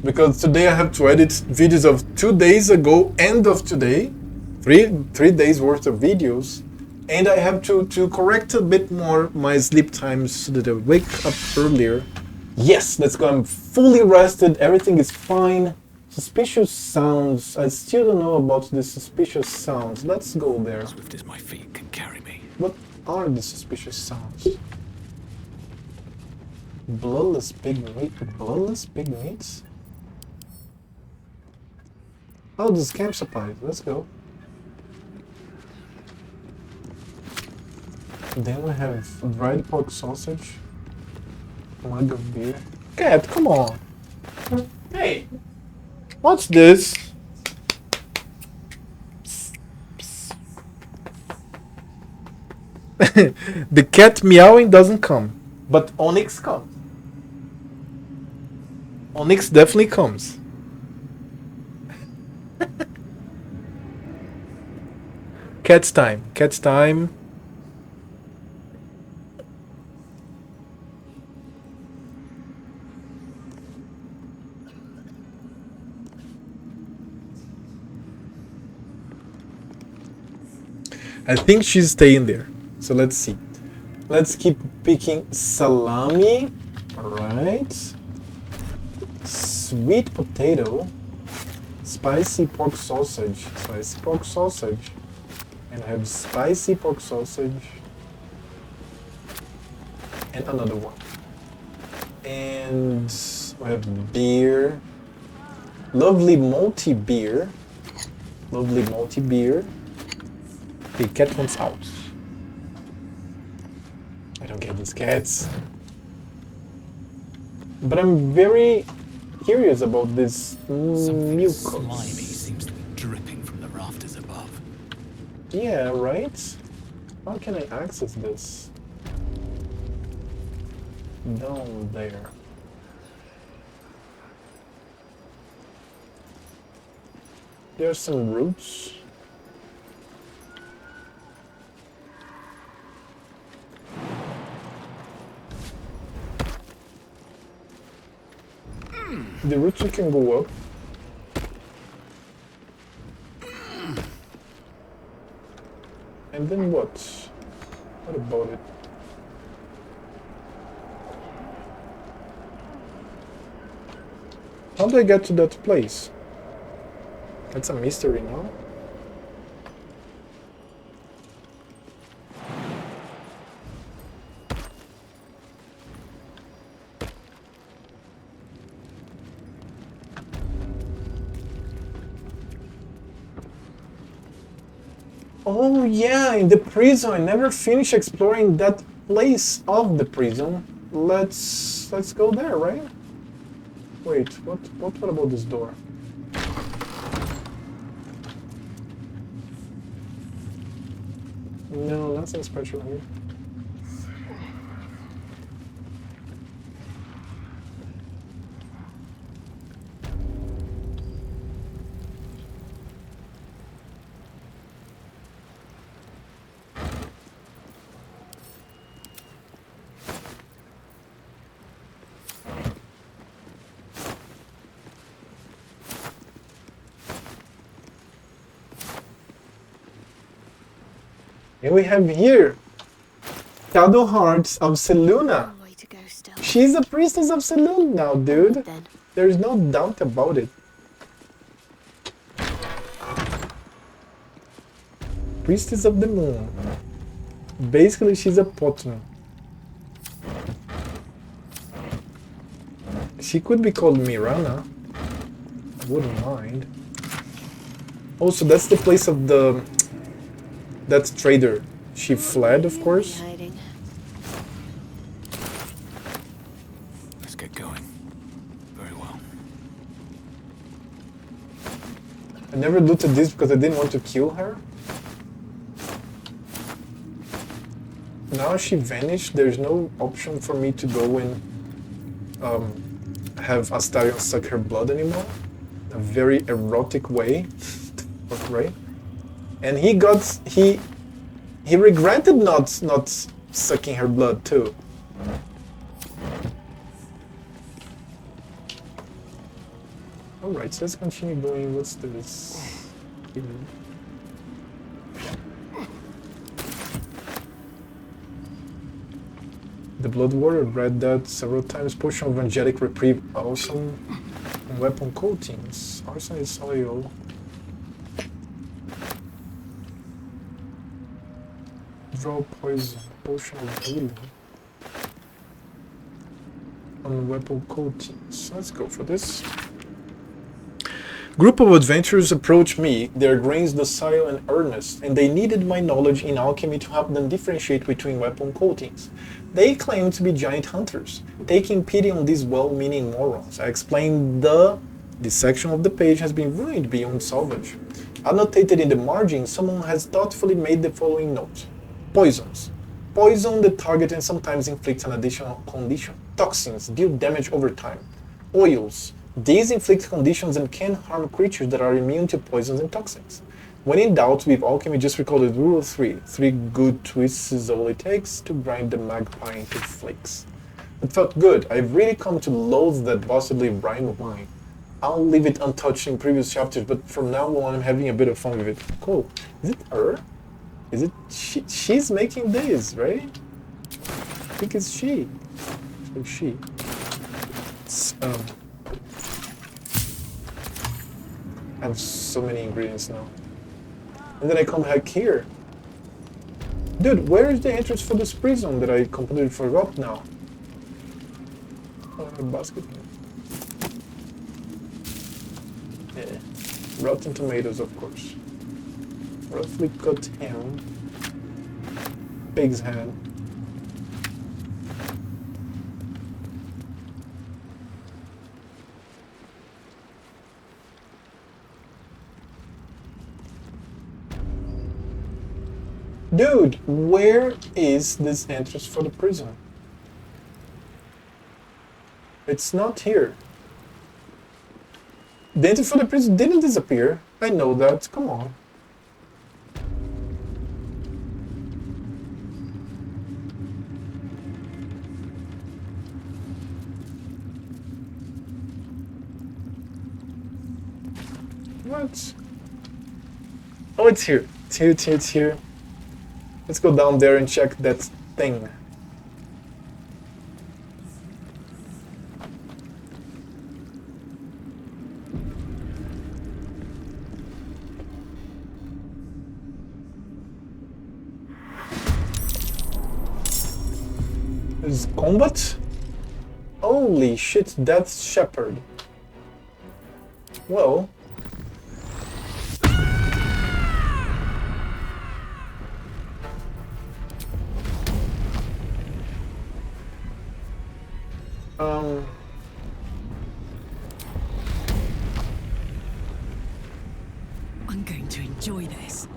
because today I have to edit videos of 2 days ago, end of today, three days worth of videos, and I have to correct a bit more my sleep times so that I wake up earlier. Yes, let's go. I'm fully rested. Everything is fine. Suspicious sounds. I still don't know about the suspicious sounds. Let's go there. Swift as my feet can carry me. What are the suspicious sounds? Bloodless pig meat. Bloodless pig meats? Oh, this camp supply. Let's go. Then we have dried pork sausage. Mug of beer. Cat, come on. Hey, what's this? The cat meowing doesn't come, but Onyx comes. Onyx definitely comes. Cat's time. Cat's time. I think she's staying there. So let's see. Let's keep picking salami. Alright. Sweet potato. Spicy pork sausage. Spicy pork sausage. And I have spicy pork sausage. And another one. And we have beer. Lovely malty beer. Lovely malty beer. The cat wants out. I don't get these cats. But I'm very curious about this mucus. Slimy seems to be dripping from the rafters above. Yeah, right? How can I access this? Down there. There's some roots. The roots you can go up. And then what? What about it? How do I get to that place? That's a mystery now. Oh yeah, in the prison. I never finished exploring that place of the prison. Let's go there, right? Wait, what about this door? No, nothing special here. And we have here Shadow Hearts of Seluna. Way to go still. She's a priestess of Seluna now, dude. Then. There's no doubt about it. Priestess of the Moon. Basically, she's a Potun. She could be called Mirana. I wouldn't mind. Also, that's the place of the... that trader. She fled, of course. Hiding. Let's get going. Very well. I never looted this because I didn't want to kill her. Now she vanished. There's no option for me to go and have Astarion suck her blood anymore. A very erotic way, right? And he regretted not sucking her blood too. Alright, so let's continue going. What's this? Here. The Blood Warrior read that several times. Potion of Angelic Reprieve. Awesome. And weapon coatings. Arsenic soil. Drow poison. Potion of healing. And weapon coatings. Let's go for this. Group of adventurers approached me, their grains docile and earnest, and they needed my knowledge in alchemy to help them differentiate between weapon coatings. They claimed to be giant hunters, taking pity on these well-meaning morons. I explained this section of the page has been ruined beyond salvage. Annotated in the margin, someone has thoughtfully made the following note. Poisons. Poison the target and sometimes inflicts an additional condition. Toxins deal damage over time. Oils. These inflict conditions and can harm creatures that are immune to poisons and toxins. When in doubt with alchemy, just recall the rule of 3. 3 good twists is all it takes to grind the magpie into flakes. It felt good. I've really come to loathe that bastardly rhyme of mine. I'll leave it untouched in previous chapters, but from now on I'm having a bit of fun with it. Cool. Is it her? Is it she? She's making this, right? I think it's she. So she. It's, I have so many ingredients now. And then I come back here. Dude, where is the entrance for this prison that I completely forgot now? Oh, a basket. Yeah. Rotten tomatoes, of course. Roughly cut ham. Pig's head. Dude, where is this entrance for the prison? It's not here. The entrance for the prison didn't disappear. I know that. Come on. What? Oh, it's here. It's here, it's here, it's here. Let's go down there and check that thing. Is combat? Holy shit, that's Shepherd. Well. I'm going to enjoy this.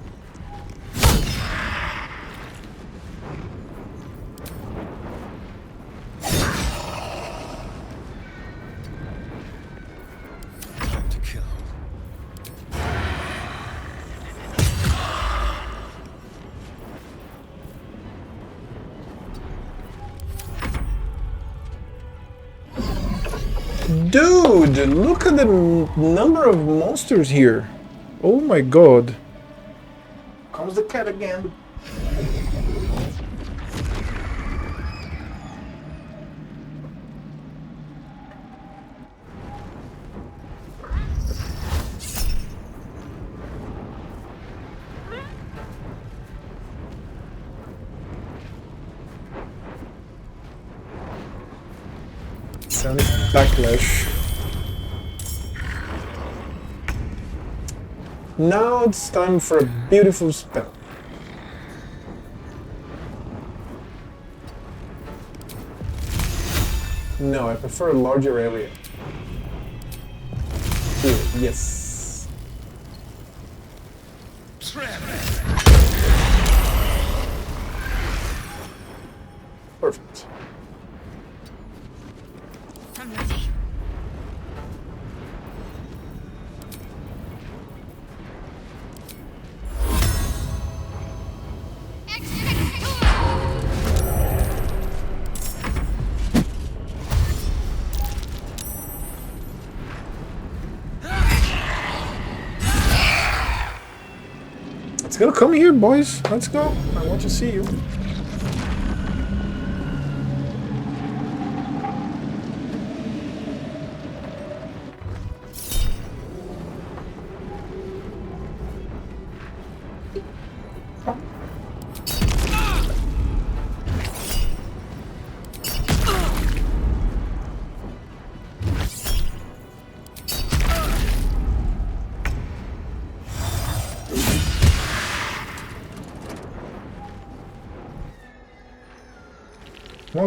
Time to kill. Dude, look at the number of monsters here. Oh my god. Comes the cat again. Sonic Backlash. Now it's time for a beautiful spell. No, I prefer a larger area. Here, yes. Perfect. I'm ready. Let's go. Come here, boys. Let's go. I want to see you.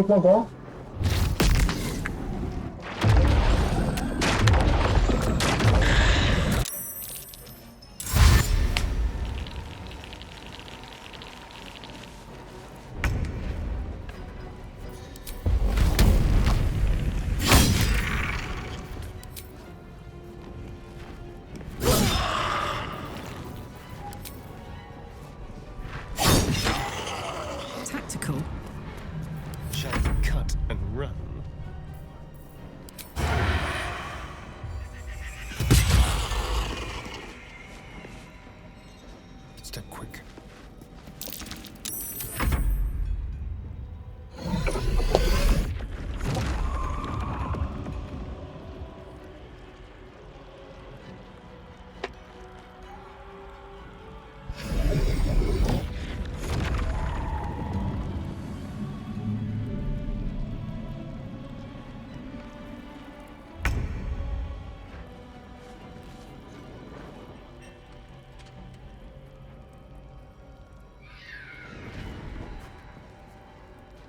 Come on. Tactical. Shall we cut and run? Step quick.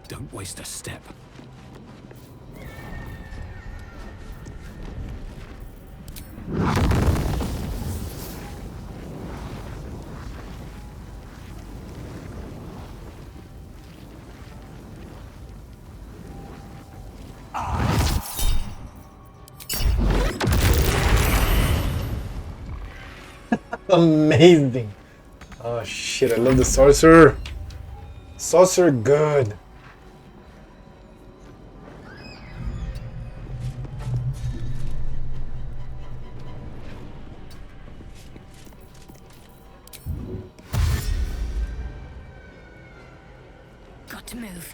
Don't waste a step. Amazing. Oh shit, I love the Sorcerer. Sorcerer good. Got to move.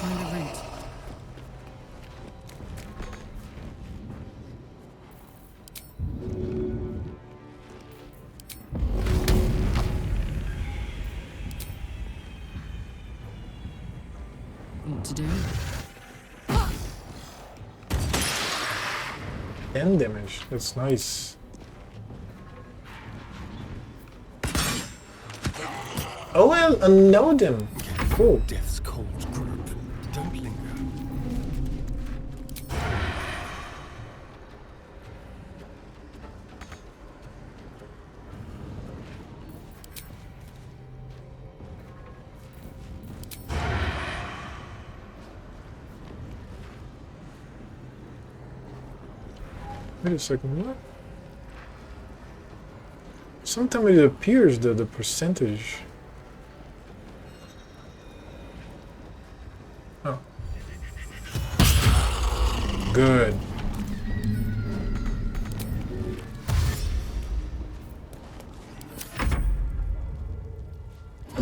Find a route. What to do? 10 damage. That's nice. Oh well, I know them. Cool. Death's cold grip. Don't linger. Wait a second, what? Sometimes it appears the percentage. Oh. Good.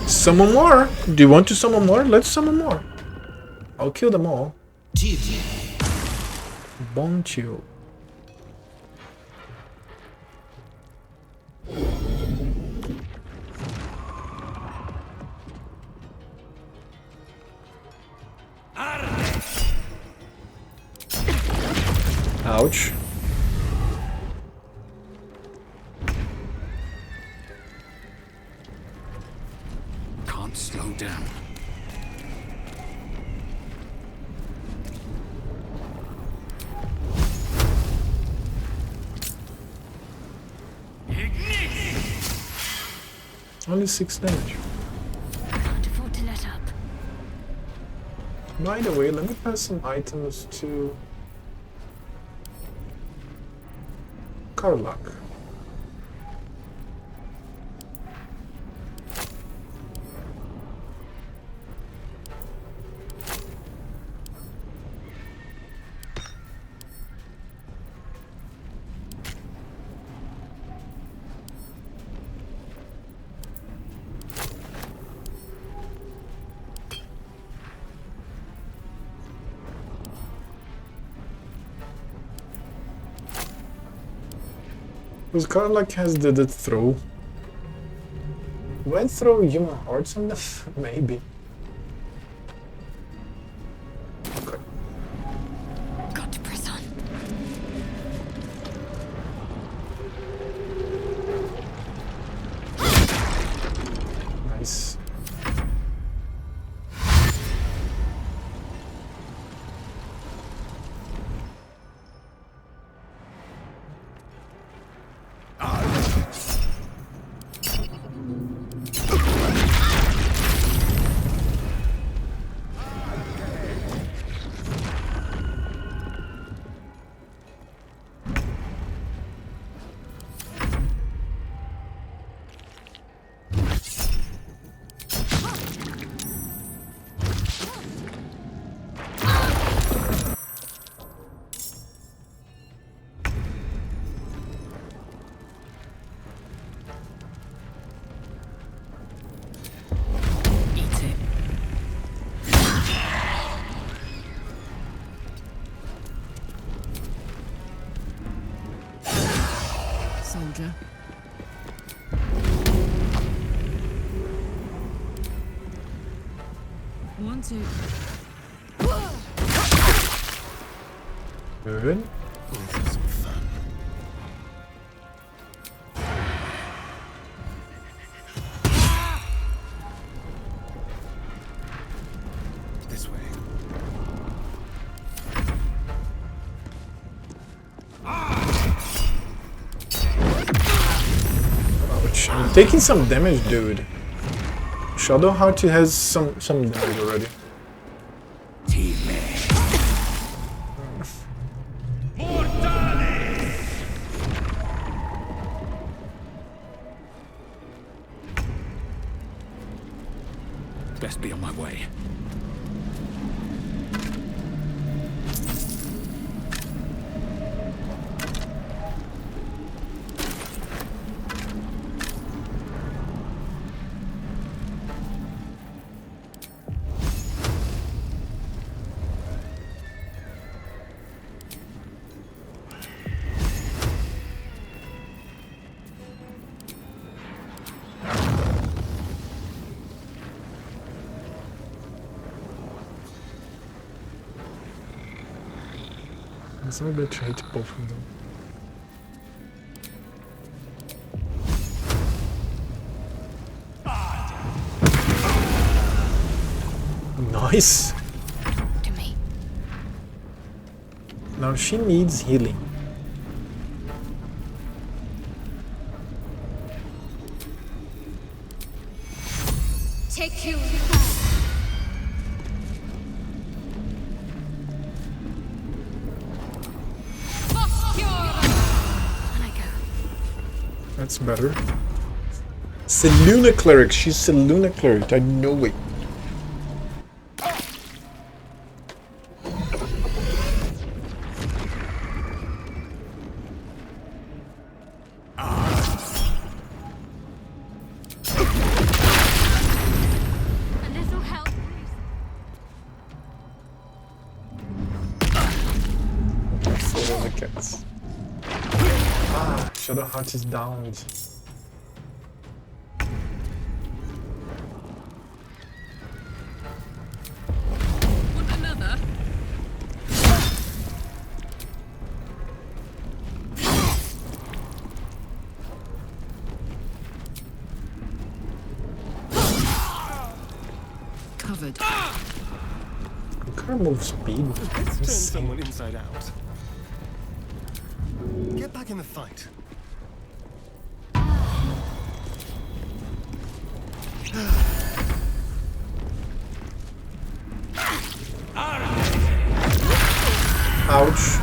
Summon more? Do you want to summon more? Let's summon more. I'll kill them all. Bone chill. Ouch. Only 6 damage. Can't afford to let up. By the way, let me pass some items to Karlak. Because Karlak has the throw. Do I throw human hearts on them? Maybe. Okay. Got to press on. Nice. Eat it. Soldier. One, two. Good. Let's have some fun. This way. Ouch. I'm taking some damage, dude. Shadowheart has some damage already. Best be on my way. It's not that hate both of them. Nice! To me. Now she needs healing. Take you. That's better. Seluna Cleric. She's Seluna Cleric. I know it. A little help. Follow the cats. Ah, Shadowheart is downed. Want another? Covered. Look at her move speed. Let's turn Insane. someone inside out. Get back in the fight. Ouch.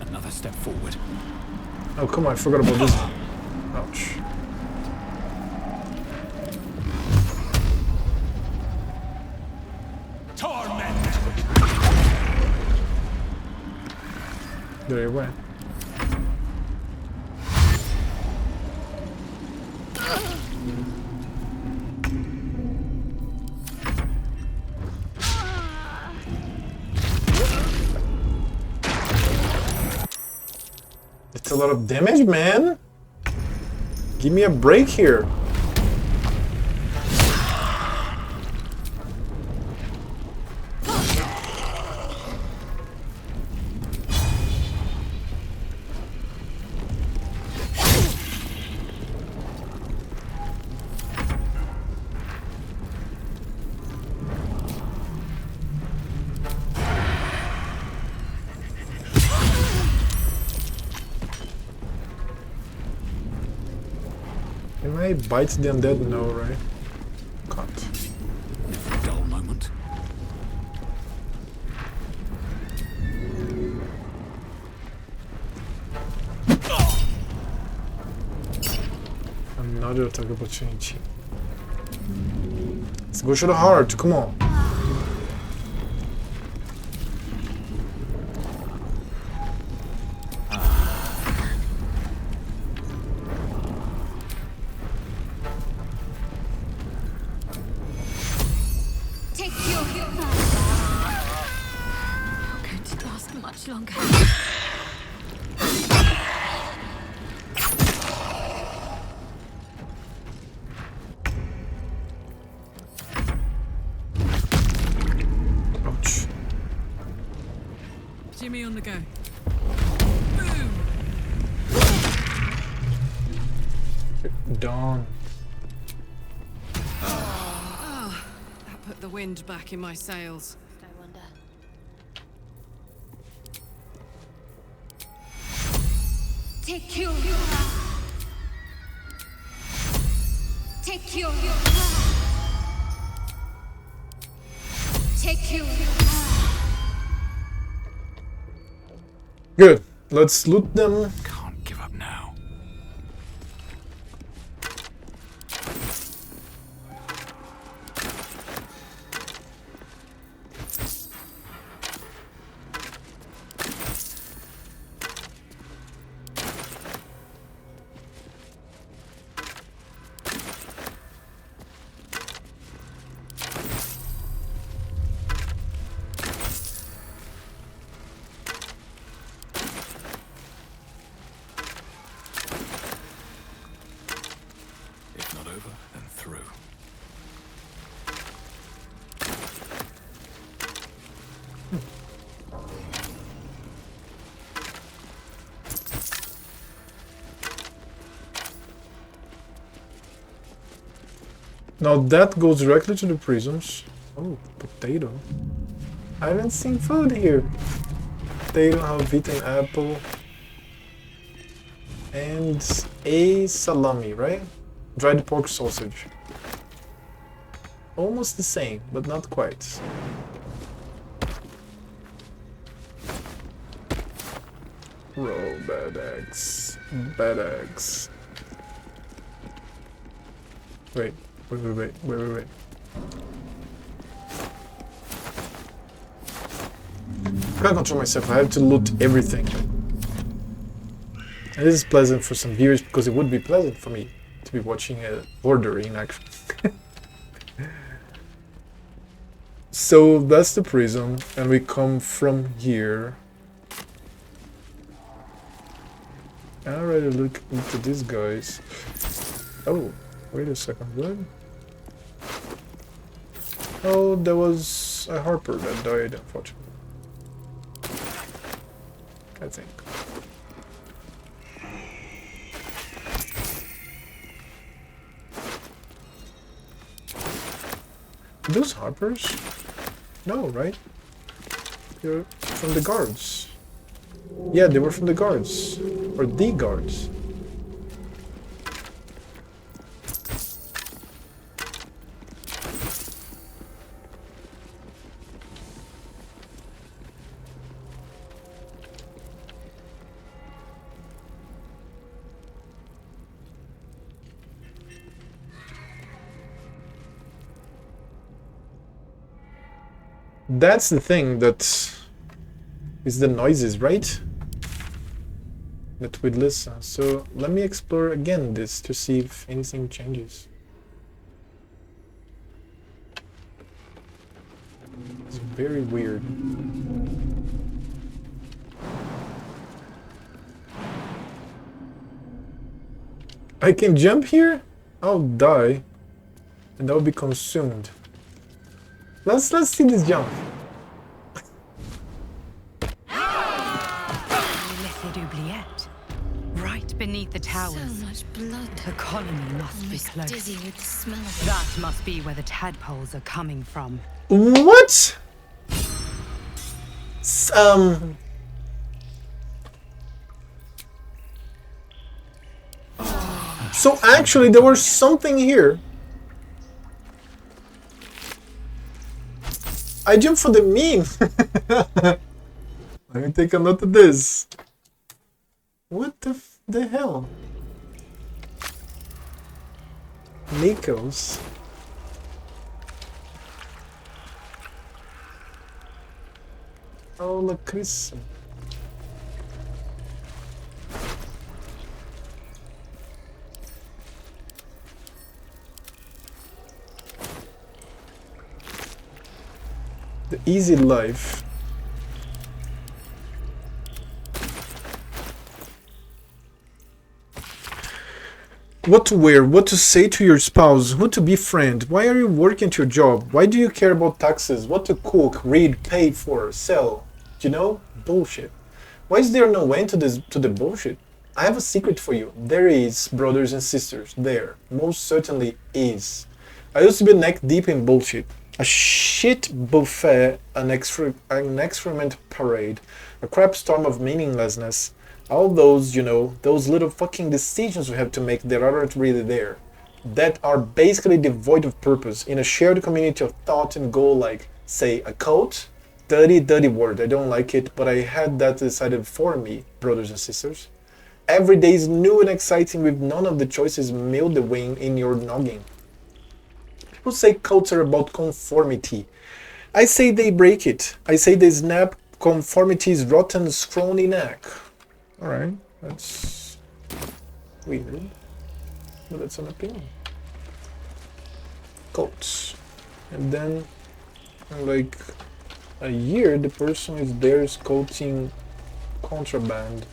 Another step forward. Oh, come on, I forgot about this. Ouch. Torment! There you went. It's a lot of damage, man. Give me a break here. Can I bite the undead? No, right? Can't. Never a dull moment. Another attack opportunity. Let's go to the heart, come on. Take your not going to last much longer. Ouch. Jimmy on the go. Dawn. That put the wind back in my sails. I wonder. Take you. Take you. Take you. Good. Let's loot them. Can't give up now. If not over, then through. Now that goes directly to the prisons. Oh, potato. I haven't seen food here. Potato, have eaten apple. And a salami, right? Dried pork sausage. Almost the same, but not quite. Roll bad eggs. Bad eggs. Wait. Wait. I can't control myself, I have to loot everything. And this is pleasant for some viewers because it would be pleasant for me to be watching a border in action. So that's the prison, and we come from here. I already look into these guys. Oh, wait a second, what? Oh, there was a harper that died, unfortunately. I think. Those Harpers? No, right? They're from the guards. Yeah, they were from the guards. Or the guards. That's the thing that is the noises, right? That we listen. So let me explore again this to see if anything changes. It's very weird. I can jump here? I'll die. And I'll be consumed. Let's see this jump. Right beneath the towers. So much blood. The colony must be Almost close. dizzy with the smell of it. That must be where the tadpoles are coming from. What? So actually there was something here. I jumped for the meme. Let me take a note of this. What the hell? Nikos. Oh, look, Chris. The easy life. What to wear, what to say to your spouse, who to befriend, why are you working at your job, why do you care about taxes, what to cook, read, pay for, sell, you know? Bullshit. Why is there no end to the bullshit? I have a secret for you. There is, brothers and sisters, there. Most certainly is. I used to be neck deep in bullshit. A shit buffet, an excrement parade, a crap storm of meaninglessness. All those, you know, those little fucking decisions we have to make that aren't really there. That are basically devoid of purpose in a shared community of thought and goal, like, say, a cult. Dirty word, I don't like it, but I had that decided for me, brothers and sisters. Every day is new and exciting with none of the choices milled away in your noggin. People say cults are about conformity. I say they break it. I say they snap conformity's rotten, scrawny neck. Alright, that's weird, but that's an opinion. Cults. And then, in like a year, the person is there scouting contraband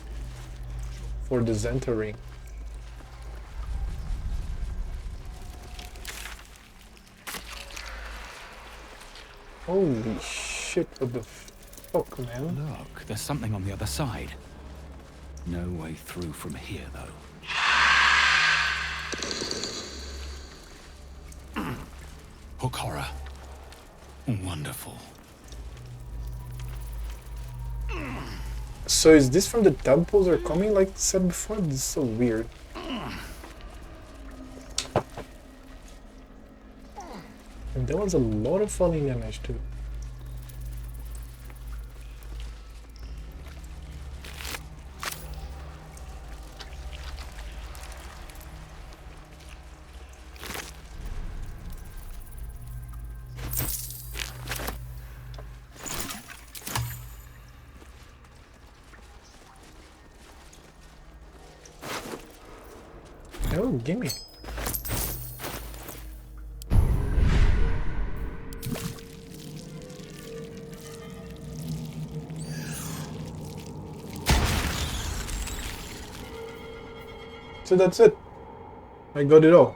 for the Seldarine. Holy shit, what the fuck, man? Look, there's something on the other side. No way through from here, though. Hook horror. Wonderful. So is this from the tadpoles are coming, like I said before? This is so weird. And there was a lot of falling damage too. Oh, gimme. So that's it. I got it all.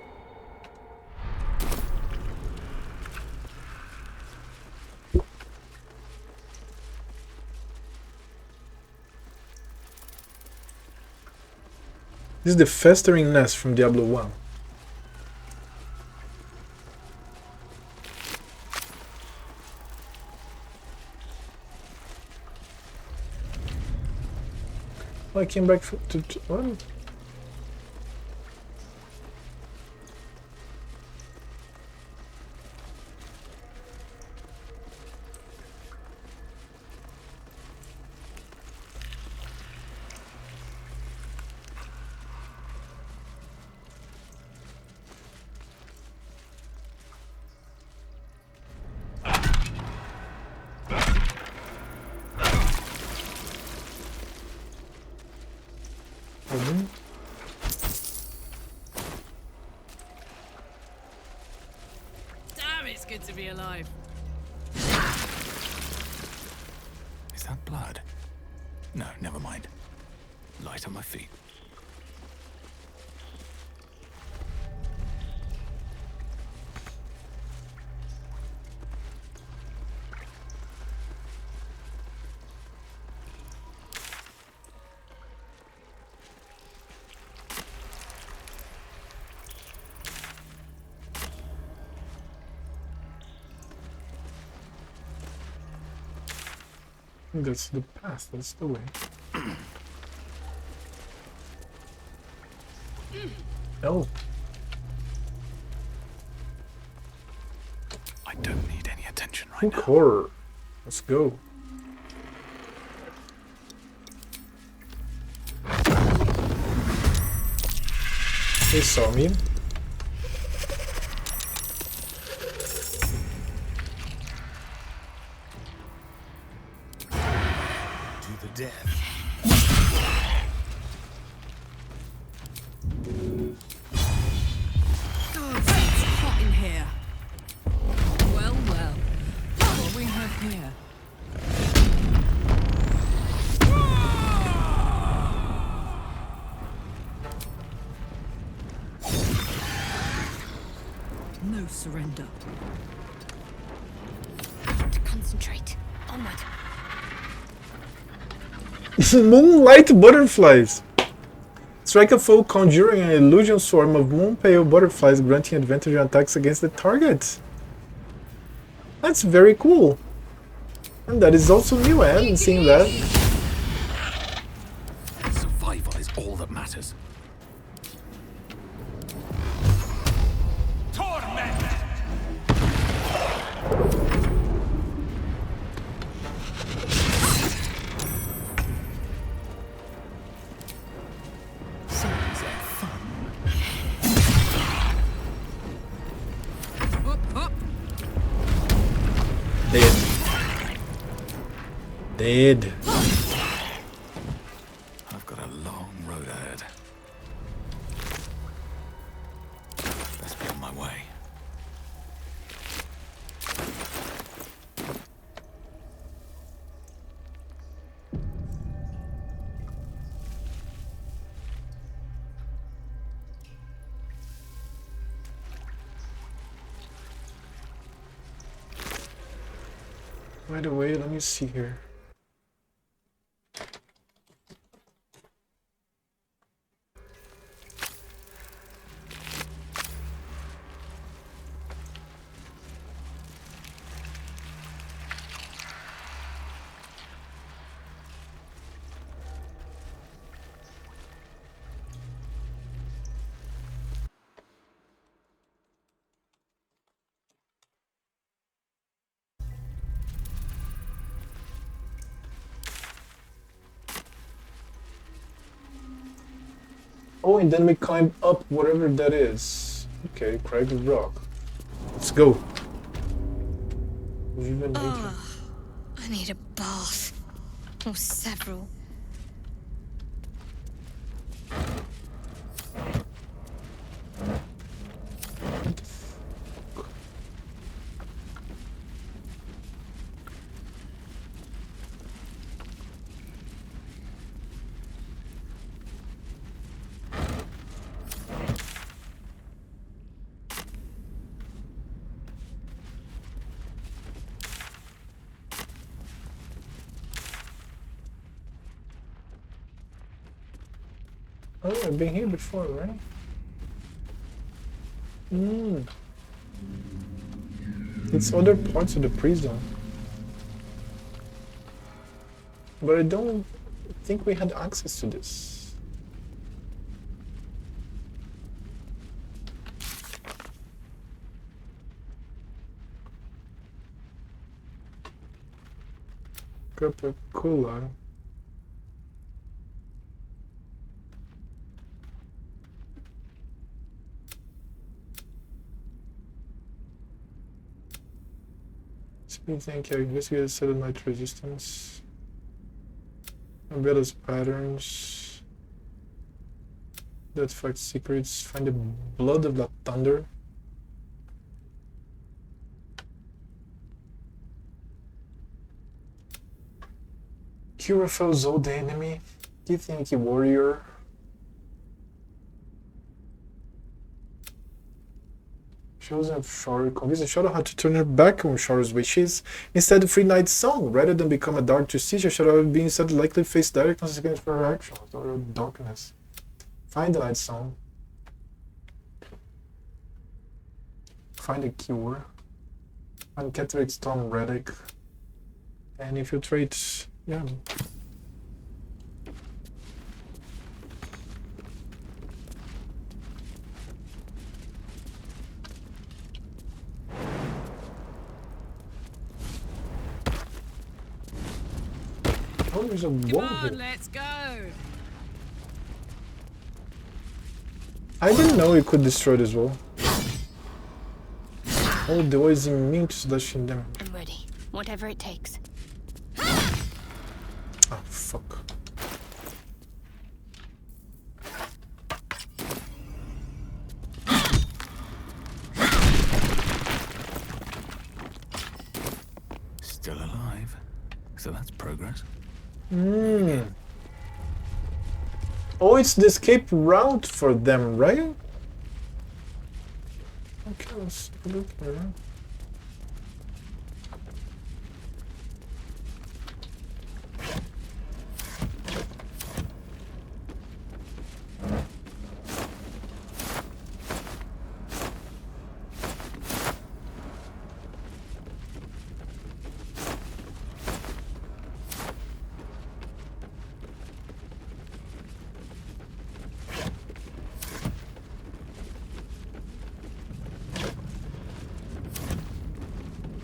This is the festering nest from Diablo 1. Oh, I came back to what? Damn, it's good to be alive. Is that blood? No, never mind. Light on my feet. That's the path, that's the way. Oh. I don't need any attention right Hook now. horror. Let's go. They saw me. To the death. God, it's hot in here. Well, well. What do we have here? No surrender. To concentrate. Onward. Moonlight butterflies. Strike a foe conjuring an illusion swarm of moon pale butterflies, granting advantage on attacks against the target. That's very cool. And that is also new. I haven't seen that. Survival is all that matters. Sounds like fun. Up, up. Dead. Dead. I've got a long road ahead. Best be on my way. By the way, let me see here. Oh, and then we climb up whatever that is. Okay, cracked rock. Let's go. Even nature. I need a bath. Or several. Oh, I've been here before, right? Hmm. It's other parts of the prison. But I don't think we had access to this. Coca-Cola. Speed tank, investigate Seldarine resistance. Umbrellas patterns. That fight secrets. Find the blood of that thunder. Curafels old enemy. Githyanki warrior. Shows of Shore convince the Shadow how to turn her back on Shore's wishes. Instead, the Free Knight's song. Rather than become a dark justicia, Shadow would be instead likely face direct consequences for her actions or darkness. Find the Knight's song. Find a cure. Find Catherick's Tom Reddick. And infiltrate. Yeah. Oh, there's a wall here. Let's go. I didn't know you could destroy this wall. Oh, the wall is immune to slashing them. I'm ready. Whatever it takes. Ah, fuck. Still alive. So that's progress. Oh, it's the escape route for them, right? Okay, let's take a look here.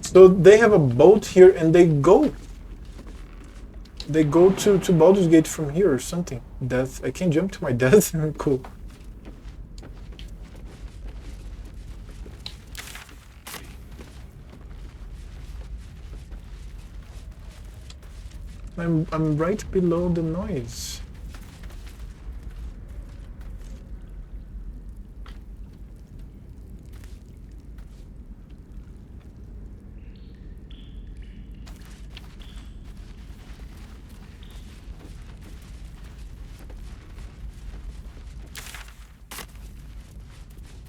So they have a boat here and they go. They go to Baldur's Gate from here or something. Death. I can jump to my death. Cool. I'm right below the noise.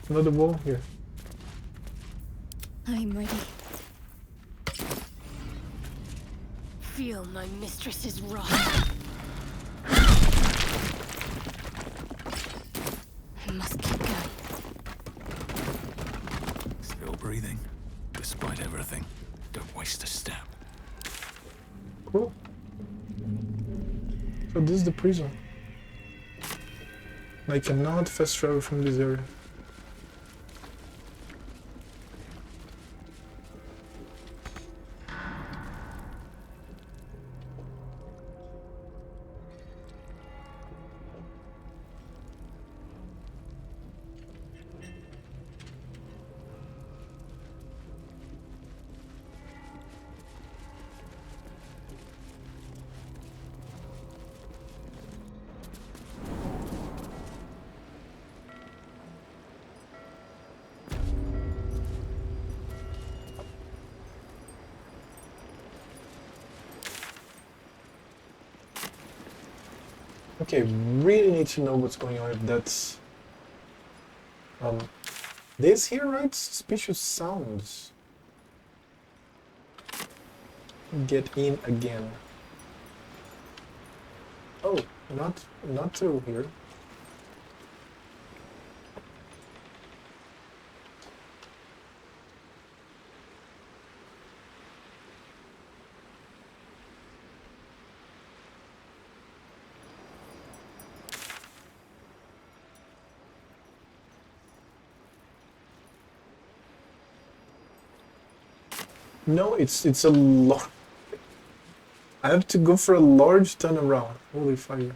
Another wall here. I'm ready. Feel my mistress's wrath. I must keep going. Still breathing, despite everything. Don't waste a step. Cool. So this is the prison. I cannot fast travel from this area. Okay, really need to know what's going on if that's... this here, right? Suspicious sounds. Get in again. Oh, not through here. No, it's a lot. I have to go for a large turnaround. Holy fire.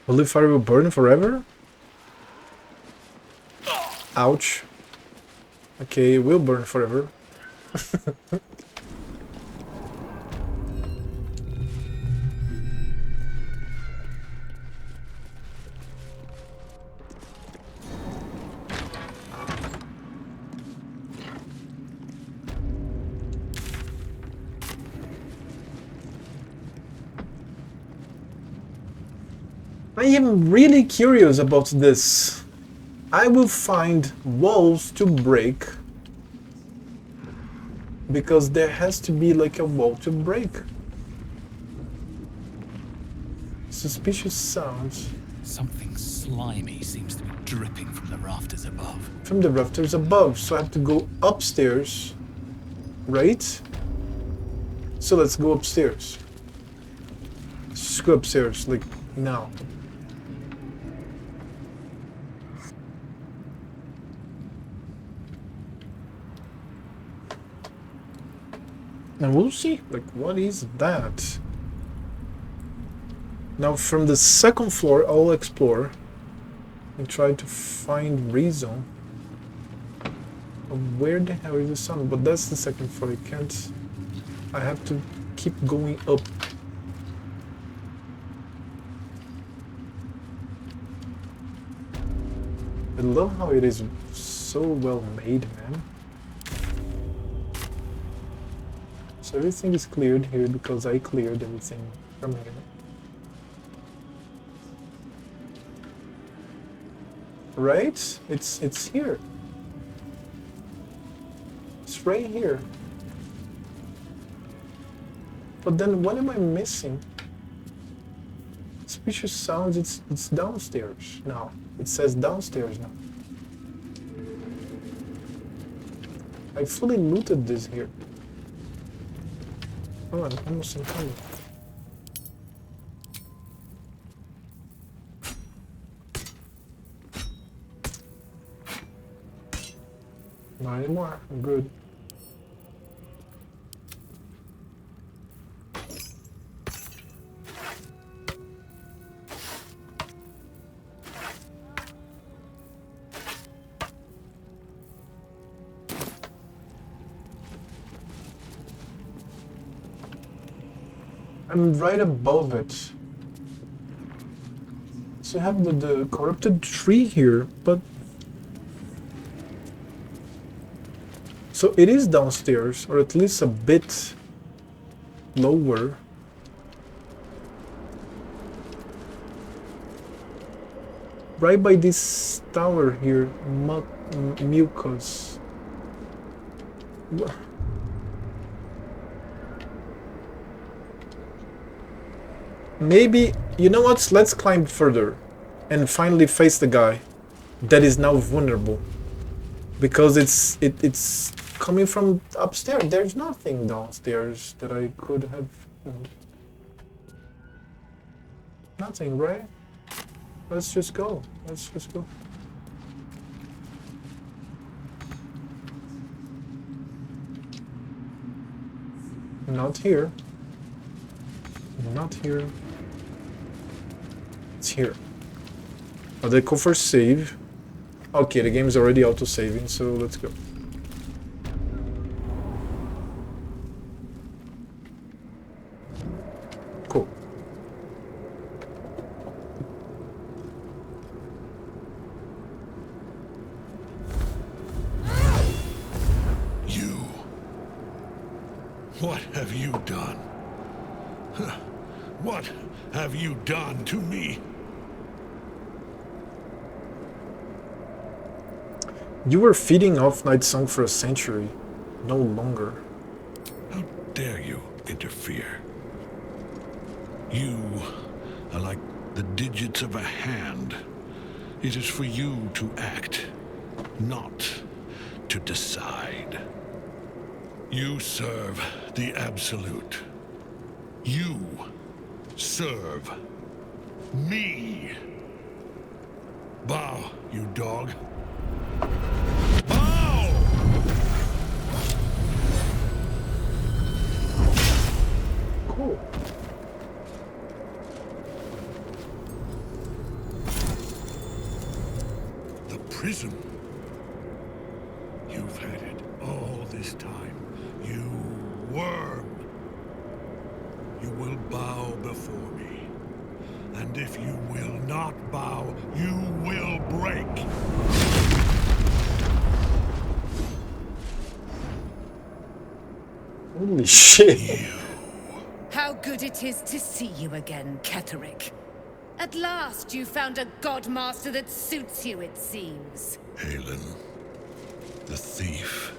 Holy fire will burn forever? Ouch. Okay, it will burn forever. I am really curious about this. I will find walls to break. Because there has to be like a wall to break. Suspicious sounds. Something slimy seems to be dripping from the rafters above. From the rafters above, so I have to go upstairs. Right? So let's go upstairs. Let's go upstairs, like now. And we'll see, like, what is that? Now, from the second floor, I'll explore and try to find reason of where the hell is the sun. But that's the second floor. I can't. I have to keep going up. I love how it is so well made, man. So everything is cleared here because I cleared everything from here. Right? It's here. It's right here. But then what am I missing? Suspicious sounds, it's downstairs now. It says downstairs now. I fully looted this here. Oh, I'm almost in coming. Not anymore. I'm good. I'm right above it. So I have the corrupted tree here, but... So it is downstairs, or at least a bit lower. Right by this tower here, mucus. Maybe, you know what, let's climb further and finally face the guy that is now vulnerable. Because it's coming from upstairs. There's nothing downstairs that I could have found. Nothing, right? Let's just go. Let's just go. Not here. Not here. It's here. Oh, they go for save. Okay, the game is already auto-saving, so let's go. Cool. You. What have you done? Huh. What have you done to me? You were feeding off Night Song for a century. No longer. How dare you interfere? You are like the digits of a hand. It is for you to act, not to decide. You serve the Absolute. You serve me. Bow, you dog. Bow! Cool. The prison. You've had it all this time. You worm. You will bow before me. And if you will not bow, you will break. Holy shit. How good it is to see you again, Ketherick. At last you found a godmaster that suits you, it seems. Halen, the thief.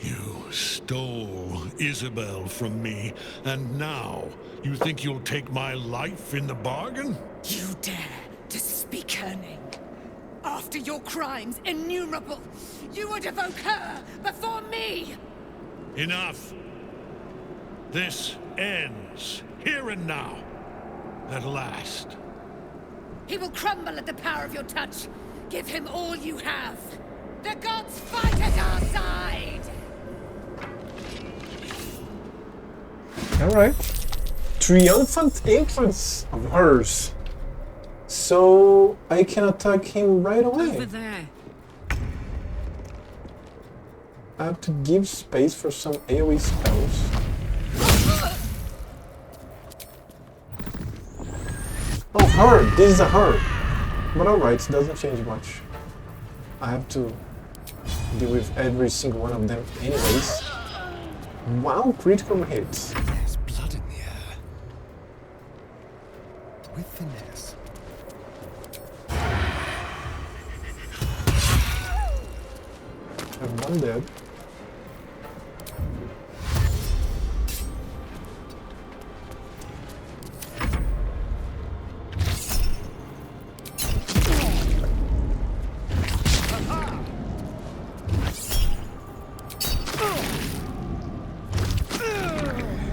You stole Isabel from me, and now you think you'll take my life in the bargain? You dare to speak her name? After your crimes innumerable, you would evoke her before me! Enough! This ends, here and now. At last. He will crumble at the power of your touch. Give him all you have. The gods fight at our side! Alright. Triumphant entrance of hers. So I can attack him right away. Over there. I have to give space for some AoE spells. Oh, her! This is a her! But alright, it doesn't change much. I have to deal with every single one of them anyways. Wow, critical hits. There's blood in the air. With finesse. I have one dead.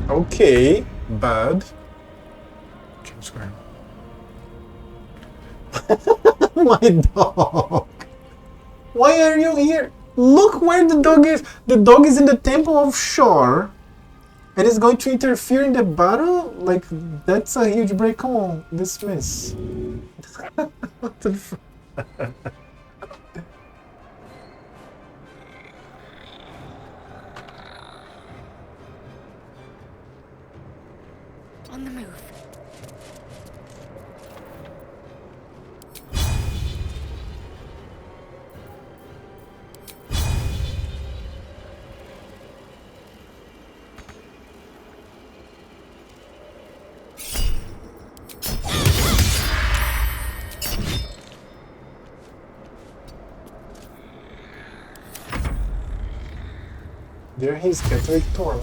Okay, bad. Change square. My dog. Why are you here? Look where the dog is. The dog is in the Temple of Shore. And is going to interfere in the battle? Like, that's a huge break. Come on, dismiss. What the fuck? On the move. There he is, Catholic Torn.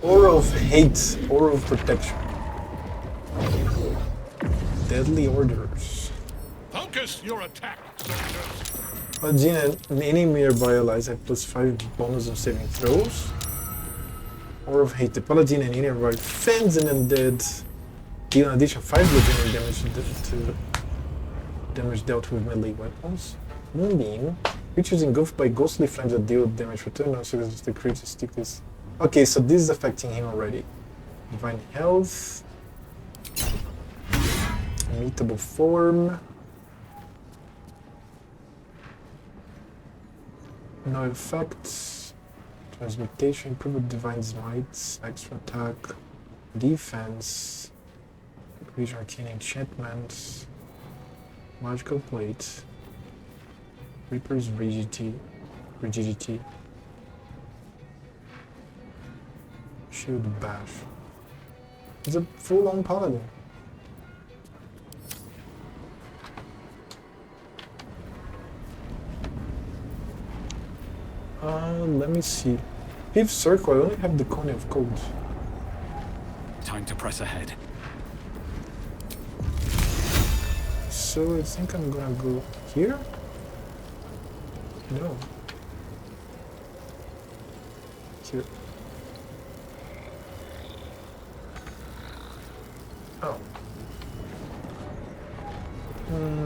Aura of hate, aura of protection. Deadly orders. Focus your attack, soldiers! Paladin and any nearby allies have +5 bonus of saving throws. Aura of hate. The Paladin and any nearby fends and undead deal an additional 5 bludgeoning damage to damage dealt with melee weapons. Moonbeam. Creatures engulfed by ghostly flames that deal damage for 2 non-seconds. The creature sticks. Okay, so this is affecting him already. Divine Health. Immutable Form. No effects. Transmutation, improved Divine Smite, extra attack, defense, creature arcane enchantments, magical plate, Reaper's rigidity, shield bash. It's a full-on paladin. Let me see. Fifth circle, I only have the Cone of Cold. Time to press ahead. So I think I'm gonna go here? No. Here. Oh.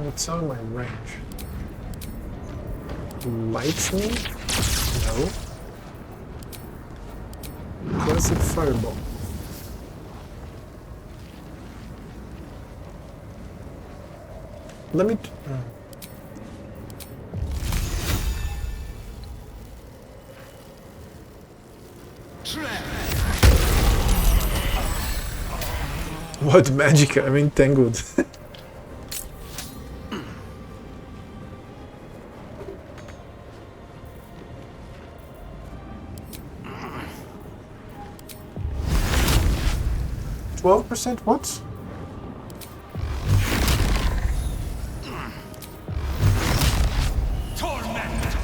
It's out of my range. Lightning? No. Classic fireball. Let me... What magic? I'm entangled. %? What? Torment!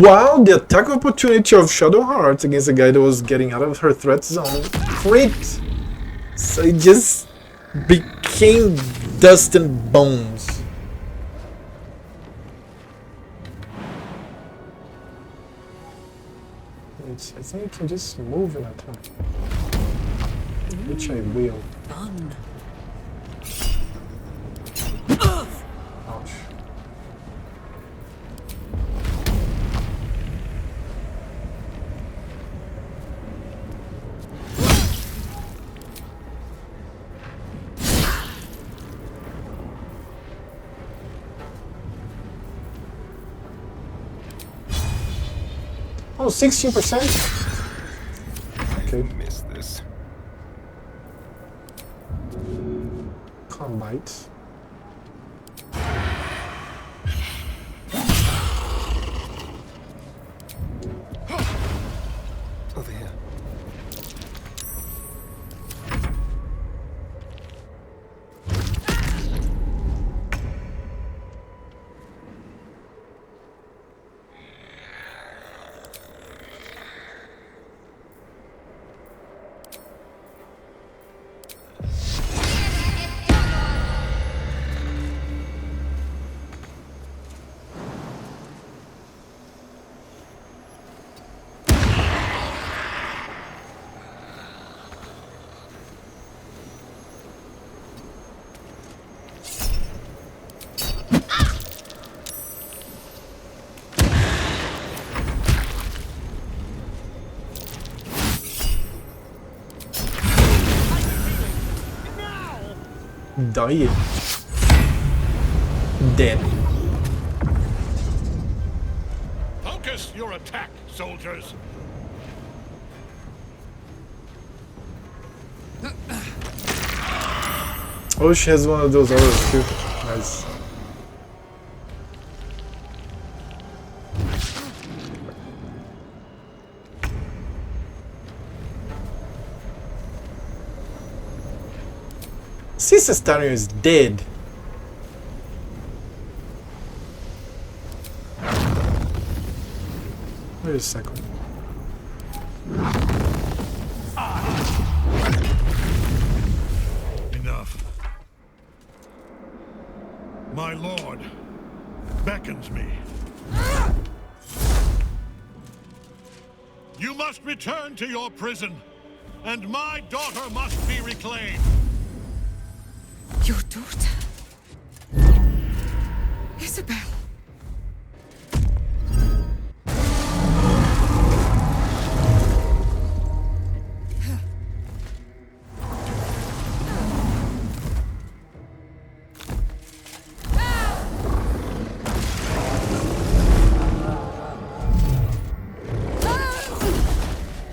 Wow, the attack opportunity of Shadowheart against a guy that was getting out of her threat zone crit. So it just became dust and bones. I think you can just move in attack. Which I will. Fun. Ouch. Oh, 16%? Okay. Miss this. Can't bite. Over here. Dying. Dead. Focus your attack, soldiers! Oh, she has one of those auras too. Nice. Seldarine is dead. Wait a second. Enough. My lord beckons me. You must return to your prison, and my daughter must be reclaimed. Your daughter? Isabel.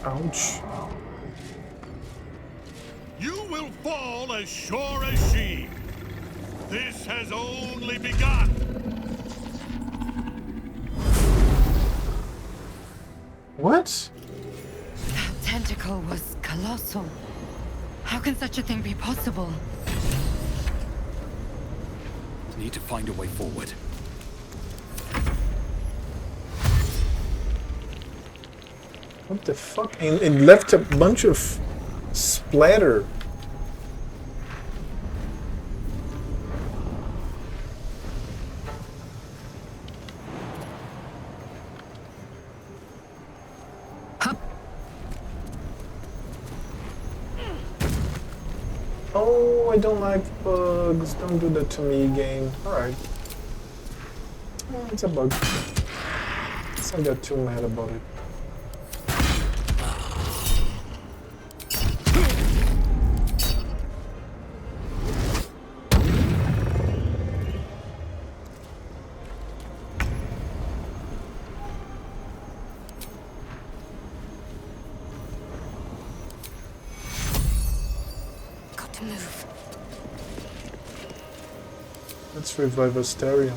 Ouch. You will fall as sure as she. This has only begun. What? That tentacle was colossal. How can such a thing be possible? Need to find a way forward. What the fuck? And it left a bunch of splatter. I don't like bugs. Don't do that to me, game. Alright. Oh, it's a bug. Let's not get too mad about it. Got to move. Let's revive Asterion.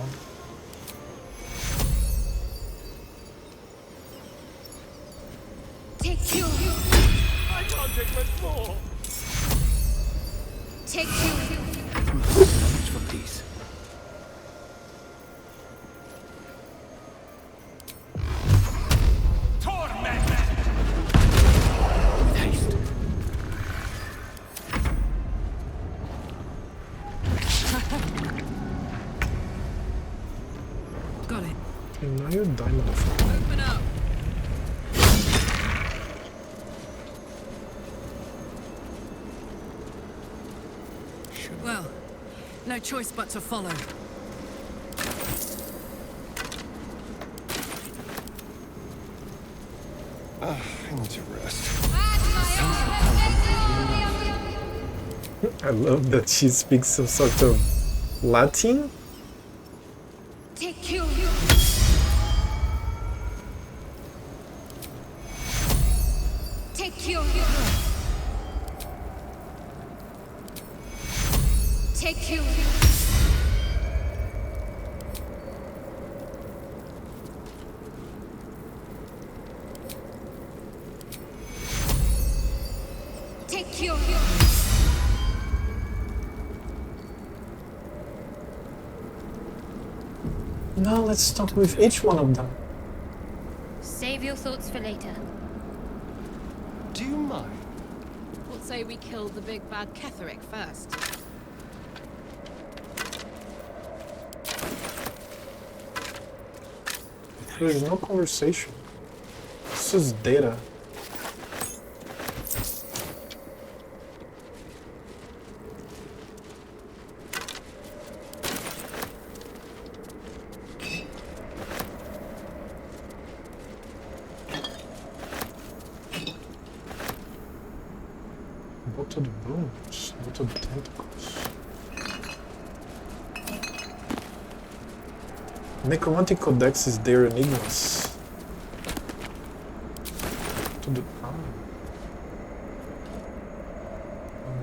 Take you. I can't take much more. Take you. Knowledge for peace. Torment. Haste. Got it. And now you're diamond form. Open up. Well, no choice but to follow. I need to rest. I love that she speaks some sort of Latin. Take you. Take you. Take you. Take you. Now let's talk with each one of them. Save your thoughts for later. Do you mind? We'll say we killed the big bad Ketheric first. There's no conversation. This is data. Go to the bones, go to the tentacles. Necromantic Codex is their enigmas. To the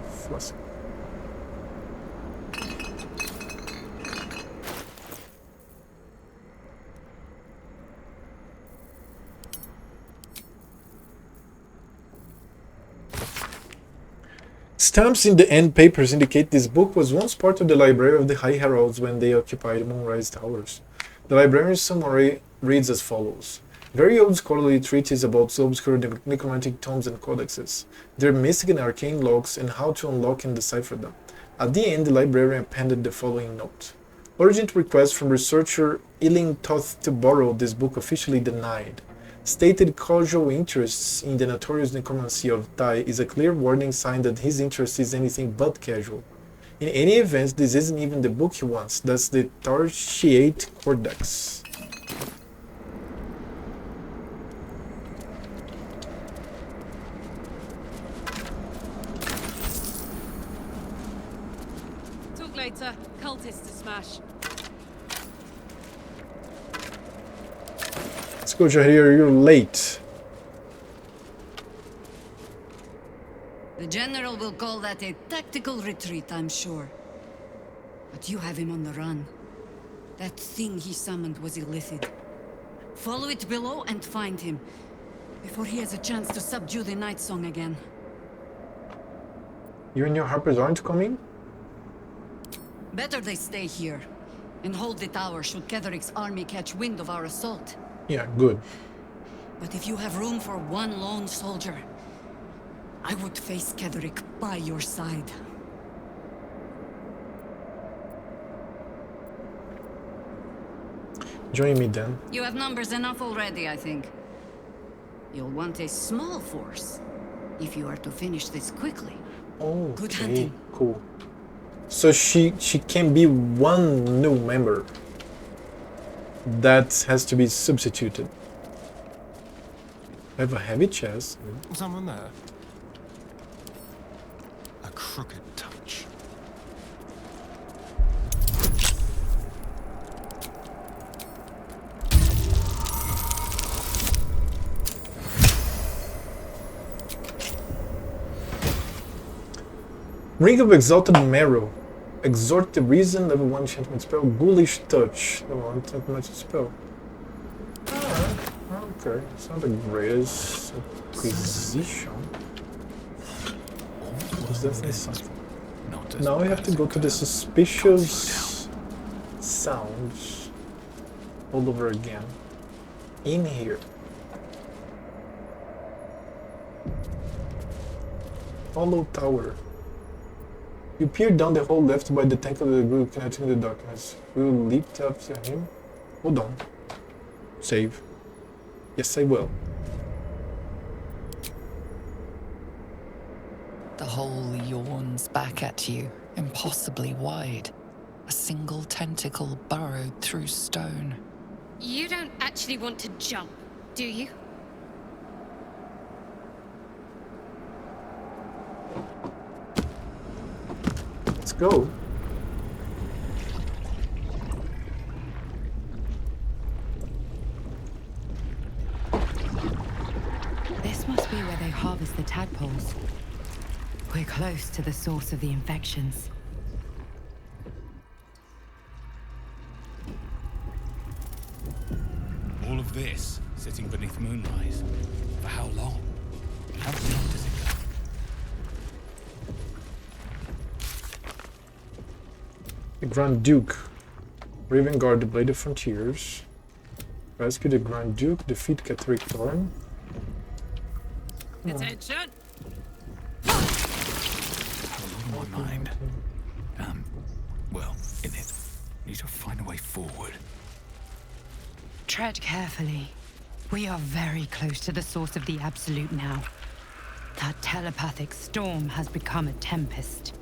flask. Stamps in the end papers indicate this book was once part of the library of the High Heralds when they occupied Moonrise Towers. The librarian's summary reads as follows. Very old scholarly treatise about obscure necromantic tomes and codexes, their mystic and arcane logs, and how to unlock and decipher them. At the end, the librarian appended the following note. Urgent request from researcher Iling Toth to borrow this book officially denied. Stated casual interests in the notorious necromancy of Tai is a clear warning sign that his interest is anything but casual. In any event, this isn't even the book he wants, that's the Tartiate Codex. Talk later. Cultists to smash. Let's go, Jahir, you're late. The General will call that a tactical retreat, I'm sure. But you have him on the run. That thing he summoned was illithid. Follow it below and find him, before he has a chance to subdue the Night Song again. You and your Harpers aren't coming? Better they stay here, and hold the tower should Ketheric's army catch wind of our assault. Yeah, good. But if you have room for one lone soldier, I would face Ketheric by your side. Join me then. You have numbers enough already, I think. You'll want a small force, if you are to finish this quickly. Oh, Good okay, hunting. cool. So she can be one new member that has to be substituted. I have a heavy chest. Someone there? A crooked touch. Ring of Exalted Marrow. Exhort the Reason, level 1 enchantment spell. Ghoulish Touch, level 1 enchantment spell. Alright, okay. It's not the greatest acquisition. It's definitely something. Now we have to go to the suspicious sounds all over again. In here. Hollow Tower. You peer down the hole left by the tank of the group connecting the darkness. We will leap up to him. Hold on. Save. Yes, I will. The hole yawns back at you, impossibly wide. A single tentacle burrowed through stone. You don't actually want to jump, do you? Let's go. This must be where they harvest the tadpoles. We're close to the source of the infections. All of this sitting beneath moonrise. For how long? How deep does it go? The Grand Duke. Raven Guard, the Blade of Frontiers. Rescue the Grand Duke, defeat Catherick Thorn. Attention! On my mind. Well, in it. Need to find a way forward. Tread carefully. We are very close to the source of the Absolute now. That telepathic storm has become a tempest.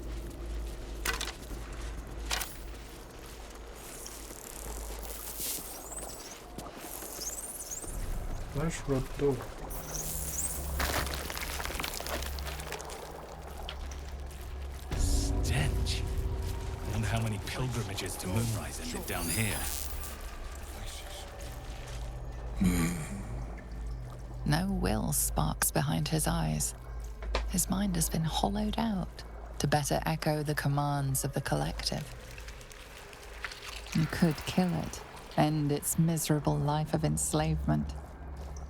Flash Rod door. Stench. I wonder how many pilgrimages to Moonrise ended down here. No will sparks behind his eyes. His mind has been hollowed out to better echo the commands of the collective. You could kill it, end its miserable life of enslavement.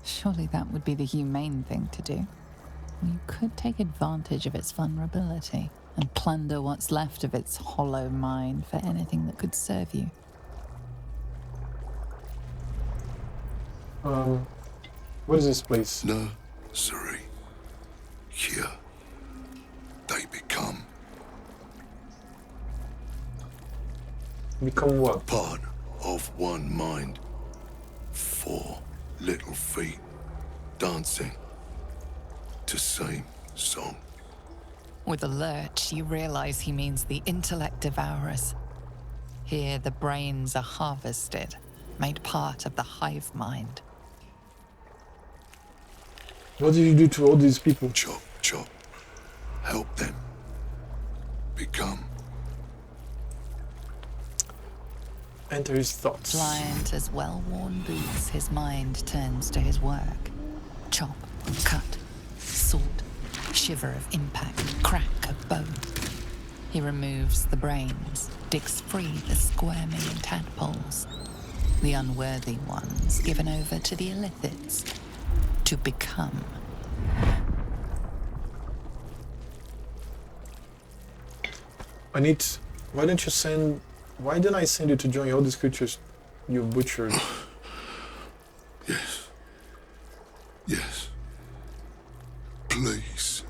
Surely that would be the humane thing to do. You could take advantage of its vulnerability and plunder what's left of its hollow mind for anything that could serve you. What is this place? No, sorry. Here, they become Become what? part of one mind. 4 little feet dancing to same song. With a lurch, you realize he means the intellect devourers. Here, the brains are harvested, made part of the hive mind. What did you do to all these people? Chop, chop. Help them become. Enter his thoughts. Blind as well-worn boots, his mind turns to his work. Chop, cut, sort, shiver of impact, crack of bone. He removes the brains, digs free the squirming tadpoles, the unworthy ones given over to the illithids, to become. Why didn't I send you to join all these creatures you butchered? Yes. Yes. Please.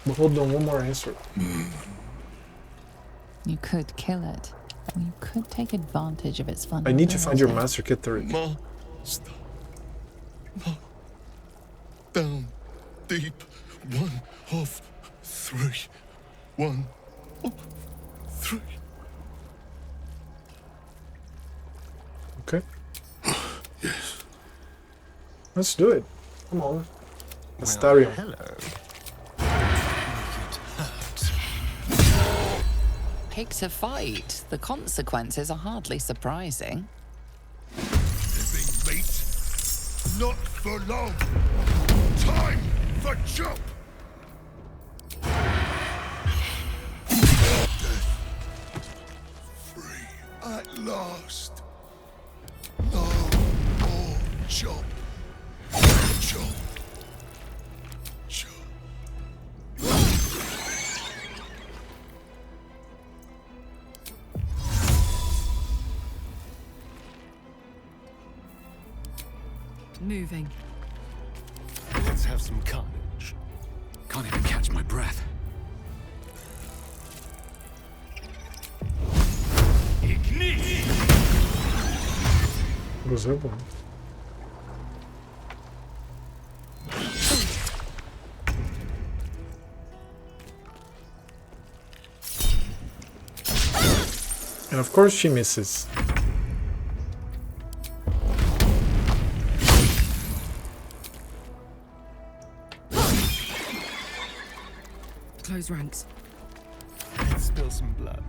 But hold on, one more answer. You could kill it. You could take advantage of its vulnerability. I need to find your master, Catherick. Master. No. Down. Deep. One of 3, 1, 3. Okay. Yes. Let's do it. Come on. Astarion. Hello. Pick to fight. The consequences are hardly surprising. Living mate, not for long. Time for jump. Death. Free at last. No more jump. Jump. Jump. Moving. Let's have some carnage. Can't even catch my breath. What was that one? And of course she misses. Close ranks. Let's spill some blood.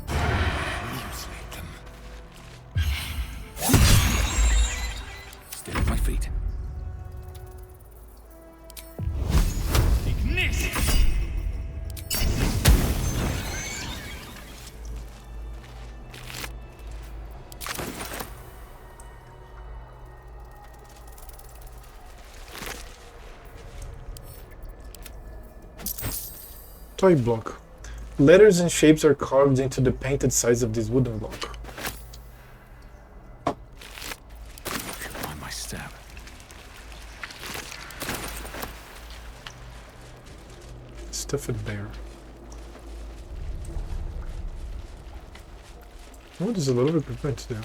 Mutilate them. Stay at my feet. Toy block. Letters and shapes are carved into the painted sides of this wooden block. Mind my step. Stuffed bear. Oh, there's a lot of equipment there.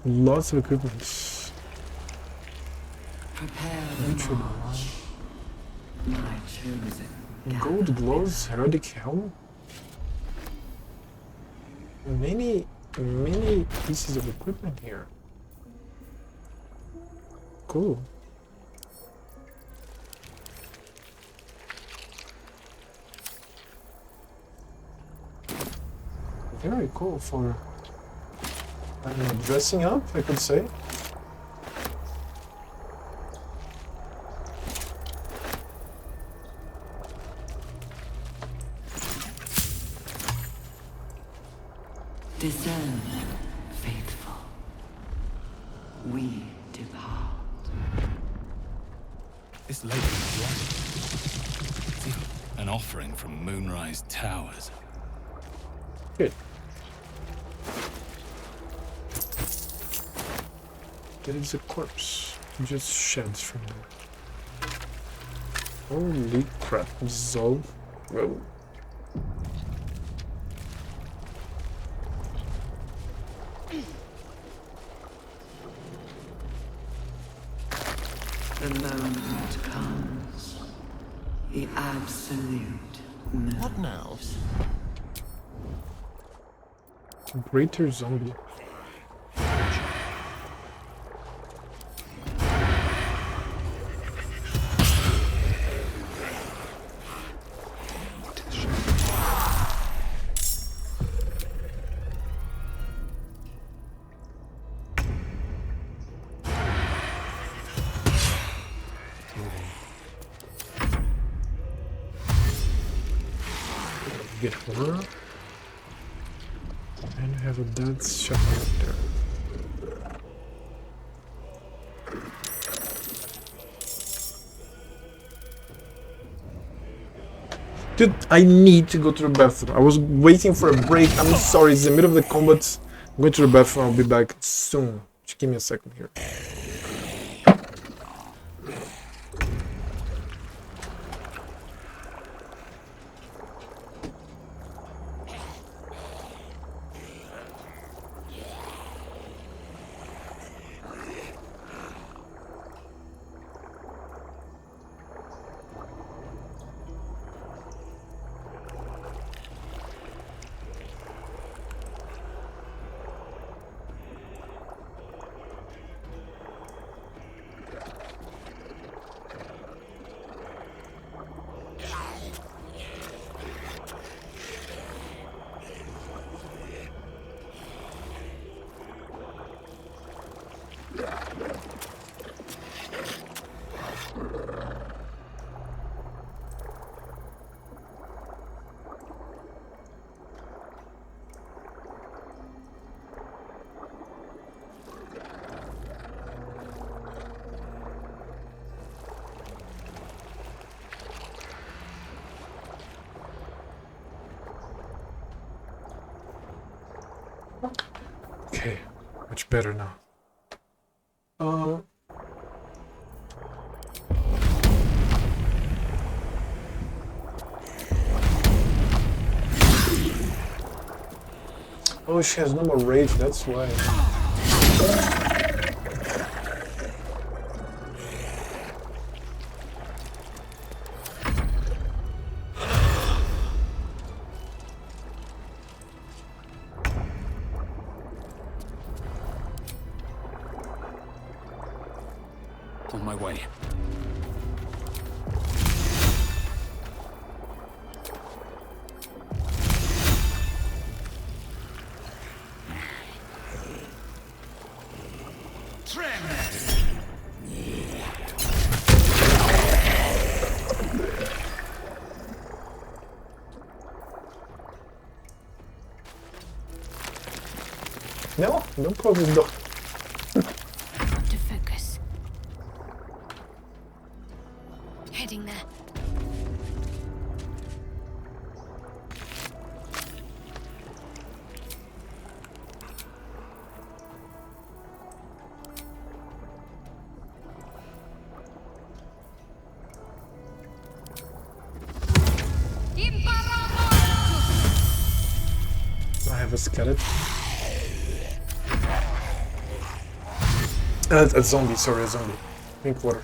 Lots of equipment. Prepare the march. My chosen. Gold gloves, heraldic helm. Many pieces of equipment here. Cool. Very cool for, I don't know, dressing up, I could say. Discern, faithful. We depart. This lady is right. See, an offering from Moonrise Towers. Good. There is a corpse. Just sheds from there. Holy crap. Dissolve. Whoa. The moment comes. The absolute moment. What now? Greater zombie. Get her. And we have a dead shot up there. Dude, I need to go to the bathroom. I was waiting for a break. I'm sorry, it's the middle of the combat. I'm going to the bathroom. I'll be back soon. Just give me a second here. Much better now. Oh, she has no more rage, that's why. On my way. No, don't close this door. To focus. Heading there. I have a skeleton. A zombie, sorry, a zombie. Drink water.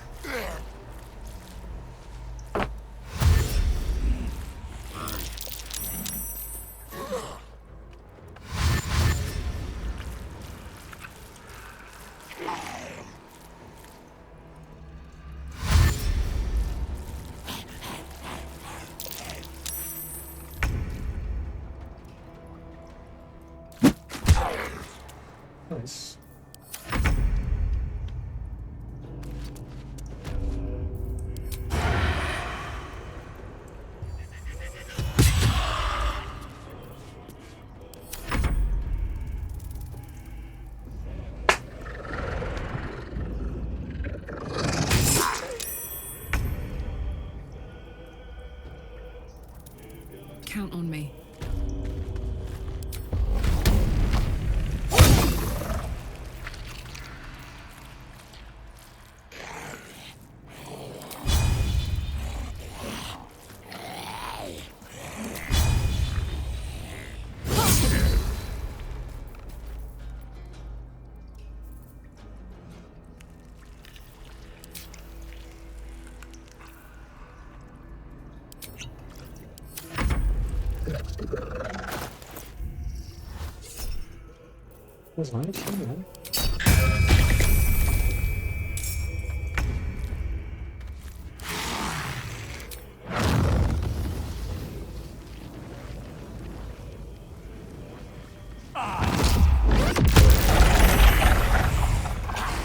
Nice. Count on me. Was nice, man.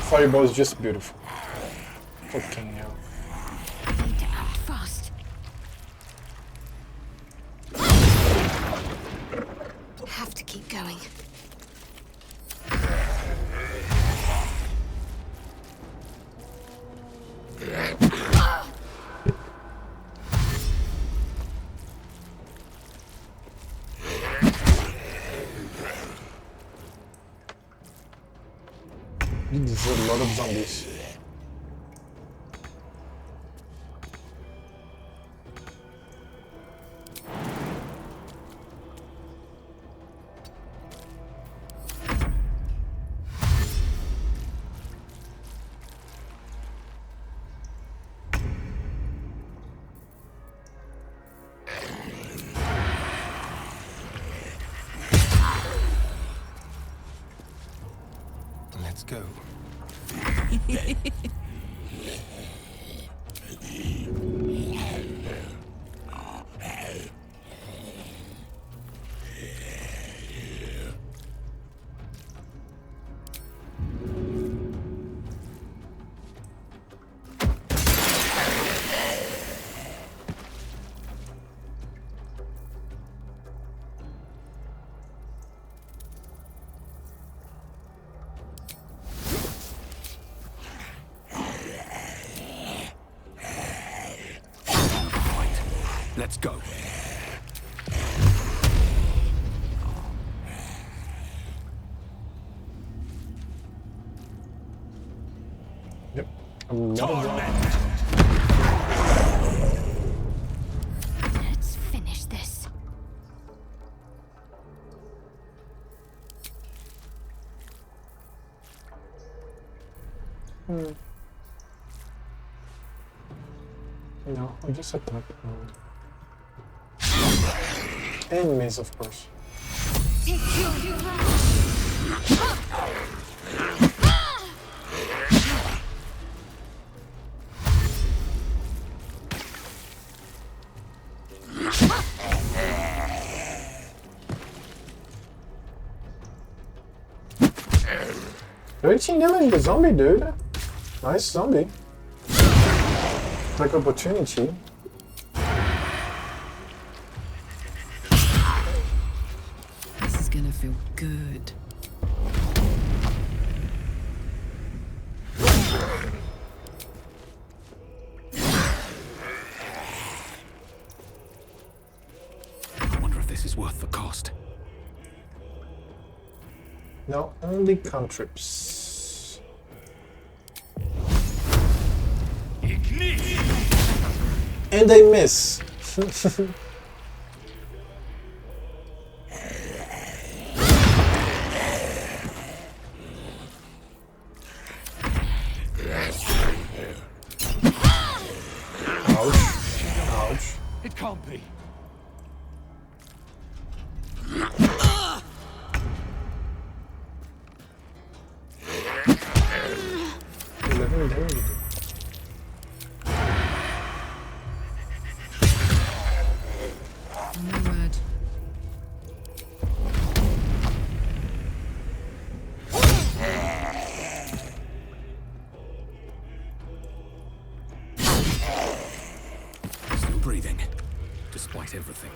Fireball is just beautiful. Fucking hell. Need to act fast. Have to keep going. There's a lot of zombies. Let's go. Let's go. torment. Let's finish this. No, I just attack. And miss, of course. Reaching them in the zombie, dude. Nice zombie. Like opportunity. This is gonna feel good. I wonder if this is worth the cost. No, only cantrips. And I miss. Ouch. Ouch. It can't be. No word. Still breathing, despite everything.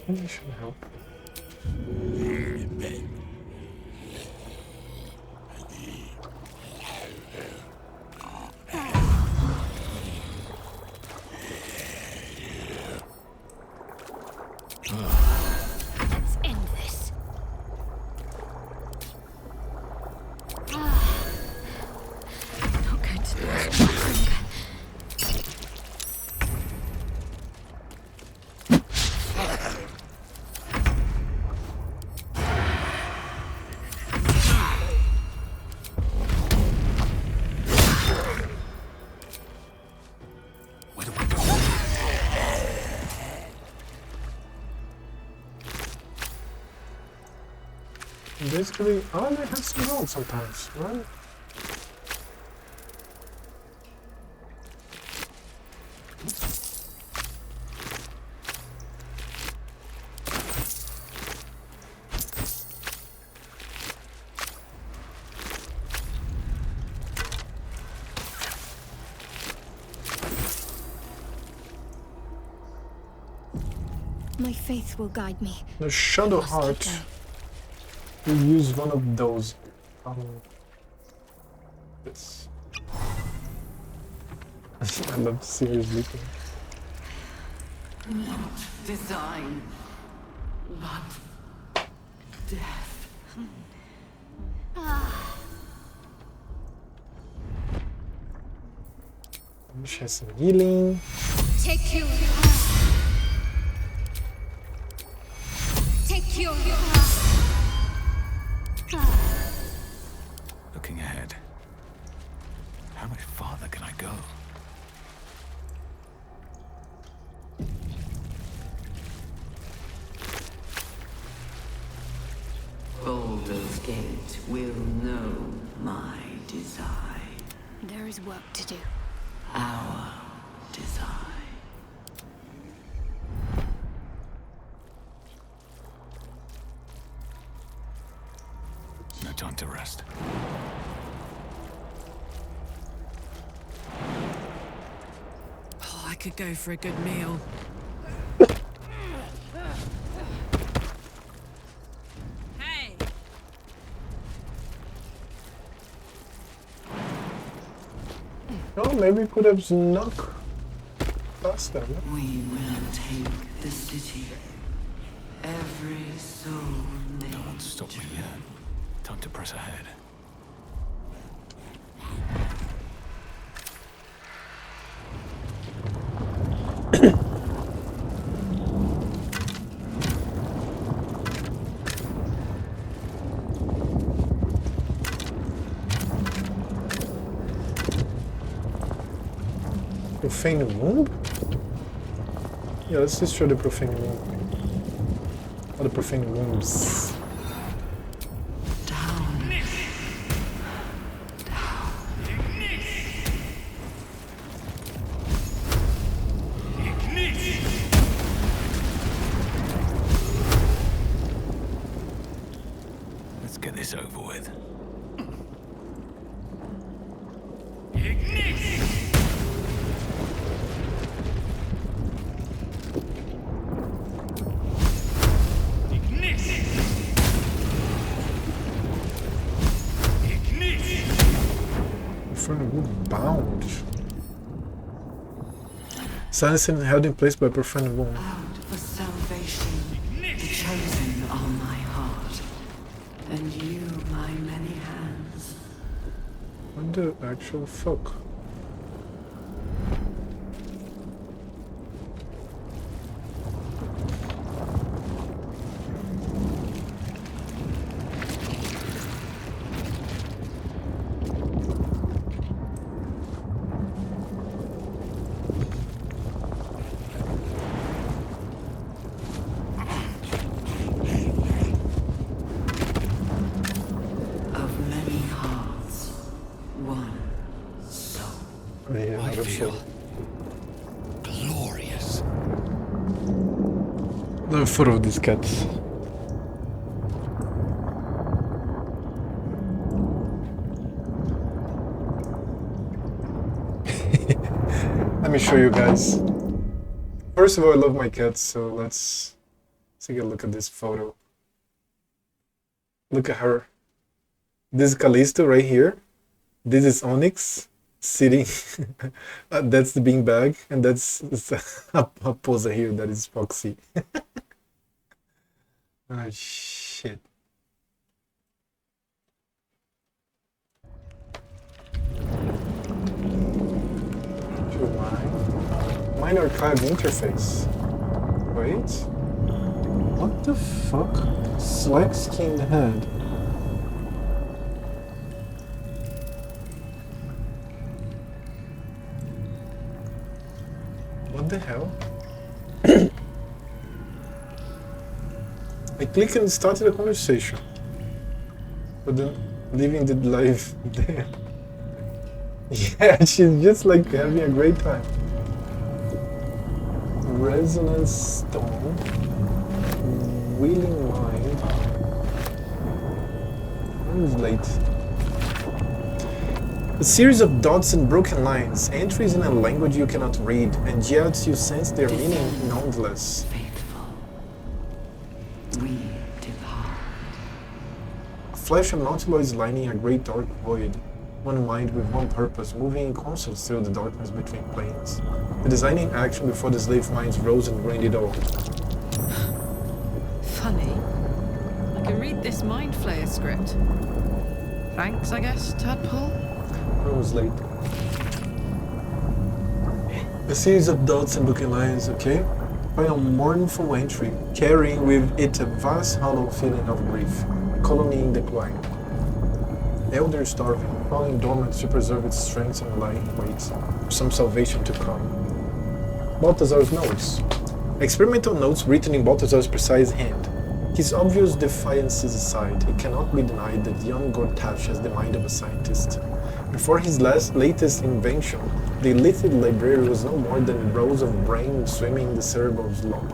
Maybe should help. Let's end this. Not going to last much longer. Where do I go? Basically, I might have some gold sometimes, right? My faith will guide me. The Shadow Must keep Heart. going. We use one of those. This. I love seriously. Design. But death. She has some healing. Take you. Take you. Looking ahead. How much farther can I go? Baldur's Gate will know my design. There is work to do. Our design. No time to rest. Oh, I could go for a good meal. Hey! Oh, maybe we could have snuck past them. We will take the city. Every soul No one stop me yet. Time to press ahead. Profane wound? Yeah, let's destroy the profane wound. Or the profane wounds. Let's get this over with. Profane wound bound. Silence and held in place by profane wound. Bound for salvation, the chosen are my heart, and you my many hands. What the actual fuck? Of many hearts, one soul. Yeah, I another feel photo. glorious. Another photo of these cats. Let me show you guys. First of all, I love my cats, so let's take a look at this photo. Look at her. This is Callisto right here. This is Onyx sitting. That's the beanbag, and that's a poser here. That is Foxy. Oh shit. To mine archive interface. Wait. What the fuck? Slack skinned head. What the hell? I click and started a conversation. But then leaving the live there. Yeah, she's just like having a great time. Resonance stone. Wheeling mind. Who's late? A series of dots and broken lines, entries in a language you cannot read, and yet you sense their meaning nonetheless. Faithful, we depart. A flash of Nautilus lining a great dark void, one mind with one purpose, moving in concert through the darkness between planes. The designing action before the slave minds rose and grained it all. Funny. I can read this Mind Flayer script. Thanks, I guess, Tadpole? I was late. A series of dots and broken lines, okay? By a mournful entry, carrying with it a vast hollow feeling of grief, a colony in decline. Elder starving, falling dormant to preserve its strength and lie in wait, for some salvation to come. Balthazar's notes. Experimental notes written in Balthazar's precise hand. His obvious defiances aside, it cannot be denied that young Gortash has the mind of a scientist. Before his latest invention, the illithid library was no more than rows of brain swimming in the cerebral slop.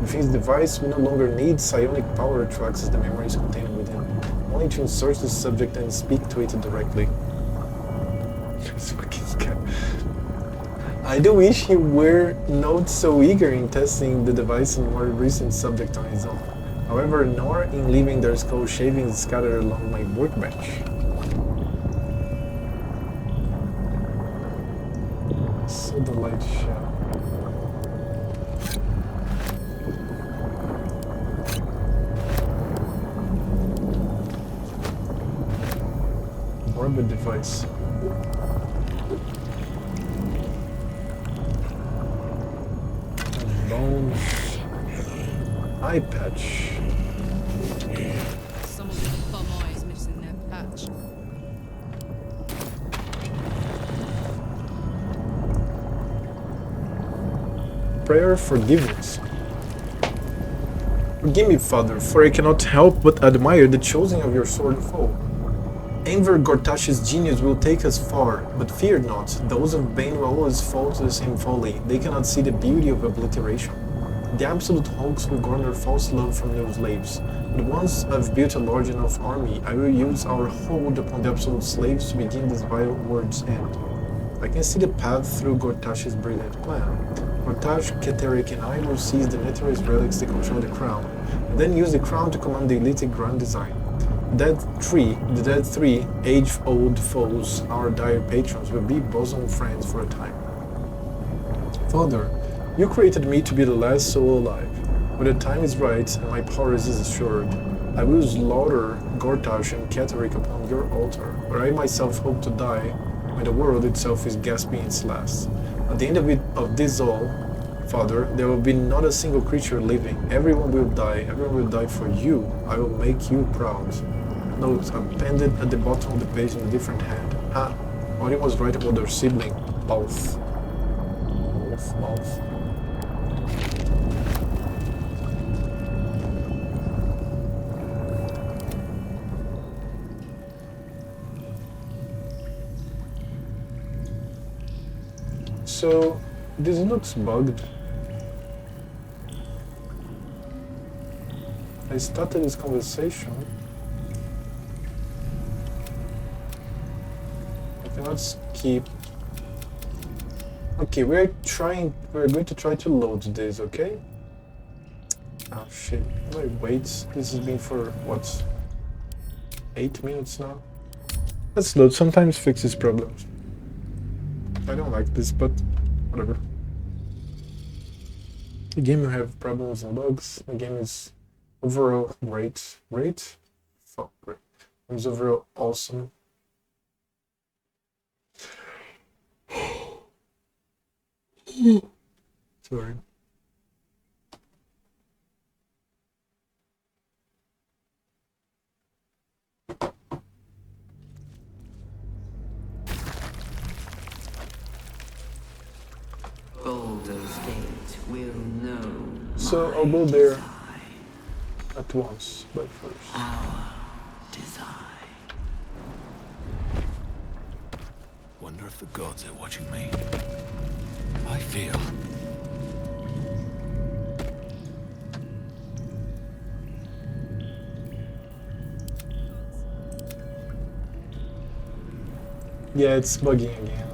With his device, we no longer need psionic power to access the memories contained within, only to insert the subject and speak to it directly. I do wish he were not so eager in testing the device on more recent subject on his own. However, nor in leaving their skull shavings scattered along my workbench. So the light shell. Orbit device. I bones. Eye patch. Someone with bum eyes missing their patch. Prayer forgiveness. Forgive me, Father, for I cannot help but admire the choosing of your sword foe. Enver Gortash's genius will take us far, but fear not, those of Bane will always fall to the same folly. They cannot see the beauty of obliteration. The absolute hulks will garner false love from new slaves. But once I've built a large enough army, I will use our hold upon the absolute slaves to begin this vile world's end. I can see the path through Gortash's brilliant plan. Gortash, Ketheric, and I will seize the Netherese relics to control the crown, and then use the crown to command the elite grand design. The dead three age-old foes, our dire patrons, will be bosom friends for a time. Father, you created me to be the last soul alive. When the time is right and my power is assured, I will slaughter Gortash and Ketheric upon your altar, where I myself hope to die when the world itself is gasping its last. At the end of this all, Father, there will be not a single creature living. Everyone will die for you. I will make you proud. Note, appended at the bottom of the page in a different hand. Ah, Ori was right about their sibling, Balth. Balth. So, this looks bugged. I started this conversation. I cannot skip. Okay, we're going to try to load this, okay? Oh shit, wait, this has been for, what, 8 minutes now? Let's load, sometimes fixes problems. I don't like this, but whatever. The game will have problems and bugs. The game is overall great. Great? Fuck, great. It's overall awesome. Sorry. Baldur's Gate will know. So I'll go there at once, but first. Our design. Wonder if the gods are watching me. I feel. Yeah, it's bugging again.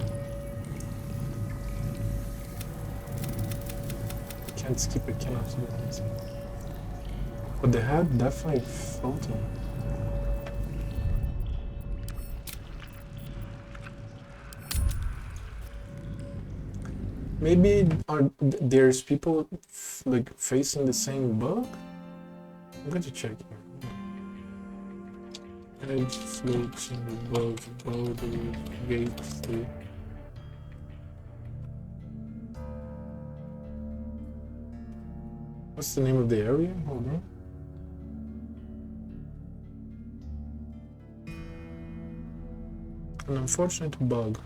I can't skip it, cannot do it. But the head definitely floating. Maybe there's people like facing the same bug? I'm going to check here. Head floating above Baldur's Gate 3. What's the name of the area? Hold on. An unfortunate bug.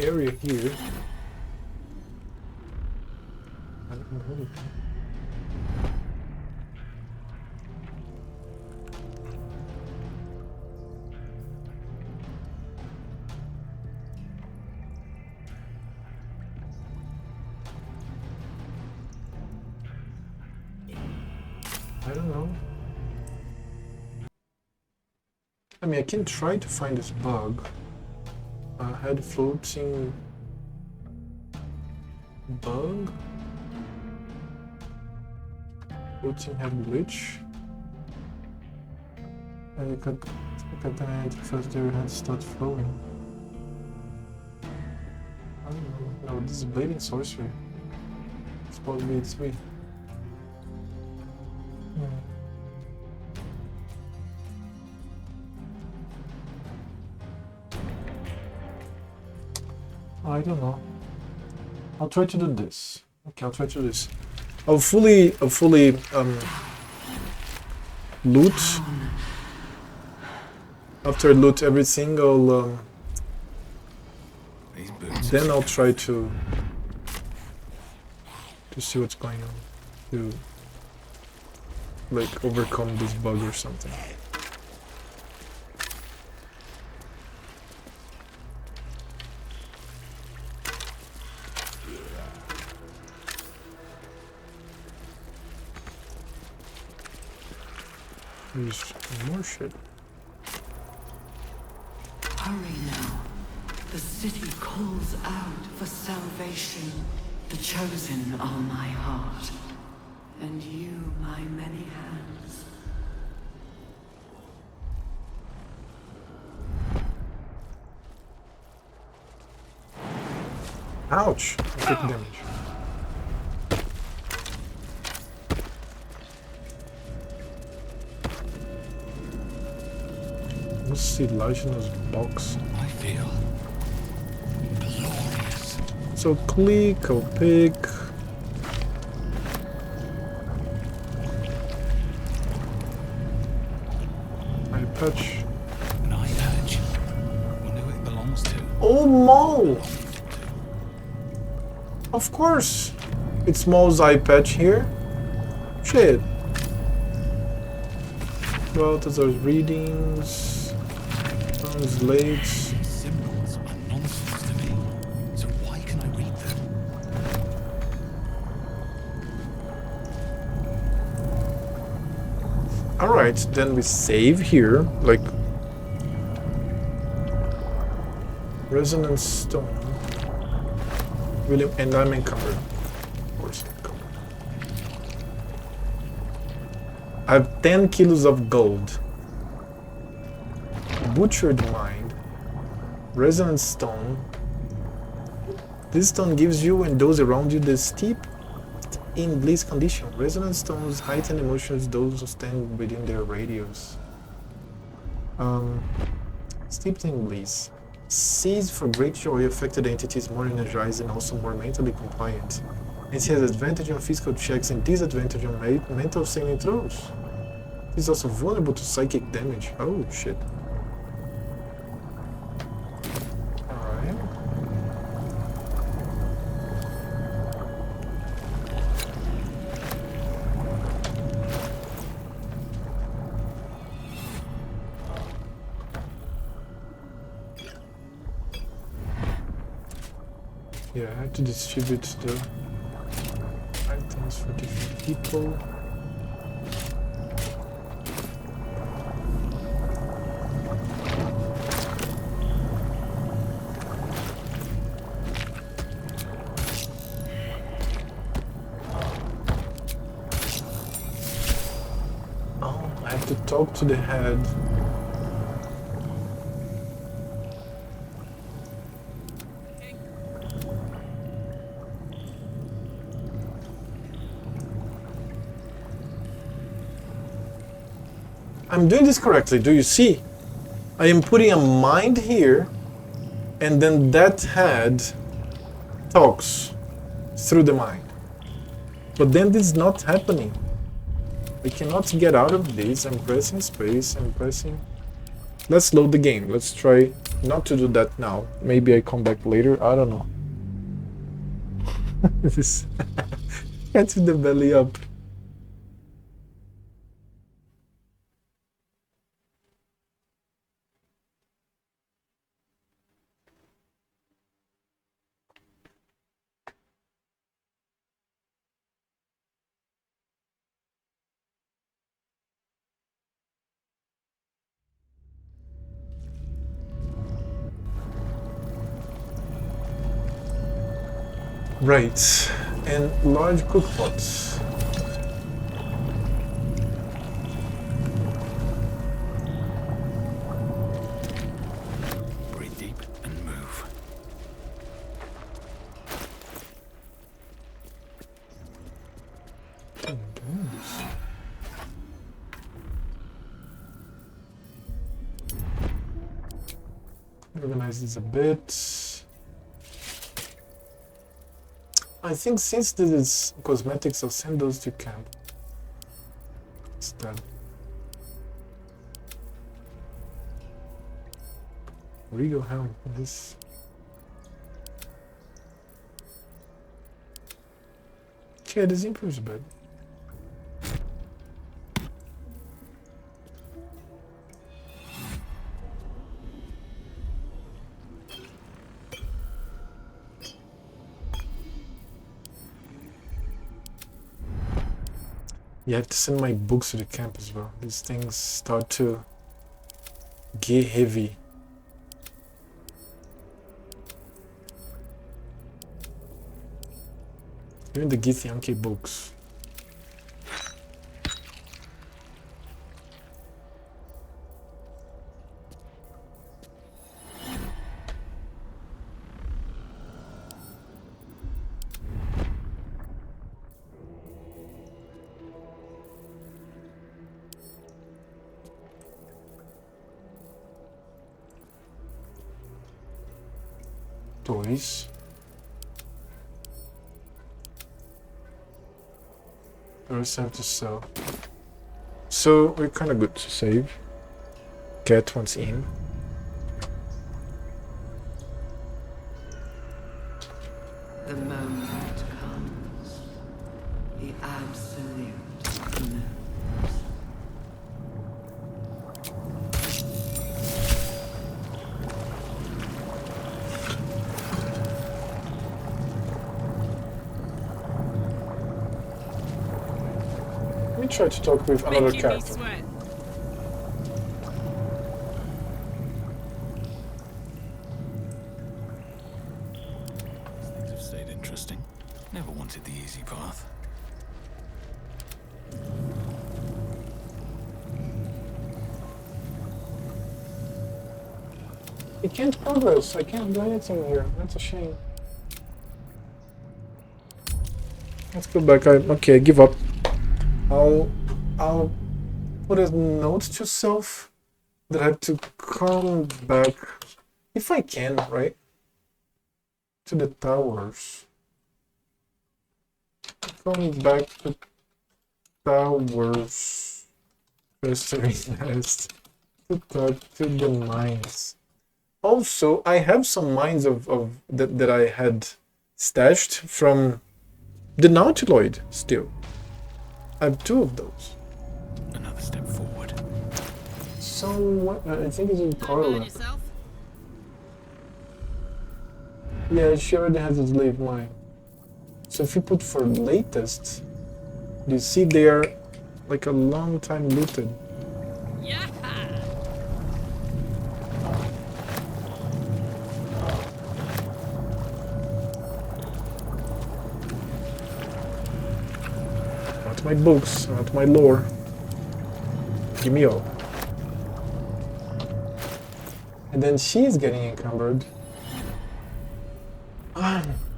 Area here. I don't know. I don't know. I mean, I can try to find this bug. Head floating bug. Floating head glitch. And you could look at the head first their head start flowing. I don't know. No, this is Blading Sorcerer. It's probably it's me. I don't know. I'll try to do this. Okay, I'll try to do this. I'll fully loot. After I loot everything, then I'll try to see what's going on, to like overcome this bug or something. There's more shit. Hurry now. The city calls out for salvation. The chosen are my heart, and you my many hands. Ouch! I took damage. Let's see Lyshana's box. I feel glorious. So click, I'll pick. Eye patch. An eye patch. Wonder who it belongs to. Oh, Mo! Of course! It's Mo's eye patch here. Shit. Well, those are readings. Translates. These symbols are nonsense to me. So why can I read them? Alright, then we save here, like Resonance Stone. William, and I'm encumbered. Of course, encumbered. I have 10 kilos of gold. Butchered Mind. Resonance Stone. This stone gives you and those around you the steep in bliss condition. Resonance stones heighten emotions those who stand within their radius. Steeped in bliss. Sees for great joy affected entities more energized and also more mentally compliant. It has advantage on physical checks and disadvantage on mental saving throws. It is also vulnerable to psychic damage. Oh shit. Alright. Yeah, I have to distribute the items for different people. Oh, I have to talk to the head. I'm doing this correctly, do you see? I am putting a mind here, and then that head talks through the mind. But then this is not happening. I cannot get out of this. I'm pressing space, I'm pressing... Let's load the game. Let's try not to do that now. Maybe I come back later, I don't know. This... Gets the belly up. Right, and large cookpots. Breathe deep and move. Organize this a bit. I think since this is cosmetics, I'll send those to camp instead. Regal helm, this. Okay, this improves a bit. Yeah, I have to send my books to the camp as well. These things start to get heavy. Even the Githyanki books. Toys. The rest I have to sell. So we're kind of good to save. Get once in. The moment comes. The absolute knows. Let me try to talk with another character. Things have stayed interesting. Never wanted the easy path. I can't progress. I can't do anything here. That's a shame. Let's go back. Okay, I give up. I'll put a note to self that I have to come back, if I can, right? To the towers. Come back to towers. Nest to talk to the mines. Also, I have some mines of that I had stashed from the Nautiloid still. I have 2 of those. Another step forward. So what? I think it's in Carla. Yeah, she already has a slave mine. So if you put for latest, you see they are like a long time looted. Yeah. Not my books, not my lore. Give me all. And then she's getting encumbered.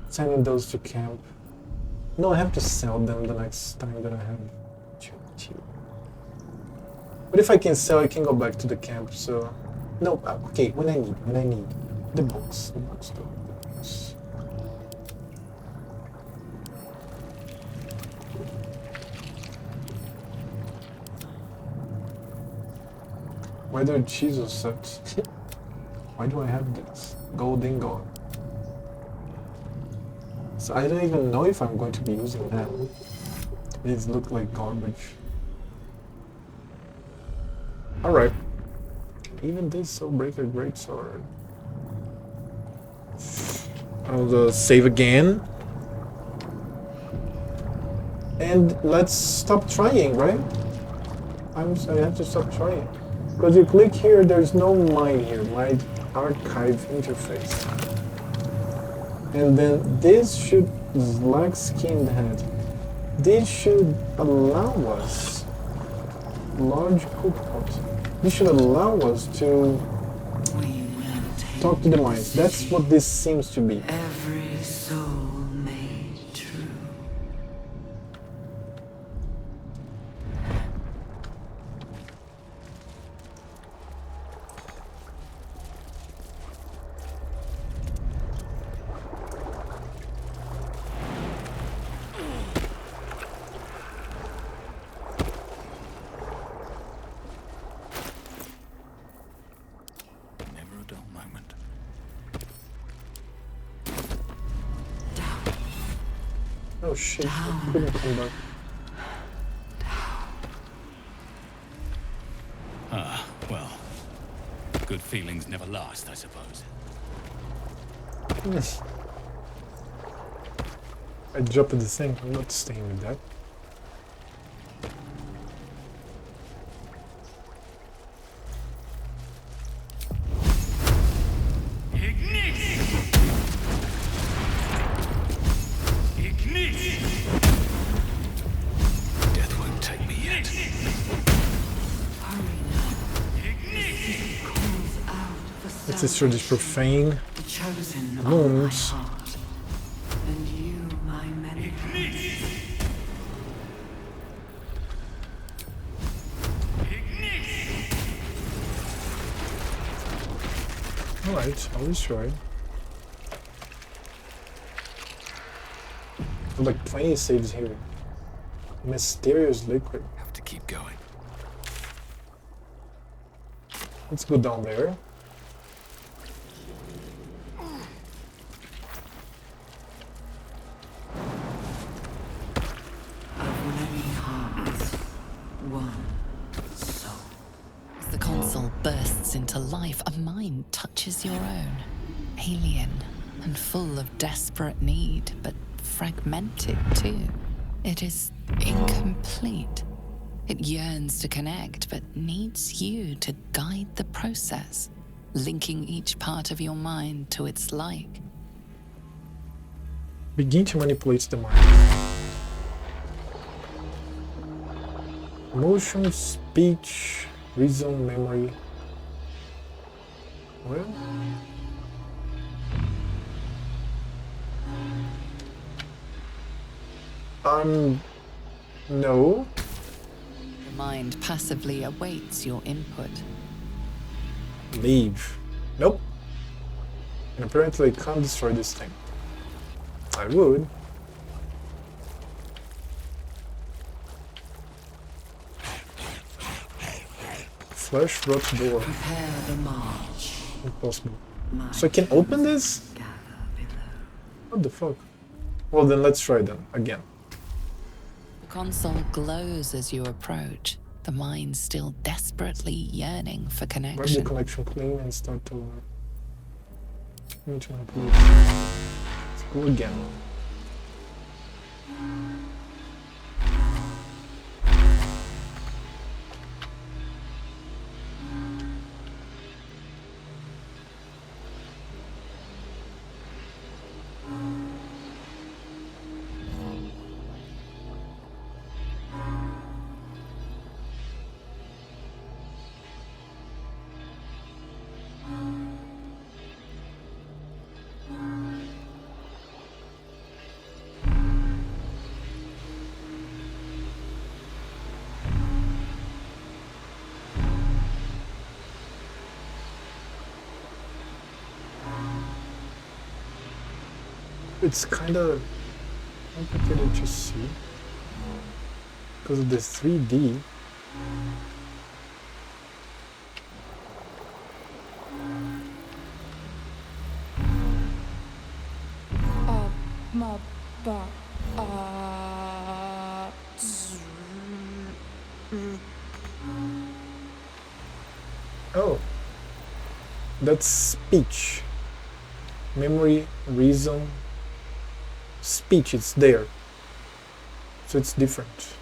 Sending those to camp. No, I have to sell them the next time that I have. But if I can sell, I can go back to the camp. So, no. Okay, when I need the books, though. The books. Whether Jesus said, why do I have this? Gold in gold. So I don't even know if I'm going to be using them. These look like garbage. Alright. Even this Soulbreaker Greatsword. I'll save again. And let's stop trying, right? I have to stop trying. Because you click here, there's no mine here, my archive interface. And then this should, black skinned head, this should allow us, large cookpot, this should allow us to talk to the mines. That's what this seems to be. Every soul made true. shit, I couldn't come back. Ah, well. Good feelings never last, I suppose. I dropped the thing, I'm not staying with that. Death won't take me yet. Let's destroy these profane The chosen wounds. are my heart, and you my many hands. Alright, I'll destroy it. Like 20 saves here. Mysterious liquid. Have to keep going. Let's go down there. Of many hearts, one soul. As the console bursts into life, a mind touches your own. Alien and full of desperate need, but fragmented too. It is incomplete. It yearns to connect, but needs you to guide the process, linking each part of your mind to its like. Begin to manipulate the mind. Emotion, speech, reason, memory. Well, no. The mind passively awaits your input. Leave. Nope. And apparently I can't destroy this thing. I would. Flesh rot door. Prepare the march. Impossible. My So I can open this? gather below. What the fuck? Well then let's try them again. The console glows as you approach, the mind still desperately yearning for Wipe the connection. connection clean and start over. Need to manipulate. Let's go again. It's kind of complicated to see because of the 3D. Oh, that's speech, memory, reason. Speech, it's there, so it's different.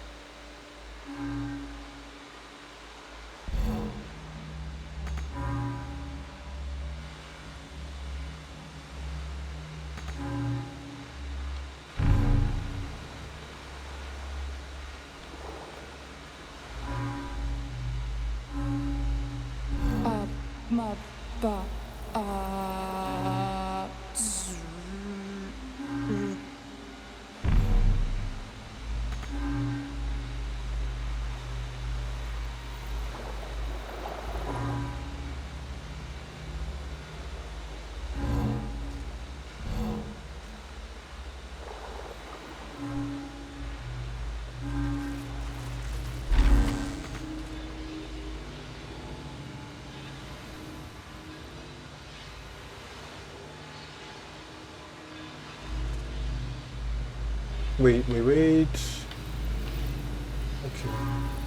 Wait. Okay,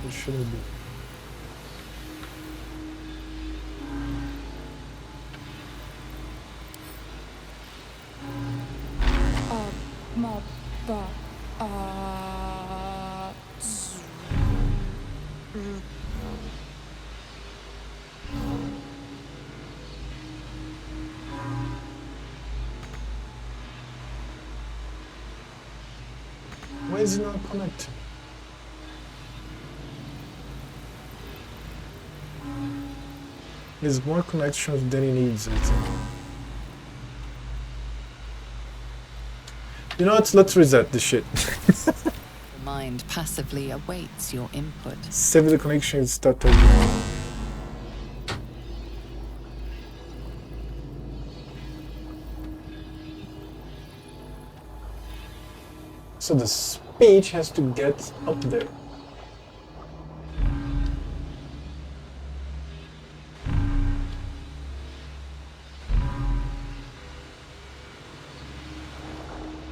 it shouldn't be. Why is it not connecting? There's more connections than he needs, I think. You know what? Let's reset the shit. The mind passively awaits your input. Save the connection and start talking. So the speech has to get up there.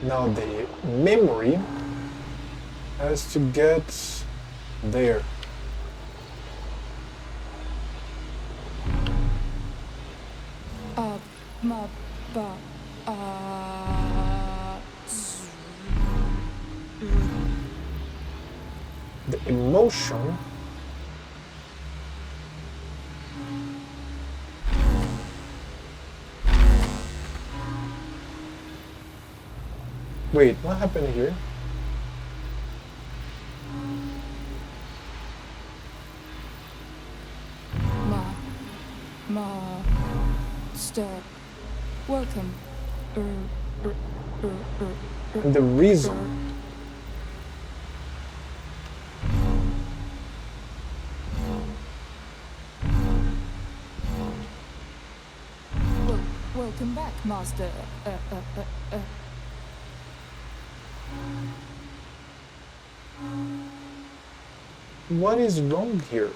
Now the memory has to get there. The emotion wait, what happened here? Master, welcome. And the reason Welcome back, Master. What is wrong here?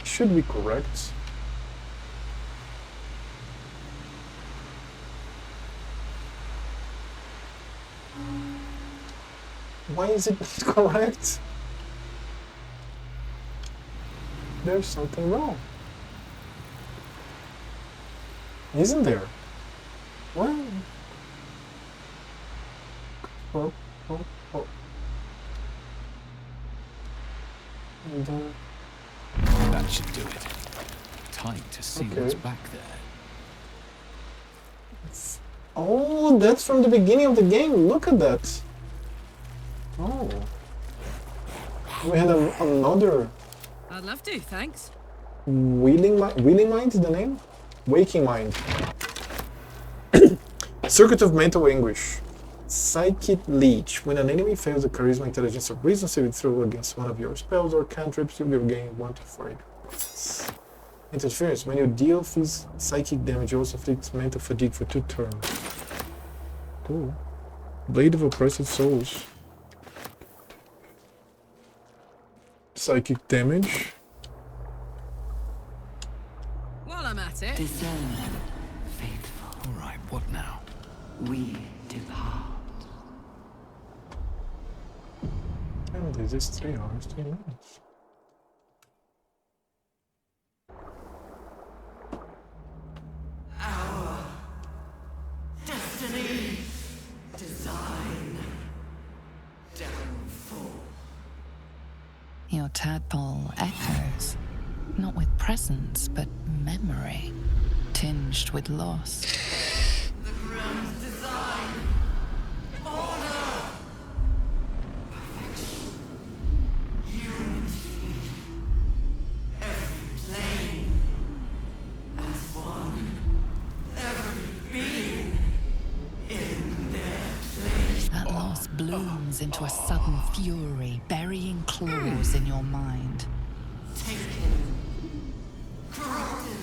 Should be correct. Why is it not correct? There's something wrong. Isn't there? Well... Oh. And, that should do it. Time to see what's back there. Oh, that's from the beginning of the game. Look at that. Oh. We had another... I'd love to, thanks. Wheeling Mind is the name? Waking Mind. Circuit of Mental Anguish. Psychic Leech. When an enemy fails the charisma, intelligence, or reason saving throw against one of your spells or cantrips, you'll gain 1 to 4 points. Interference. When you deal psychic damage, you also inflict mental fatigue for 2 turns. Cool. Blade of Oppressed Souls. Psychic damage. While I'm at it. Discern, faithful. Alright, what now? We depart. And this is 3 hours, 3 minutes. Our destiny, design, downfall. Your tadpole echoes, not with presence, but memory, tinged with loss. The grand design, order, perfection, unity, every plane as one, every being in their place. That loss blooms into a sudden fury, burying claws in your mind. Taken, corrupted,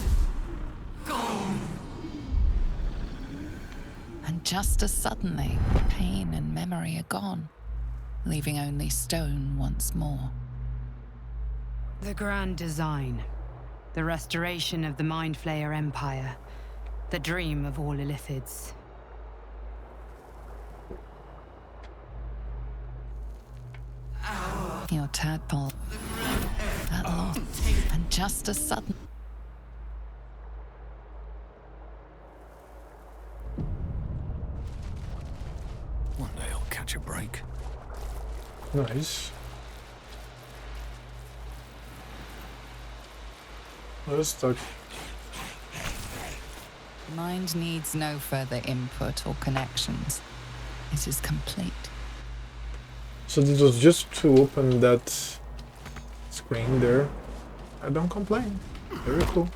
gone. And just as suddenly, pain and memory are gone, leaving only stone once more. The grand design. The restoration of the Mind Flayer Empire. the dream of all Illithids. Your tadpole. That loss. And just as sudden. One day I'll catch a break. Nice. Oh, stuck. Mind needs no further input or connections. It is complete. So this was just to open that screen there. I don't complain. Very cool.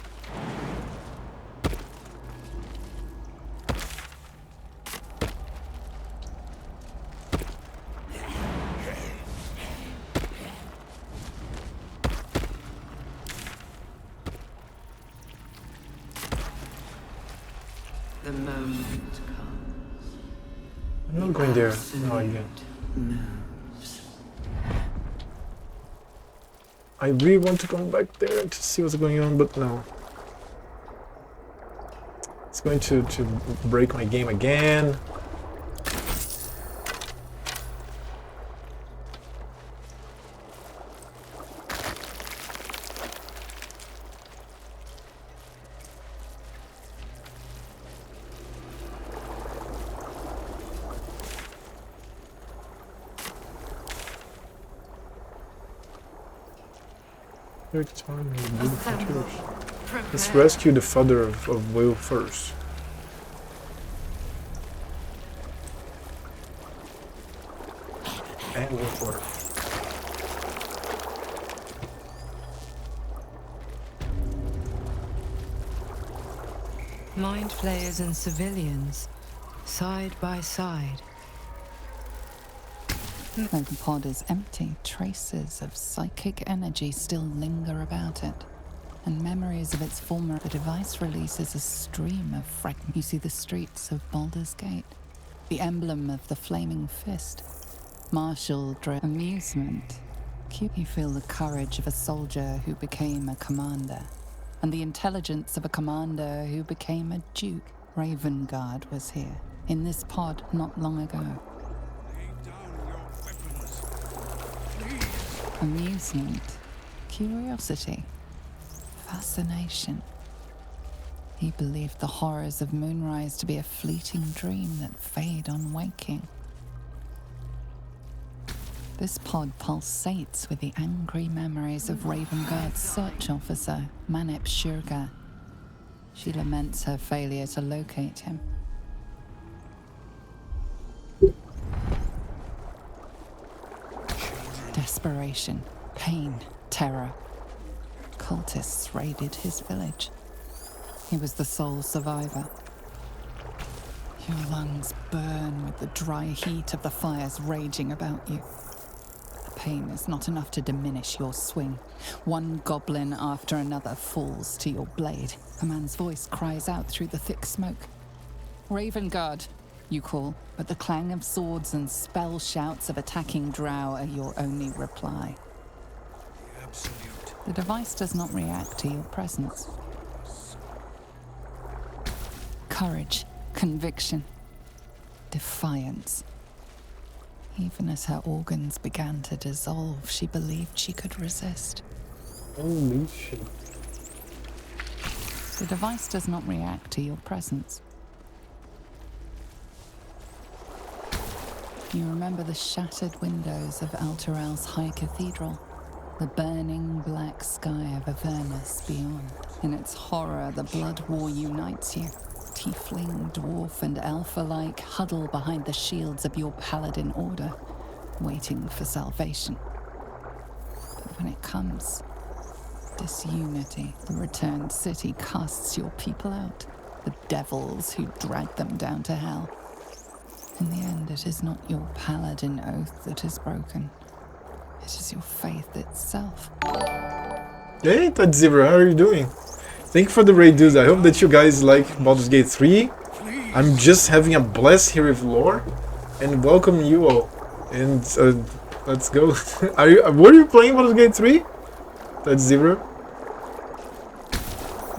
The moment comes. I'm not going there. No, again. Moves. I really want to come back there to see what's going on, but no. It's going to break my game again. Let's rescue the father of Will first. And Will first. Mind flayers and civilians, side by side. Though the pod is empty, traces of psychic energy still linger about it, and memories of its former. The device releases a stream of fragments. You see the streets of Baldur's Gate, the emblem of the flaming fist, martial amusement. You feel the courage of a soldier who became a commander, and the intelligence of a commander who became a duke. Ravengard was here, in this pod not long ago. Amusement, curiosity, fascination. He believed the horrors of Moonrise to be a fleeting dream that fade on waking. This pod pulsates with the angry memories of Ravengard's search officer, Manip Shurga. She laments her failure to locate him. Desperation, pain, terror. Cultists raided his village. He was the sole survivor. Your lungs burn with the dry heat of the fires raging about you. The pain is not enough to diminish your swing. One goblin after another falls to your blade. A man's voice cries out through the thick smoke. Ravengard, you call, but the clang of swords and spell shouts of attacking Drow are your only reply. The absolute. The device does not react to your presence. Courage, conviction, defiance. Even as her organs began to dissolve, she believed she could resist. Holy shit. The device does not react to your presence. You remember the shattered windows of Alteral's High Cathedral, the burning black sky of Avernus beyond. In its horror, the blood war unites you. Tiefling, dwarf, and elf alike huddle behind the shields of your paladin order, waiting for salvation. But when it comes, disunity, the returned city casts your people out, the devils who drag them down to hell. In the end, it is not your paladin oath that is broken. It is your faith itself. Hey, Tadzibra, how are you doing? Thank you for the raid, dudes. I hope that you guys like Baldur's Gate 3. I'm just having a blast here with lore, and welcome you all. And let's go. Were you playing Baldur's Gate 3? Tadzibra?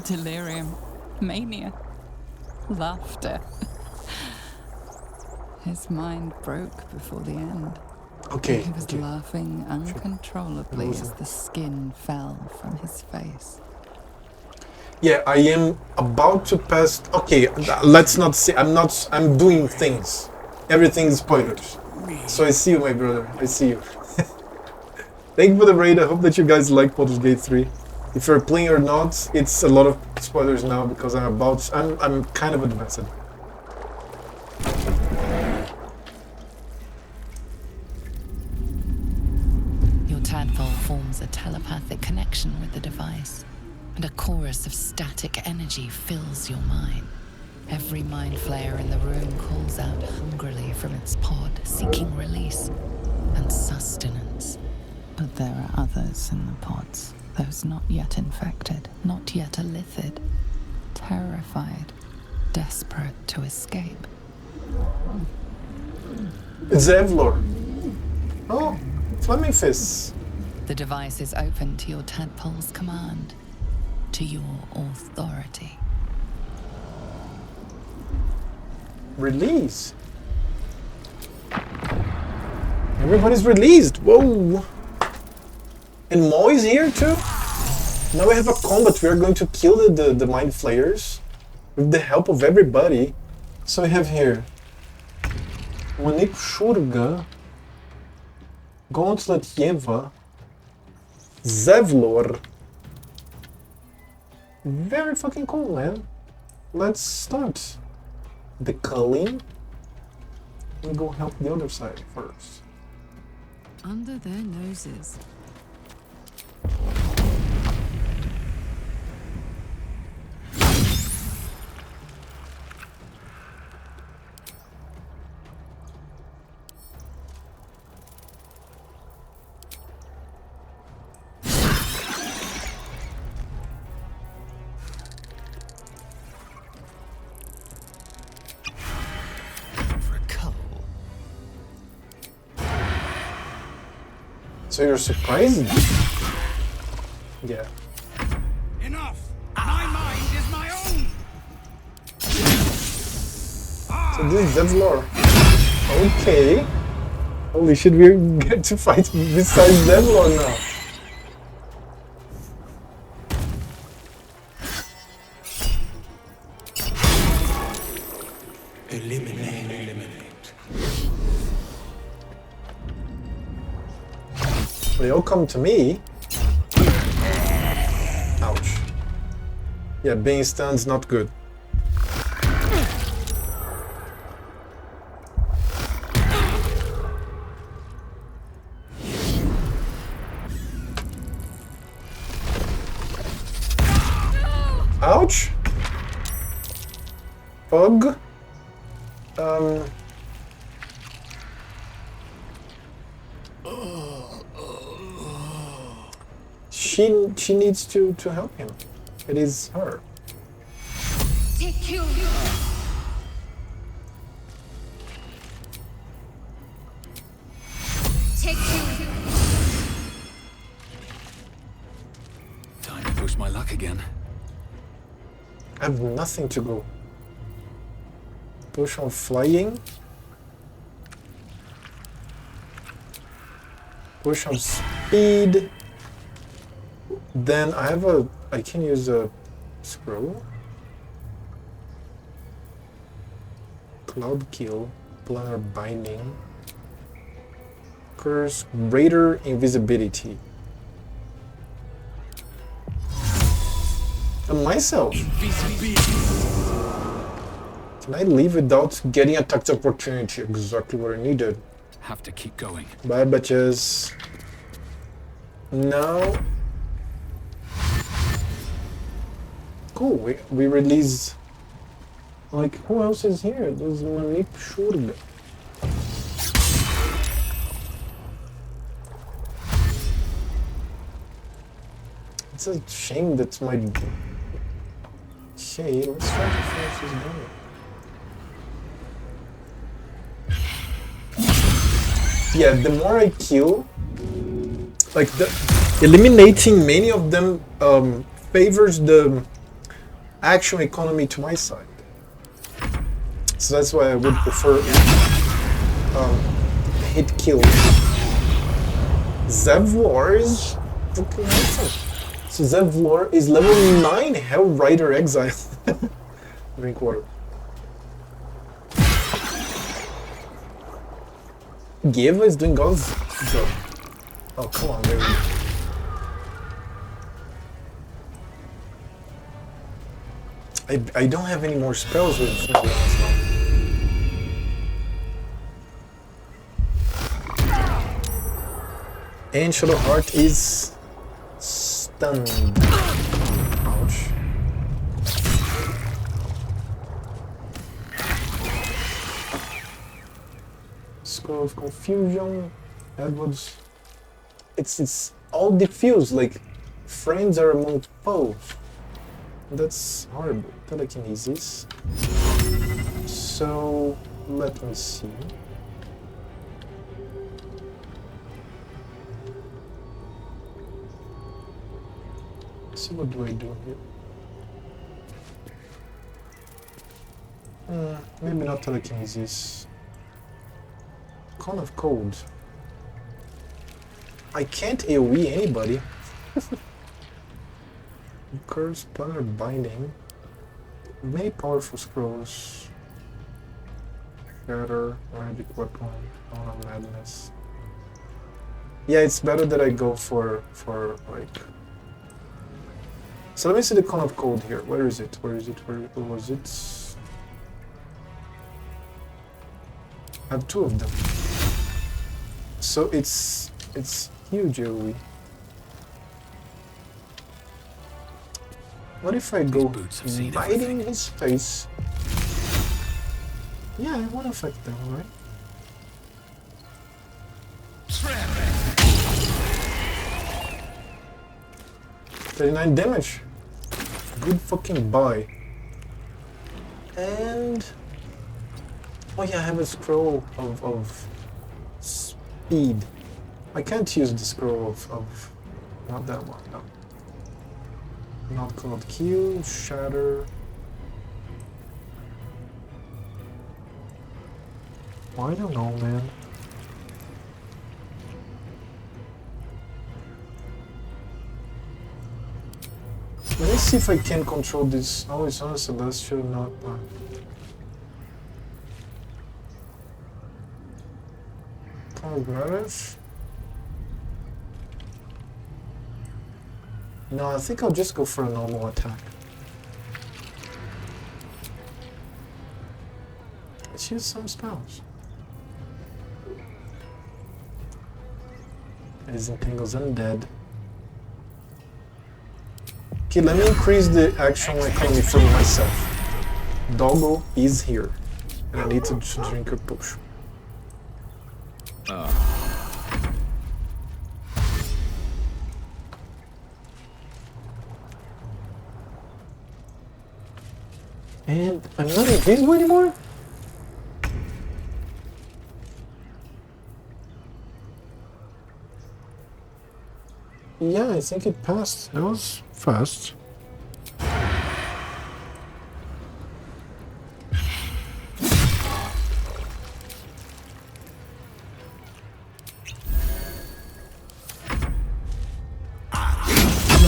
Delirium. Mania. Laughter. His mind broke before the end. Okay. He was laughing uncontrollably as the skin fell from his face. Yeah, I am about to pass. Okay, let's not say I'm doing things. Everything is spoilers. So I see you, my brother. I see you. Thank you for the raid. I hope that you guys like Baldur's Gate 3. If you're playing or not, it's a lot of spoilers now because I'm kind of advanced. Your tadpole forms a telepathic connection with the device, and a chorus of static energy fills your mind. Every mind flayer in the room calls out hungrily from its pod, seeking release and sustenance. But there are others in the pods, those not yet infected, not yet elithid, terrified, desperate to escape. Zevlor. Oh, Flaming Fists. The device is open to your tadpole's command, to your authority. Release. Everybody's released. Whoa. And Mo is here too. Now we have a combat. We are going to kill the mind flayers with the help of everybody. So we have here Monik Shurga, Gauntlet Yeva, Zevlor. Very fucking cool, man. Let's start the culling. We'll go help the other side first. Under their noses. So you're surprised? Yeah. Enough! My mind is my own! So this is Zevlor. Okay. Holy shit, we get to fight besides Zevlor now. They all come to me. Ouch. Yeah, being stunned's not good. Ouch. Pug. She needs to help him. It is her. Take you. Take you. Time to push my luck again. I have nothing to go. Push on flying. Push on speed. Then I can use a scroll. Cloud kill, planar binding, curse, greater invisibility. And myself. Can I leave without getting attacked opportunity? Exactly what I needed. Have to keep going. Bye, bitches. Now. Cool, we release. Like, who else is here? There's Manip Shurga. It's a shame that my. Okay, let's try to finish this game. Yeah, the more I kill, like eliminating many of them favors the action economy to my side. So that's why I would prefer hit kill. Zevlor is fucking awesome. So Zevlor is level 9 Hell Rider Exile. Drink water. Giva is doing God's job. Oh, come on, baby. I don't have any more spells with me. And Shadow Heart is stunned. Ouch. Scroll of Confusion. Edwards. It's all diffused, like friends are among foes. That's horrible. Telekinesis. So let me see. So what do I do here? Maybe not telekinesis. Cone of Cold. I can't AoE anybody. Curse, Planner Binding. Many powerful scrolls. Shatter, Magic Weapon, Cone of Madness. Yeah, it's better that I go for like. So let me see the Cone of Cold here. Where is it? Where is it? Where was it? I have 2 of them. So it's huge AoE. What if I go right in his face? Yeah, I won't affect them, right? 39 damage. Good fucking buy. And oh yeah, I have a scroll of speed. I can't use the scroll of not that one, no. Not called Q, Shatter. Oh, I don't know, man. Let me see if I can control this. Oh, it's on a Celestial, not... Progressive? No, I think I'll just go for a normal attack. Let's use some spells. It disentangles undead. Okay, let me increase the action economy for myself. Doggo is here. And I need to drink a potion. And I'm not invisible anymore? Yeah, I think it passed. That was fast. Come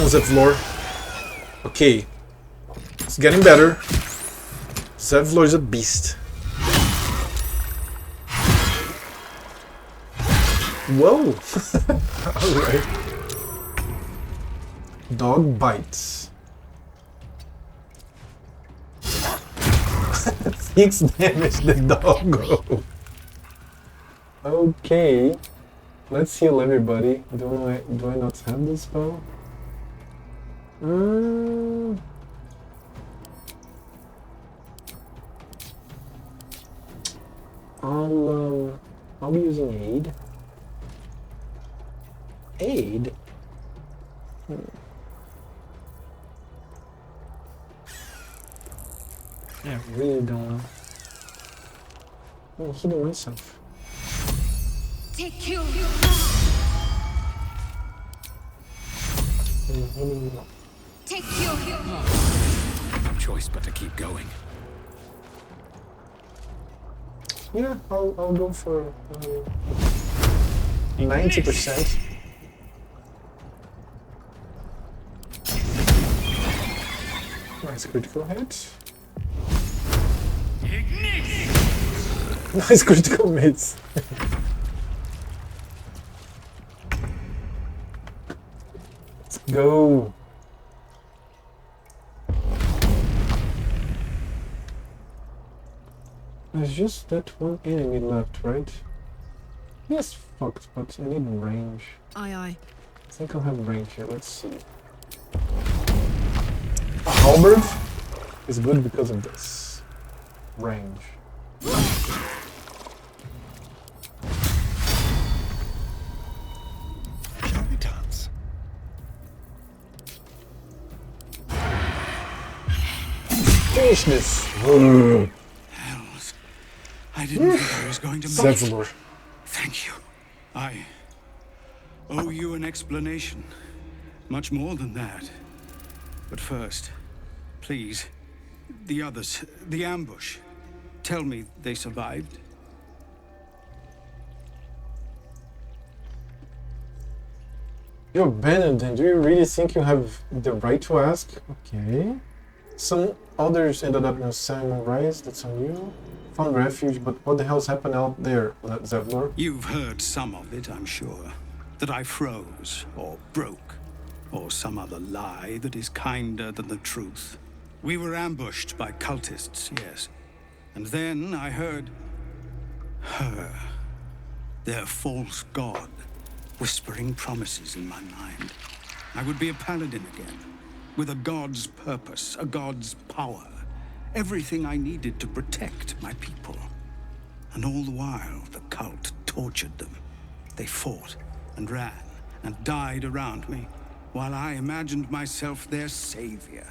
on, Zevlor. Okay. It's getting better. Zevlor is a beast. Whoa! Alright. Dog bites. 6 damage the doggo. Okay. Let's heal everybody. Do I not have this spell? I'll be using aid. Aid? I really don't know. I'm healing myself. Take you. Take you. No choice but to keep going. Yeah, I'll go for 90%. Nice critical hit. Nice critical miss. Let's go. There's just that one enemy left, right? Yes, fucked, but I need range. Aye, aye. I think I'll have range here, let's see. A halberd is good because of this. Range. Shall we dance? Finish this! Hells. I didn't think I was going to make it. Thank you. I owe you an explanation. Much more than that. But first, please, the others, the ambush. Tell me they survived. You're Benedict, do you really think you have the right to ask? Okay. Some others ended up in Simon Rise, that's on you. Found refuge, but what the hell's happened out there, Zevlor? You've heard some of it, I'm sure. That I froze, or broke, or some other lie that is kinder than the truth. We were ambushed by cultists, yes. And then I heard her, their false god, whispering promises in my mind. I would be a paladin again, with a god's purpose, a god's power. Everything I needed to protect my people. And all the while, the cult tortured them. They fought and ran and died around me, while I imagined myself their savior.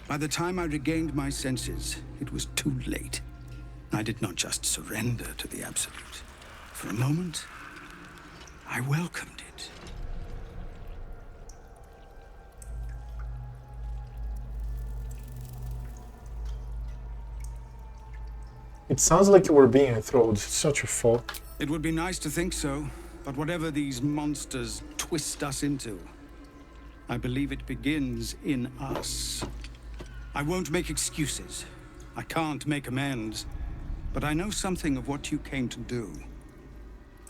By the time I regained my senses, it was too late. I did not just surrender to the Absolute. For a moment, I welcomed it. It sounds like you were being enthralled. It's such a fault. It would be nice to think so, but whatever these monsters twist us into, I believe it begins in us. I won't make excuses. I can't make amends. But I know something of what you came to do.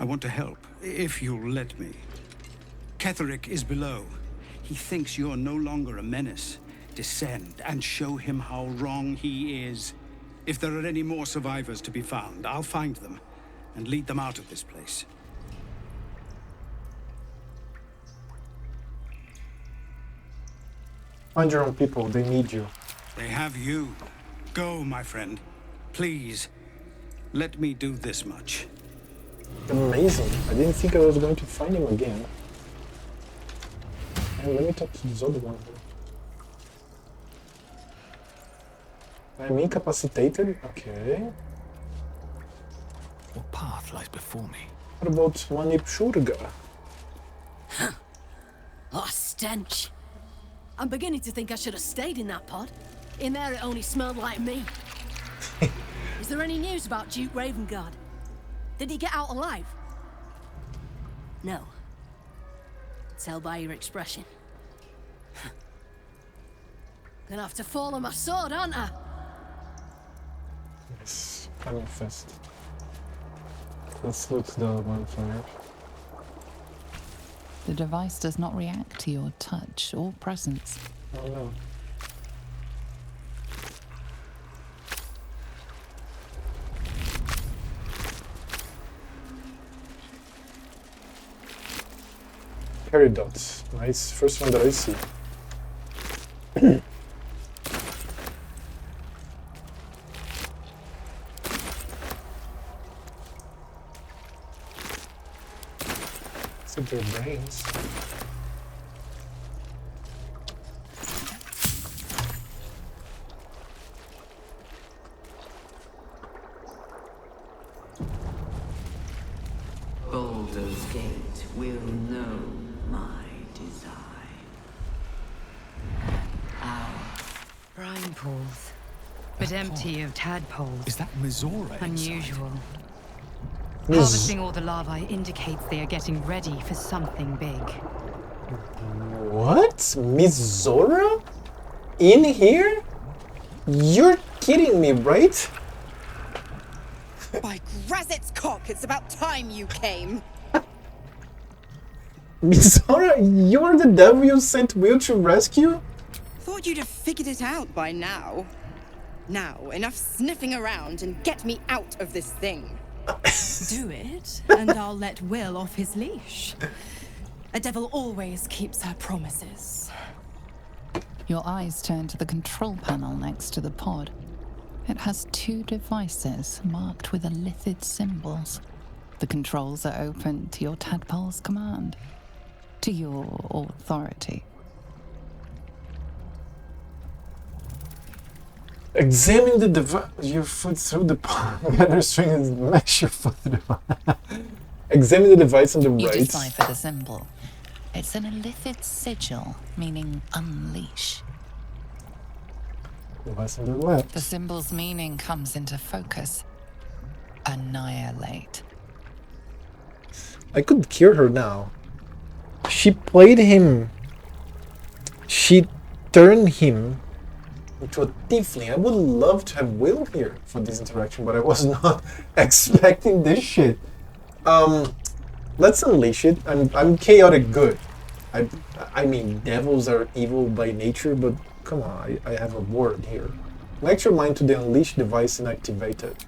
I want to help, if you'll let me. Ketherick is below. He thinks you're no longer a menace. Descend and show him how wrong he is. If there are any more survivors to be found, I'll find them and lead them out of this place. Find your own people, they need you. They have you. Go, my friend. Please, let me do this much. Amazing. I didn't think I was going to find him again. And let me talk to this other one here. I'm incapacitated? Okay. What path lies before me? What about Manipshurga? What a stench. I'm beginning to think I should have stayed in that pod. In there it only smelled like me. Is there any news about Duke Ravengard? Did he get out alive? No. Tell by your expression. Gonna have to fall on my sword, aren't I? Yes, coming fast. Let's loot the one fire. The device does not react to your touch or presence. Oh no. Peridots. Nice. First one that I see. Except their brains. Baldur's Gate will know my design. Brine pools. but empty of tadpoles. Is that Mizora? Unusual. Harvesting all the larvae indicates they are getting ready for something big. What? Mizora? In here? You're kidding me, right? By Grazit's cock, it's about time you came. Mizora, you're the devil you sent Will to rescue? Thought you'd have figured it out by now. Now, enough sniffing around and get me out of this thing. Do it, and I'll let Will off his leash. A devil always keeps her promises. Your eyes turn to the control panel next to the pod. It has 2 devices marked with illithid symbols. The controls are open to your tadpole's command, to your authority. Examine the device. Your foot through the gather string and mash your foot through the Examine the device on the You right. decipher the symbol. It's an illithid sigil, meaning unleash. Device on the left. The symbol's meaning comes into focus. Annihilate. I could cure her now. She played him. She turned him into a tiefling. I would love to have Will here for this interaction, but I was not expecting this shit. Let's unleash it. I'm chaotic good. I mean, devils are evil by nature, but come on, I have a word here. Connect your mind to the unleash device and activate it.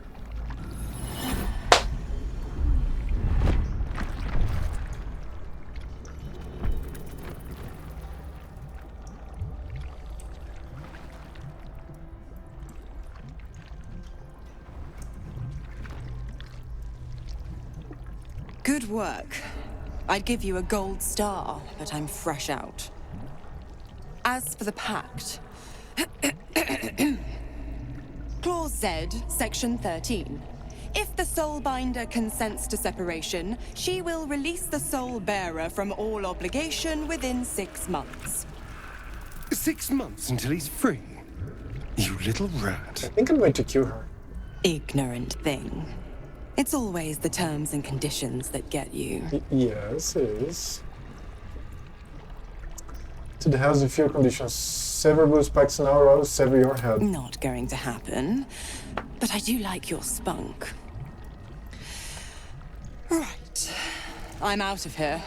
Good work. I'd give you a gold star, but I'm fresh out. As for the pact... Clause Z, Section 13. If the Soulbinder consents to separation, she will release the Soul Bearer from all obligation within 6 months. 6 months until he's free? You little rat. I think I'm going to cure her. Ignorant thing. It's always the terms and conditions that get you. Yes, it is. To the house in fear conditions. Sever blue spikes an hour, I'll sever your head. Not going to happen. But I do like your spunk. Right. I'm out of here.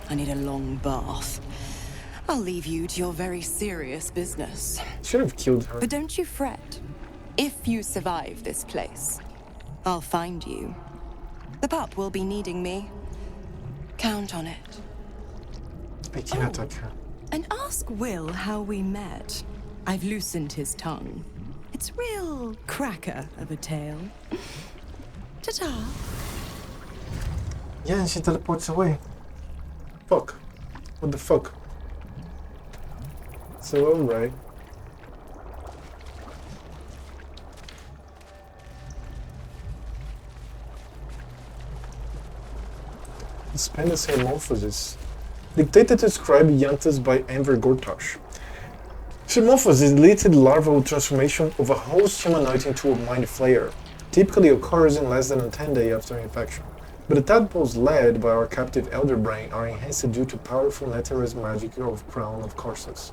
I need a long bath. I'll leave you to your very serious business. Should have killed her. But don't you fret. If you survive this place, I'll find you. The pup will be needing me. Count on it. I can't attack her. And ask Will how we met. I've loosened his tongue. It's real cracker of a tale. Ta-ta. Yeah, and she teleports away. Fuck. What the fuck? So, alright. Spendus Hermorphosis. Dictated to scribe Yantas by Enver Gortash. Hermorphosis is deleted larval transformation of a host humanoid into a mind flayer. Typically occurs in less than 10 days after infection. But the tadpoles led by our captive Elder Brain are enhanced due to powerful Netherese magic of Crown of Curses.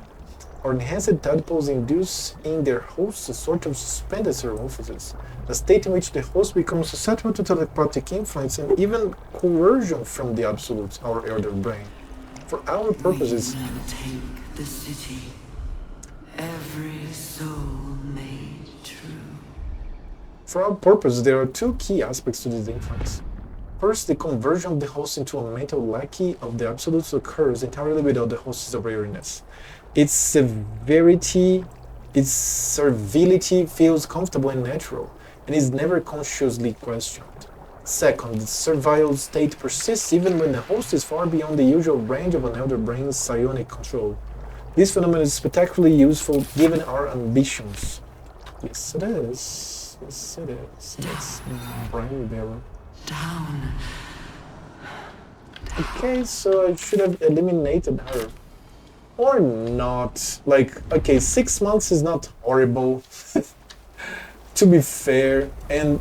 Our enhanced tadpoles induce in their hosts a sort of suspended hermorphosis, a state in which the host becomes susceptible to telepathic influence and even coercion from the Absolute, our Elder Brain. For our purposes... We will take the city, every soul made true. For our purpose, there are 2 key aspects to this influence. First, the conversion of the host into a mental lackey of the Absolutes occurs entirely without the host's awareness. Its severity, its servility feels comfortable and natural, and is never consciously questioned. Second, the servile state persists even when the host is far beyond the usual range of an Elder Brain's psionic control. This phenomenon is spectacularly useful given our ambitions. Yes, it is. Yes, it is. Yes, Brain Bearer. Down. Okay, so I should have eliminated her. Or not. Like, okay, 6 months is not horrible. to be fair, and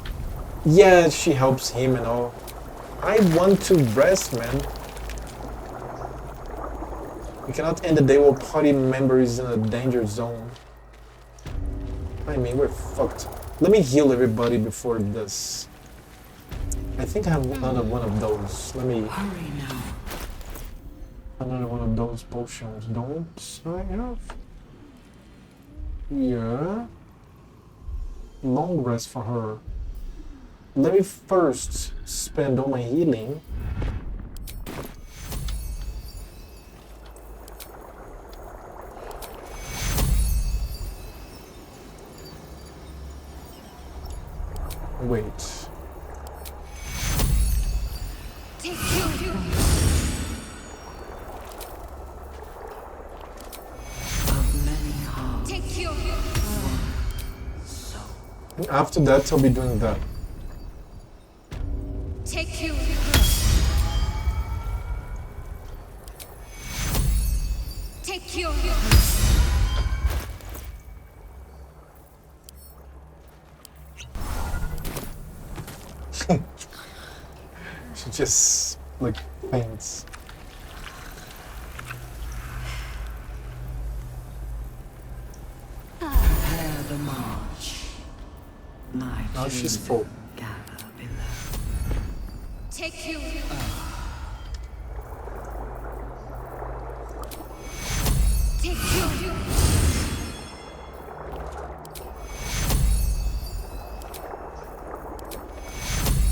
yeah, she helps him and all. I want to rest, man. We cannot end the day while party member is in a danger zone. I mean, we're fucked. Let me heal everybody before this. I think I have another one of those. Let me... Hurry now. Another one of those potions. Don't I have? Yeah. Long rest for her. Let me first spend all my healing. Wait. After that, I'll be doing that. Take you. Take you. She just like faints. Prepare the march. My Now she's full. gather below. Take you. Take you.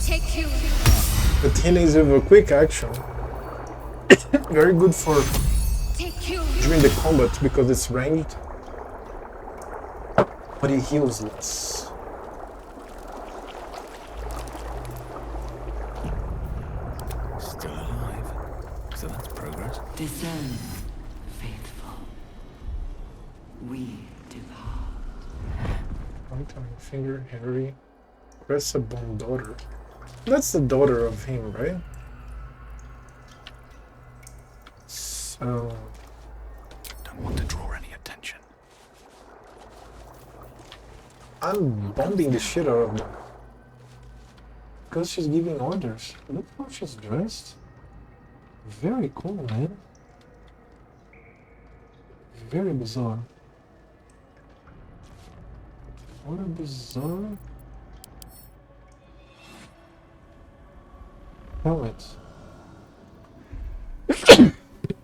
Take you. But healing is a quick action. Very good for Take you. during the combat because it's ranged. But it heals less. Still alive. So that's progress. Discern, faithful. We depart. Point on your finger, Harry. Crescent daughter. That's the daughter of him, right? So... Don't want to draw any attention. I'm bombing the shit out of them. Because she's giving orders. Look how she's dressed. Very cool, man. Very bizarre. What a bizarre... helmet.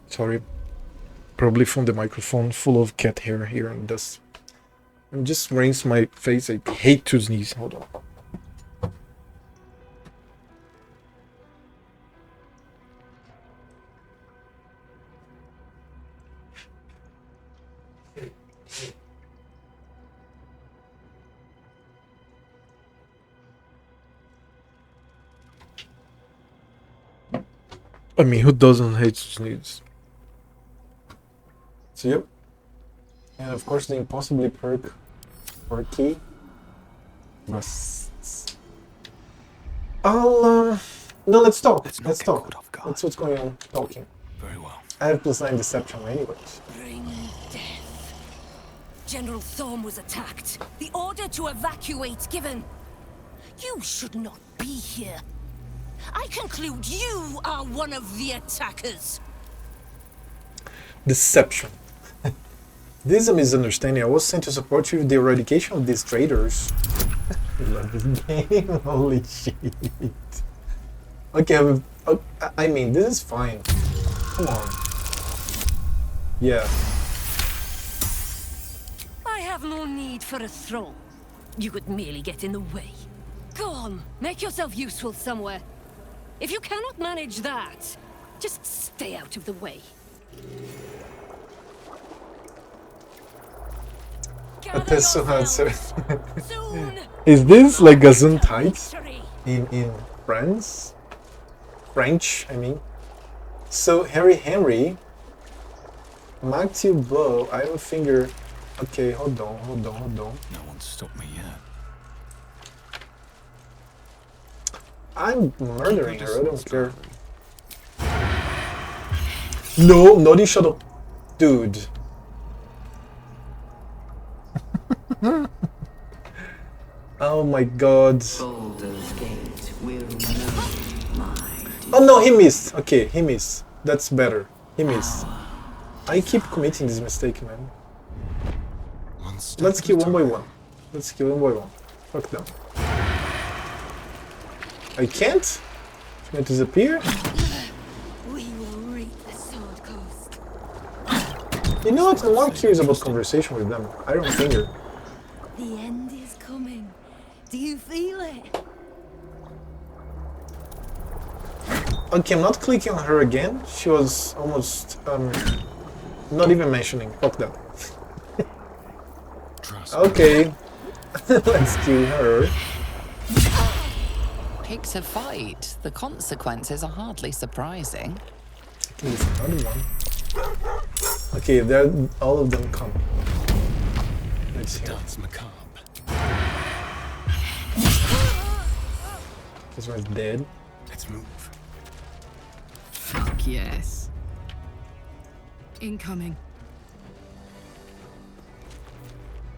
Sorry. Probably from the microphone full of cat hair here and dust. I'm just rinse my face. I hate to sneeze. Hold on. I mean, who doesn't hate to sneeze? So, yep. And of course, the impossibly perk or key. Busts. No, let's talk. Let's talk. That's what's going on. Talking. Very well. I have +9 deception anyways. Bring death. General Thorm was attacked. The order to evacuate given. You should not be here. I conclude you are one of the attackers. Deception. This is a misunderstanding. I was sent to support you with the eradication of these traitors. I love this game. Holy shit. Okay, I mean, this is fine. Come on. Yeah. I have no need for a throne. You could merely get in the way. Go on, make yourself useful somewhere. If you cannot manage that, just stay out of the way. That's so hard, sir. Is this like Gesundheit in France? French, I mean. So Henry, Matthew Blow, I have a finger. Okay, hold on. No one's stopped me yet. I'm murdering her, I don't care. No, naughty, shut up. Dude. Oh my god. Baldur's Gate will know my Oh no, he missed. Okay, he missed. That's better. He missed. I keep committing this mistake, man. Let's kill one by one. Let's kill one by one. Fuck them. I can't? It's gonna disappear? We will reap the sword cost. You know what? I'm more curious about conversation with them. Iron Finger. The end is coming. Do you feel it? Okay, I'm not clicking on her again. She was almost not even mentioning. Fuck that. Okay. Let's kill her. Picks a fight. The consequences are hardly surprising. I think there's another one. Okay, there all of them come. Let's see. Dance macabre. This one's dead. Let's move. Fuck yes. Incoming.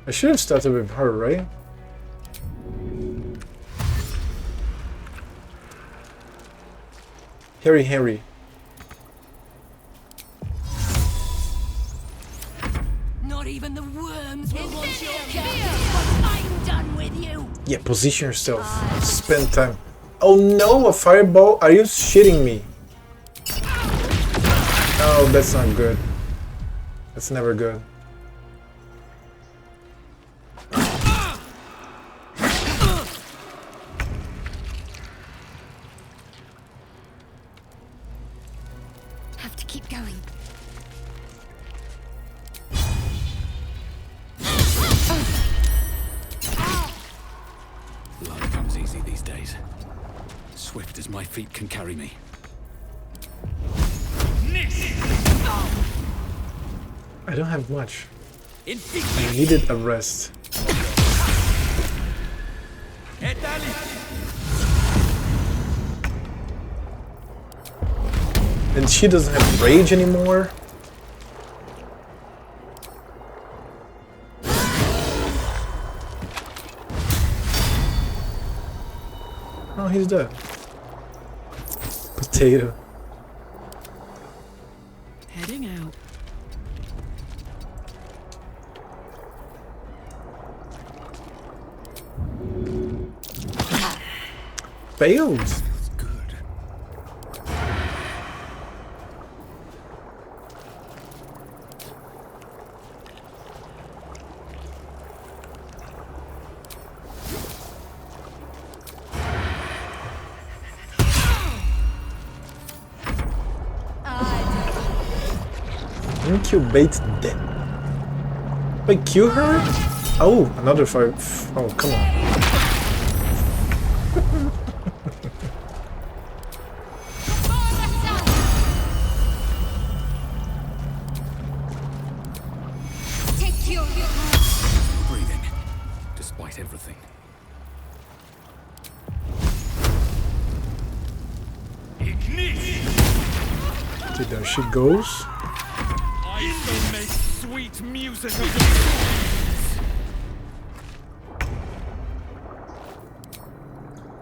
I should have started with her, right? Harry. Not even the worms will want your captive once I'm done with you. Yeah, position yourself. Spend time. Oh no, a fireball? Are you shitting me? Oh, that's not good. That's never good. Have to keep going. Life comes easy these days. Swift as my feet can carry me. I don't have much. I needed a rest. And she doesn't have rage anymore. Oh, he's dead. Potato. Heading out. Failed. Incubate them. Wait, kill her? Oh, another fire. Oh, come on. Breathing, despite everything. Okay, there she goes. I shall make sweet music of the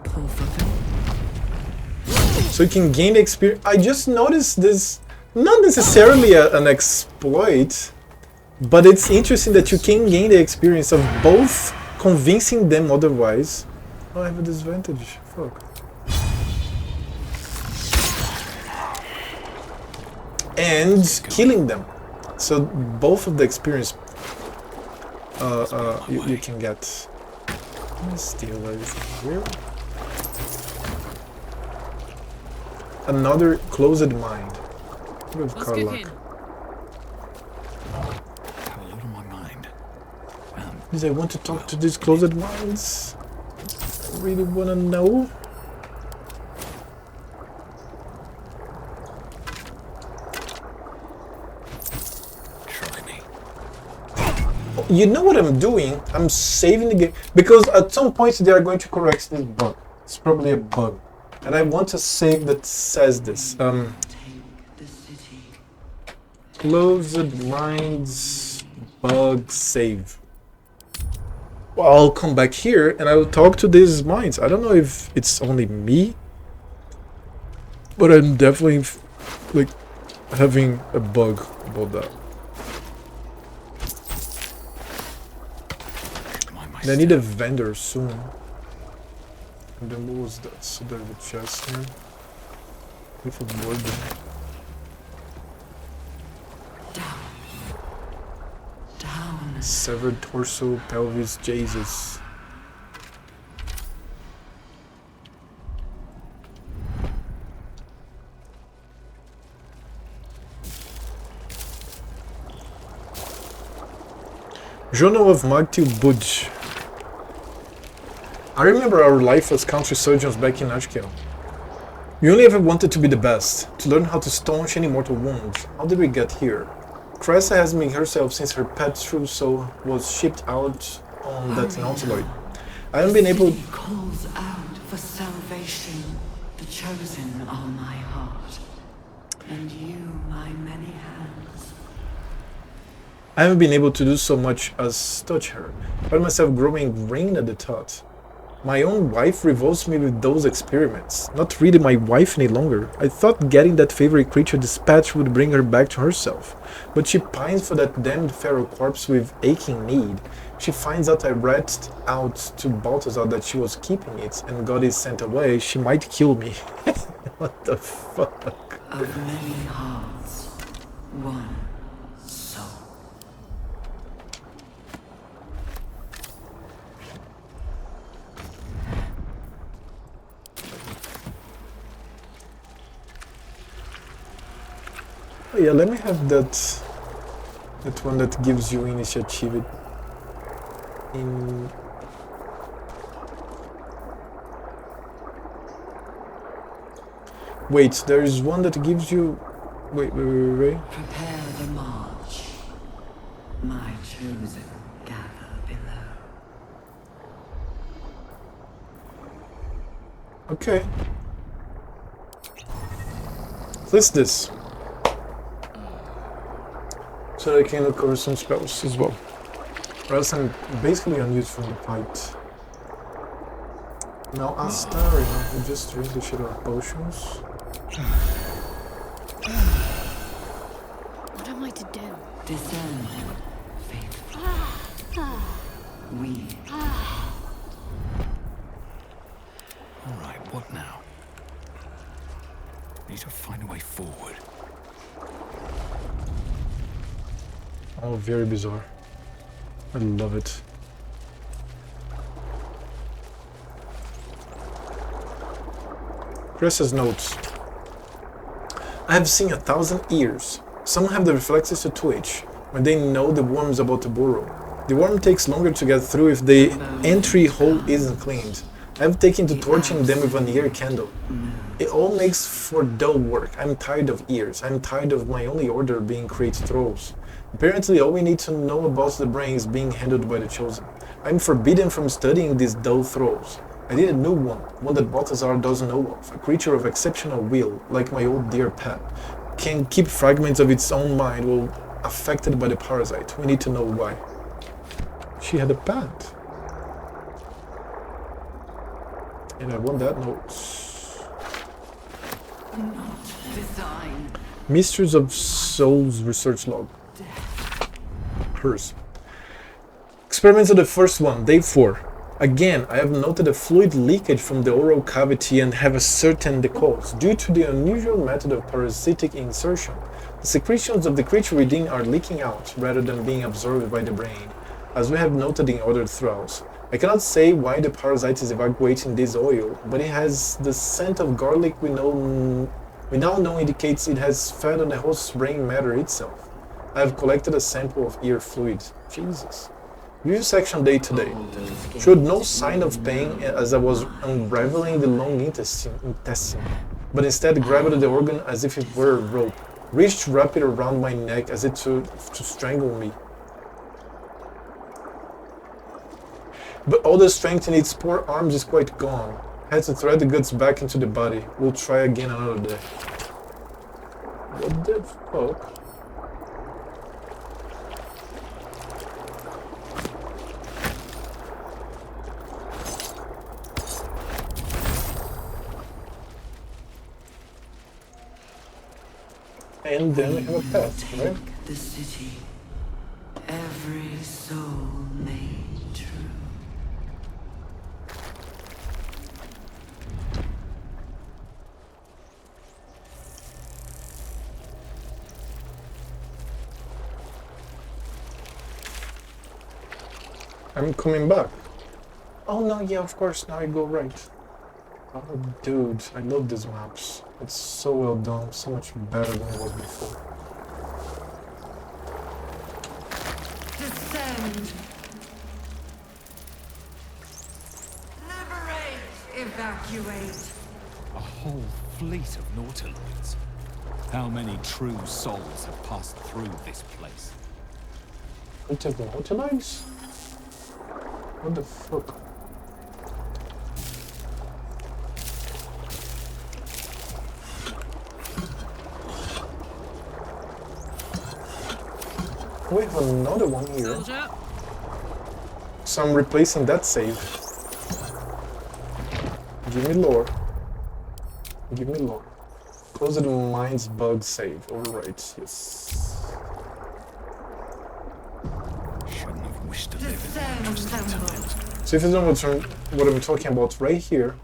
Poor fucker. So you can gain the experience. I just noticed this, not necessarily an exploit, but it's interesting that you can gain the experience of both convincing them otherwise. Oh, I have a disadvantage. Fuck. And killing them. So both of the experience you can get. Let me steal everything here. Another closed mind. With Carlock. Have a lot on my mind. Because I want to talk to these closed minds. I really want to know. You know what I'm doing? I'm saving the game because at some point they are going to correct this bug. It's probably a bug, and I want a save that says this. Closed minds bug save. I'll come back here and I'll talk to these mines. I don't know if it's only me, but I'm definitely like having a bug about that. And I need a vendor soon. And then what was that? So there's a chest here with a board there. Down. Severed torso, pelvis, Jesus. Journal of Martil Budge. I remember our life as country surgeons back in Ashkel. We only ever wanted to be the best, to learn how to staunch any mortal wound. How did we get here? Cressa has been herself since her pet trousseau was shipped out on that nautiloid. I haven't been able... He calls out for salvation. The chosen are my heart, and you my many hands. I haven't been able to do so much as touch her. I find myself growing green at the thought. My own wife revolts me with those experiments. Not really my wife any longer. I thought getting that favorite creature dispatched would bring her back to herself. But she pines for that damned feral corpse with aching need. She finds out I ratted out to Balthazar that she was keeping it and got it sent away. She might kill me. What the fuck? Of many hearts, one soul. Oh yeah, let me have that one that gives you initiative in... Wait, there is one that gives you... Wait. Prepare the march. My chosen gather below. Okay. List this. So I can recover some spells as well. Or else I'm basically unused from the fight. Now Astarine, we just drink the shit out of potions. What am I to do? Discern, faithful. We. Alright, what now? Need to find a way forward. Oh, very bizarre. I love it. Cressa's notes. I have seen 1,000 ears. Some have the reflexes to twitch when they know the worm's about to burrow. The worm takes longer to get through if the entry hole isn't cleaned. I have taken to torching them with an ear candle. It all makes for dull work. I'm tired of ears. I'm tired of my only order being create throws. Apparently all we need to know about the brain is being handled by the chosen. I'm forbidden from studying these dull throws. I need a new one that Balthazar doesn't know of, a creature of exceptional will, like my old dear pet. Can keep fragments of its own mind while affected by the parasite. We need to know why. She had a pet. And I want that note. Not design. Mysteries of Souls research log. Hers. Experiments of the first one, day 4. Again, I have noted a fluid leakage from the oral cavity and have ascertained the cause. Due to the unusual method of parasitic insertion, the secretions of the creature within are leaking out rather than being absorbed by the brain, as we have noted in other trials. I cannot say why the parasite is evacuating this oil, but it has the scent of garlic we now know indicates it has fed on the host's brain matter itself. I have collected a sample of ear fluid. Jesus. Review section day today. Showed no sign of pain as I was unraveling the long intestine, but instead grabbed the organ as if it were a rope, reached to wrap it around my neck as if to strangle me. But all the strength in its poor arms is quite gone. Had to thread the guts back into the body. We'll try again another day. What the fuck? And then we have a path, right? The city, every soul made true. I'm coming back. Oh no, yeah, of course, now I go right. Oh, dude, I love these maps. It's so well done, so much better than it was before. Descend. Liberate. Evacuate. A whole fleet of nautiloids. How many true souls have passed through this place? Fleet of nautiloids? What the fuck? We have another one here. So I'm replacing that save. Give me lore. Give me lore. Closed Minds bug save. Overwrite. Yes. Shouldn't have wished to live in one tonight. So if you don't know what I'm talking about right here,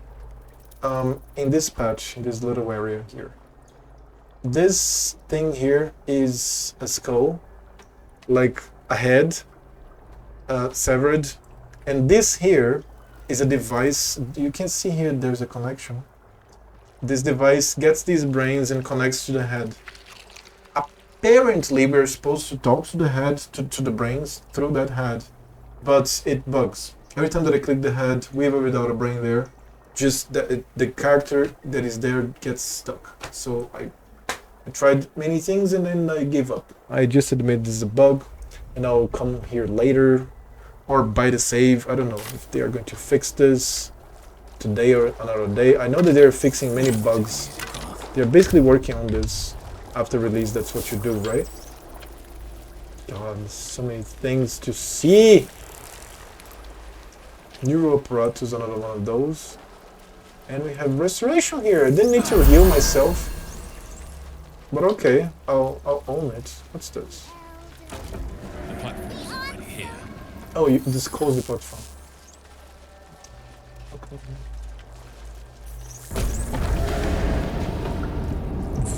in this patch, in this little area here, this thing here is a skull, like a head, severed, and this here is a device. You can see here there's a connection. This device gets these brains and connects to the head. Apparently we're supposed to talk to the head, to the brains through that head, but it bugs. Every time that I click the head, with or without a brain there, just the character that is there gets stuck. So I tried many things and then I gave up. I just admit this is a bug and I'll come here later or buy the save. I don't know if they are going to fix this today or another day. I know that they're fixing many bugs. They're basically working on this after release. That's what you do, right? God, there's so many things to see. Neuroapparatus, another one of those. And we have restoration here. I didn't need to heal myself. But okay, I'll own it. What's this? The platform's already here. Oh, you just close the platform. Okay.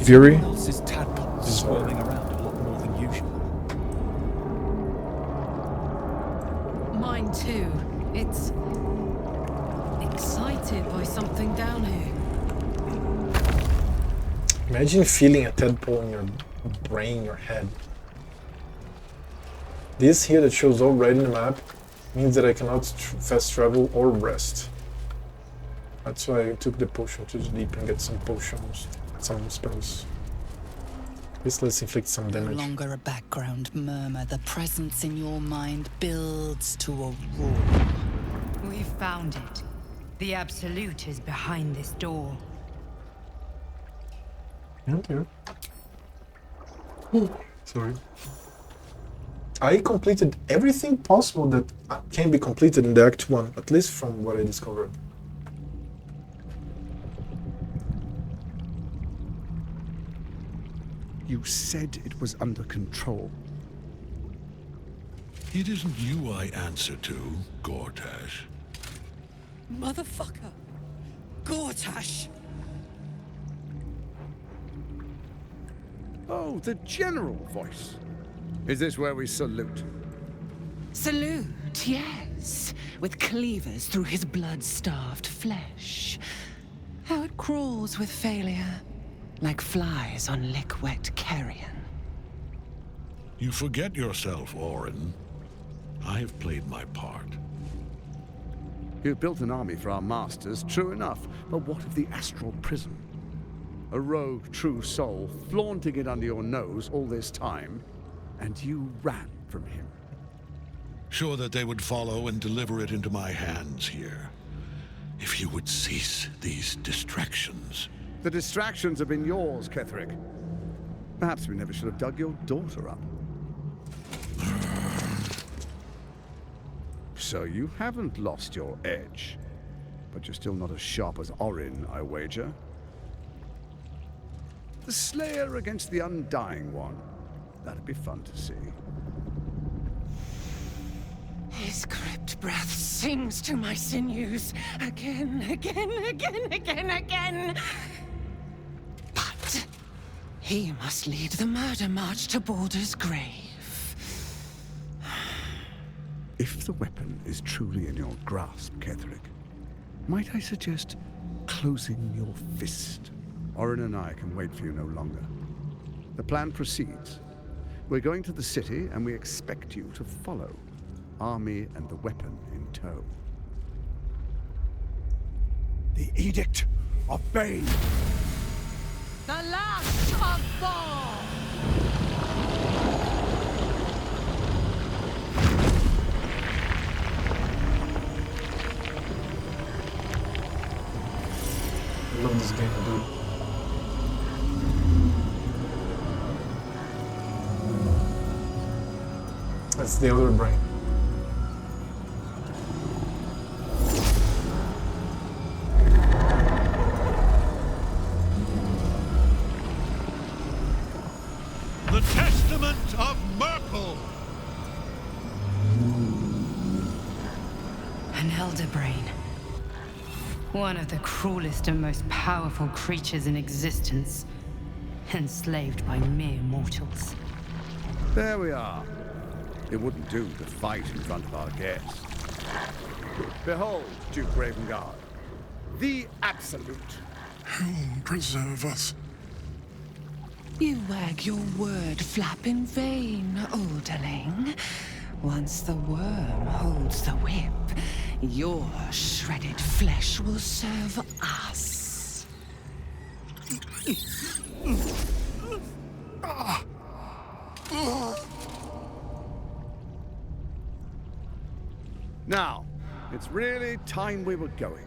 Fury? This tadpole swirling around a lot more than usual. Mine too. It's excited by something down here. Imagine feeling a tadpole in your brain, your head. This here that shows all red in the map means that I cannot fast travel or rest. That's why I took the potion to sleep and get some potions, some spells. This let's inflict some damage. No longer a background murmur. The presence in your mind builds to a roar. We've found it. The Absolute is behind this door. Okay. Sorry. I completed everything possible that can be completed in the Act 1, at least from what I discovered. You said it was under control. It isn't you I answer to, Gortash. Motherfucker! Gortash! Oh, the general voice. Is this where we salute? Salute, yes. With cleavers through his blood-starved flesh. How it crawls with failure, like flies on lick-wet carrion. You forget yourself, Orin. I have played my part. You built an army for our masters, true enough. But what of the astral prison? A rogue true soul flaunting it under your nose all this time, and you ran from him. Sure that they would follow and deliver it into my hands here. If you would cease these distractions. The distractions have been yours, Ketherick. Perhaps we never should have dug your daughter up. So you haven't lost your edge. But you're still not as sharp as Orin, I wager. The Slayer against the Undying One. That'd be fun to see. His crypt breath sings to my sinews again, again. But he must lead the murder march to Baldur's grave. If the weapon is truly in your grasp, Ketherick, might I suggest closing your fist? Orin and I can wait for you no longer. The plan proceeds. We're going to the city, and we expect you to follow. Army and the weapon in tow. The Edict of Bane! The last of Thor! I love this game, dude. That's the other brain. The Testament of Merkel! An elder brain. One of the cruelest and most powerful creatures in existence. Enslaved by mere mortals. There we are. It wouldn't do to fight in front of our guests. Behold, Duke Ravengard, the Absolute. Whom preserve us? You wag your word flap in vain, Alderling. Once the worm holds the whip, your shredded flesh will serve us. Now, it's really time we were going.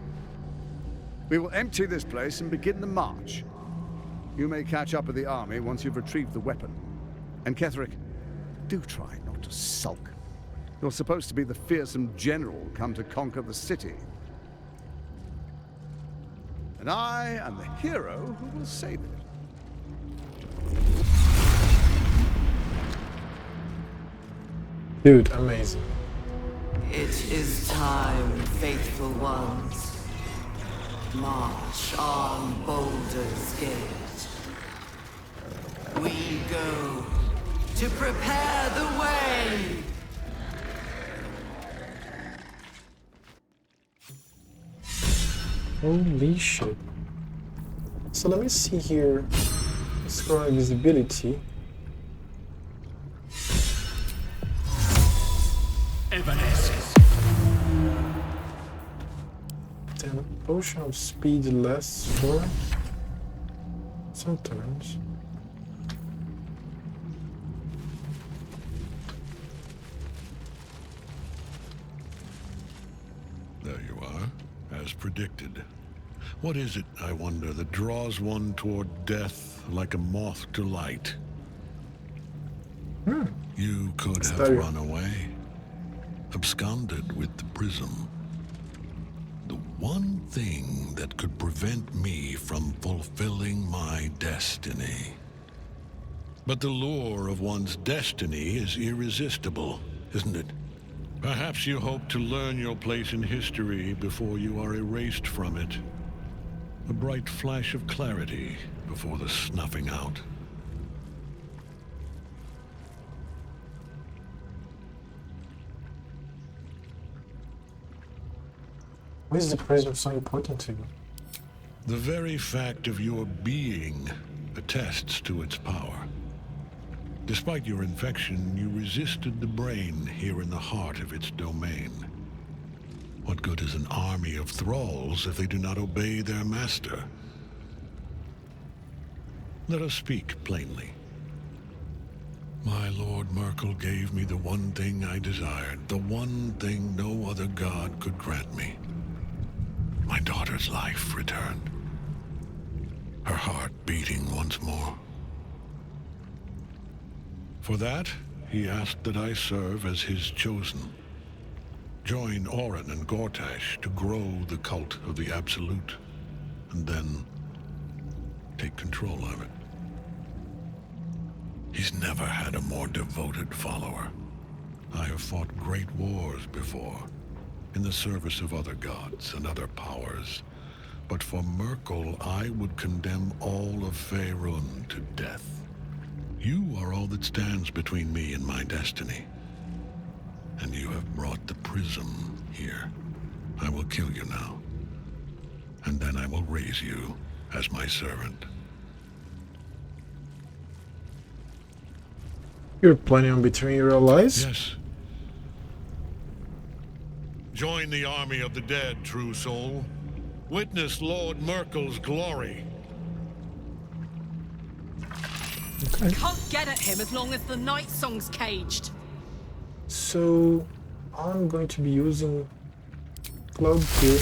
We will empty this place and begin the march. You may catch up with the army once you've retrieved the weapon. And Ketherick, do try not to sulk. You're supposed to be the fearsome general come to conquer the city. And I am the hero who will save it. Dude, amazing. It is time, faithful ones. March on Baldur's Gate. We go to prepare the way. Holy shit. So let me see here. Scroll visibility. Evanescence. Then potion of speed less for some turns. There you are, as predicted. What is it, I wonder, that draws one toward death like a moth to light? You could have run away, absconded with the prism. The one thing that could prevent me from fulfilling my destiny. But the lure of one's destiny is irresistible, isn't it? Perhaps you hope to learn your place in history before you are erased from it. A bright flash of clarity before the snuffing out. Why is the prism so important to you? The very fact of your being attests to its power. Despite your infection, you resisted the brain here in the heart of its domain. What good is an army of thralls if they do not obey their master? Let us speak plainly. My Lord Merkel gave me the one thing I desired, the one thing no other god could grant me. My daughter's life returned. Her heart beating once more. For that, he asked that I serve as his chosen. Join Orin and Gortash to grow the cult of the Absolute, and then take control of it. He's never had a more devoted follower. I have fought great wars before, in the service of other gods and other powers. But for Merkel, I would condemn all of Faerun to death. You are all that stands between me and my destiny. And you have brought the prism here. I will kill you now. And then I will raise you as my servant. You're planning on betraying your allies? Yes. Join the army of the dead, true soul. Witness Lord Merkel's glory. Okay. Can't get at him as long as the night song's caged. So I'm going to be using Cloud here.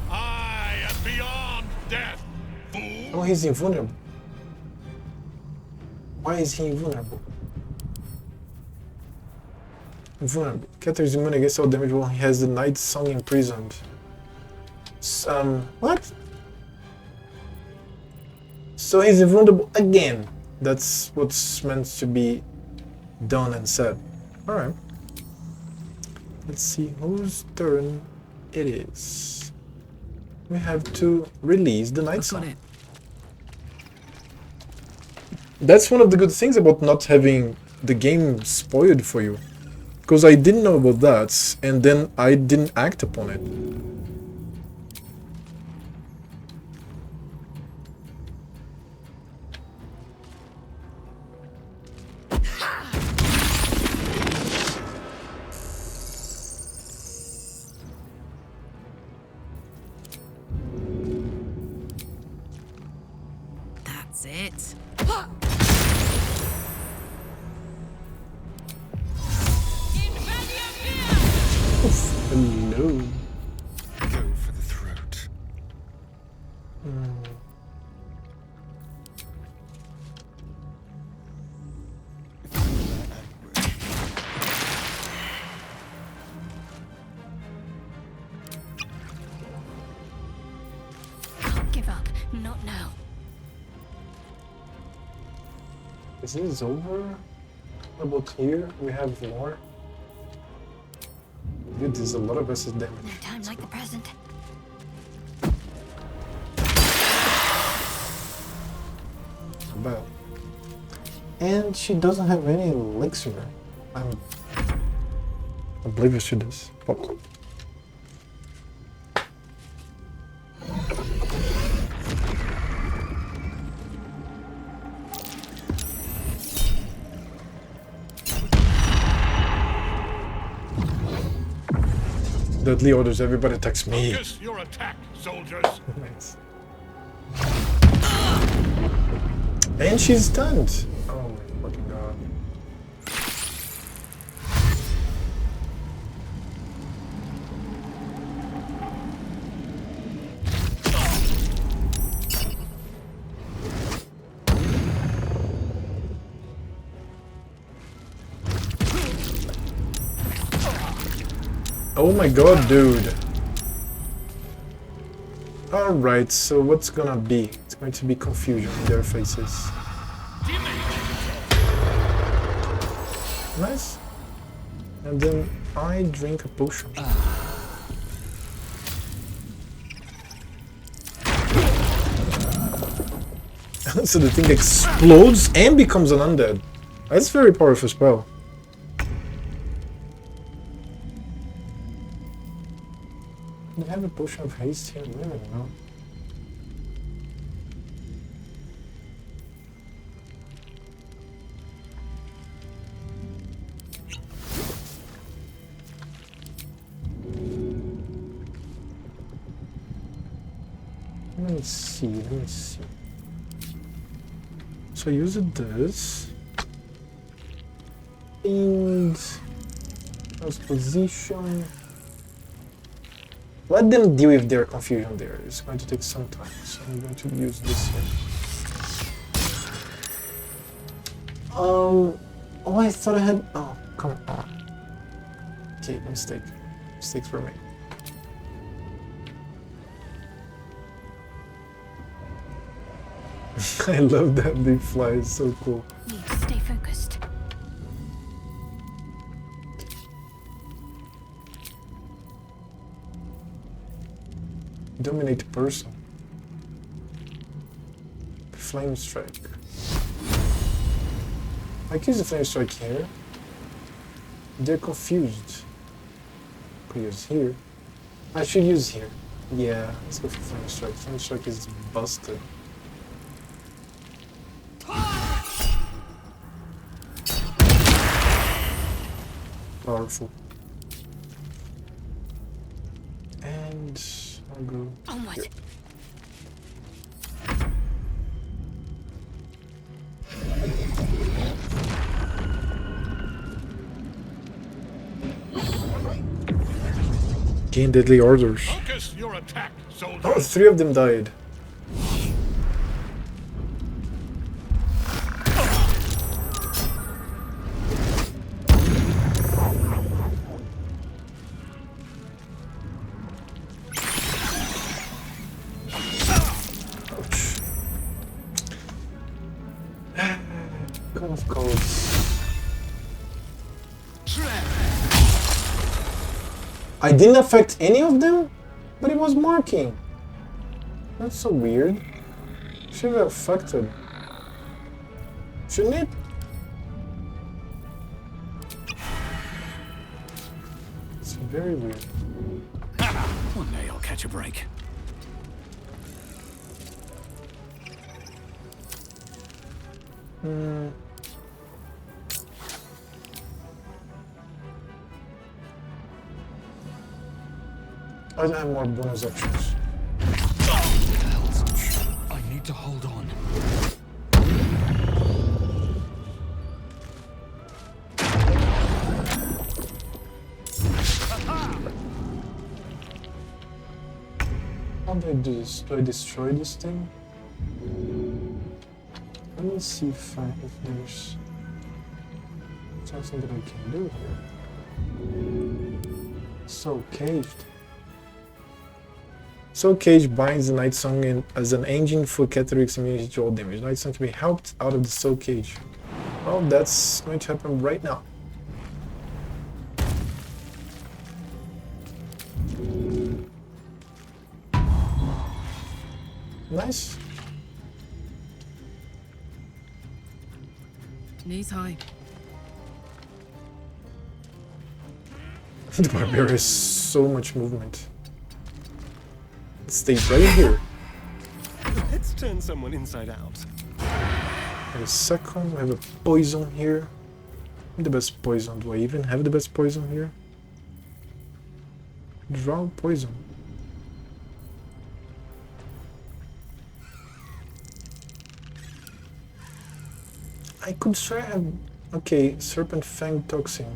I am beyond death, fool. Oh, he's invulnerable. Why is he invulnerable? Invulnerable. Keter is immune against all damage while he has the Night Song imprisoned. What? So he's invulnerable again. That's what's meant to be done and said. Alright. Let's see whose turn it is. We have to release the Night Song. That's one of the good things about not having the game spoiled for you. Because I didn't know about that, and then I didn't act upon it. That's it. Hello. Go for the throat. Can't give up. Not now. Is this over? What about here? We have more. Dude, there's a lot of acid damage. No time like the present. Not bad. And she doesn't have any elixir. I'm oblivious to this. Oh. Deadly orders, everybody attacks me. Focus your attack, soldiers. Nice. And she's stunned. Oh my fucking god. Oh my god, dude. Alright, so what's gonna be? It's going to be confusion in their faces. Nice. And then I drink a potion. So the thing explodes and becomes an undead. That's a very powerful spell. Do I have a potion of haste here? I don't even know. Let me see. So I use this. And position. Let them deal with their confusion there. It's going to take some time, so I'm going to use this here. Oh, I thought I had... Oh, come on. Okay, mistake. Mistakes were made. I love that big fly, it's so cool. Need to stay focused. Dominate person. Flame strike. I can use the flame strike here. They're confused. Could use here. I should use here. Yeah, let's go for flame strike. Flame strike is busted. Powerful. And I'll go here. Gain deadly orders. Focus your attack, soldier. Oh, 3 of them died. Of course. I didn't affect any of them, but it was marking. That's so weird. Should have affected. Shouldn't it? It's very weird. One day I'll catch a break. I don't have more bonus actions. I need to hold on. How do I do this? Do I destroy this thing? Let me see if there's something that I can do here. So caged. So Cage binds the Night Song in as an engine for Catharic's immunity to all damage. Night Song can be helped out of the Soul Cage. Well, that's going to happen right now. Nice. Knees high. The Barbarian has so much movement. Stay right here. Let's turn someone inside out. And a second, we have a poison here. The best poison. Do I even have the best poison here? Drow poison. I could swear I have... Okay, Serpent Fang Toxin.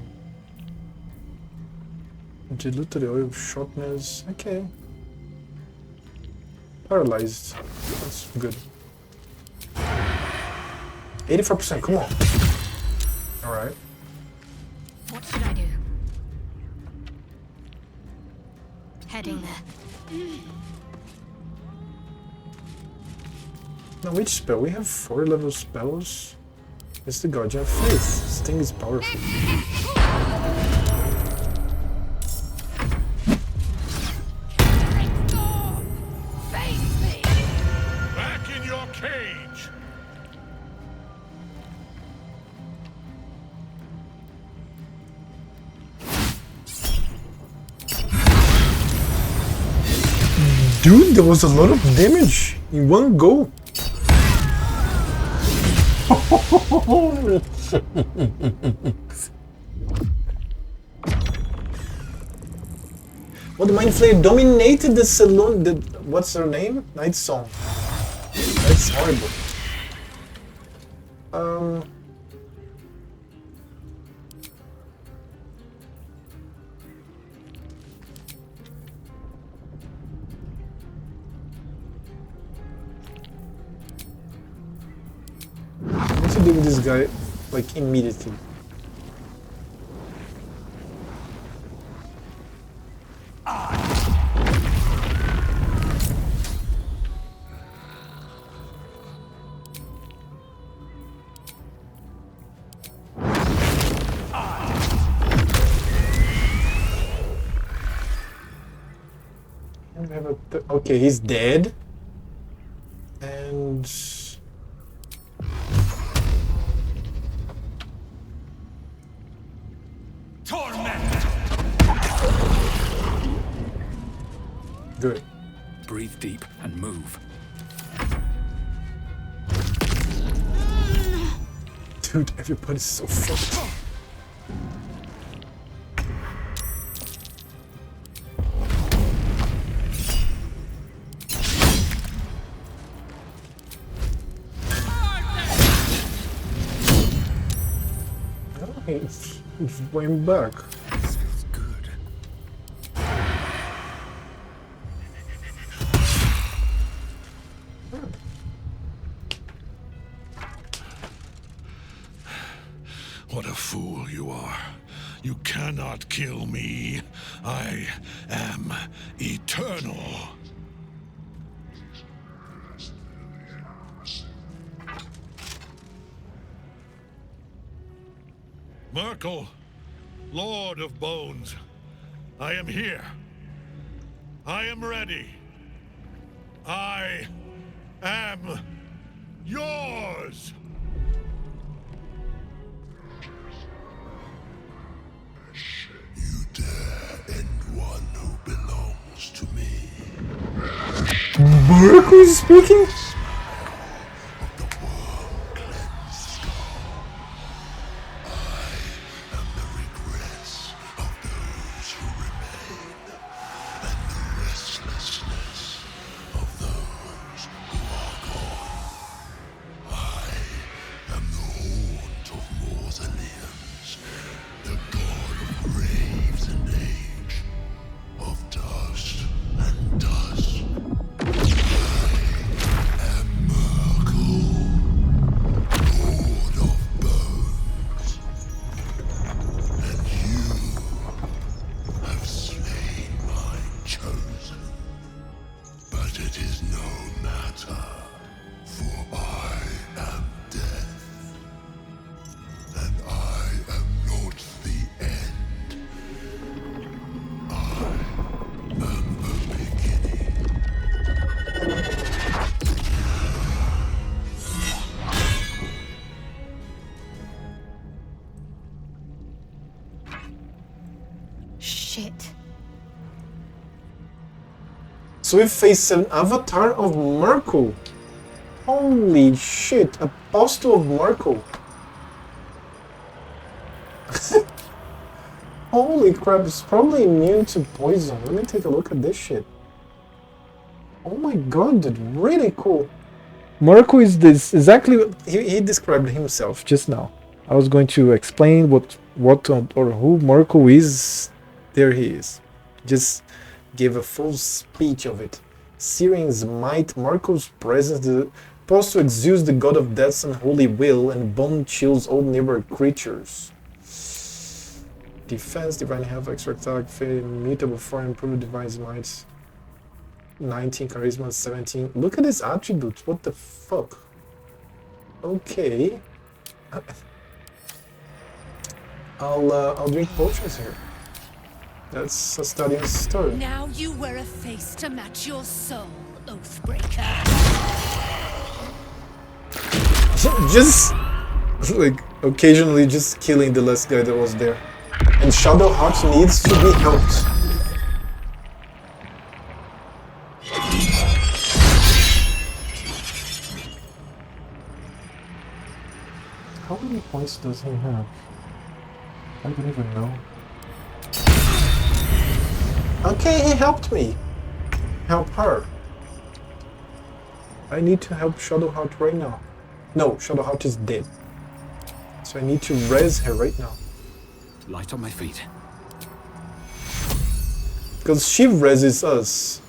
Diluted oil, sharpness. Okay. Paralyzed. That's good. 84%, come on. Alright. What should I do? Heading there. Now which spell? We have 4 level spells. It's the Guardian of Faith. This thing is powerful. Back in your cage. Dude, there was a lot of damage in one go. Well, the Mind Flayer dominated the saloon. What's her name? Night Song. That's horrible. What to do with this guy, like, immediately? Okay, he's dead. And... Torment! Good. Breathe deep and move. Dude, everybody's so fucked. It's going back. This feels good. What a fool you are. You cannot kill me. I am eternal. Merkel, Lord of Bones, I am here. I am ready. I am yours. You dare end one who belongs to me. Merkel is speaking? So we face an avatar of Merkel. Holy shit, Apostle of Merkel. Holy crap, it's probably immune to poison. Let me take a look at this shit. Oh my god, dude, really cool. Merkel is this exactly what he described himself just now. I was going to explain what or who Merkel is. There he is. Just gave a full speech of it. Syrian's might, Merkel's presence, supposed to exude the god of death's unholy will, and bone chills all nearby creatures. Defense, divine health, extra attack, mutable form, improved divine might. 19 charisma, 17. Look at his attributes. What the fuck? Okay. I'll drink potions here. That's a study in story. Now you wear a face to match your soul, Oathbreaker. Just like occasionally just killing the last guy that was there. And Shadowheart needs to be helped. How many points does he have? I don't even know. Okay, he helped me. Help her. I need to help Shadowheart right now. No, Shadowheart is dead. So I need to res her right now. Light on my feet. Because she reses us.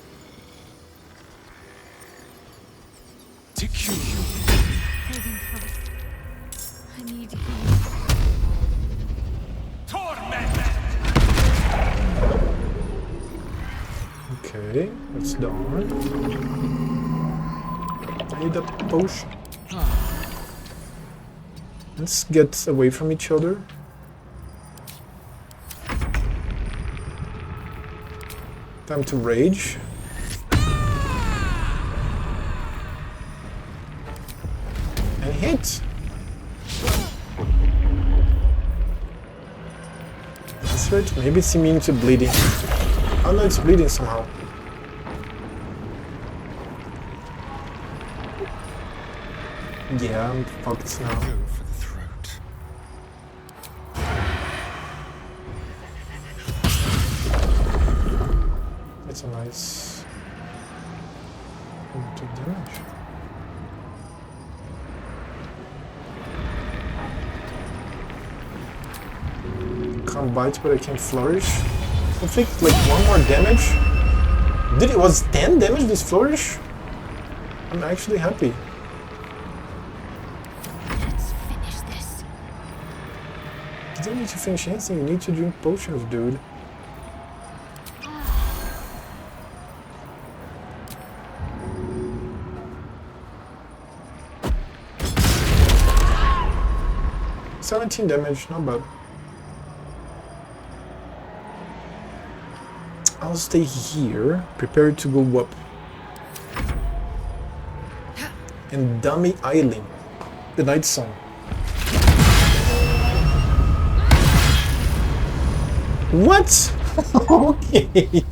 To cure you. I need you. Torment! Okay, that's done. I need a potion. Let's get away from each other. Time to rage. hit. That's right. Maybe it's immune to bleeding. Oh no, it's bleeding somehow. Yeah, I'm fucked now. Go for the throat. It's a nice. Took damage. Can't bite, but I can flourish. Inflict like 1 more damage. Did it was 10 damage this flourish? I'm actually happy. Let's finish this. You don't need to finish anything, you need to drink potions, dude. $17 damage, not bad. I'll stay here, prepared to go up. And Dummy Island, the Night Song. What? Okay.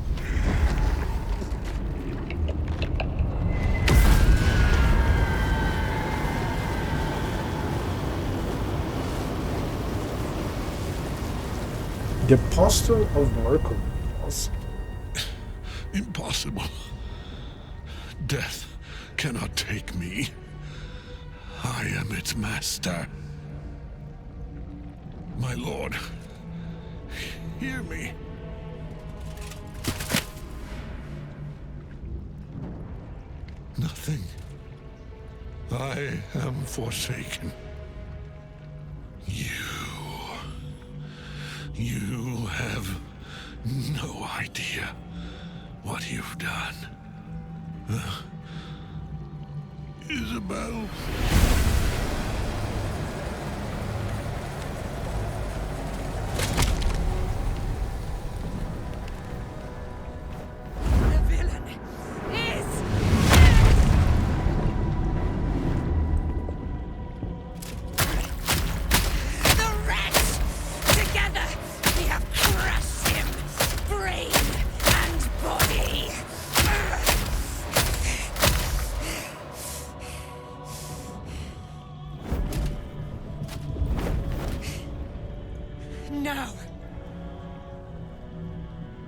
The Apostle of Mercury. Awesome. Impossible. Death cannot take me. I am its master. My lord, hear me. Nothing. I am forsaken. You have no idea what you've done. Isabel. The villain is the wretch! Together we have crushed him, brain and body.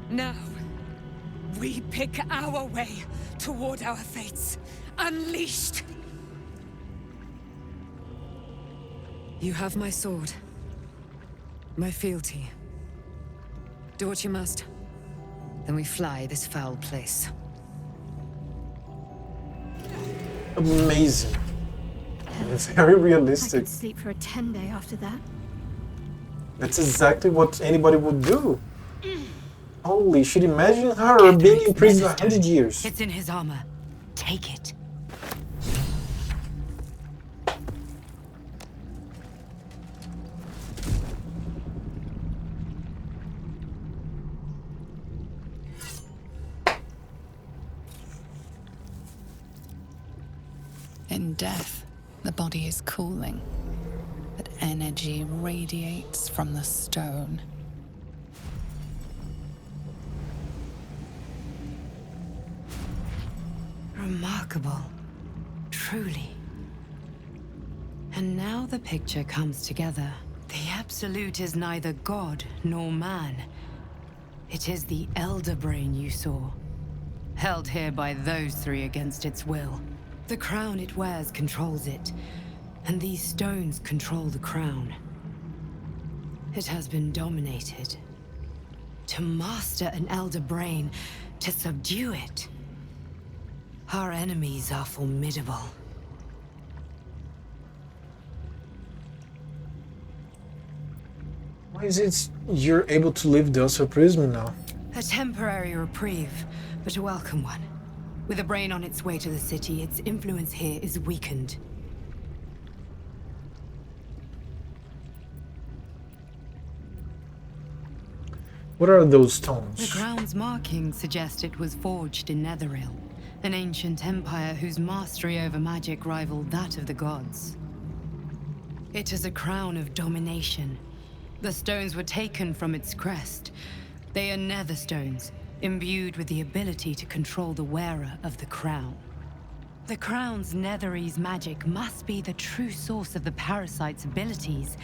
Now, we pick our way toward our fates, unleashed. You have my sword. My fealty. Do what you must. Then we fly this foul place. Amazing. It's very I realistic. could sleep for a 10-day after that. That's exactly what anybody would do. Holy shit, imagine her being in prison 100 years. It's in his armor. Take it. In death, the body is cooling, but energy radiates from the stone. Remarkable. Truly. And now the picture comes together. The Absolute is neither god nor man. It is the Elder Brain you saw, held here by those three against its will. The crown it wears controls it, and these stones control the crown. It has been dominated. To master an Elder Brain, to subdue it. Our enemies are formidable. Why is it you're able to leave the Ulcer Prism now? A temporary reprieve, but a welcome one. With a brain on its way to the city, its influence here is weakened. What are those stones? The crown's markings suggest it was forged in Netheril, an ancient empire whose mastery over magic rivaled that of the gods. It is a crown of domination. The stones were taken from its crest. They are nether stones, imbued with the ability to control the wearer of the crown. The crown's Netherese magic must be the true source of the parasite's abilities.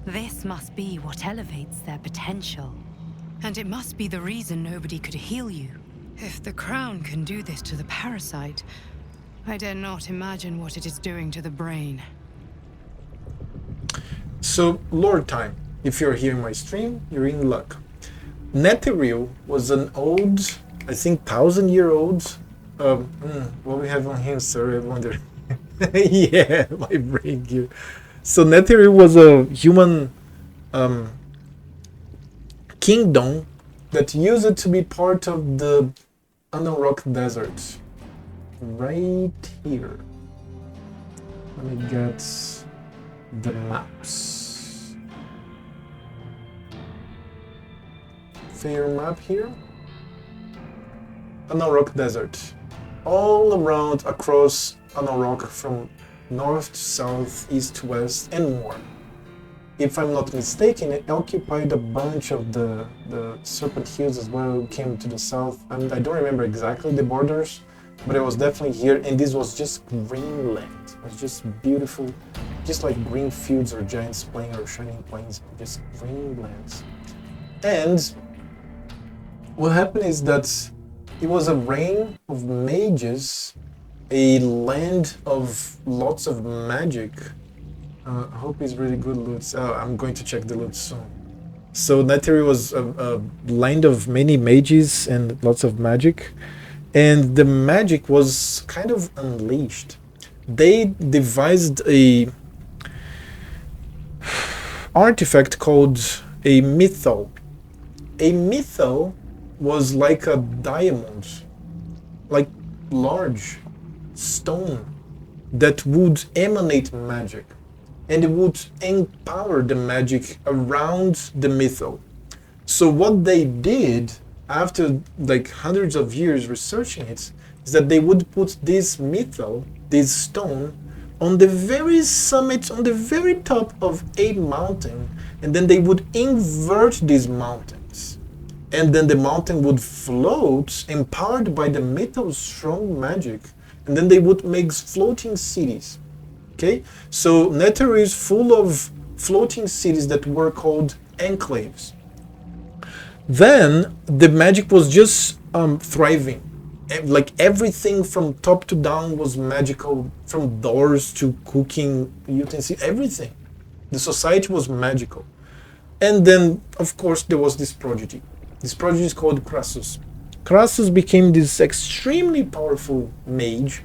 This must be what elevates their potential. And it must be the reason nobody could heal you. If the crown can do this to the parasite, I dare not imagine what it is doing to the brain. So, Lord Time, if you're here in my stream, you're in luck. Netheril was an old, I think 1,000-year-old. What we have on here, sir? I wonder. Yeah, my brain here. So Netheril was a human kingdom that used it to be part of the Rock Desert. Right here. Let me get the maps. Fair map here. Rock Desert. All around across Rock from north to south, east to west, and more. If I'm not mistaken, it occupied a bunch of the Serpent Hills as well, came to the south. I don't remember exactly the borders, but it was definitely here, and this was just green land. It was just beautiful, just like green fields or giants playing or shining plains, just green lands. And what happened is that it was a reign of mages, a land of lots of magic. I hope it's really good loot. I'm going to check the loot soon. So Netheril was a land of many mages and lots of magic. And the magic was kind of unleashed. They devised a artifact called a mythal. A mythal was like a diamond, like large stone that would emanate magic. And it would empower the magic around the mythal. So what they did after like hundreds of years researching it is that they would put this mythal, this stone, on the very summit, on the very top of a mountain, and then they would invert these mountains. And then the mountain would float, empowered by the mythal's strong magic, and then they would make floating cities. Okay, so Netheril is full of floating cities that were called enclaves. Then the magic was just thriving. Like everything from top to down was magical, from doors to cooking utensils, everything. The society was magical. And then, of course, there was this prodigy. This prodigy is called Crassus. Crassus became this extremely powerful mage.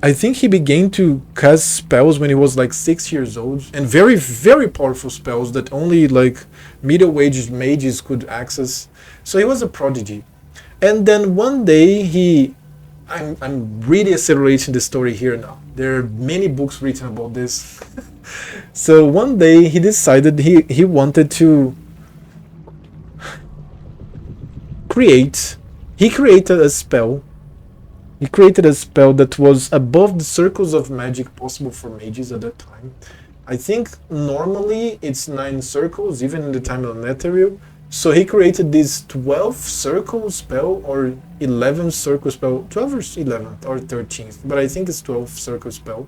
I think he began to cast spells when he was like 6 years old, and very, very powerful spells that only like middle-aged mages could access. So he was a prodigy. And then one day I'm really accelerating the story here now. There are many books written about this. So one day he decided he wanted to he created a spell. He created a spell that was above the circles of magic possible for mages at that time. I think normally it's 9 circles, even in the time of Netheril. So he created this 12 circle spell or 11 circle spell, 12 or 11th or 13th, but I think it's 12 circle spell.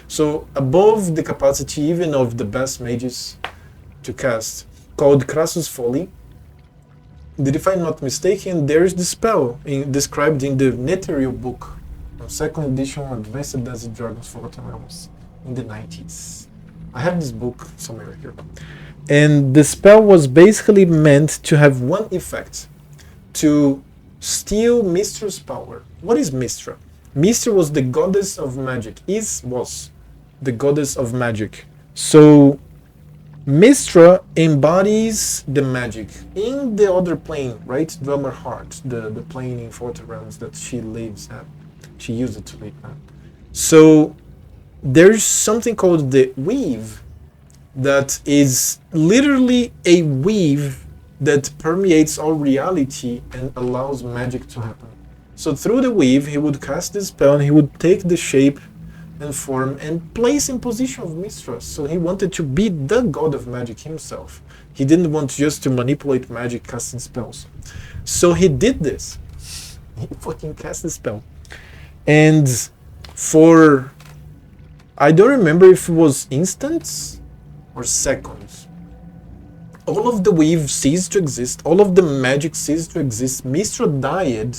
So above the capacity even of the best mages to cast, called Crassus Folly. That if I'm not mistaken, there is the spell described in the Netheril book, 2nd edition Advanced Desert Dragons Forgotten Realms, in the 90s. I have this book somewhere here. And the spell was basically meant to have one effect, to steal Mistra's power. What is Mistra? Mistra was the goddess of magic, was the goddess of magic. So Mistra embodies the magic in the other plane, right? Drummer Heart, the plane in Forgotten Realms that she lives at. She used it to live at. So there's something called the weave that is literally a weave that permeates all reality and allows magic to happen. So through the weave, he would cast this spell and he would take the shape and form and place in position of mistrust. So he wanted to be the god of magic himself. He didn't want just to manipulate magic casting spells. So he did this. He fucking cast the spell. And for, I don't remember if it was instants or seconds, all of the weave ceased to exist, all of the magic ceased to exist. Mistra died.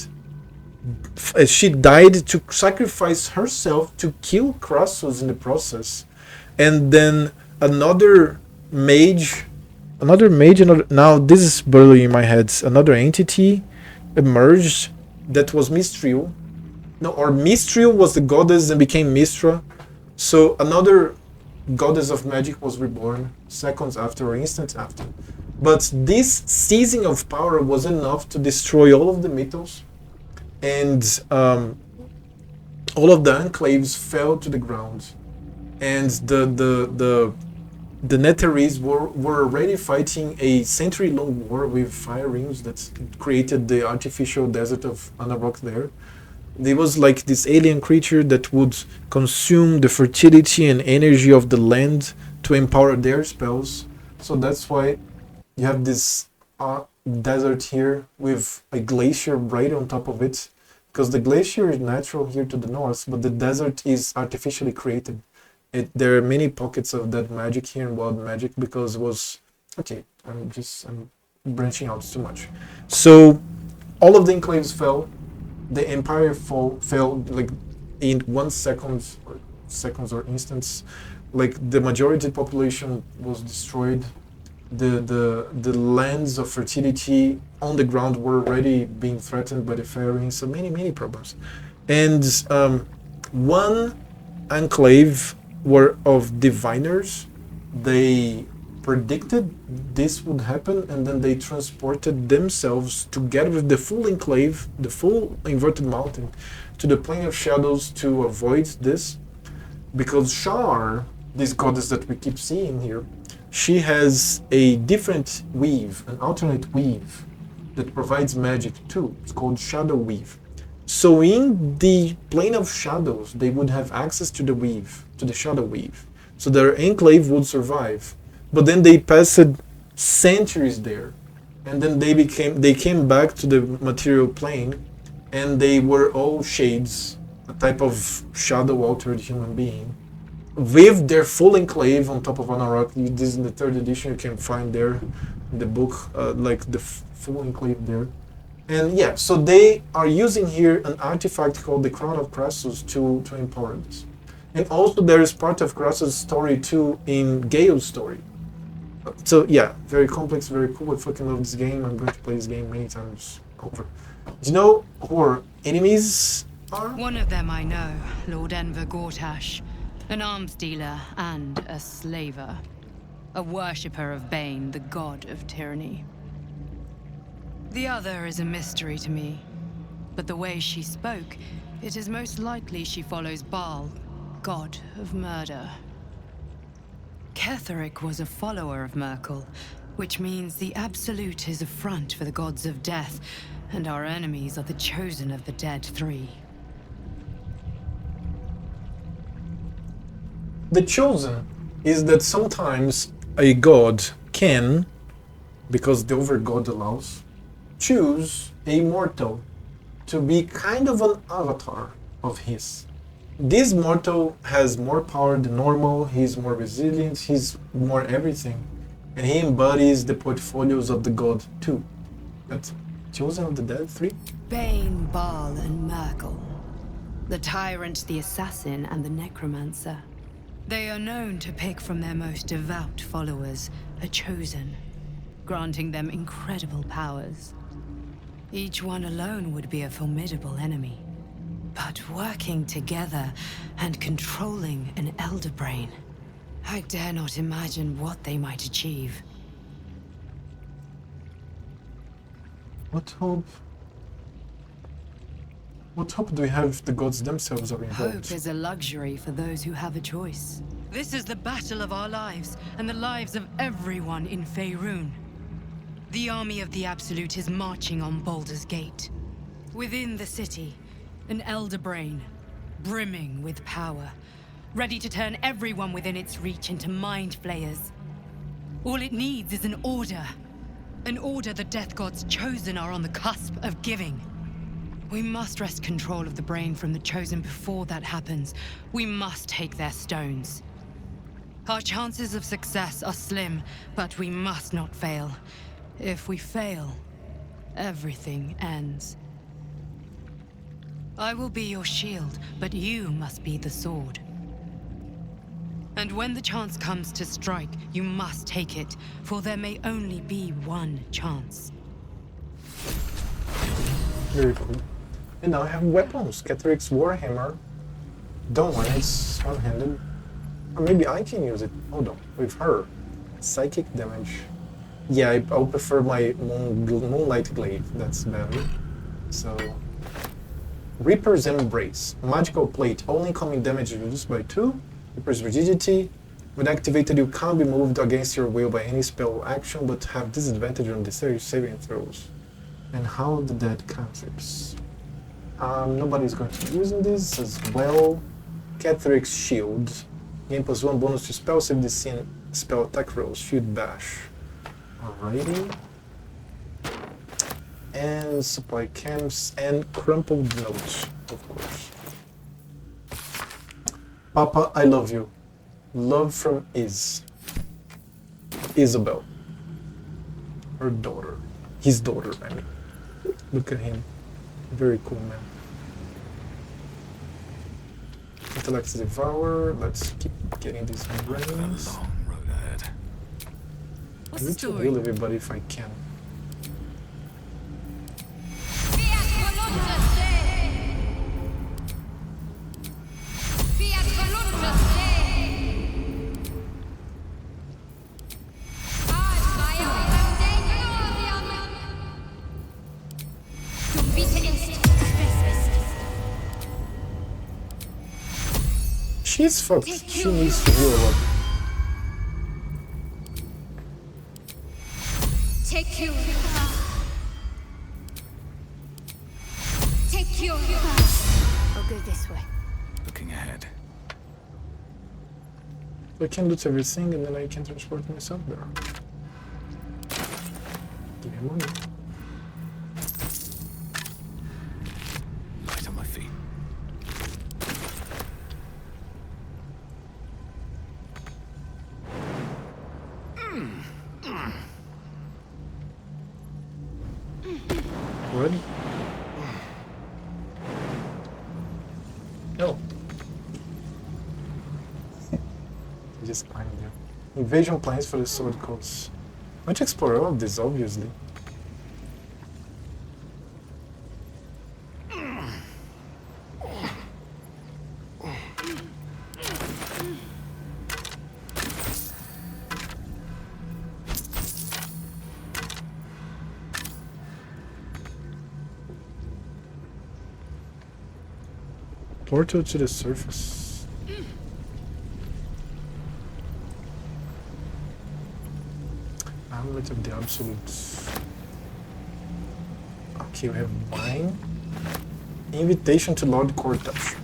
She died to sacrifice herself to kill Crassus in the process. And then another mage, now this is barely in my head, another entity emerged that was Mistriel. No, or Mistriel was the goddess and became Mistra. So another goddess of magic was reborn seconds after or instants after. But this seizing of power was enough to destroy all of the mythos, and all of the enclaves fell to the ground. And the Netherese were already fighting a century-long war with fire rings that created the artificial desert of Anarok there. There was like this alien creature that would consume the fertility and energy of the land to empower their spells. So that's why you have this desert here with a glacier right on top of it. Because the glacier is natural here to the north, but the desert is artificially created. There are many pockets of that magic here in Wild Magic because it was... Okay, I'm branching out too much. So all of the enclaves fell. The empire fell like in 1 second, or seconds or instants. Like the majority of the population was destroyed. The lands of fertility on the ground were already being threatened by the Faerings. So many problems. And one enclave were of diviners. They predicted this would happen, and then they transported themselves together with the full enclave, the full inverted mountain, to the plane of shadows to avoid this. Because Shar, this goddess that we keep seeing here, she has a different weave, an alternate weave that provides magic too. It's called Shadow Weave. So in the plane of shadows, they would have access to the weave, to the Shadow Weave. So their enclave would survive. But then they passed centuries there, and then they came back to the material plane, and they were all shades, a type of shadow-altered human being, with their full enclave on top of Anarok. This is in the 3rd edition. You can find there in the book, like the full enclave there. And yeah, so they are using here an artifact called the Crown of Crassus to empower this. And also there is part of Crassus' story too in Gale's story. So yeah, very complex, very cool. I fucking love this game. I'm going to play this game many times over. Do you know who our enemies are? One of them I know, Lord Enver Gortash, an arms dealer and a slaver. A worshipper of Bane, the god of tyranny. The other is a mystery to me, but the way she spoke, it is most likely she follows Baal, god of murder. Ketheric was a follower of Merkel, which means the Absolute is a front for the gods of death, and our enemies are the chosen of the Dead Three. The chosen is that sometimes a god can, because the over-god allows, choose a mortal to be kind of an avatar of his. This mortal has more power than normal, he's more resilient, he's more everything. And he embodies the portfolios of the god too. That's Chosen of the Dead 3? Bane, Baal, and Merkel. The Tyrant, the Assassin, and the Necromancer. They are known to pick from their most devout followers a chosen, granting them incredible powers. Each one alone would be a formidable enemy. But working together and controlling an Elder Brain, I dare not imagine what they might achieve. What hope do we have if the gods themselves are involved? Hope is a luxury for those who have a choice. This is the battle of our lives, and the lives of everyone in Faerun. The army of the Absolute is marching on Baldur's Gate. Within the city, an Elder Brain, brimming with power, ready to turn everyone within its reach into mind flayers. All it needs is an order. An order the Death God's chosen are on the cusp of giving. We must wrest control of the brain from the chosen before that happens. We must take their stones. Our chances of success are slim, but we must not fail. If we fail, everything ends. I will be your shield, but you must be the sword. And when the chance comes to strike, you must take it, for there may only be one chance. Very cool. And now I have weapons. Catheric's Warhammer. Don't worry, it's one-handed. Or maybe I can use it. Hold on, with her. Psychic damage. Yeah, I'll prefer my Moonlight Glaive. That's better. So... Reaper's Embrace. Magical plate. Only incoming damage reduced by 2. Reaper's Rigidity. When activated, you can't be moved against your will by any spell or action, but have disadvantage on the saving throws. And how the dead cantrips. Nobody's going to be using this as well. Catheric's Shield. Gain +1 bonus to spell save DC and spell attack rolls. Shield Bash. Alrighty. And supply camps and crumpled notes, of course. Papa, I love you. Love from Isabel. Her daughter. His daughter, I mean. Look at him. Very cool, man. Intellect Devour. Let's keep getting these brains. I need to heal everybody if I can. She's fucked. She needs to heal up. Take you. Take you. I'll go this way. Looking ahead. I can loot everything and then I can transport myself there. Give me money. Right on my feet. What? No. Just climb there. Invasion plans for the sword coats. I want to explore all of this, obviously. Portal to the surface. Amulet of the Absolutes. Okay, we have wine. Invitation to Lord Cortash.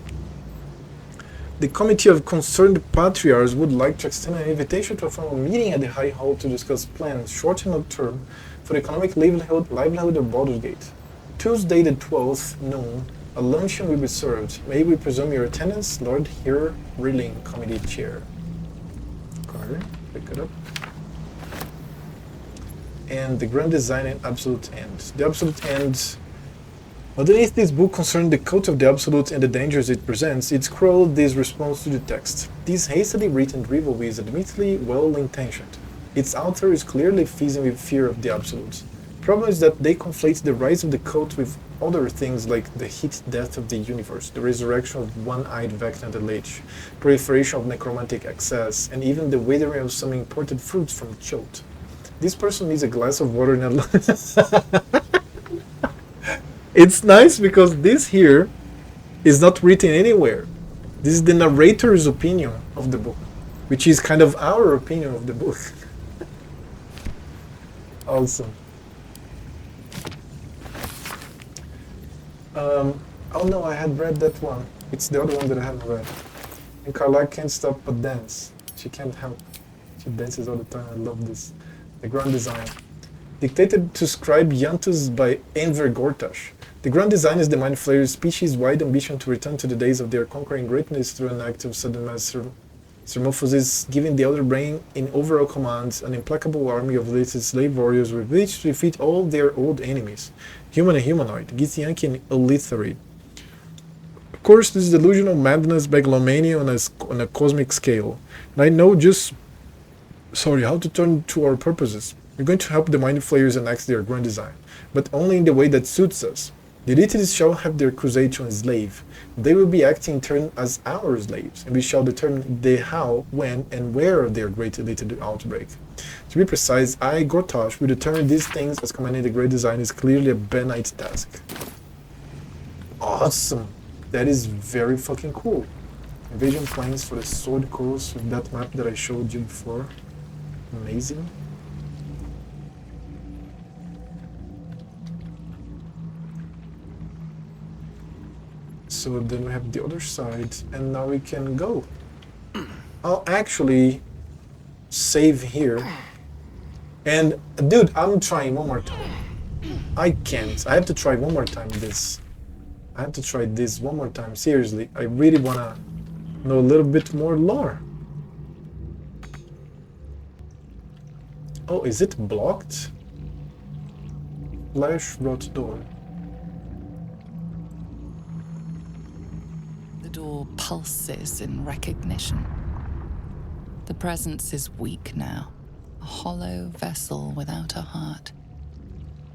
The Committee of Concerned Patriarchs would like to extend an invitation to a formal meeting at the High Hall to discuss plans, short and long-term, for the economic livelihood of Baldur's Gate. Tuesday the 12th, noon. A luncheon will be served. May we presume your attendance, Lord Here Rilling, Committee Chair. Carter, pick it up. And the Grand Design and Absolute End. The Absolute End. Underneath this book concerning the cult of the Absolute and the dangers it presents, it scrawled this response to the text. This hastily written rivalry is admittedly well-intentioned. Its author is clearly fizzing with fear of the Absolute. Problem is that they conflate the rise of the cult with other things like the heat death of the universe, the resurrection of one-eyed Vecna the Lich, proliferation of necromantic excess, and even the withering of some imported fruits from Chult. This person needs a glass of water and a It's nice because this here is not written anywhere. This is the narrator's opinion of the book, which is kind of our opinion of the book. Awesome. Oh no, I had read that one. It's the other one that I haven't read. And Carla can't stop but dance. She can't help. She dances all the time. I love this. The Grand Design. Dictated to scribe Yantus by Enver Gortash. The Grand Design is the Mind Flayer's species-wide ambition to return to the days of their conquering greatness through an act of sudden mass metamorphosis, giving the Elder Brain in overall command an implacable army of little slave warriors with which to defeat all their old enemies, human and humanoid, Githyanki and Illithrid. Of course, this is delusional madness, megalomania on a cosmic scale, and I know just, how to turn to our purposes. We're going to help the Mind Flayers enact their Grand Design, but only in the way that suits us. The Elitids shall have their crusade to enslave. They will be acting in turn as our slaves, and we shall determine the how, when, and where of their great Elitid outbreak. To be precise, I, Gortash, will determine these things as commanding the Great Design is clearly a Benite task. Awesome! That is very fucking cool. Invasion plans for the Sword Coast with that map that I showed you before. Amazing. So then we have the other side, and now we can go. I'll actually save here. And dude, I'm trying one more time. I can't. I have to try one more time this. I have to try this one more time. Seriously, I really wanna know a little bit more lore. Oh, is it blocked? Flash rot door. The door pulses in recognition. The presence is weak now, a hollow vessel without a heart.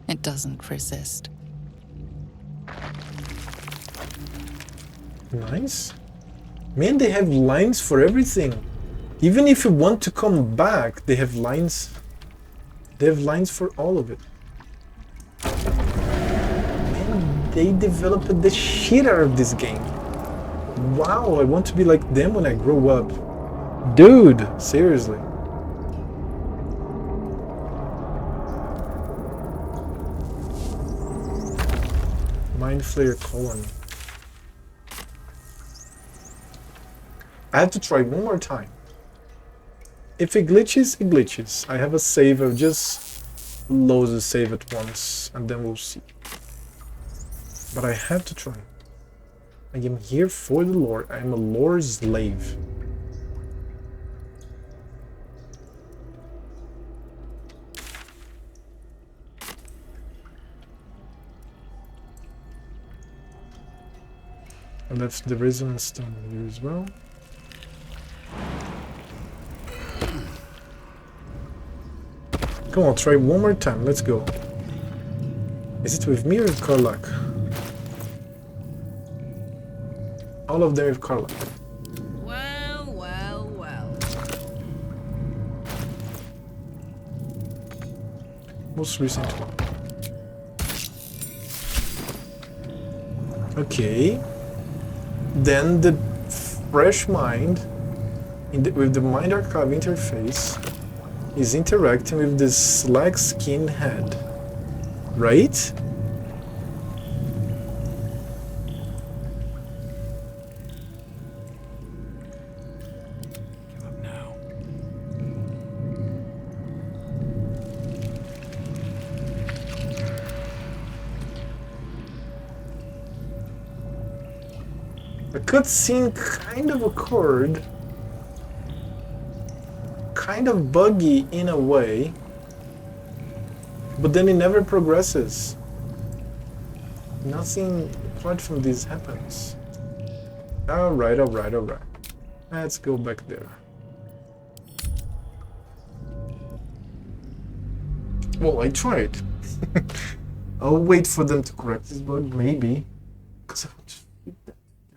It doesn't resist. Nice. Man, they have lines for everything. Even if you want to come back, they have lines. They have lines for all of it. Man, they developed the shit out of this game. Wow, I want to be like them when I grow up. Dude, seriously. Mind Flayer colony. I have to try one more time. If it glitches, it glitches. I have a save, I'll just load the save at once, and then we'll see. But I have to try. I am here for the lore. I am a lore slave. I left the resonance stone here as well. Come on, try one more time. Let's go. Is it with me or with Karlak? All of them with Karlak. Well, well, well. Most recent one. Okay. Then the fresh mind with the Mind Archive interface is interacting with the slack skin head, right? Give up now. A cutscene kind of occurred. Kind of buggy in a way, but then it never progresses. Nothing apart from this happens. Alright. Let's go back there. Well, I tried. I'll wait for them to correct this bug, maybe. Because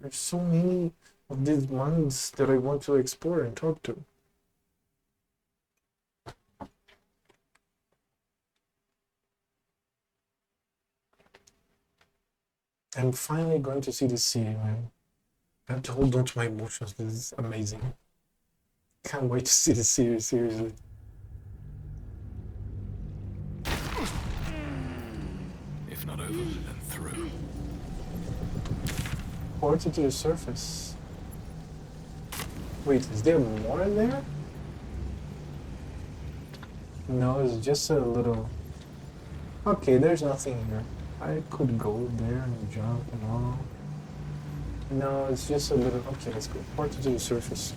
there's so many of these minds that I want to explore and talk to. I'm finally going to see the city, man. I have to hold on to my emotions. This is amazing. Can't wait to see the city, seriously. If not over, then through. Ported to the surface. Wait, is there more in there? No, it's just a little... Okay, there's nothing here. I could go there and jump and all. No, it's just a little... Okay, let's go. Part to the surface.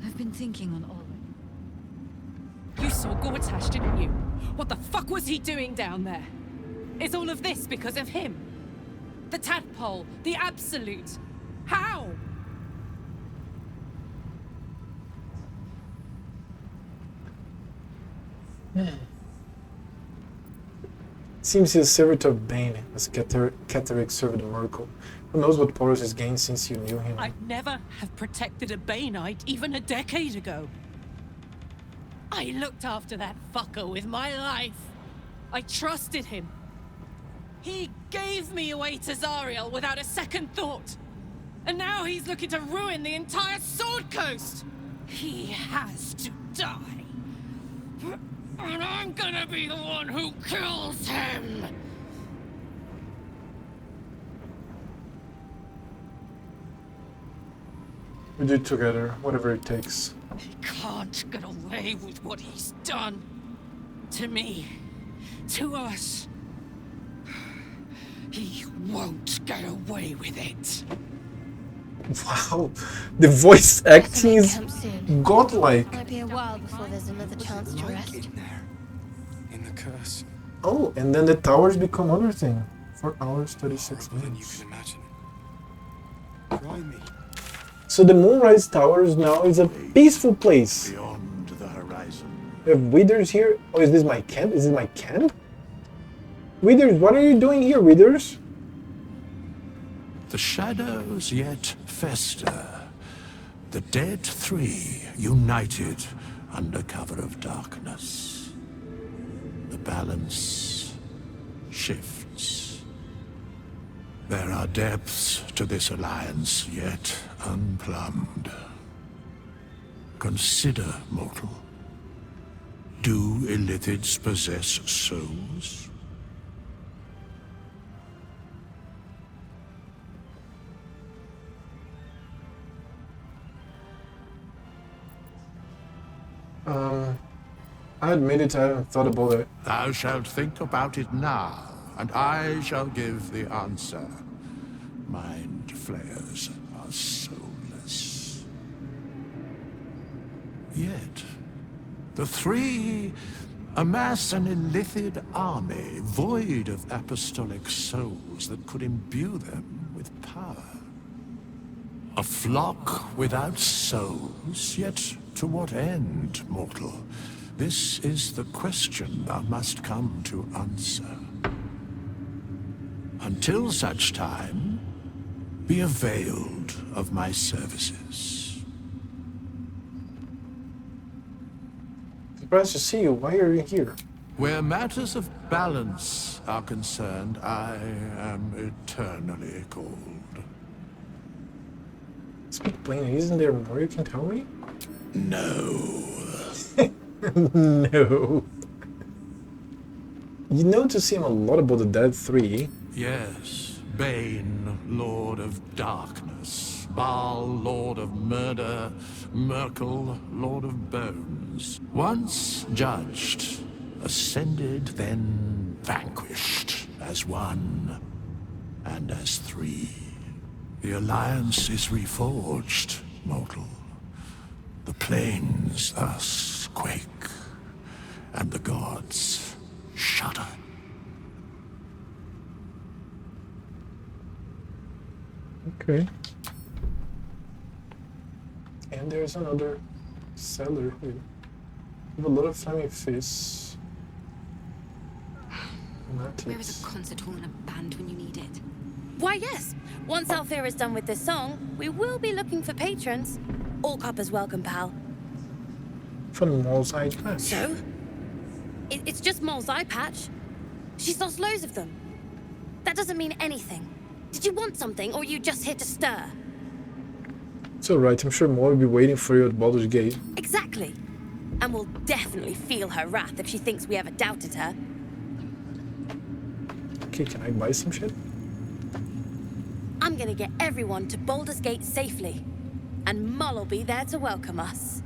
I've been thinking on all. You saw Gortash, didn't you? What the fuck was he doing down there? Is all of this because of him? The tadpole, the absolute. How? Seems his servitor of Bane, as Catterick served Merkel. Who knows what powers he's gained since you knew him? I'd never have protected a Baneite even a decade ago. I looked after that fucker with my life. I trusted him. He gave me away to Zariel without a second thought. And now he's looking to ruin the entire Sword Coast. He has to die. And I'm gonna be the one who kills him. We do it together, whatever it takes. He can't get away with what he's done. To me. To us. He won't get away with it. Wow, the voice acting is godlike. Might be a while before there's another chance to rest. In the curse. Oh, and then the towers become other thing. 4 hours, 36 minutes. You can imagine. Try me. So the Moonrise Towers now is a peaceful place. Beyond the horizon. We have Withers here. Oh, is this my camp? Is this my camp? Withers, what are you doing here, Withers? The shadows yet fester. The dead three united under cover of darkness. The balance shifts. There are depths to this alliance yet unplumbed. Consider, mortal. Do Illithids possess souls? I admit it, I haven't thought about it. Thou shalt think about it now, and I shall give the answer. Mind flayers are soulless. Yet, the three amass an Illithid army void of apostolic souls that could imbue them with power. A flock without souls, yet to what end, mortal? This is the question thou must come to answer. Until such time, be availed of my services. Surprised to see you. Why are you here? Where matters of balance are concerned, I am eternally cold. Speak plainly, isn't there more you can tell me? No. No. You know to see him a lot about the Dead Three. Yes, Bane, Lord of Darkness, Baal, Lord of Murder, Merkel, Lord of Bones. Once judged, ascended, then vanquished, as one and as three. The alliance is reforged, mortal. The plains thus quake, and the gods shudder. Okay. And there's another cellar here. With a lot of flaming fists. Where is a concert hall and a band when you need it? Why, yes. Once Althea is done with this song, we will be looking for patrons. All coppers welcome, pal. From Mole's eye patch. So? It's just Mole's eye patch. She's lost loads of them. That doesn't mean anything. Did you want something, or are you just here to stir? It's alright, I'm sure Mole will be waiting for you at Baldur's Gate. Exactly. And we'll definitely feel her wrath if she thinks we ever doubted her. Okay, can I buy some shit? I'm gonna get everyone to Baldur's Gate safely. And Mull'll be there to welcome us.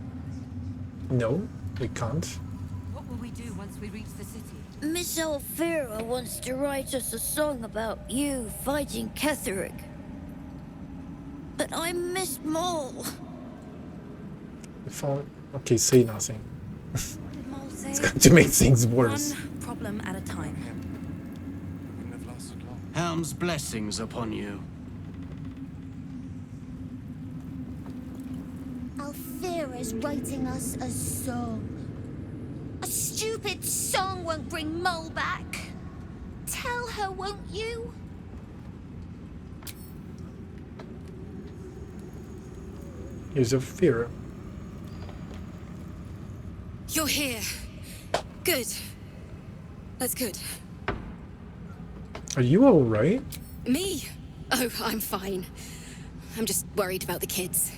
No, we can't. What will we do once we reach the city? Miss Alfira wants to write us a song about you fighting Ketheric. But I miss Mull. Okay, say nothing. It's going to make things worse. One problem at a time. Helm's blessings upon you. Alfira's writing us a song. A stupid song won't bring Mull back. Tell her, won't you? Here's Alfira. You're here. Good. That's good. Are you alright? Me? Oh, I'm fine. I'm just worried about the kids.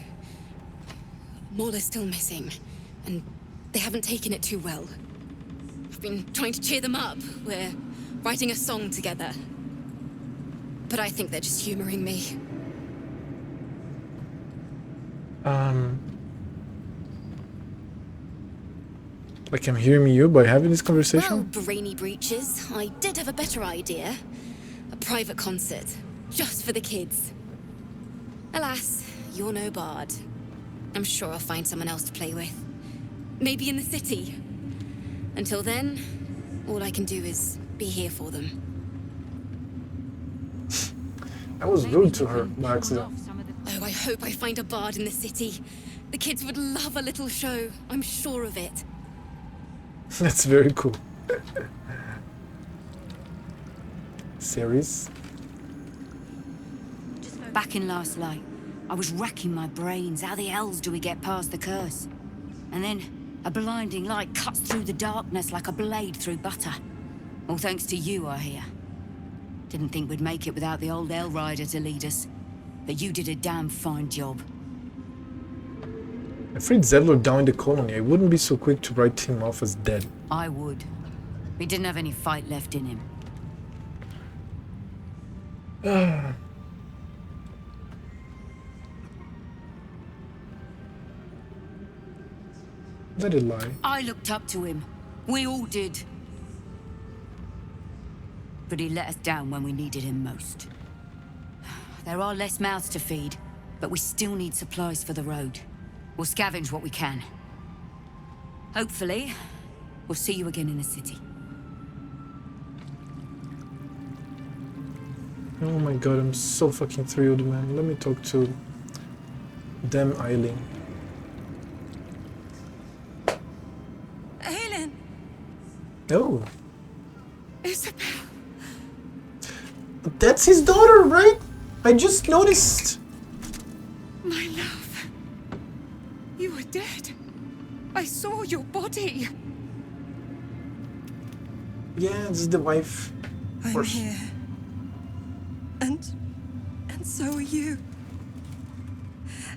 Mull is still missing, and they haven't taken it too well. I've been trying to cheer them up. We're writing a song together. But I think they're just humoring me. Like I'm hearing you by having this conversation? Well, brainy breeches, I did have a better idea. A private concert, just for the kids. Alas, you're no bard. I'm sure I'll find someone else to play with. Maybe in the city. Until then, all I can do is be here for them. I was rude to her by accident. Oh, I hope I find a bard in the city. The kids would love a little show, I'm sure of it. That's very cool. Series. Back in last light, I was racking my brains. How the hells do we get past the curse? And then a blinding light cuts through the darkness like a blade through butter. All thanks to you, I hear. Didn't think we'd make it without the old Hell Rider to lead us. But you did a damn fine job. I freed Zedler down in the colony. I wouldn't be so quick to write him off as dead. I would. He didn't have any fight left in him. Let it lie. I looked up to him. We all did. But he let us down when we needed him most. There are less mouths to feed, but we still need supplies for the road. We'll scavenge what we can. Hopefully, we'll see you again in the city. Oh my god, I'm so fucking thrilled, man. Let me talk to them, Eileen. Aelin! Oh. Isabel! That's his daughter, right? I just noticed. My love. You were dead. I saw your body. Yeah, this is the wife. I'm here. And so are you.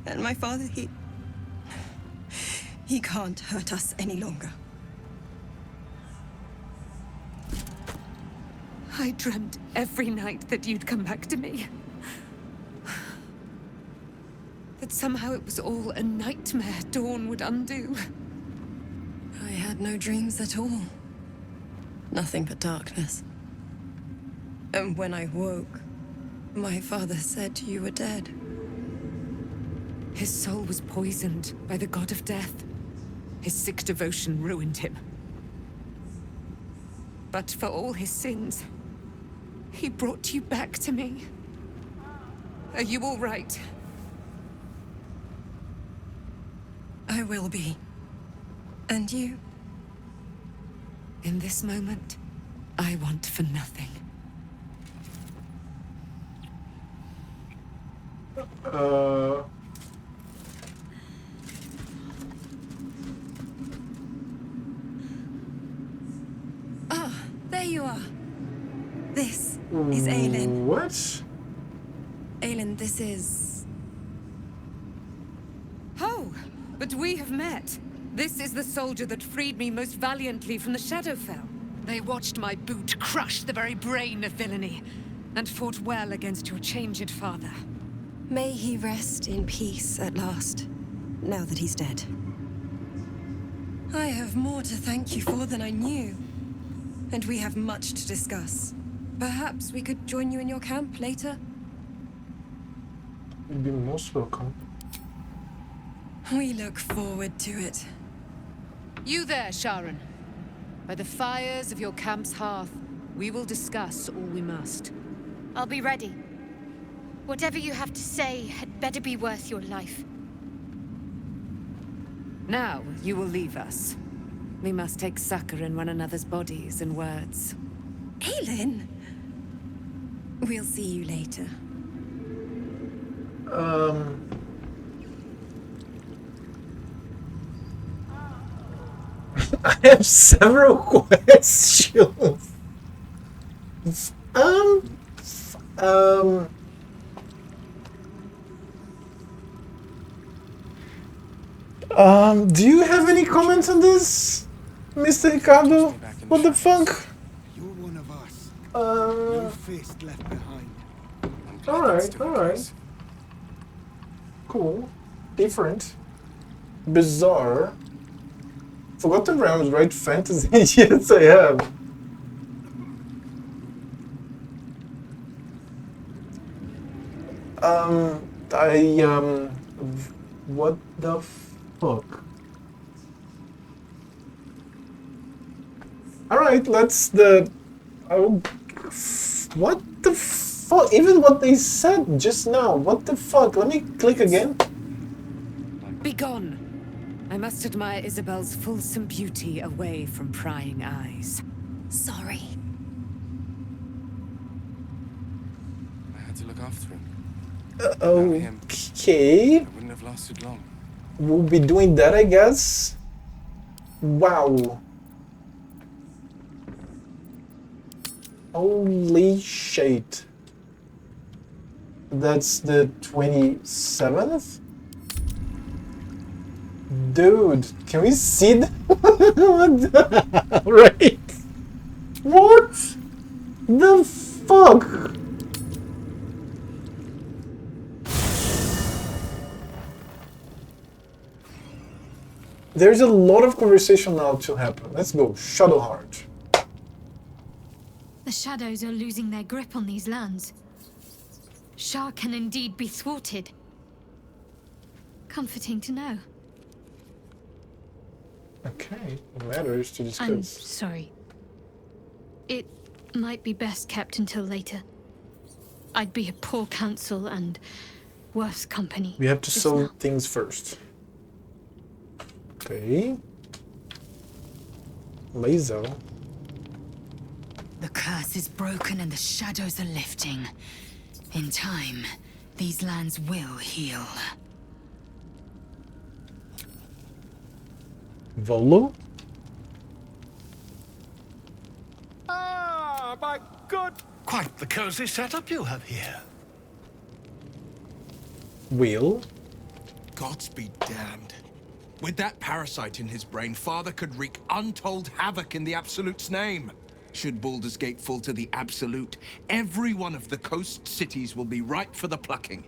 And my father, he can't hurt us any longer. I dreamt every night that you'd come back to me. That somehow it was all a nightmare Dawn would undo. I had no dreams at all. Nothing but darkness. And when I woke, my father said you were dead. His soul was poisoned by the god of death. His sick devotion ruined him. But for all his sins, he brought you back to me. Are you all right? I will be. And you? In this moment, I want for nothing. Ah, there you are. This is Aelin. What? Aelin, this is... Oh, but we have met. This is the soldier that freed me most valiantly from the Shadowfell. They watched my boot crush the very brain of villainy. and fought well against your changed father. May he rest in peace at last, now that he's dead. I have more to thank you for than I knew, and we have much to discuss. Perhaps we could join you in your camp later? You'd be most welcome. We look forward to it. You there, Sharon. By the fires of your camp's hearth, we will discuss all we must. I'll be ready. Whatever you have to say had better be worth your life. Now, you will leave us. We must take succor in one another's bodies and words. Aelin! We'll see you later. I have several questions. Do you have any comments on this, Mr. Ricardo? What the fuck? You're one of us. No fist left behind. Alright. Cool. Different. Bizarre. Forgotten Realms, right? Fantasy? Yes, I have. What the fuck? Alright, let's what the fuck? Even what they said just now, what the fuck? Let me click again. Begone! I must admire Isabel's fulsome beauty away from prying eyes. Sorry. I had to look after him. Okay. I wouldn't have lasted long. We'll be doing that, I guess. Wow. Holy shit. That's the 27th? Dude, can we see that? Right? What the fuck? There's a lot of conversation now to happen. Let's go, Shadowheart. The shadows are losing their grip on these lands. Shah can indeed be thwarted. Comforting to know. Okay, matters to discuss. I'm sorry. It might be best kept until later. I'd be a poor counsel and worse company. We have to solve things first. Okay. Laser. The curse is broken and the shadows are lifting. In time, these lands will heal. Volo? Ah, my God! Quite the cozy setup you have here. Will? Gods be damned. With that parasite in his brain, Father could wreak untold havoc in the Absolute's name. Should Baldur's Gate fall to the Absolute, every one of the coast cities will be ripe for the plucking.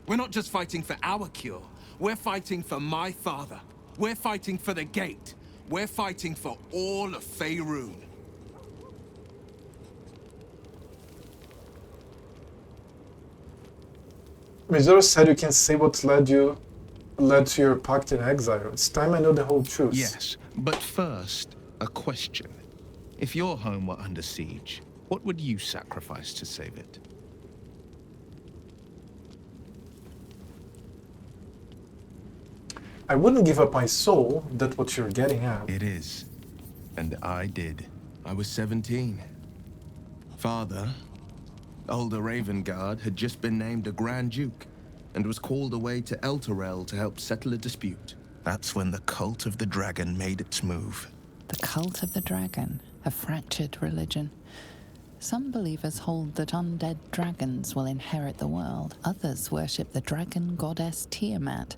We're not just fighting for our cure. We're fighting for my father. We're fighting for the Gate. We're fighting for all of Faerun. Mizora said you can say what led to your pact in exile. It's time I know the whole truth. Yes, but first, a question. If your home were under siege, what would you sacrifice to save it? I wouldn't give up my soul. That's what you're getting at. It is. And I did. I was 17. Father, older Ravengard, had just been named a Grand Duke and was called away to Elturel to help settle a dispute. That's when the Cult of the Dragon made its move. The Cult of the Dragon, a fractured religion. Some believers hold that undead dragons will inherit the world. Others worship the dragon goddess Tiamat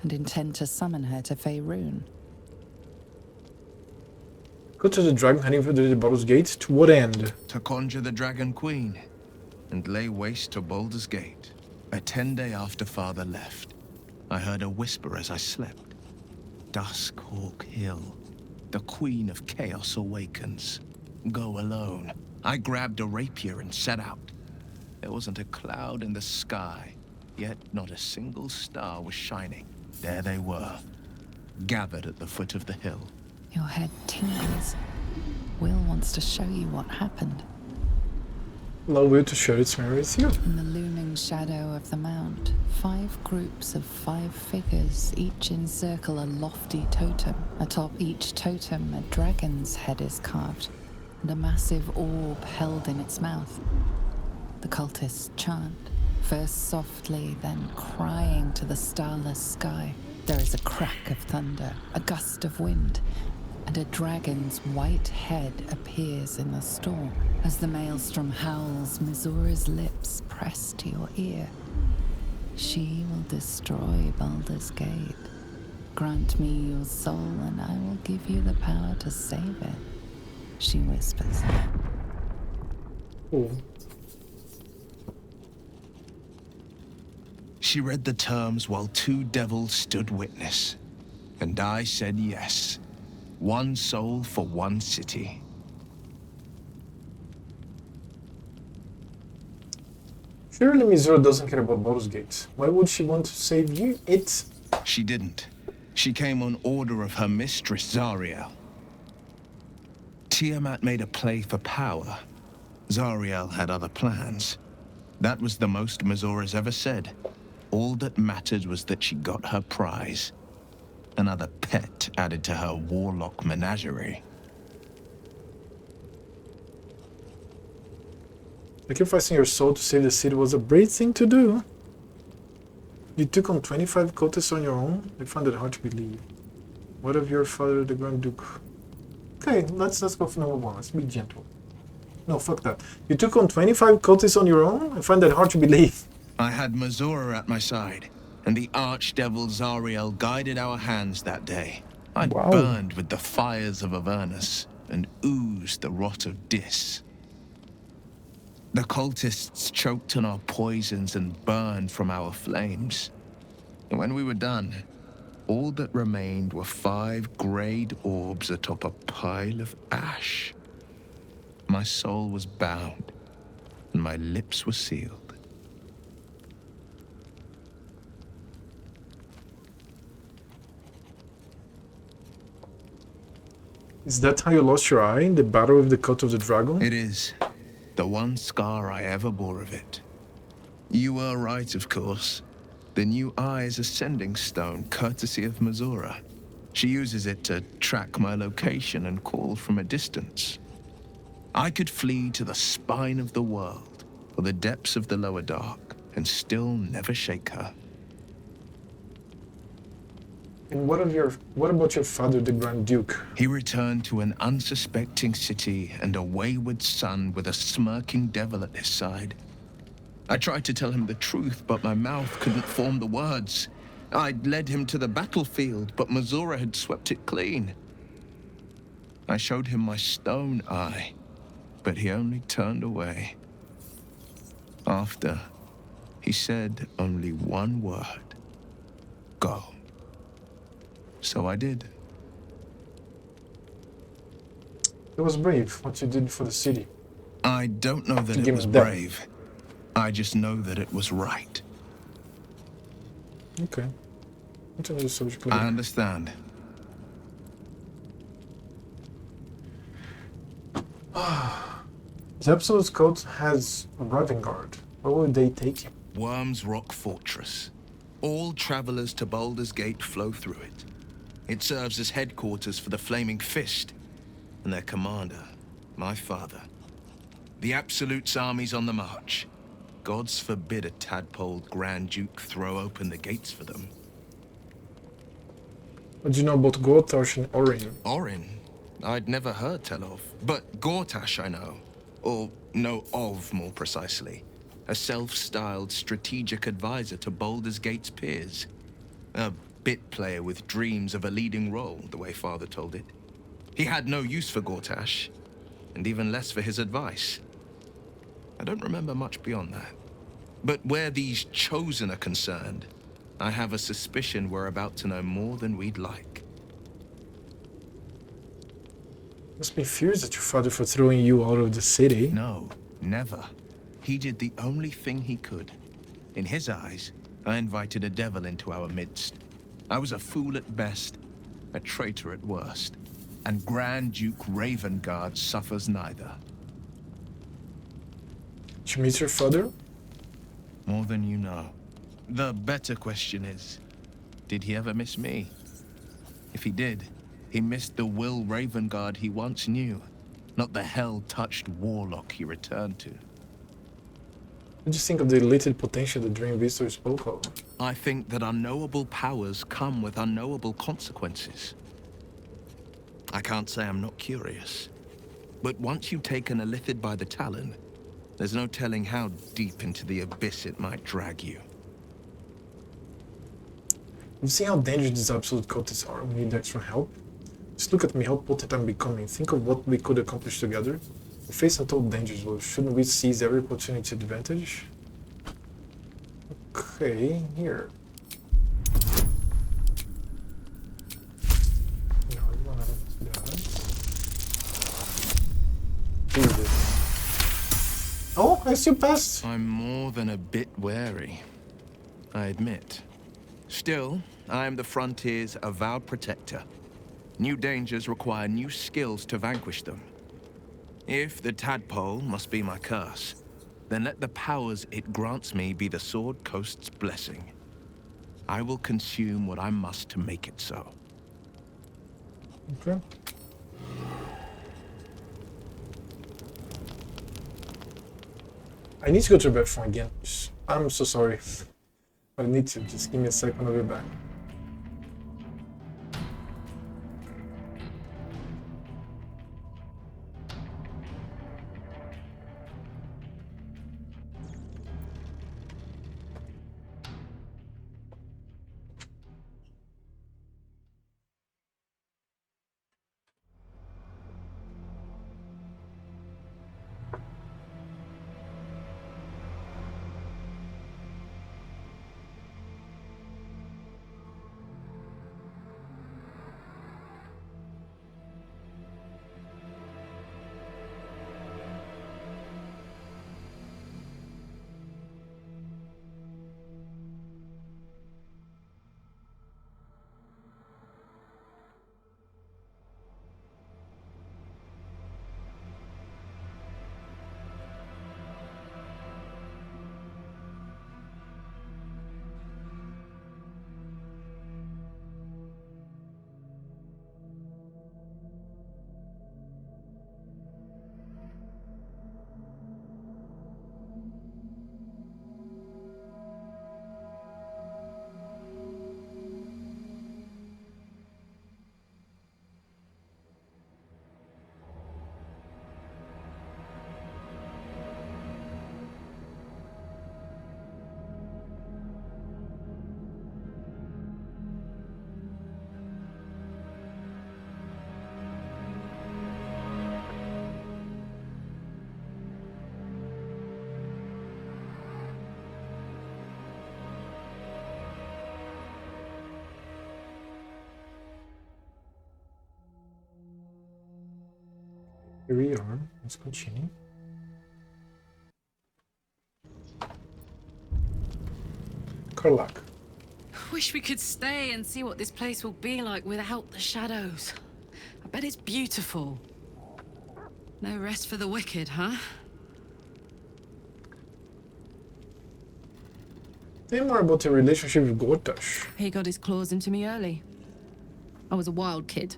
and intend to summon her to Faerun. Go to the dragon heading for the Baldur's Gate. To what end? To conjure the Dragon Queen. and lay waste to Baldur's Gate. A 10-day after Father left, I heard a whisper as I slept. Duskhawk Hill. The Queen of Chaos awakens. Go alone. I grabbed a rapier and set out. There wasn't a cloud in the sky, yet not a single star was shining. There they were, gathered at the foot of the hill. Your head tingles. Will wants to show you what happened. Allow Will to share its memory with you. In the looming shadow of the mount, 5 groups of 5 figures each encircle a lofty totem. Atop each totem, a dragon's head is carved, and a massive orb held in its mouth. The cultists chant, first softly, then crying to the starless sky. There is a crack of thunder, a gust of wind, and a dragon's white head appears in the storm. As the maelstrom howls, Missoura's lips press to your ear. She will destroy Baldur's Gate. Grant me your soul, and I will give you the power to save it, she whispers. Oh. She read the terms while 2 devils stood witness, and I said yes. 1 soul for 1 city. Surely Missoura doesn't care about Baldur's Gate. Why would she want to save you? She didn't. She came on order of her mistress, Zariel. Tiamat made a play for power. Zariel had other plans. That was the most Missoura's ever said. All that mattered was that she got her prize. Another pet added to her warlock menagerie. Sacrificing your soul to save the city was a brave thing to do. You took on 25 cultists on your own? I found it hard to believe. What of your father, the Grand Duke? Okay, let's go for number 1. Let's be gentle. No, fuck that. You took on 25 cultists on your own? I find that hard to believe. I had Missoura at my side, and the archdevil Zariel guided our hands that day. I burned with the fires of Avernus and oozed the rot of Dis. The cultists choked on our poisons and burned from our flames. And when we were done, all that remained were 5 greyed orbs atop a pile of ash. My soul was bound, and my lips were sealed. Is that how you lost your eye in the battle with the Cult of the Dragon? It is. The one scar I ever bore of it. You were right, of course. The new eye is a sending stone, courtesy of Missoura. She uses it to track my location and call from a distance. I could flee to the spine of the world, or the depths of the lower dark, and still never shake her. And what about your father, the Grand Duke? He returned to an unsuspecting city and a wayward son with a smirking devil at his side. I tried to tell him the truth, but my mouth couldn't form the words. I'd led him to the battlefield, but Missoura had swept it clean. I showed him my stone eye, but he only turned away. After, he said only one word. Go. So I did. It was brave, what you did for the city. I don't know that it was brave. I just know that it was right. Okay. I understand. The Absolute's cult has a driving guard. Where would they take him? Worm's Rock Fortress. All travelers to Baldur's Gate flow through it. It serves as headquarters for the Flaming Fist, and their commander, my father. The Absolute's army's on the march. Gods forbid a tadpoled Grand Duke throw open the gates for them. What do you know about Gortash and Orin? Orin? I'd never heard tell of. But Gortash I know. Or know of, more precisely. A self-styled strategic advisor to Baldur's Gate's peers. A bit player with dreams of a leading role, the way Father told it. He had no use for Gortash, and even less for his advice. I don't remember much beyond that. But where these Chosen are concerned, I have a suspicion we're about to know more than we'd like. Must be furious at your father for throwing you out of the city. No, never. He did the only thing he could. In his eyes, I invited a devil into our midst. I was a fool at best, a traitor at worst. And Grand Duke Ravengard suffers neither. Did you meet your father? More than you know. The better question is, did he ever miss me? If he did, he missed the Will Ravengard he once knew, not the hell-touched warlock he returned to. What do you think of the latent potential the Dream Visitor spoke of? I think that unknowable powers come with unknowable consequences. I can't say I'm not curious, but once you've taken a Lithid by the talon, there's no telling how deep into the abyss it might drag you. You see how dangerous these absolute cultists are. We need extra help. Just look at me, how potent I'm becoming. Think of what we could accomplish together. We face untold dangers, well, shouldn't we seize every opportunity to advantage? Okay, here. No, I wanna do that. Jesus. Oh, I still passed. I'm more than a bit wary, I admit. Still, I am the Frontier's avowed protector. New dangers require new skills to vanquish them. If the tadpole must be my curse, then let the powers it grants me be the Sword Coast's blessing. I will consume what I must to make it so. Okay. I need to go to the bathroom again. I'm so sorry. But I need to. Just give me a second, I'll be back. Here we are. Let's continue. Karlak. Wish we could stay and see what this place will be like without the shadows. I bet it's beautiful. No rest for the wicked, huh? Tell me more about your relationship with Gortash. He got his claws into me early. I was a wild kid,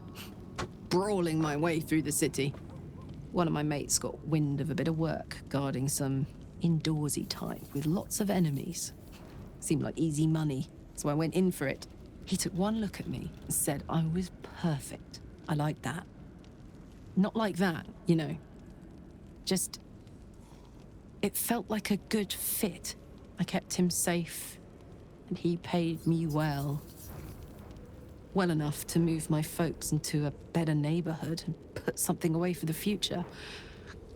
brawling my way through the city. One of my mates got wind of a bit of work guarding some indoorsy type with lots of enemies. Seemed like easy money, so I went in for it. He took one look at me and said I was perfect. I like that. Not like that, you know. Just... it felt like a good fit. I kept him safe, and he paid me well. Well enough to move my folks into a better neighborhood and put something away for the future.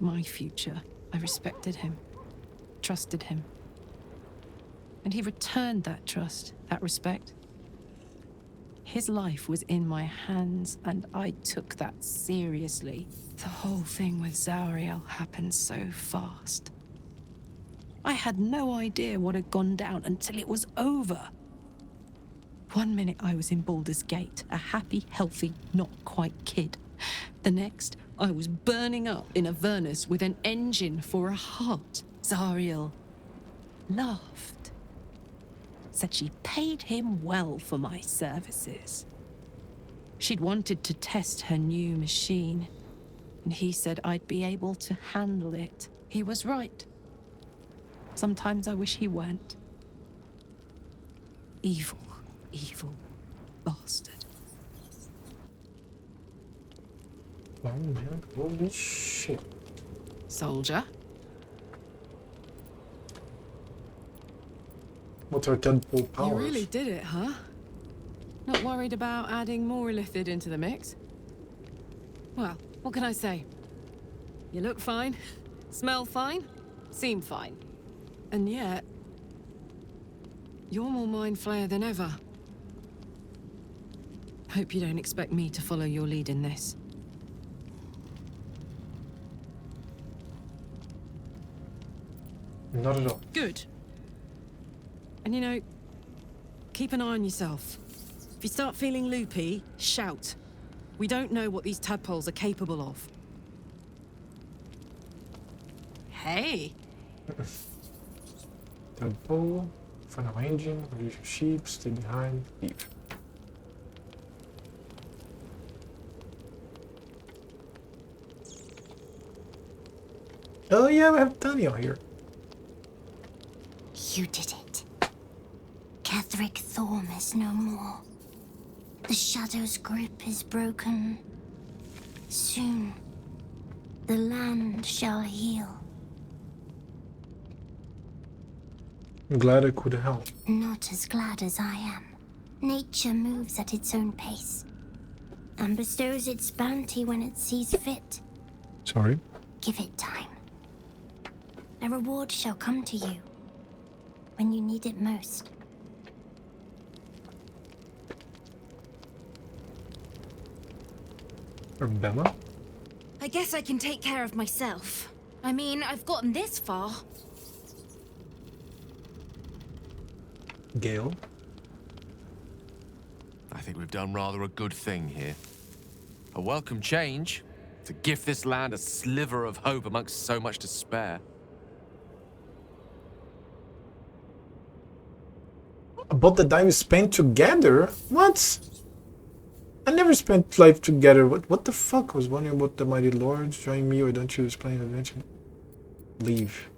My future. I respected him. trusted him. And he returned that trust, that respect. His life was in my hands, and I took that seriously. The whole thing with Zariel happened so fast. I had no idea what had gone down until it was over. One minute I was in Baldur's Gate, a happy, healthy, not quite kid. The next, I was burning up in Avernus with an engine for a heart. Zariel laughed. Said she paid him well for my services. She'd wanted to test her new machine, and he said I'd be able to handle it. He was right. Sometimes I wish he weren't. Evil, evil bastard. Oh man, holy shit. Soldier? What are tadpole powers? You really did it, huh? Not worried about adding more illithid into the mix? Well, what can I say? You look fine, smell fine, seem fine. And yet, you're more mind flayer than ever. Hope you don't expect me to follow your lead in this. Not at all. Good. And you know, keep an eye on yourself. If you start feeling loopy, shout. We don't know what these tadpoles are capable of. Hey! Tadpole, find our engine, release your sheep, stay behind, leave. Oh yeah, we have Daniel here. You did it. Ketheric Thorm is no more. The Shadow's grip is broken. Soon, the land shall heal. I'm glad I could help. Not as glad as I am. Nature moves at its own pace and bestows its bounty when it sees fit. Sorry. Give it time. A reward shall come to you when you need it most. Or Bella? I guess I can take care of myself. I mean, I've gotten this far. Gale? I think we've done rather a good thing here. A welcome change to gift this land a sliver of hope amongst so much despair. About the time we spent together? What? I never spent life together. What the fuck? I was wondering about the mighty lords. Join me, or don't you explain adventure? Leave.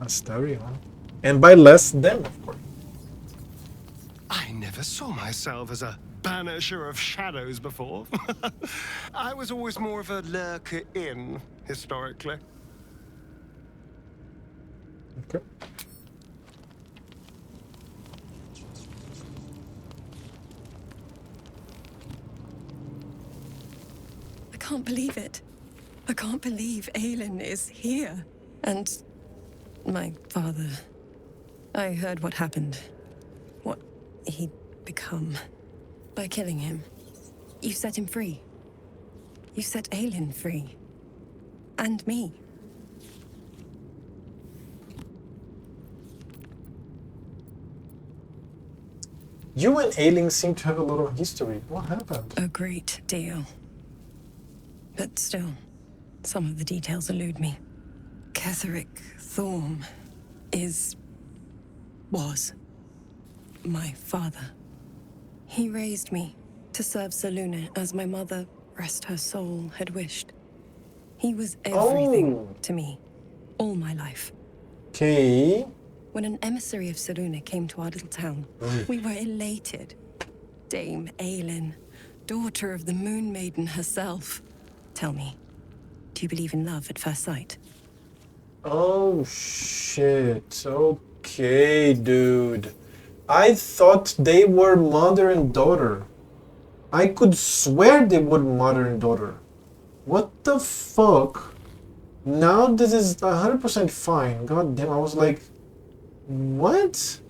Astarion. And by less them, of course. I never saw myself as a banisher of shadows before. I was always more of a lurker in, historically. Okay. I can't believe it. I can't believe Aelin is here. And my father. I heard what happened. What he'd become. By killing him. You set him free. You set Aelin free. And me. You and Ailing seem to have a lot of history. What happened? A great deal. But still, some of the details elude me. Ketheric Thorm was my father. He raised me to serve Selûne as my mother, rest her soul, had wished. He was everything to me, all my life. Okay. When an emissary of Selûne came to our little town, we were elated. Dame Aelin, daughter of the Moon Maiden herself. Tell me, do you believe in love at first sight? Oh shit. Okay, dude. I thought they were mother and daughter. I could swear they were mother and daughter. What the fuck? Now this is 100% fine. God damn, I was like, what?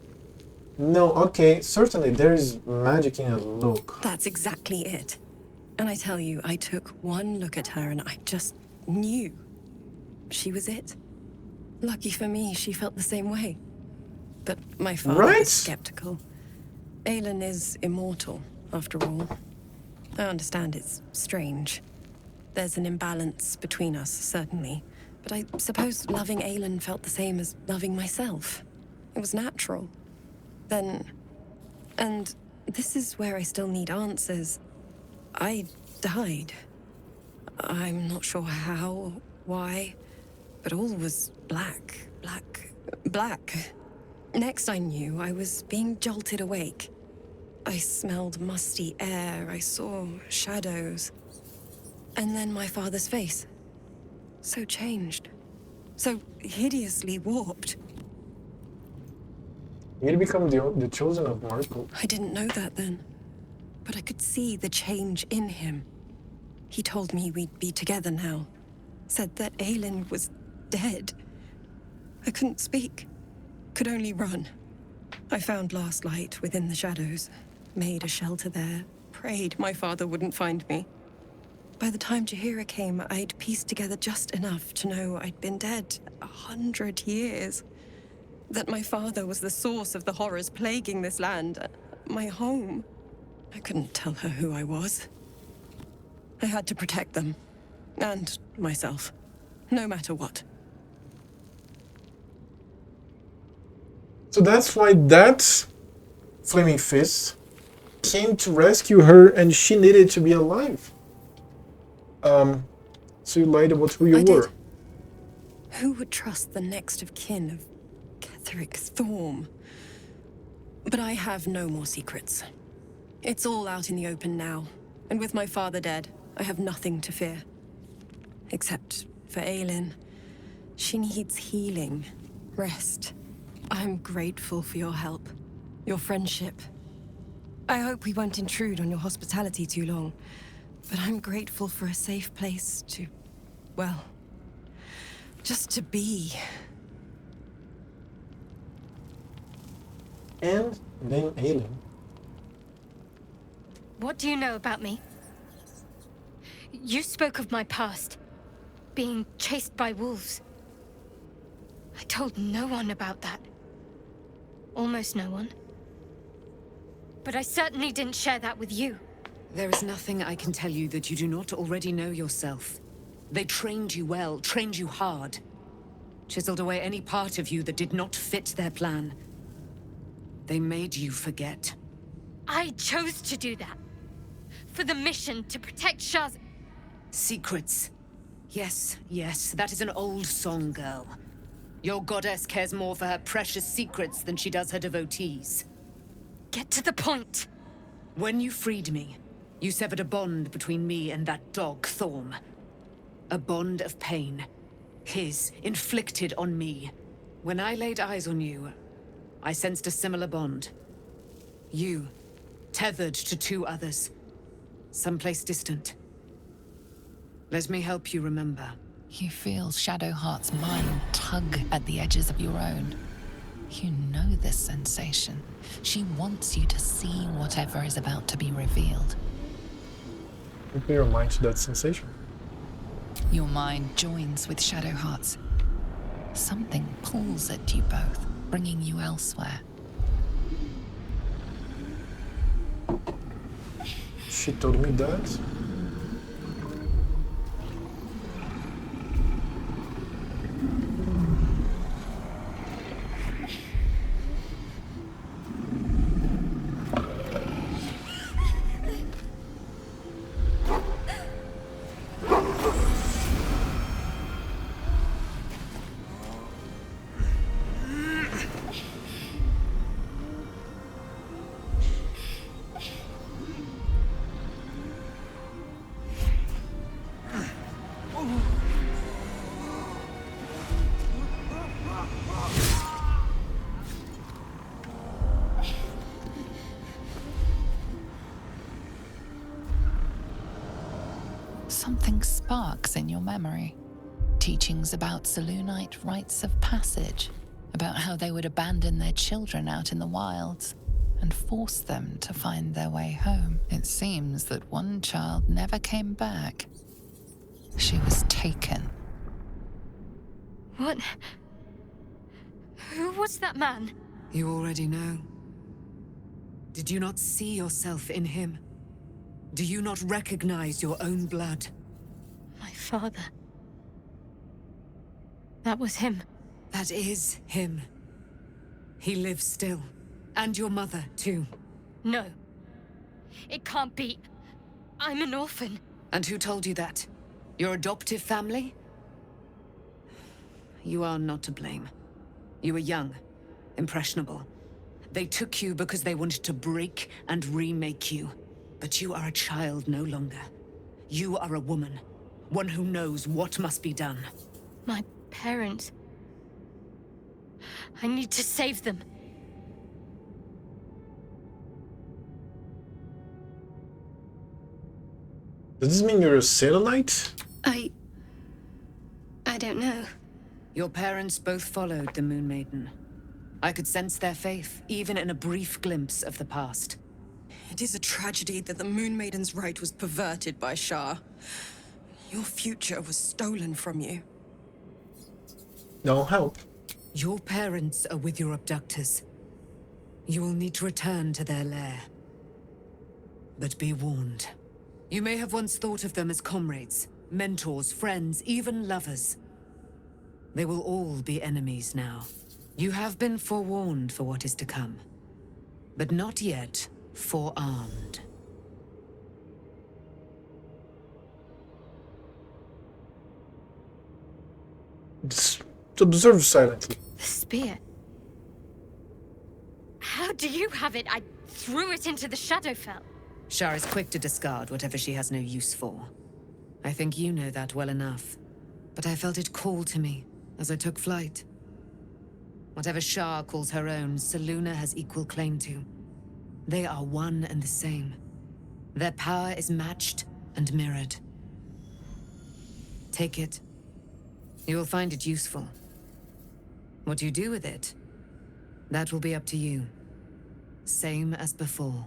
No, okay, certainly there is magic in a look. That's exactly it. And I tell you, I took one look at her and I just knew. She was it. Lucky for me, she felt the same way. But my father was skeptical. Aelin is immortal, after all. I understand it's strange. There's an imbalance between us, certainly. But I suppose loving Aelin felt the same as loving myself. It was natural. Then... And this is where I still need answers. I died. I'm not sure how, why, but all was black. Next I knew, I was being jolted awake. I smelled musty air, I saw shadows. And then my father's face. So changed. So hideously warped. You'll become the chosen of Marco. I didn't know that then. But I could see the change in him. He told me we'd be together now. Said that Aelin was dead. I couldn't speak. Could only run. I found last light within the shadows. Made a shelter there. Prayed my father wouldn't find me. By the time Jaheira came, I'd pieced together just enough to know I'd been dead 100 years. That my father was the source of the horrors plaguing this land. My home. I couldn't tell her who I was. I had to protect them. And myself. No matter what. So that's why that Flaming Fist came to rescue her and she needed to be alive. So you lied about who you were. Who would trust the next of kin of Ketheric Thorm? But I have no more secrets. It's all out in the open now. And with my father dead, I have nothing to fear. Except for Aelin. She needs healing. Rest. I'm grateful for your help. Your friendship. I hope we won't intrude on your hospitality too long. But I'm grateful for a safe place to... well... just to be. And then Aelin. What do you know about me? You spoke of my past. Being chased by wolves. I told no one about that. Almost no one. But I certainly didn't share that with you. There is nothing I can tell you that you do not already know yourself. They trained you well, trained you hard. Chiseled away any part of you that did not fit their plan. They made you forget. I chose to do that. For the mission to protect Shaz... Secrets. Yes, yes, that is an old song, girl. Your goddess cares more for her precious secrets than she does her devotees. Get to the point. When you freed me, you severed a bond between me and that dog, Thorm. A bond of pain. His, inflicted on me. When I laid eyes on you, I sensed a similar bond. You, tethered to two others. Someplace distant. Let me help you remember. You feel Shadowheart's mind tug at the edges of your own. You know this sensation. She wants you to see whatever is about to be revealed. Open your mind to that sensation. Your mind joins with Shadowheart's. Something pulls at you both, bringing you elsewhere. She told me that. Something sparks in your memory. Teachings about Selûnite rites of passage, about how they would abandon their children out in the wilds and force them to find their way home. It seems that one child never came back. She was taken. What? Who was that man? You already know. Did you not see yourself in him? Do you not recognize your own blood? My father. That was him. That is him. He lives still. And your mother, too. No. It can't be. I'm an orphan. And who told you that? Your adoptive family? You are not to blame. You were young, impressionable. They took you because they wanted to break and remake you. But you are a child no longer. You are a woman. One who knows what must be done. My parents. I need to save them. Does this mean you're a Seldarine? I don't know. Your parents both followed the Moon Maiden. I could sense their faith, even in a brief glimpse of the past. It is a tragedy that the Moon Maiden's right was perverted by Shah. Your future was stolen from you. No help. Your parents are with your abductors. You will need to return to their lair. But be warned. You may have once thought of them as comrades, mentors, friends, even lovers. They will all be enemies now. You have been forewarned for what is to come, but not yet forearmed. Just observe silently. The spear. How do you have it? I threw it into the Shadowfell. Shah is quick to discard whatever she has no use for. I think you know that well enough. But I felt it call to me as I took flight. Whatever Shah calls her own, Selûne has equal claim to. They are one and the same. Their power is matched and mirrored. Take it. You will find it useful. What you do with it, that will be up to you. Same as before.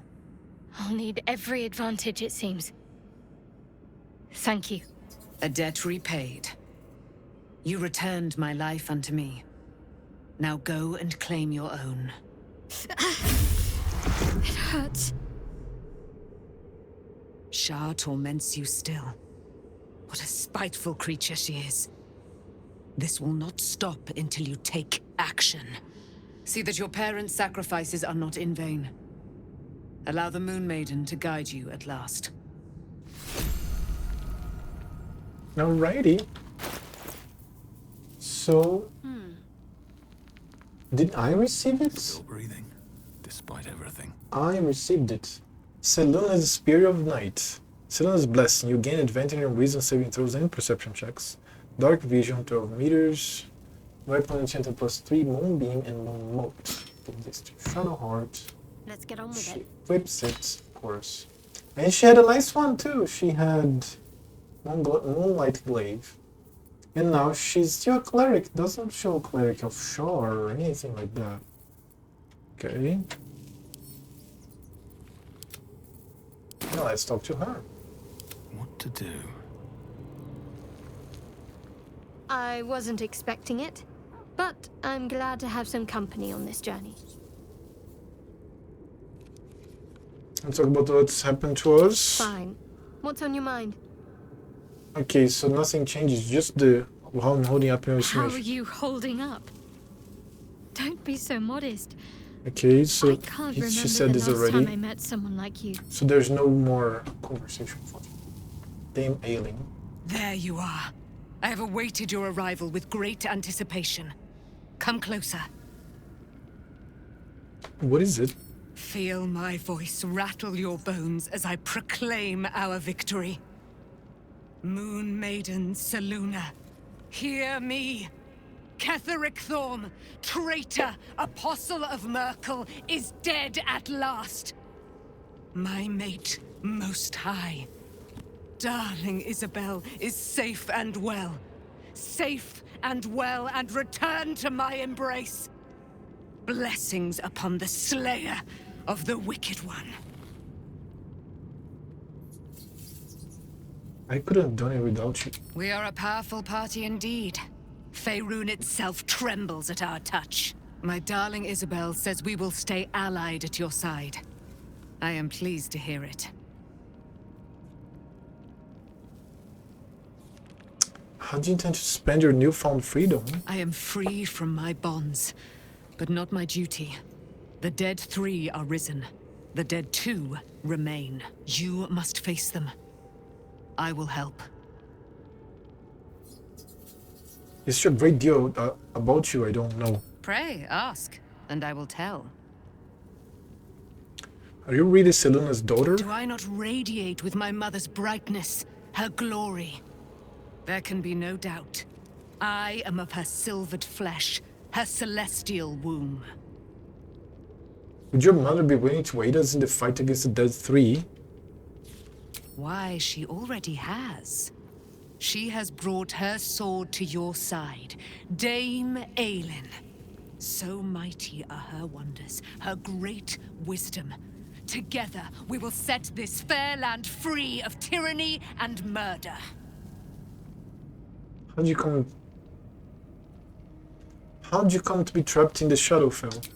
I'll need every advantage, it seems. Thank you. A debt repaid. You returned my life unto me. Now go and claim your own. It hurts. Shah torments you still. What a spiteful creature she is. This will not stop until you take action. See that your parents' sacrifices are not in vain. Allow the Moon Maiden to guide you at last. Alrighty. So, did I receive it? Still breathing, despite everything. I received it. Selûne's Spear of Night. Selûne's Blessing. You gain advantage on wisdom saving throws and perception checks. Dark Vision, 12 meters. Weapon enchanted +3, Moonbeam, and Moon Mote. Give this to Shadowheart. Let's get on with She it. equips it, of course. And she had a nice one too. She had Moonlight Glaive. And now she's still a cleric. Doesn't show cleric of Shaw or anything like that. Okay. Now let's talk to her. What to do? I wasn't expecting it, but I'm glad to have some company on this journey. Let's talk about what's happened to us. Fine. What's on your mind? Okay, so nothing changes, just the how I'm holding up your How are information. you holding up? Don't be so modest. Okay, so I can't she remember said the this last already. time I met someone like you. So there's no more conversation for you. Dame Ailing. There you are. I have awaited your arrival with great anticipation. Come closer. What is it? Feel my voice rattle your bones as I proclaim our victory. Moon Maiden Selûne, hear me. Ketheric Thorm, traitor, apostle of Merkel, is dead at last. My mate, Most High. darling Isabel is safe and well. Safe and well, and returned to my embrace. Blessings upon the slayer of the Wicked One. I couldn't have done it without you. We are a powerful party indeed. Faerun itself trembles at our touch. My darling Isabel says we will stay allied at your side. I am pleased to hear it. How do you intend to spend your newfound freedom? I am free from my bonds, but not my duty. The dead 3 are risen. The dead 2 remain. You must face them. I will help. It's a great deal about you I don't know. Pray, ask, and I will tell. Are you really Seluna's daughter? Do I not radiate with my mother's brightness, her glory? There can be no doubt. I am of her silvered flesh, her celestial womb. Would your mother be willing to aid us in the fight against the Dead 3? Why, she already has. She has brought her sword to your side, Dame Aelin. So mighty are her wonders, her great wisdom. Together, we will set this fair land free of tyranny and murder. How'd you come to be trapped in the Shadowfell?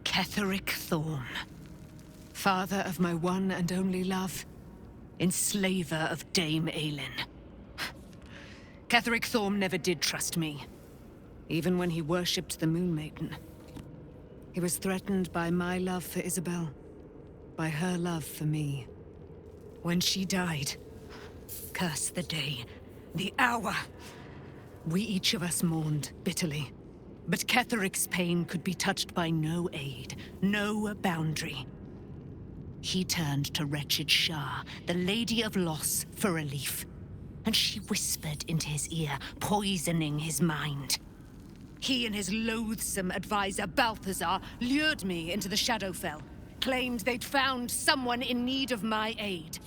Ketheric Thorm, father of my one and only love, enslaver of Dame Aelin. Ketheric Thorm never did trust me, even when he worshipped the Moon Maiden. He was threatened by my love for Isabel, by her love for me. When she died, curse the day, the hour, we each of us mourned bitterly. But Ketheric's pain could be touched by no aid, no boundary. He turned to wretched Shah, the Lady of Loss, for relief. And she whispered into his ear, poisoning his mind. He and his loathsome advisor, Balthazar, lured me into the Shadowfell, claimed they'd found someone in need of my aid.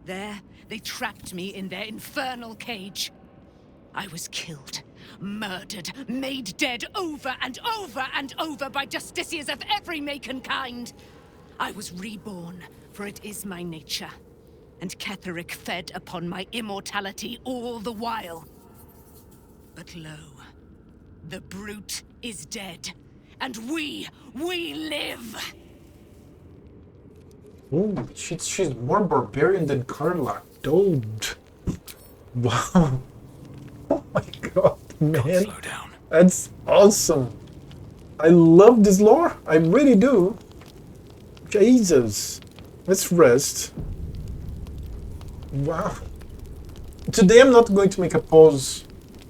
There, they trapped me in their infernal cage. I was killed, murdered, made dead over and over and over by justiciars of every make and kind. I was reborn, for it is my nature. And Ketheric fed upon my immortality all the while. But lo, the brute is dead, and we live! Oh, she's more barbarian than Karlach. Don't. Wow. Oh my god, man. Slow down. That's awesome. I love this lore. I really do. Jesus. Let's rest. Wow. Today I'm not going to make a pause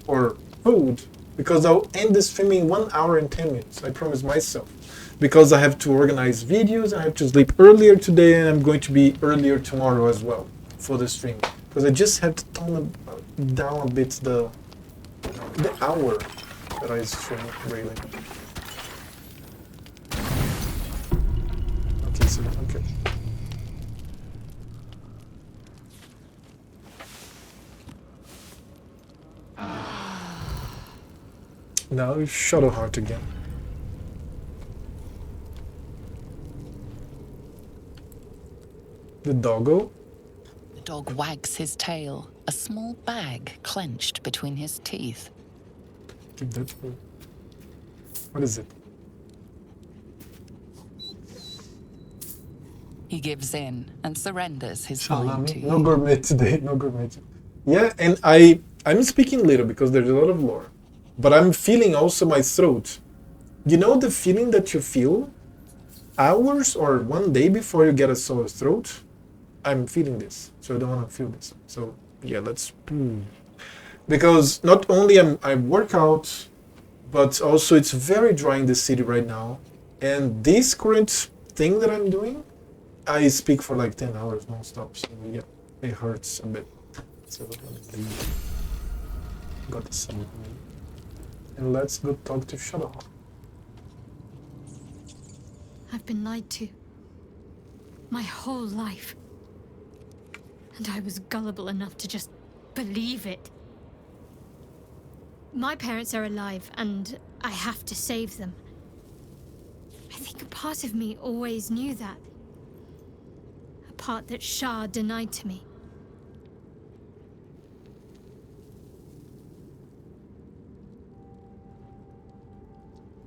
for food because I'll end the stream in 1 hour and 10 minutes. I promise myself. Because I have to organize videos, I have to sleep earlier today, and I'm going to be earlier tomorrow as well for the stream. Because I just have to tone down a bit the hour that I stream, really. Okay, so, okay. Now Shadowheart again. The doggo? The dog wags his tail, a small bag clenched between his teeth. Keep that. What is it? He gives in and surrenders his mind to No you. gourmet today, no gourmet. Yeah, and I'm speaking little because there's a lot of lore. But I'm feeling also my throat. You know the feeling that you feel hours or 1 day before you get a sore throat? I'm feeling this, so I don't want to feel this. So yeah, let's. Because not only I work out, but also it's very dry in the city right now. And this current thing that I'm doing, I speak for like 10 hours non-stop. So yeah, it hurts a bit. So got to see me. And let's go talk to Shadowheart. I've been lied to. My whole life. And I was gullible enough to just believe it. My parents are alive, and I have to save them. I think a part of me always knew that. A part that Shah denied to me.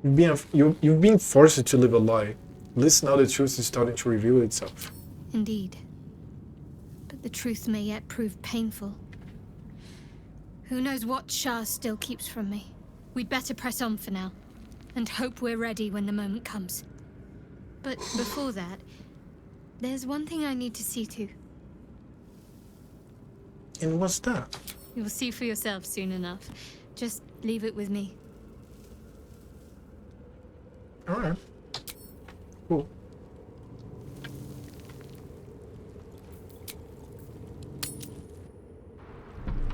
You've been forced to live a lie. At least now the truth is starting to reveal itself. Indeed. But the truth may yet prove painful. Who knows what Shah still keeps from me. We'd better press on for now, and hope we're ready when the moment comes. But before that, there's one thing I need to see to. And what's that? You'll see for yourself soon enough. Just leave it with me. Alright. Cool.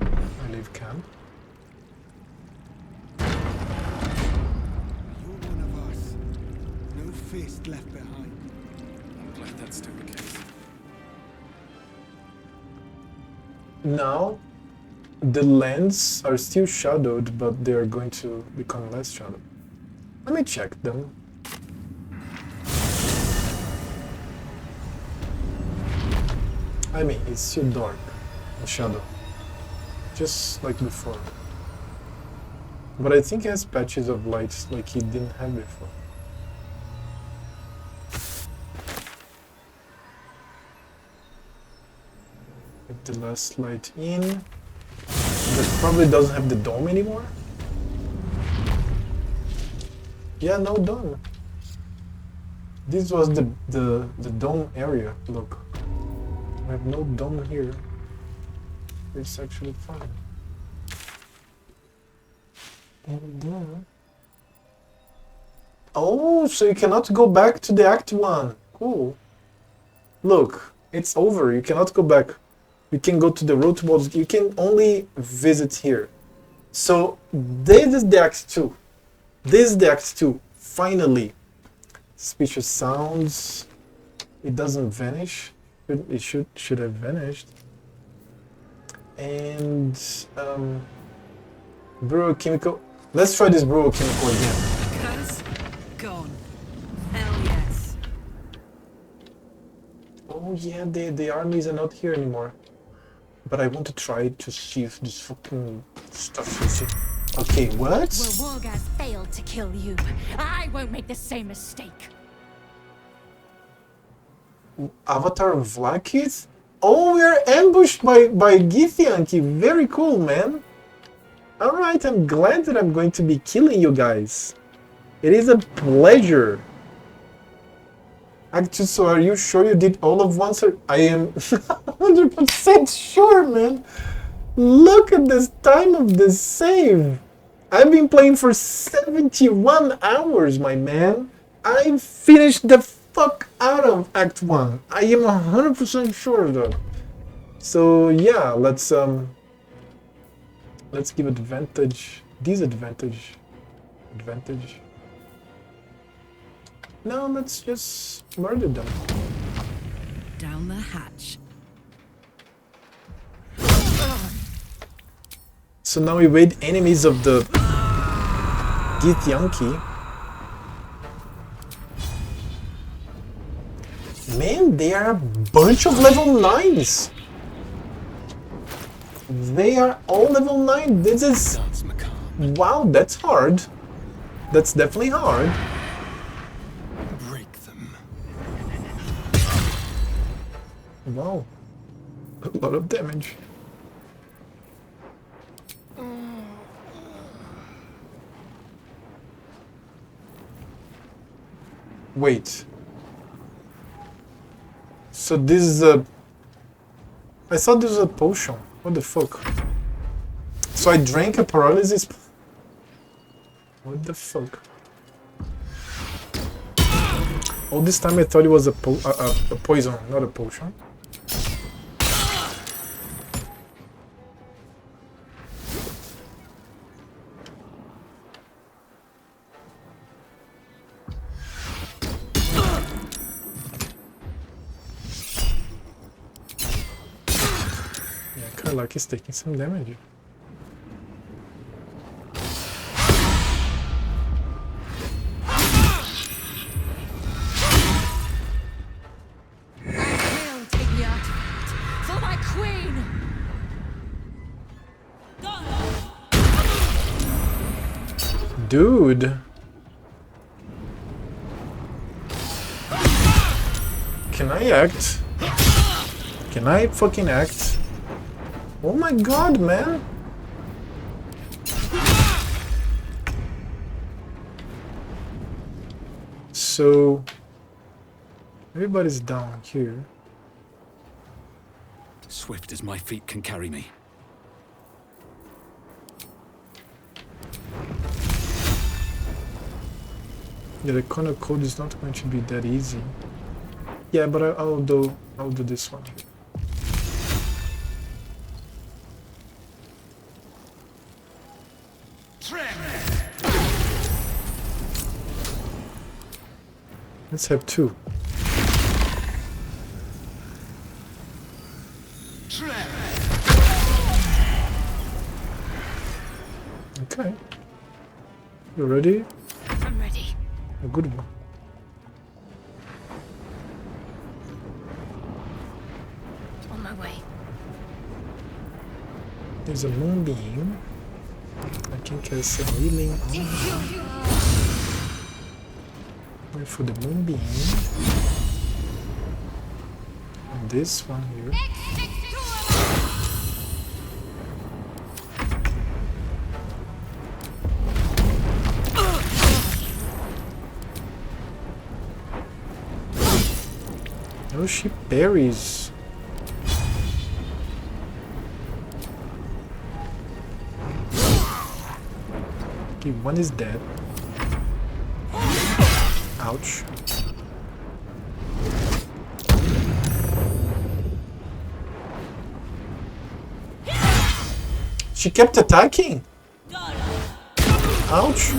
I leave camp. You're one of us. No fist left behind. I'm glad that's still the case. Now, the lands are still shadowed, but they are going to become less shadowed. Let me check them. I mean, it's still dark and shadow, just like before. But I think it has patches of lights like it didn't have before. Get the last light in. That probably doesn't have the dome anymore. Yeah, no dome. This was the dome area. Look, I have no dome here. It's actually fine. And then... Oh, so you cannot go back to the Act 1. Cool. Look, it's over. You cannot go back. You can go to the road to Baldur's Gate. You can only visit here. So this is the Act 2. This is the Act 2. Finally. Suspicious sounds. It doesn't vanish. It should have vanished. And biochemical. Let's try this biochemical again. Curse gone. Hell yes. Oh yeah, the armies are not here anymore. But I want to try to see if this fucking stuff is it. Okay, what? Well, Wargaz failed to kill you. I won't make the same mistake. Avatar of Vlaakith? Oh, we're ambushed by Githyanki. Very cool, man. Alright, I'm glad that I'm going to be killing you guys. It is a pleasure. Actually, so are you sure you did all of one, sir? I am 100% sure, man. Look at this time of this save. I've been playing for 71 hours, my man. I finished the fuck out of Act 1. I am 100% sure though. So yeah, let's give advantage, disadvantage, advantage. No, let's just murder them. Down the hatch. So now we wait enemies of the Githyanki. Man, they are a bunch of level 9s. They are all level 9. This is... Wow, that's hard. That's definitely hard. Break them. Wow. A lot of damage. Wait. So this is a... I thought this was a potion. What the fuck? So I drank a paralysis... What the fuck? All this time I thought it was a poison, not a potion. Yeah, Karlak is taking some damage. Will take me out of it. For my queen! Dude! Can I act? Can I fucking act? Oh my god, man! So... everybody's down here. Swift as my feet can carry me. Yeah, the corner code is not going to be that easy. Yeah, but I'll do this one. Let's have two. Okay. You ready? I'm ready. A good one. On my way. There's a moonbeam. I can cast a healing on. Wait for the moonbeam. And this one here. Oh, she parries. Okay, one is dead. Ouch. She kept attacking. Ouch.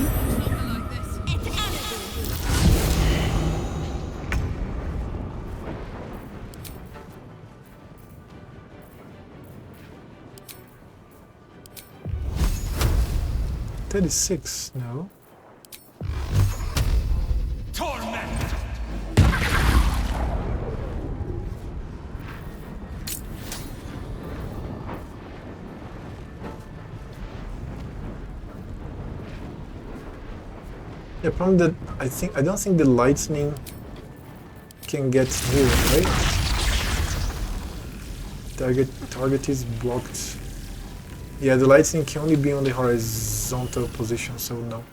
$36, no. Torment! Yeah, problem that I don't think the lightning can get here, right? Target is blocked. Yeah, the lightning can only be on the horizontal position, so no.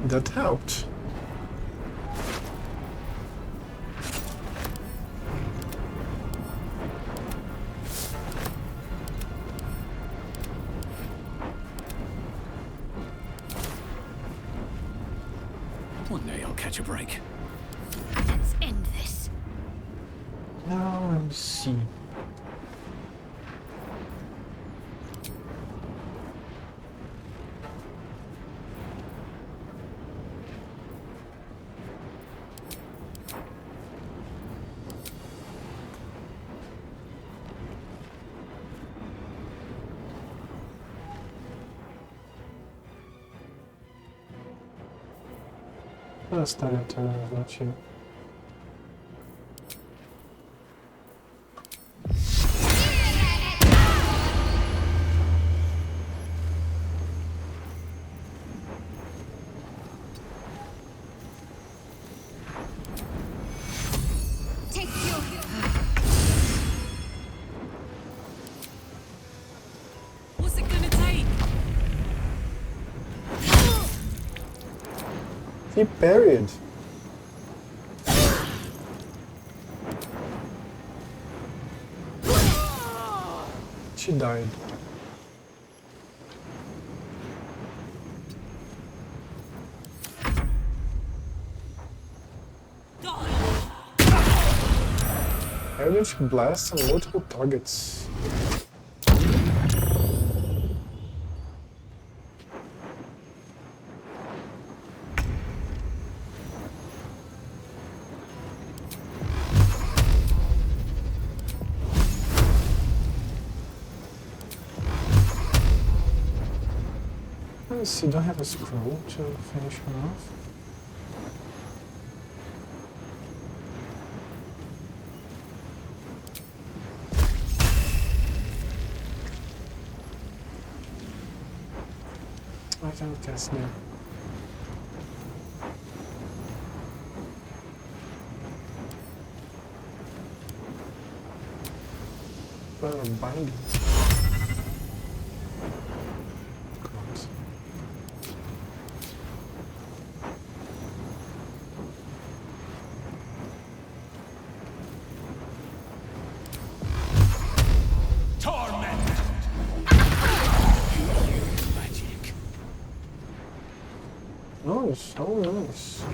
That helped. One day I'll catch a break. Let's end this. Now let me see. Let's start a turn, not you. What's it gonna take? He parried. She died. Eldritch blast on multiple targets. Yes, you don't have a scroll to finish him off. I can't cast there. Binding. Nice, oh nice.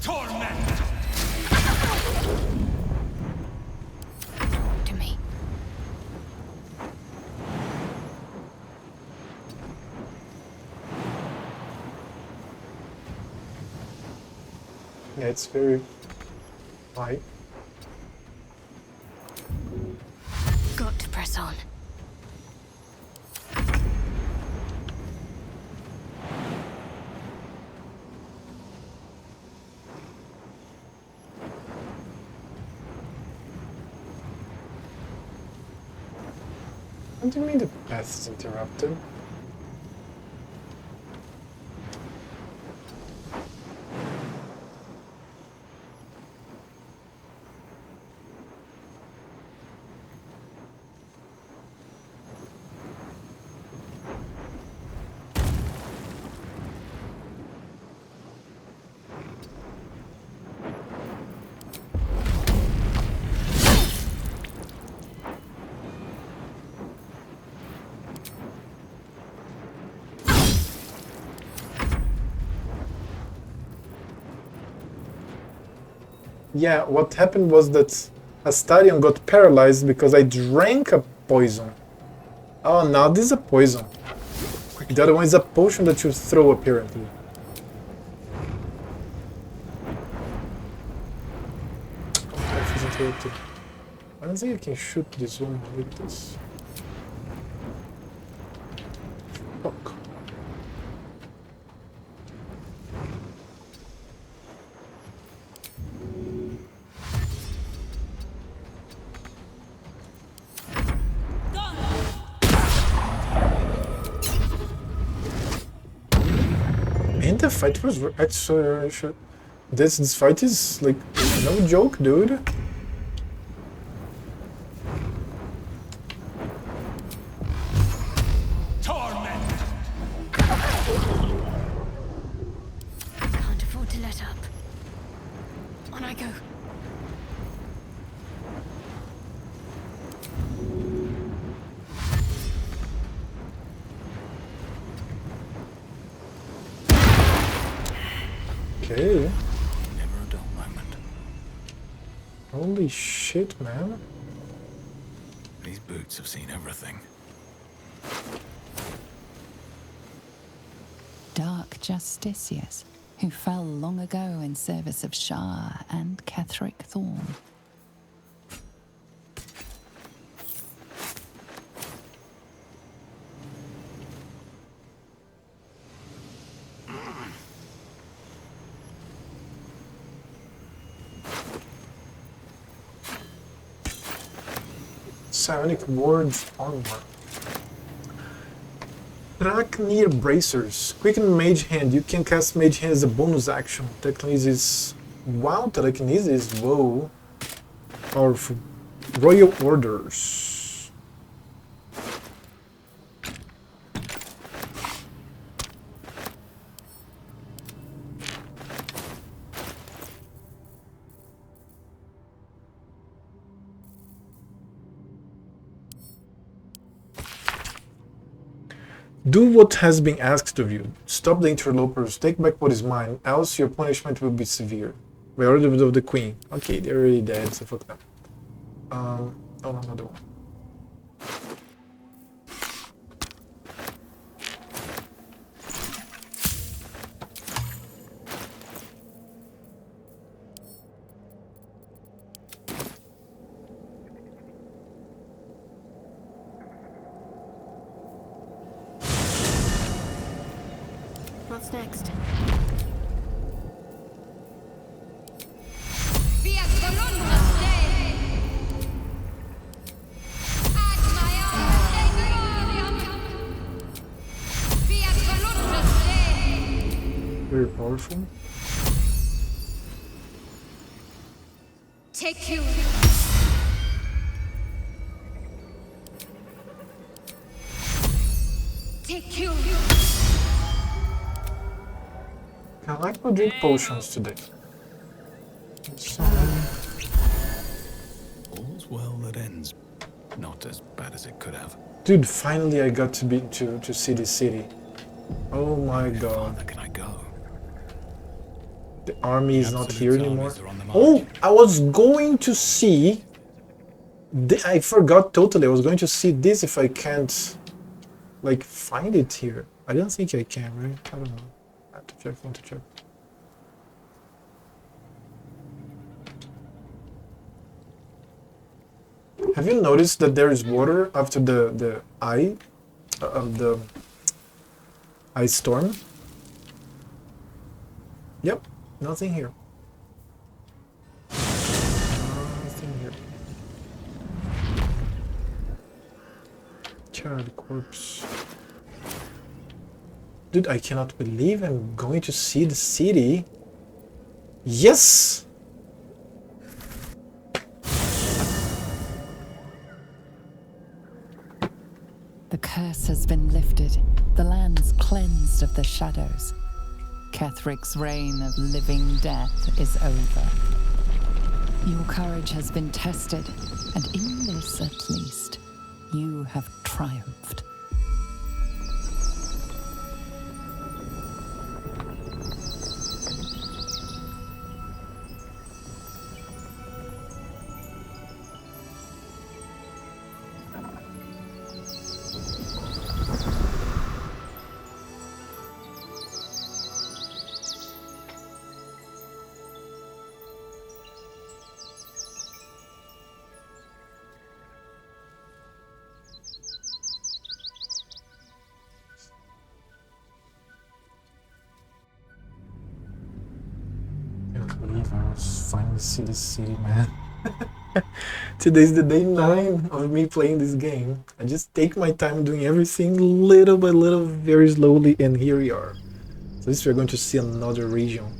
Torment! To me. Yeah, it's very high. Got to press on. What do you mean the path is interrupted? Yeah, what happened was that Astarion got paralyzed because I drank a poison. Oh, now this is a poison. The other one is a potion that you throw, apparently. Life is interrupted. I don't think I can shoot this one with this. Fuck. And the fight was actually... This fight is like no joke, dude. Can't afford to let up. On I go. Okay. Never a dull moment. Holy shit, man. These boots have seen everything. Dark Justicius, who fell long ago in service of Shah and Ketheric Thorn. Psionic Ward's Armor. Draknir Bracers. Quicken Mage Hand. You can cast Mage Hand as a bonus action. Telekinesis. Wow, Telekinesis. Whoa. Powerful. Royal Orders. Do what has been asked of you. Stop the interlopers. Take back what is mine. Else your punishment will be severe. By order of the Queen. Okay, they're already dead, so fuck them. Oh, another one. What's next? Very powerful. Take you. Take you. I like to drink potions today. All's well that ends. Not as bad as it could have. Dude, finally I got to see the city. Oh my god. Farther can I go? The army is not here Absolute's anymore. armies are on the march. Oh, I was going to see... I forgot totally. I was going to see this if I can't, like, find it here. I don't think I can, right? I don't know. I have to check, I want to check. Have you noticed that there is water after the eye of the ice storm? Yep, nothing here. Nothing here. Charred corpse. Dude, I cannot believe I'm going to see the city. Yes! The curse has been lifted. The land's cleansed of the shadows. Kethric's reign of living death is over. Your courage has been tested, and in this at least, you have triumphed. Finally see the city, man. Today's the day 9 of me playing this game. I just take my time doing everything little by little, very slowly, and here we are. So at least we're going to see another region.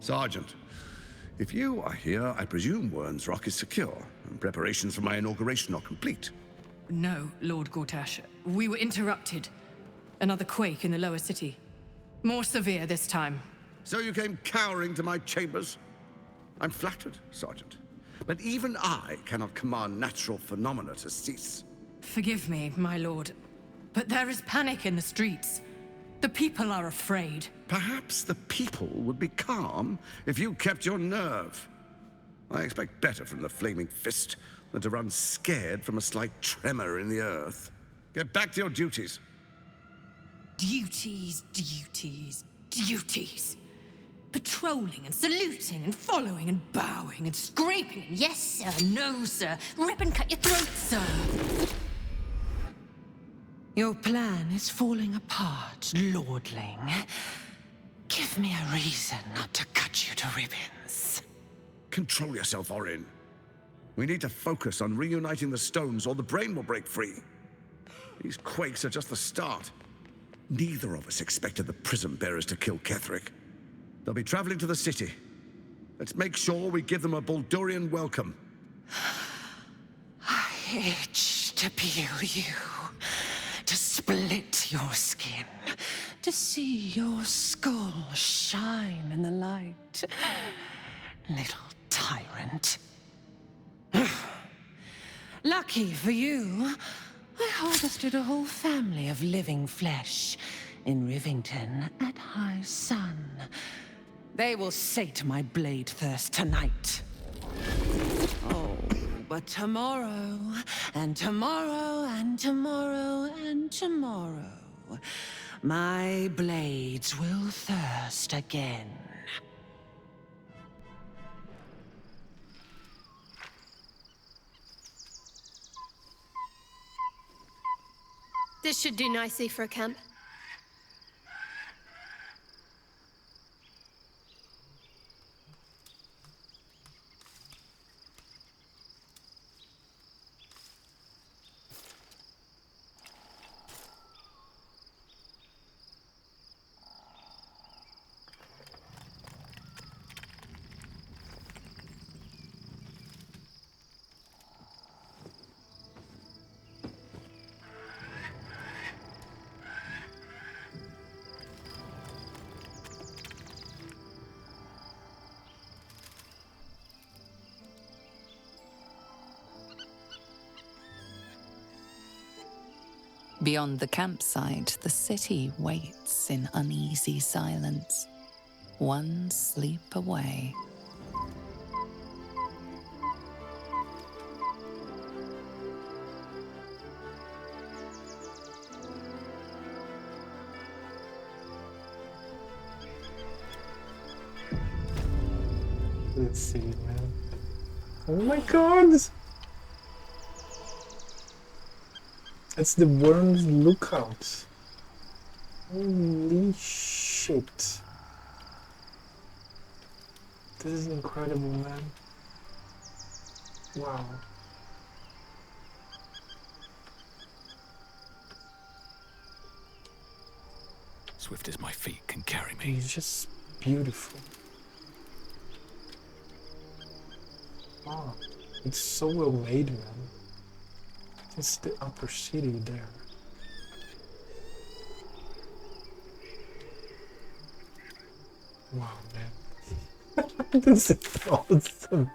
Sergeant, if you are here, I presume Wern's Rock is secure, and preparations for my inauguration are complete. No, Lord Gortash. We were interrupted. Another quake in the lower city. More severe this time. So you came cowering to my chambers? I'm flattered, Sergeant. But even I cannot command natural phenomena to cease. Forgive me, my lord, but there is panic in the streets. The people are afraid. Perhaps the people would be calm if you kept your nerve. I expect better from the Flaming Fist than to run scared from a slight tremor in the earth. Get back to your duties. Duties, duties, duties. Patrolling and saluting and following and bowing and scraping. Yes, sir. No, sir. Rip and cut your throat, sir. Your plan is falling apart, lordling. Give me a reason not to cut you to ribbons. Control yourself, Orin. We need to focus on reuniting the stones or the brain will break free. These quakes are just the start. Neither of us expected the Prism Bearers to kill Ketheric. They'll be traveling to the city. Let's make sure we give them a Baldurian welcome. I itch to peel you, to split your skin, to see your skull shine in the light. Little tyrant. Lucky for you, I harvested a whole family of living flesh in Rivington at high sun. They will sate my blade thirst tonight. Oh, but tomorrow, and tomorrow, and tomorrow, and tomorrow, my blades will thirst again. This should do nicely for a camp. Beyond the campsite, the city waits in uneasy silence, one sleep away. Let's see, man. Oh my god! It's the Worm's Lookout. Holy shit. This is incredible, man. Wow. Swift as my feet can carry me. It's just beautiful. Wow. It's so well made, man. It's the upper city there. Wow, man. This is awesome.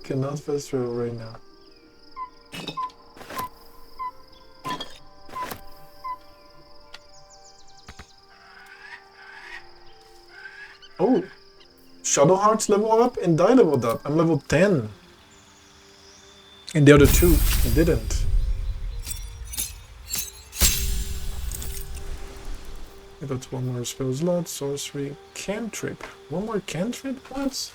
Cannot fast travel right now. Oh! Shadow Hearts level up and I leveled up. I'm level 10. And the other two didn't. I got one more spell slot, sorcery, cantrip. One more cantrip? What?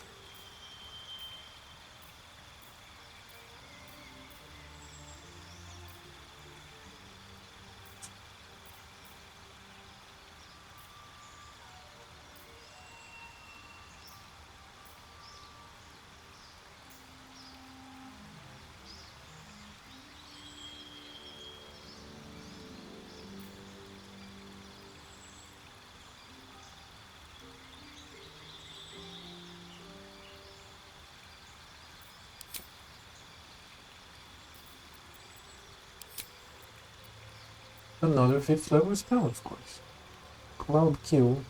Another 5th level spell, of course. Cloud Kill.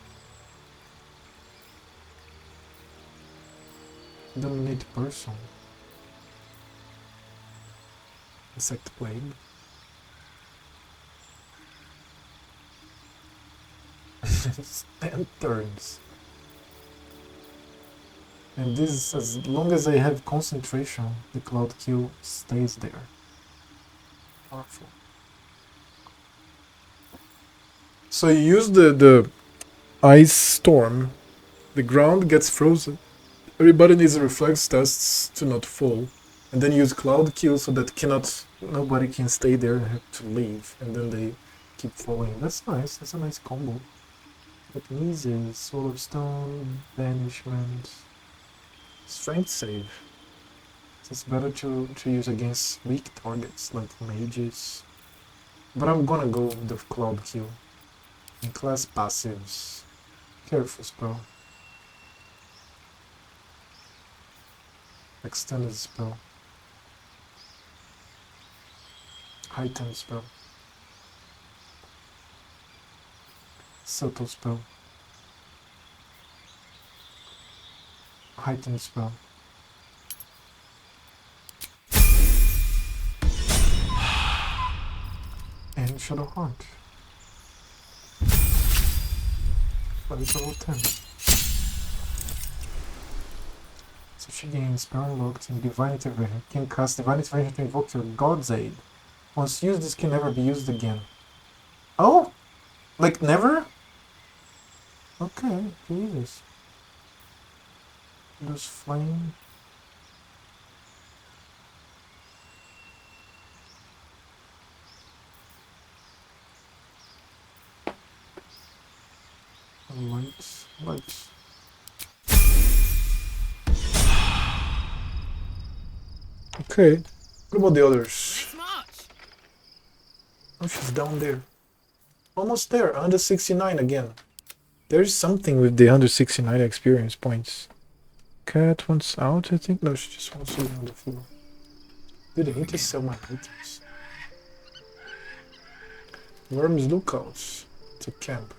Dominate person. Insect Plague. Stand turns. And this is, as long as I have concentration, the Cloud Kill stays there. Powerful. So you use the ice storm, the ground gets frozen. Everybody needs reflex tests to not fall. And then use Cloud Kill so that nobody can stay there and have to leave. And then they keep falling. That's nice, that's a nice combo. But easy, Soul of Stone, Banishment, Strength Save. It's better to use against weak targets like mages. But I'm gonna go with the Cloud Kill. And class passives. Careful spell. Extended spell. Heightened spell. Subtle spell. Heightened spell. And Shadow Heart. But it's level 10. So she gains Spell Unlocked and Divine Intervention. Can cast Divine Intervention to invoke your God's Aid. Once used, this can never be used again. Oh? Like never? Okay, Jesus. Use Flame. Lights. Lights. Okay. What about the others? Oh, she's down there. Almost there. 169 again. There's something with the 169 experience points. Cat wants out, I think. No, she just wants to be on the floor. Dude, I need to sell my items. Worms lookouts. It's a camp.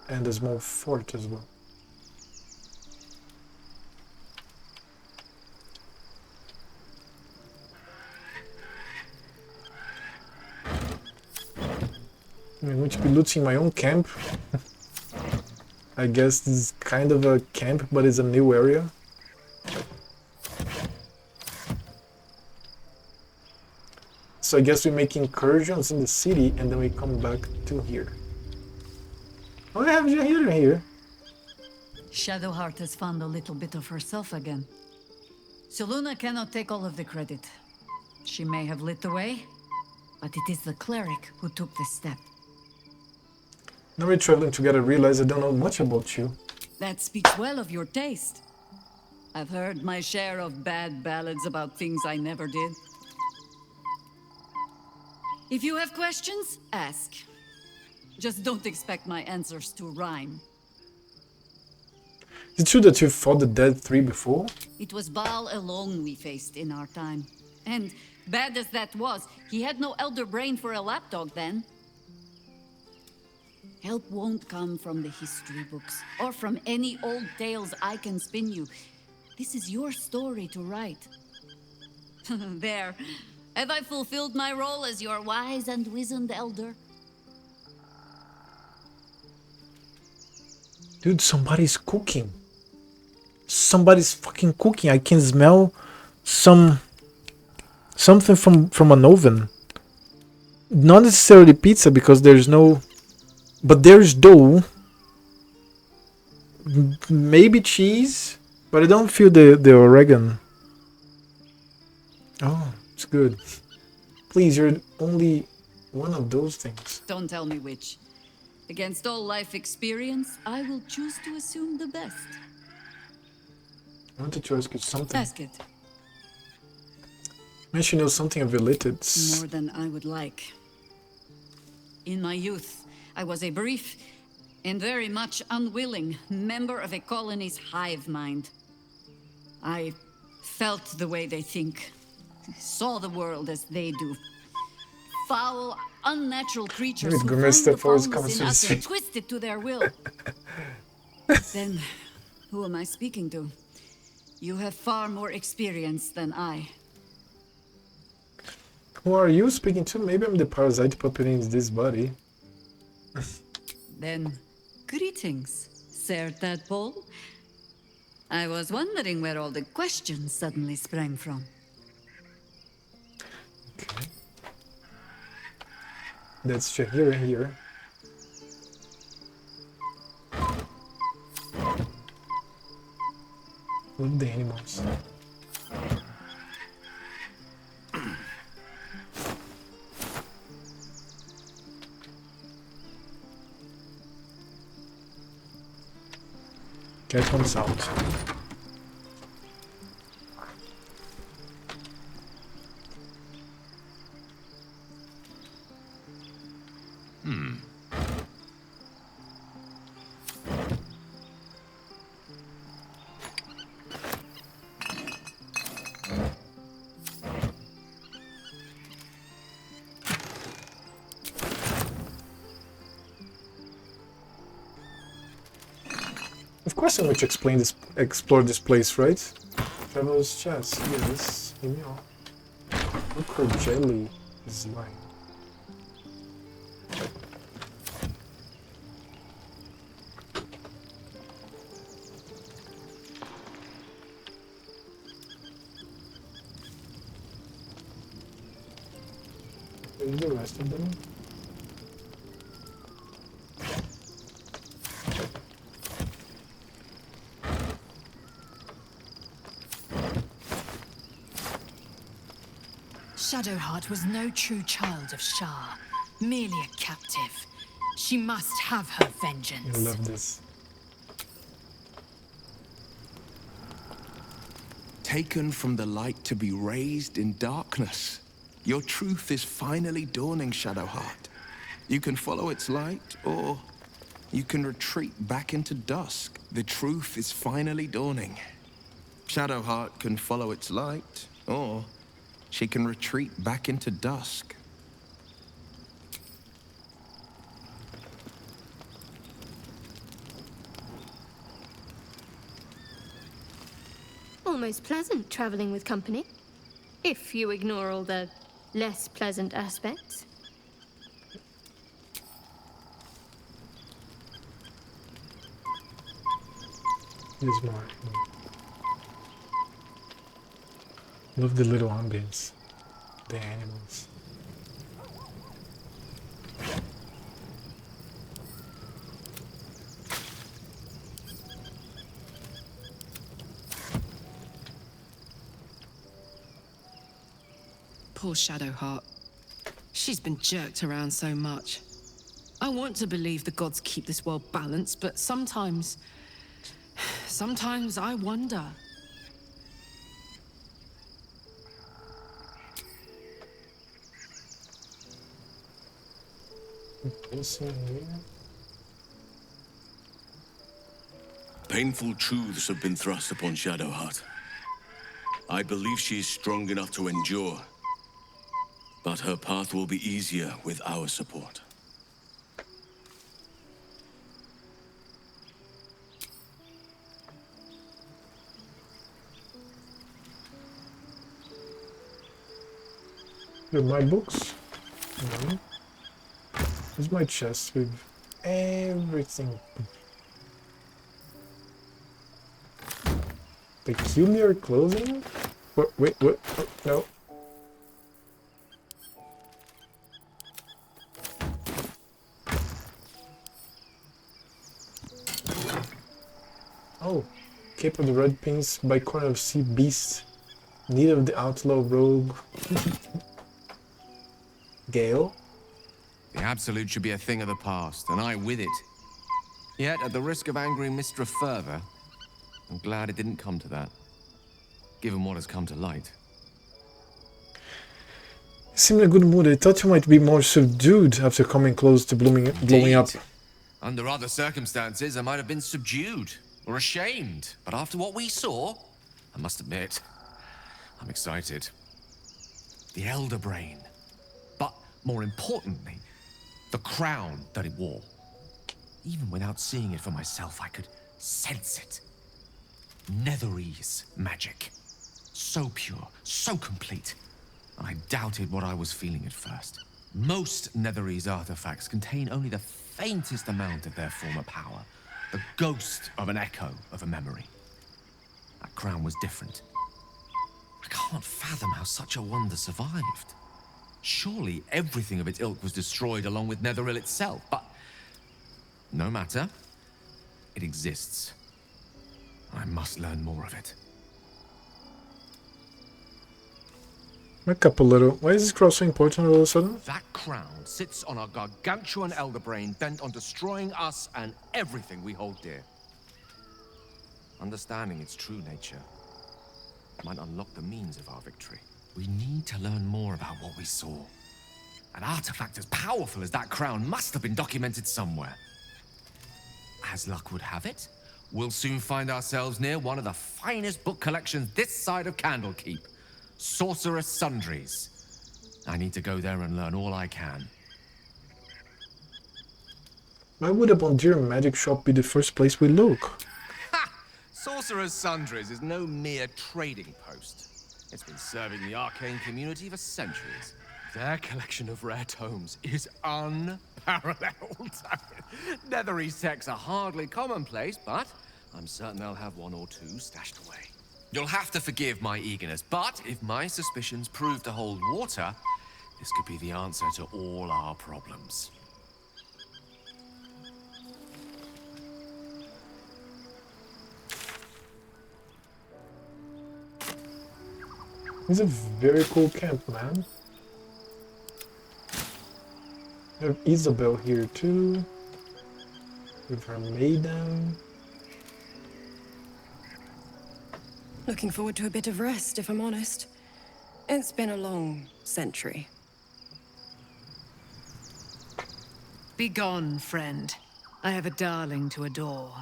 And a small fort as well. I'm going to be looting my own camp. I guess this is kind of a camp, but it's a new area. So I guess we make incursions in the city and then we come back to here. What have you here? Shadowheart has found a little bit of herself again. Seluna cannot take all of the credit. She may have lit the way, but it is the cleric who took this step. Now we're traveling together, I realize I don't know much about you. That speaks well of your taste. I've heard my share of bad ballads about things I never did. If you have questions, ask. Just don't expect my answers to rhyme. Is it true that you fought the Dead 3 before? It was Baal alone we faced in our time. And bad as that was, he had no elder brain for a lapdog then. Help won't come from the history books, or from any old tales I can spin you. This is your story to write. There. Have I fulfilled my role as your wise and wizened elder? Dude, somebody's cooking. Somebody's fucking cooking. I can smell something from an oven. Not necessarily pizza because there's no... But there's dough. Maybe cheese. But I don't feel the oregano. Oh, it's good. Please, you're only one of those things. Don't tell me which. Against all life experience, I will choose to assume the best. I wanted to ask you something. Ask it. Maybe she knows something of Illithids. More than I would like. In my youth, I was a brief and very much unwilling member of a colony's hive mind. I felt the way they think, saw the world as they do. Foul, unnatural creatures who find the foulness in us and twist it to their will. Then, who am I speaking to? You have far more experience than I. Who are you speaking to? Maybe I'm the parasite puppet in this body. Then, greetings, Sir Tadpole. I was wondering where all the questions suddenly sprang from. Okay. That's Shahira here. With the animals. Cat comes out. Of course I'm going to explore this place, right? Traveler's chest, yes, give me all. Look her jelly is lying. save the rest of them. Shadowheart was no true child of Shah, merely a captive. She must have her vengeance. I love this. Taken from the light to be raised in darkness. Your truth is finally dawning, Shadowheart. You can follow its light, or you can retreat back into dusk. The truth is finally dawning. Shadowheart can follow its light, or she can retreat back into dusk. Almost pleasant traveling with company, if you ignore all the less pleasant aspects. There's more. Love the little ambience, the animals. Poor Shadowheart. She's been jerked around so much. I want to believe the gods keep this world balanced, but sometimes I wonder. Painful truths have been thrust upon Shadowheart. I believe she is strong enough to endure, but her path will be easier with our support. With my books? No. Here's my chest with everything. Peculiar clothing? Wait, what? Oh, no. Oh, Cape of the Red Pins by Corner of Sea Beast. Need of the Outlaw Rogue. Gale? The Absolute should be a thing of the past, and I with it. Yet, at the risk of angering Mistra further, I'm glad it didn't come to that, given what has come to light. You seem in a good mood. I thought you might be more subdued after coming close to blowing up. Under other circumstances, I might have been subdued or ashamed, but after what we saw, I must admit, I'm excited. The Elder Brain, but more importantly, the crown that it wore. Even without seeing it for myself, I could sense it. Netherese magic. So pure, so complete. And I doubted what I was feeling at first. Most Netherese artifacts contain only the faintest amount of their former power. The ghost of an echo of a memory. That crown was different. I can't fathom how such a wonder survived. Surely everything of its ilk was destroyed along with Netheril itself, but no matter. It exists. I must learn more of it. Back up a little. Why is this cross so important all of a sudden? That crown sits on a gargantuan elder brain bent on destroying us and everything we hold dear. Understanding its true nature might unlock the means of our victory. We need to learn more about what we saw. An artifact as powerful as that crown must have been documented somewhere. As luck would have it, we'll soon find ourselves near one of the finest book collections this side of Candlekeep. Sorcerer Sundries. I need to go there and learn all I can. Why would a Bondir magic shop be the first place we look? Ha! Sorcerer's Sundries is no mere trading post. It's been serving the arcane community for centuries. Their collection of rare tomes is unparalleled. Netherese texts are hardly commonplace, but I'm certain they'll have one or two stashed away. You'll have to forgive my eagerness, but if my suspicions prove to hold water, This could be the answer to all our problems. It's a very cool camp, man. We have Isabel here too, with her maiden. Looking forward to a bit of rest, if I'm honest. It's been a long century. Begone, friend. I have a darling to adore.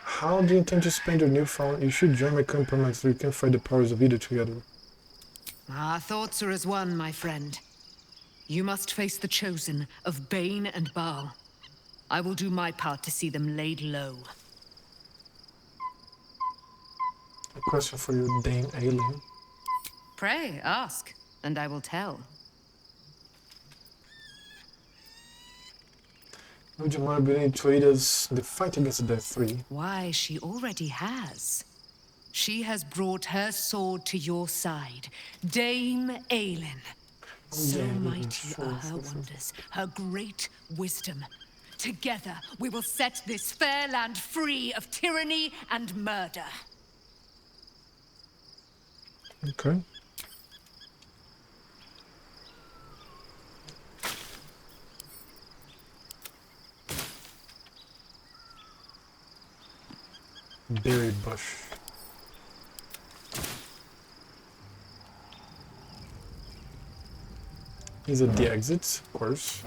How do you intend to spend your newfound? You should join my complement so you can fight the powers of either together. Our thoughts are as one, my friend. You must face the Chosen of Bane and Baal. I will do my part to see them laid low. A question for you, Dane Alien. Pray, ask, and I will tell. Would you mind beginning to aid us in the fight against the Death 3? Why, she already has. She has brought her sword to your side, Dame Aelin. So mighty are her wonders, her great wisdom. Together, we will set this fair land free of tyranny and murder. Okay. Berry bush. These are the exits, of course.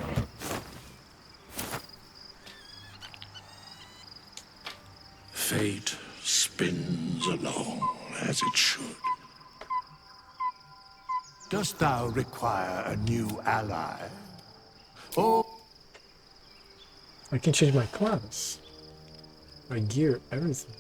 Fate spins along as it should. Dost thou require a new ally? Oh, I can change my class, my gear, everything.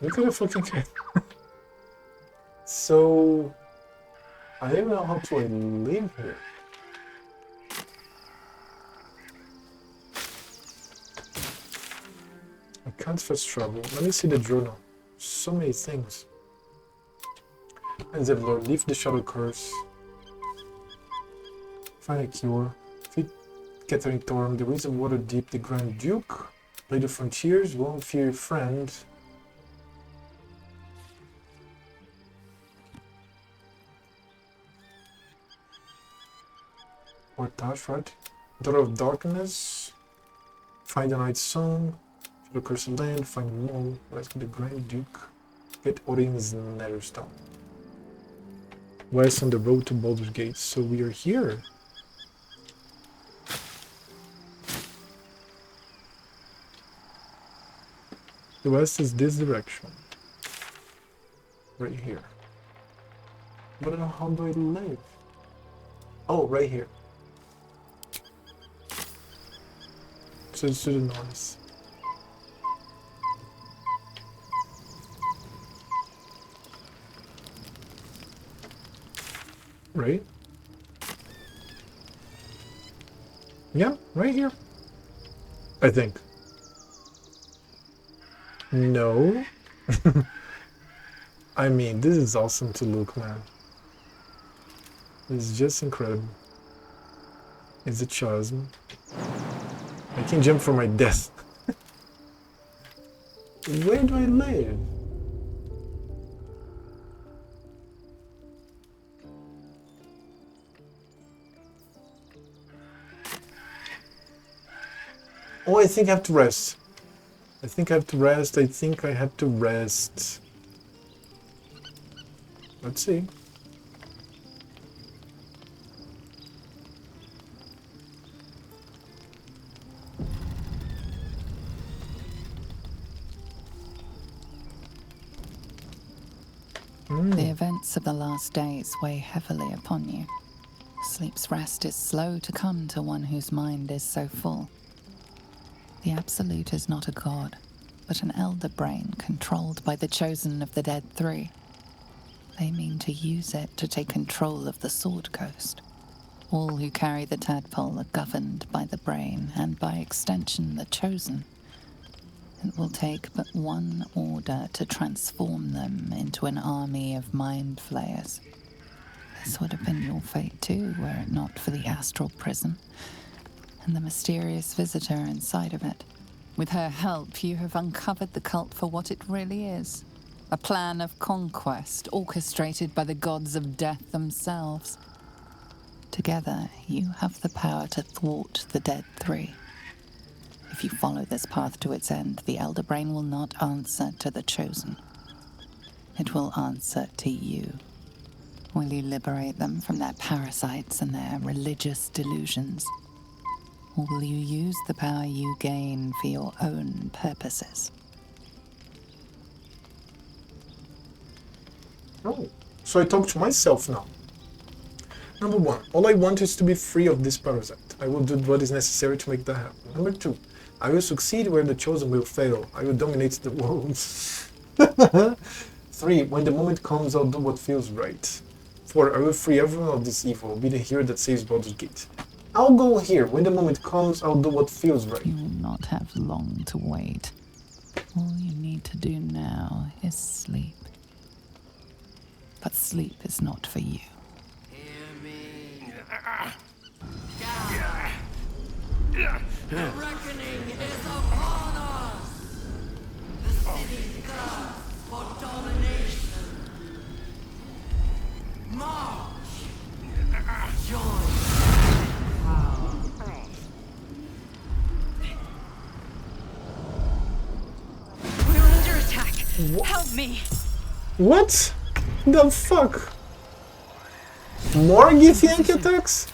Look at the fucking cat. So, I don't know how to live here. I can't fast travel. Let me see the journal. So many things. And Zevlor, leave the shadow curse. Find a cure. Feed Catherine Thorm, the reason water deep, the Grand Duke. Play the frontiers, won't fear your friend. Portage, right? Daughter of Darkness. Find the Night Song. Feel the Curse of Land. Find the Mole. Rescue the Grand Duke. Get Odin's Netherstone. West on the road to Baldur's Gate. So we are here. The west is this direction. Right here. But how do I live? Oh, right here. So it's to the north. Right? Yeah, right here. I think. No. I mean, this is awesome to look, man. It's just incredible. It's a chasm. I can jump for my death. Where do I live? Oh, I think I have to rest. I think I have to rest. I think I have to rest. Let's see. The events of the last days weigh heavily upon you. Sleep's rest is slow to come to one whose mind is so full. The Absolute is not a god, but an elder brain controlled by the Chosen of the Dead 3. They mean to use it to take control of the Sword Coast. All who carry the tadpole are governed by the brain, and by extension, the Chosen. It will take but one order to transform them into an army of mind flayers. This would have been your fate too, were it not for the astral prison and the mysterious visitor inside of it. With her help, you have uncovered the cult for what it really is. A plan of conquest orchestrated by the gods of death themselves. Together, you have the power to thwart the Dead Three. If you follow this path to its end, the Elder Brain will not answer to the Chosen. It will answer to you. Will you liberate them from their parasites and their religious delusions? Or will you use the power you gain for your own purposes? Oh, so I talk to myself now. Number 1, all I want is to be free of this parasite. I will do what is necessary to make that happen. Number 2, I will succeed where the Chosen will fail. I will dominate the world. 3, when the moment comes, I'll do what feels right. 4, I will free everyone of this evil, be the hero that saves Baldur's Gate. I'll go here. When the moment comes, I'll do what feels right. You will not have long to wait. All you need to do now is sleep. But sleep is not for you. The reckoning is upon us! The city thirsts for domination. March! Join power. We're under attack. Help me. What the fuck? More Githyank attacks?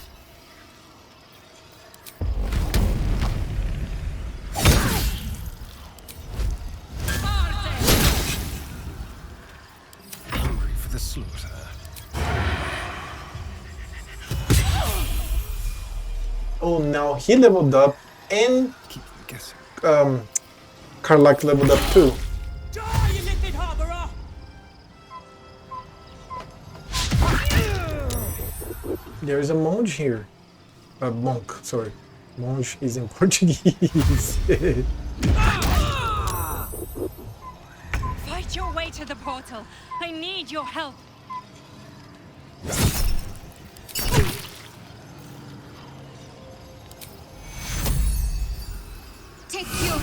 Hungry for the slaughter. Oh, now he leveled up and Keep them guessing. Karlak leveled up too. Die, you little harborer! There is a monge here. A monk, sorry. Monge is in Portuguese. Fight your way to the portal. I need your help. Take your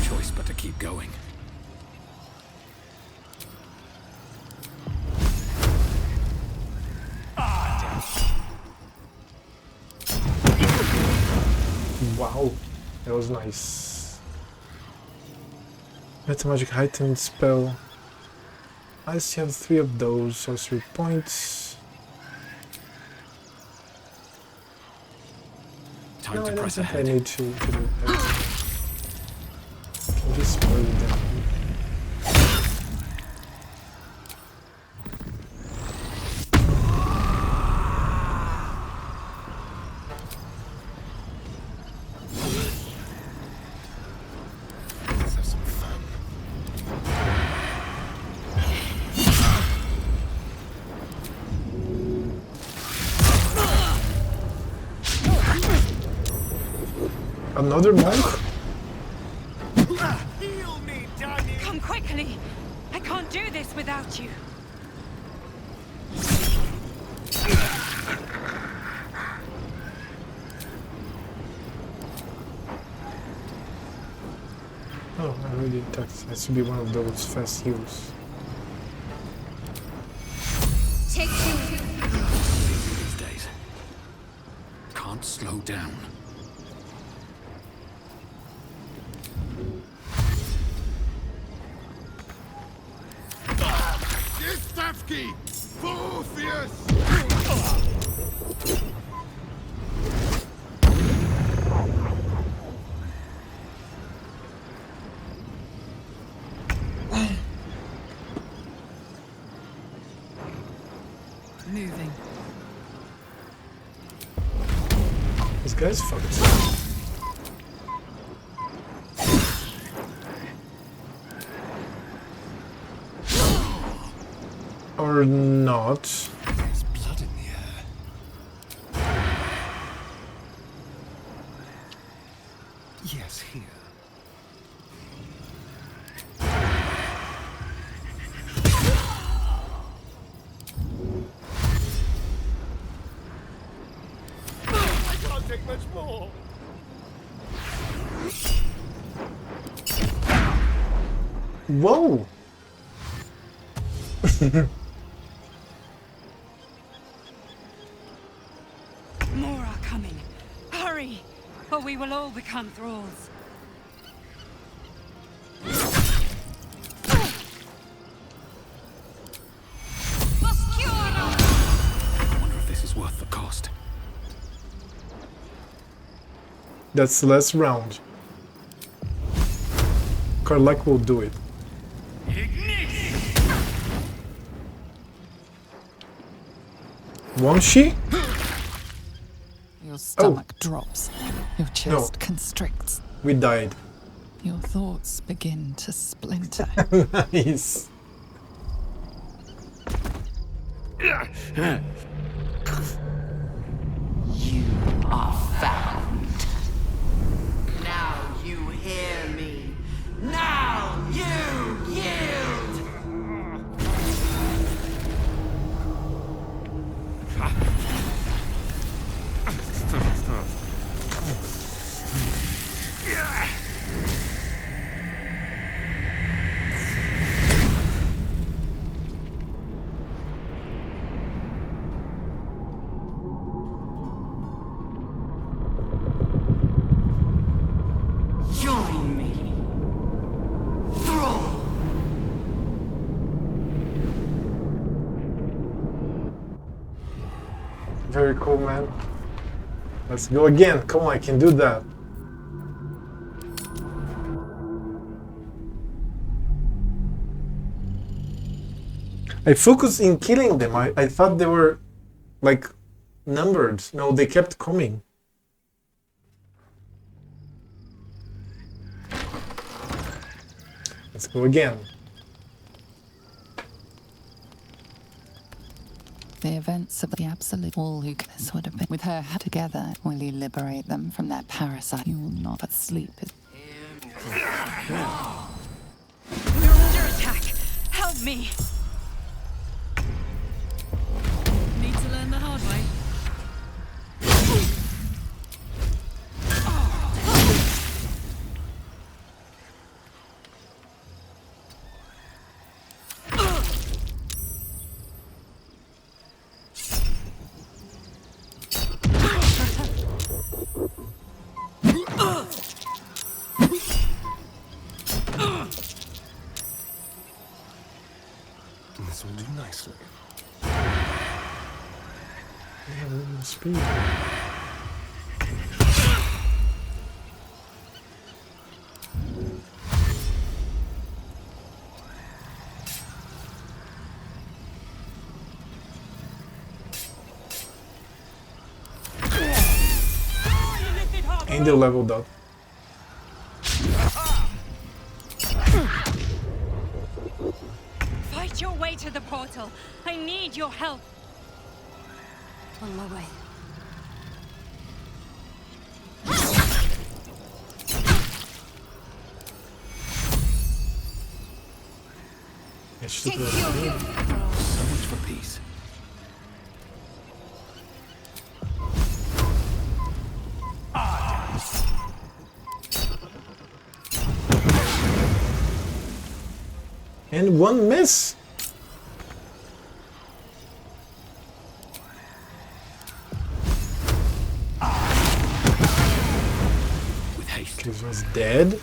Choice but to keep going. Wow, that was nice. Meta magic heightened spell. I still have 3 of those sorcery points. Time No, to I don't press think ahead. I need to do that. Can just spoil them. Let's have some fun. Another monk? Heal me, Danny! Come quickly. I can't do this without you. Oh, I already attacked. It has to be one of those fast heals. Take you. These days. Can't slow down. Stavki! Forfius! Moving. This guy's fucked. Our or not. There's blood in the air. Yes, here. I can't take much more. Whoa! More are coming. Hurry, or we will all become thralls. I wonder if this is worth the cost. That's the last round. Karlach will do it. Won't she? Your stomach drops. Your chest constricts. We died. Your thoughts begin to splinter. Nice. You are found. Now you hear me. Now you yield! Join me. Thrall. Very cool, man. Let's go again. Come on, I can do that. I focused in killing them. I thought they were like numbered. No, they kept coming. Let's go again. The events of the Absolute, all who this would have been with her together. Will you liberate them from their parasite? You will not but sleep. We're under attack. Help me. Need to learn the hard way. This will do nicely. Yeah, speed. And they leveled up. Fight your way to the portal. I need your help. On my way. So much for peace. And one miss. With haste. He was dead.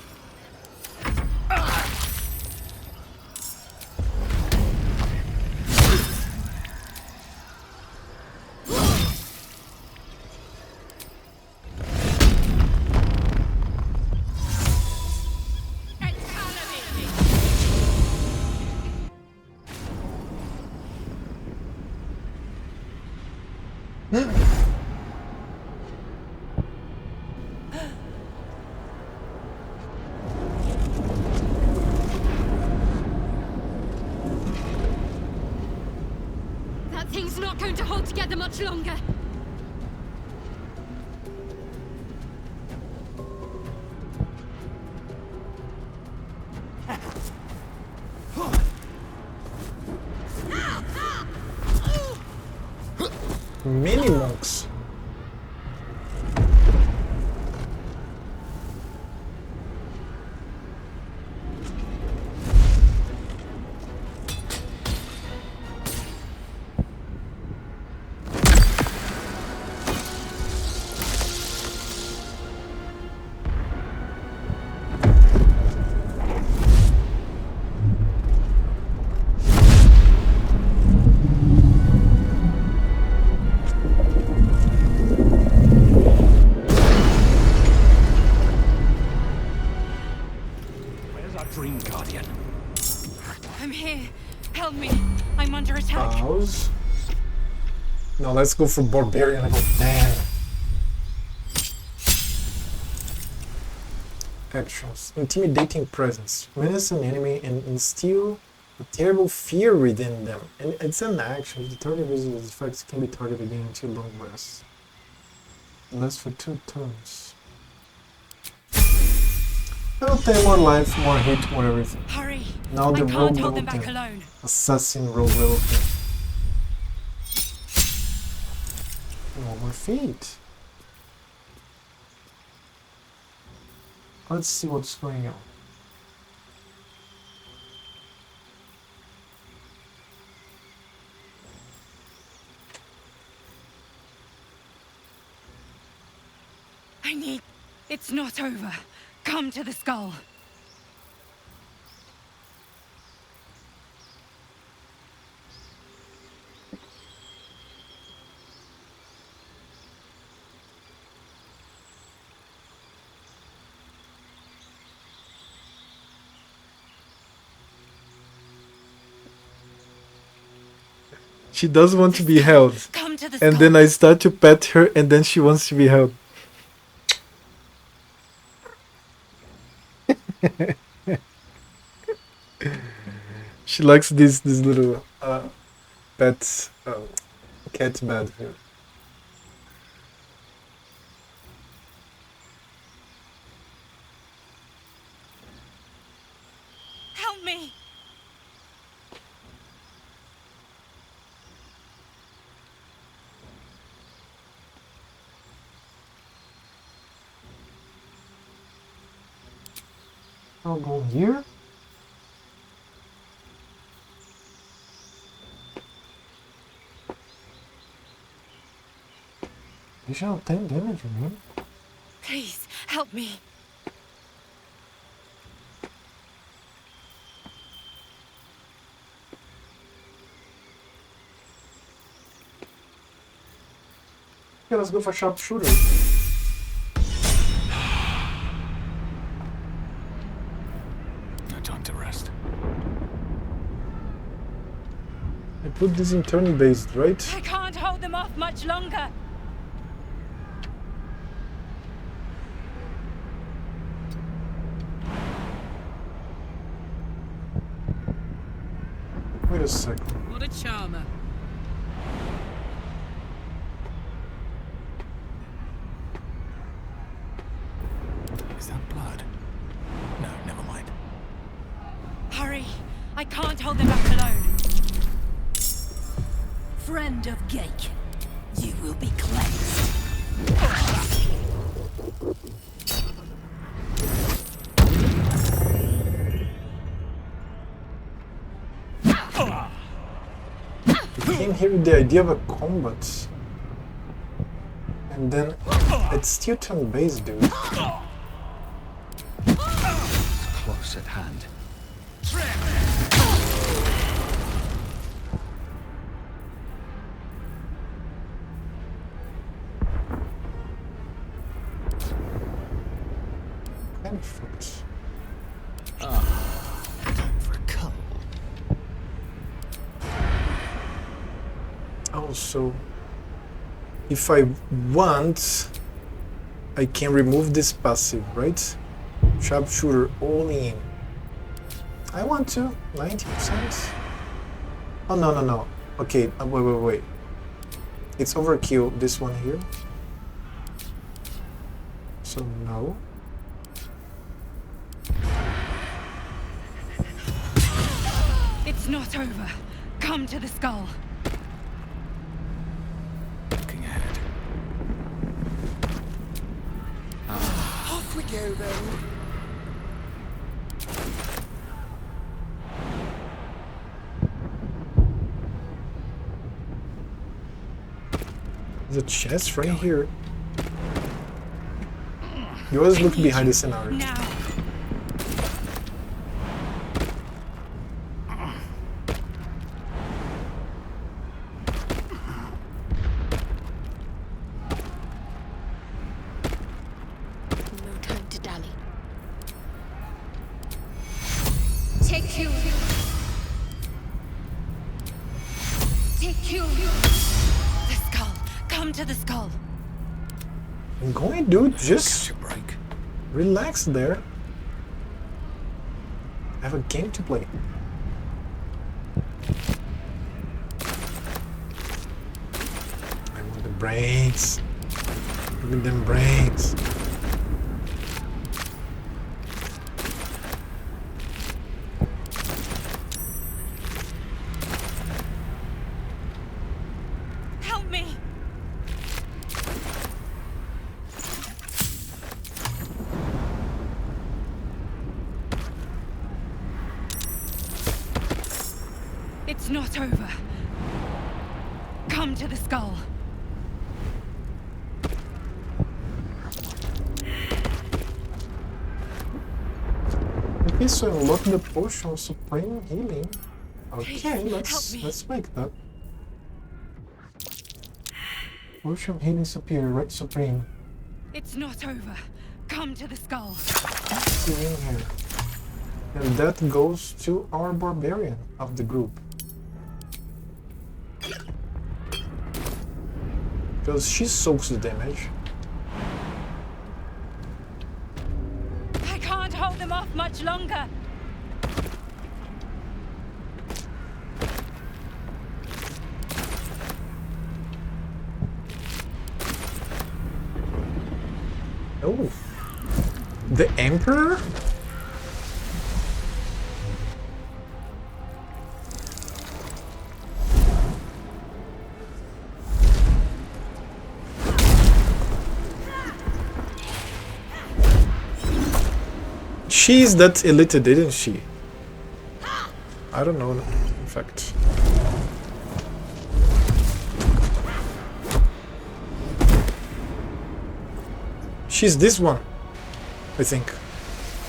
not going to hold together much longer. Mini monks. Dream Guardian. I'm here. Help me. I'm under attack. Pause. Now let's go for Barbarian level 10. Actions. Intimidating presence. Menace an enemy and instill a terrible fear within them. And it's an action. The target visual effects can be targeted again until long rest. Lasts for 2 turns. I'll take more life, more hit, more everything. Hurry! Now the I can't rogue hold level them back 10. alone. Assassin rogue level 10. No more feet. Let's see what's going on. I need... It's not over. Come to the skull. She does want to be held. Come to the And then I start to pet her and then she wants to be held. She likes this little pet cat bed here. Help me! I'll go here. You shall 10 damage, man. Please, help me. Okay, let's go for sharpshooter. No time to rest. I put this in turn based, right? I can't hold them off much longer. Wait a second. What a charmer. Is that blood? No, never mind. Hurry! I can't hold them back alone. Friend of Gake, you will be cleansed. I came here with the idea of a combat. And then it's still turn based, dude. Close at hand. Perfect. Time for a cull. Also, if I want, I can remove this passive, right? Sharpshooter all in. I want to, 90%. Oh, no. Okay, wait. It's overkill, this one here. So no. It's not over. Come to the skull. Looking ahead. Off we go then. There's a chest right here. You always look behind the scenario. Now. No time to dally. Take you. Take you. The skull. Come to the skull. I'm going, dude. Just relax there. I have a game to play. I want the brains. Look at them brains. Help me. It's not over. Come to the skull. Okay, so unlock the potion of supreme healing. Okay, let's make that. Potion of healing superior, right? Supreme. It's not over. Come to the skull. See in here. And that goes to our barbarian of the group. Because she soaks the damage. I can't hold them off much longer. Oh. The Emperor? She's that elite, didn't she? I don't know, in fact. She's this one, I think.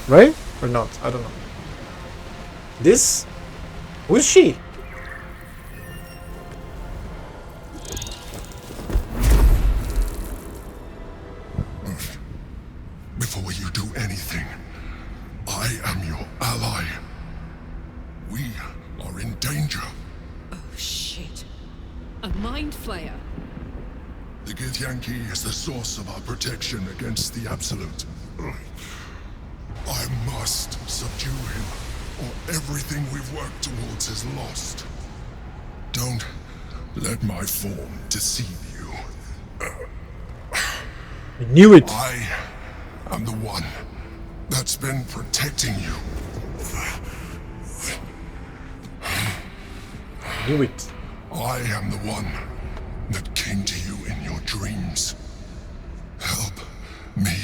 Right? Or not? I don't know. This? Who is she? Before you do anything, I am your ally. We are in danger. Oh, shit. A mind flayer. The Githyanki is the source of our protection against the Absolute. I must subdue him, or everything we've worked towards is lost. Don't let my form deceive you. I knew it. I am the one that's been protecting you. I knew it. I am the one that came to you in your dreams. Help me.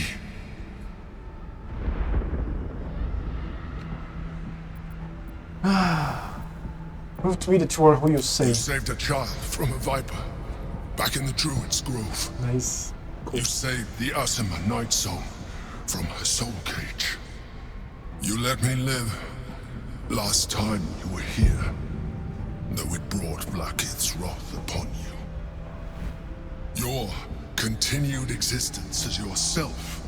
Prove to me that you are who you say. You saved a child from a viper back in the Druid's Grove. Nice. Cool. You saved the Asima Night Soul from her soul cage. You let me live last time you were here, though it brought Blackith's wrath upon you. Your continued existence as yourself,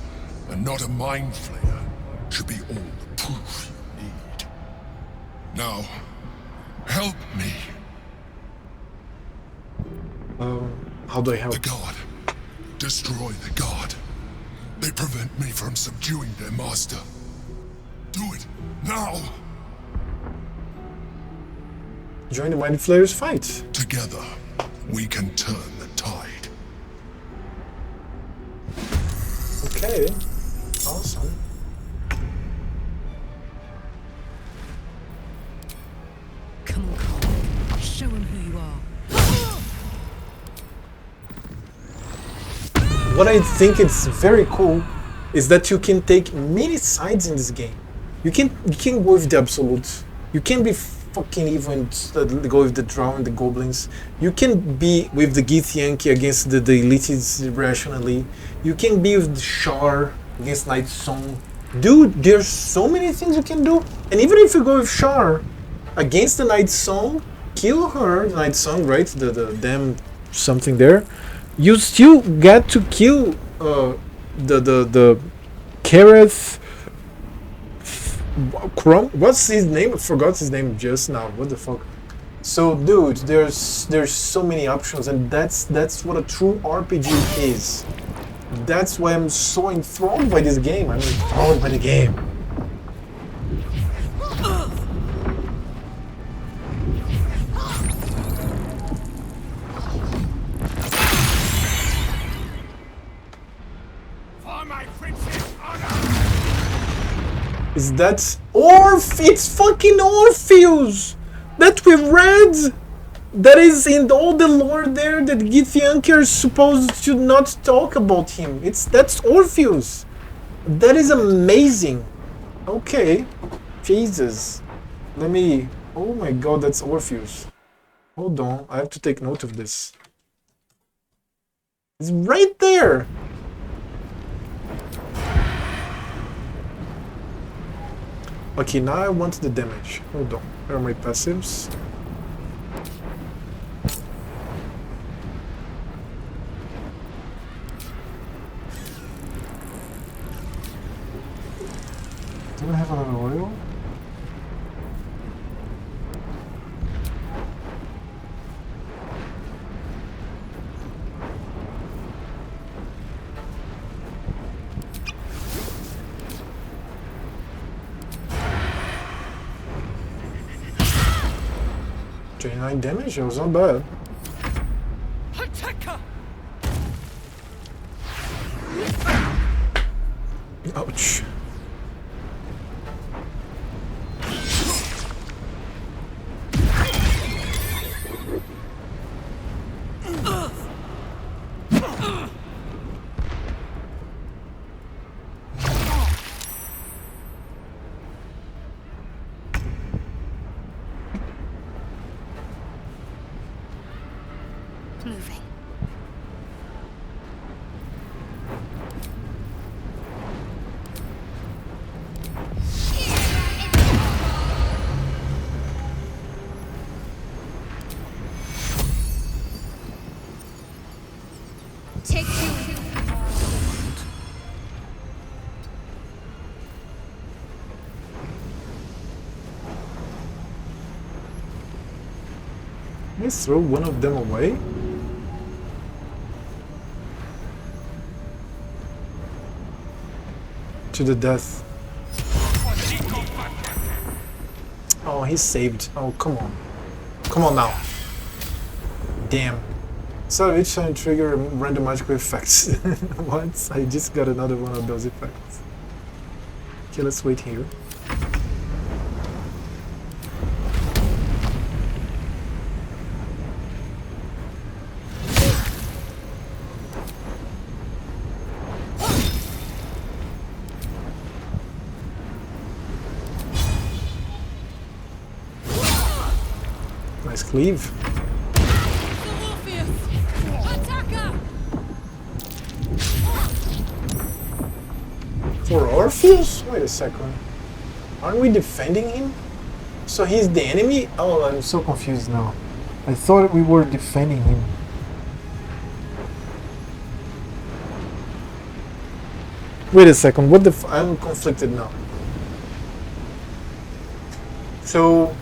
and not a mind flayer, should be all the proof you need. Now, help me. How do I help? The guard. Destroy the guard. They prevent me from subduing their master. Do it now. Join the Mind Flayers fight. Together, we can turn the tide. Okay. Awesome. Come on, Carl. Show him who you are. What I think is very cool is that you can take many sides in this game. You can go with the absolute. You can be fucking evil and go with the Drow and the goblins. You can be with the Githyanki against the elites irrationally. You can be with the Shar against Night Song. Dude, there's so many things you can do. And even if you go with Shar against the Night Song, kill her, the Night Song, right? The damn something there. You still get to kill the Kareth. What's his name? I forgot his name just now. What the fuck? So, dude, there's so many options, and that's what a true RPG is. That's why I'm so enthralled by this game. I'm enthralled by the game. Is that It's fucking Orpheus that we read. That is in all the lore there that Githyanki are supposed to not talk about him. That's Orpheus. That is amazing. Okay, Jesus. Let me. Oh my God, that's Orpheus. Hold on, I have to take note of this. It's right there. Okay, now I want the damage. Hold on. Where are my passives? Do I have another oil? Damage? It was not bad. Ouch. Moving. Take you. Let's throw one of them away. To the death. Oh, he's saved. Oh, come on. Come on now. Damn. So each time trigger random magical effects. What? I just got another one of those effects. Okay, let's wait here. Nice cleave. For Orpheus? Wait a second. Aren't we defending him? So he's the enemy? Oh, I'm so confused now. I thought we were defending him. Wait a second, what the I'm conflicted now. So...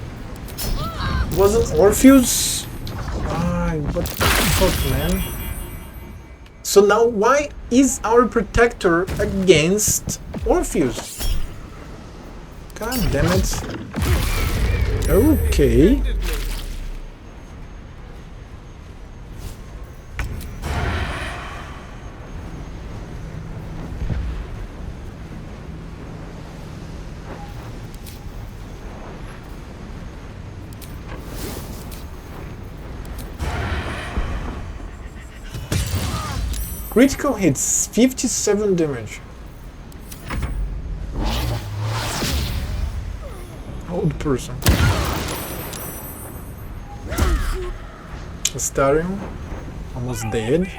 wasn't Orpheus? What the fuck, man? So now why is our protector against Orpheus? God damn it. Okay. Critical hits, 57 damage. Old person. Seldarine, almost dead.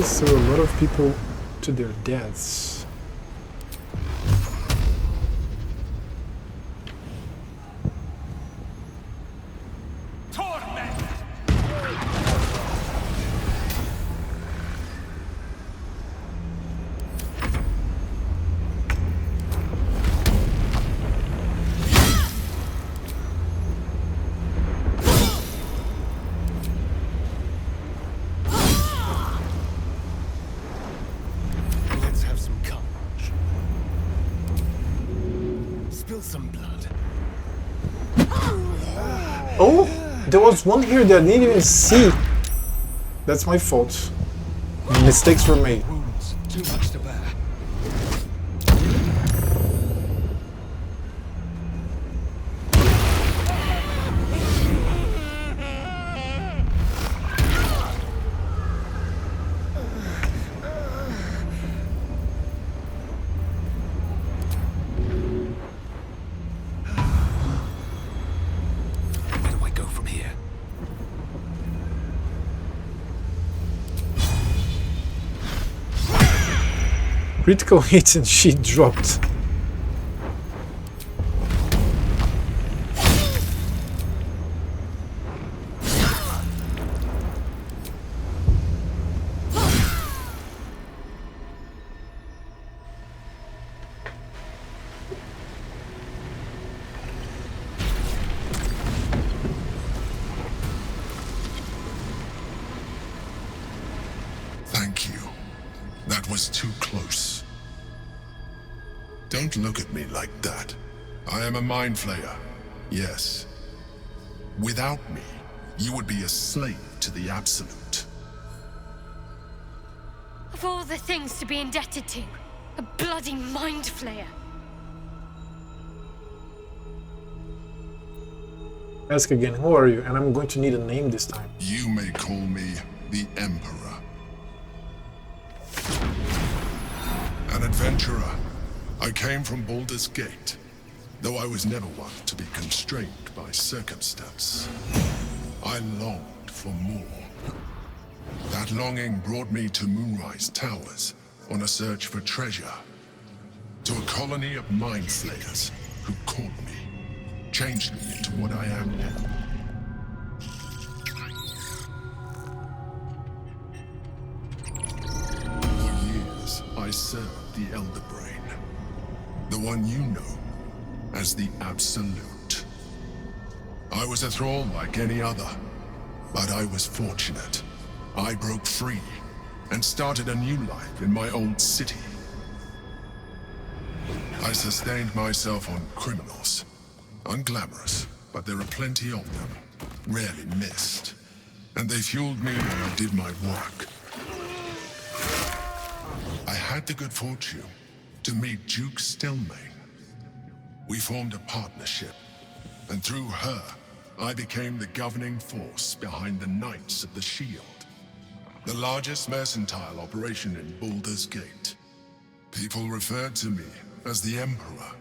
So a lot of people to their deaths. Some blood. Oh, there was one here that I didn't even see. That's my fault. Mistakes were made. Wounds, too much to bear. Critical hits and she dropped. Thank you. That was too close. Don't look at me like that. I am a mind flayer. Yes. Without me, you would be a slave to the Absolute. Of all the things to be indebted to, a bloody mind flayer. Ask again, who are you? And I'm going to need a name this time. You may call me the Emperor. An adventurer. I came from Baldur's Gate, though I was never one to be constrained by circumstance. I longed for more. That longing brought me to Moonrise Towers on a search for treasure. To a colony of mind flayers who caught me, changed me into what I am now. For years, I served the Elder Brain. The one you know as the Absolute. I was a thrall like any other, but I was fortunate. I broke free and started a new life in my old city. I sustained myself on criminals. Unglamorous, but there are plenty of them, rarely missed. And they fueled me when I did my work. I had the good fortune to meet Duke Stelmane. We formed a partnership, and through her, I became the governing force behind the Knights of the Shield, the largest mercantile operation in Baldur's Gate. People referred to me as the Emperor.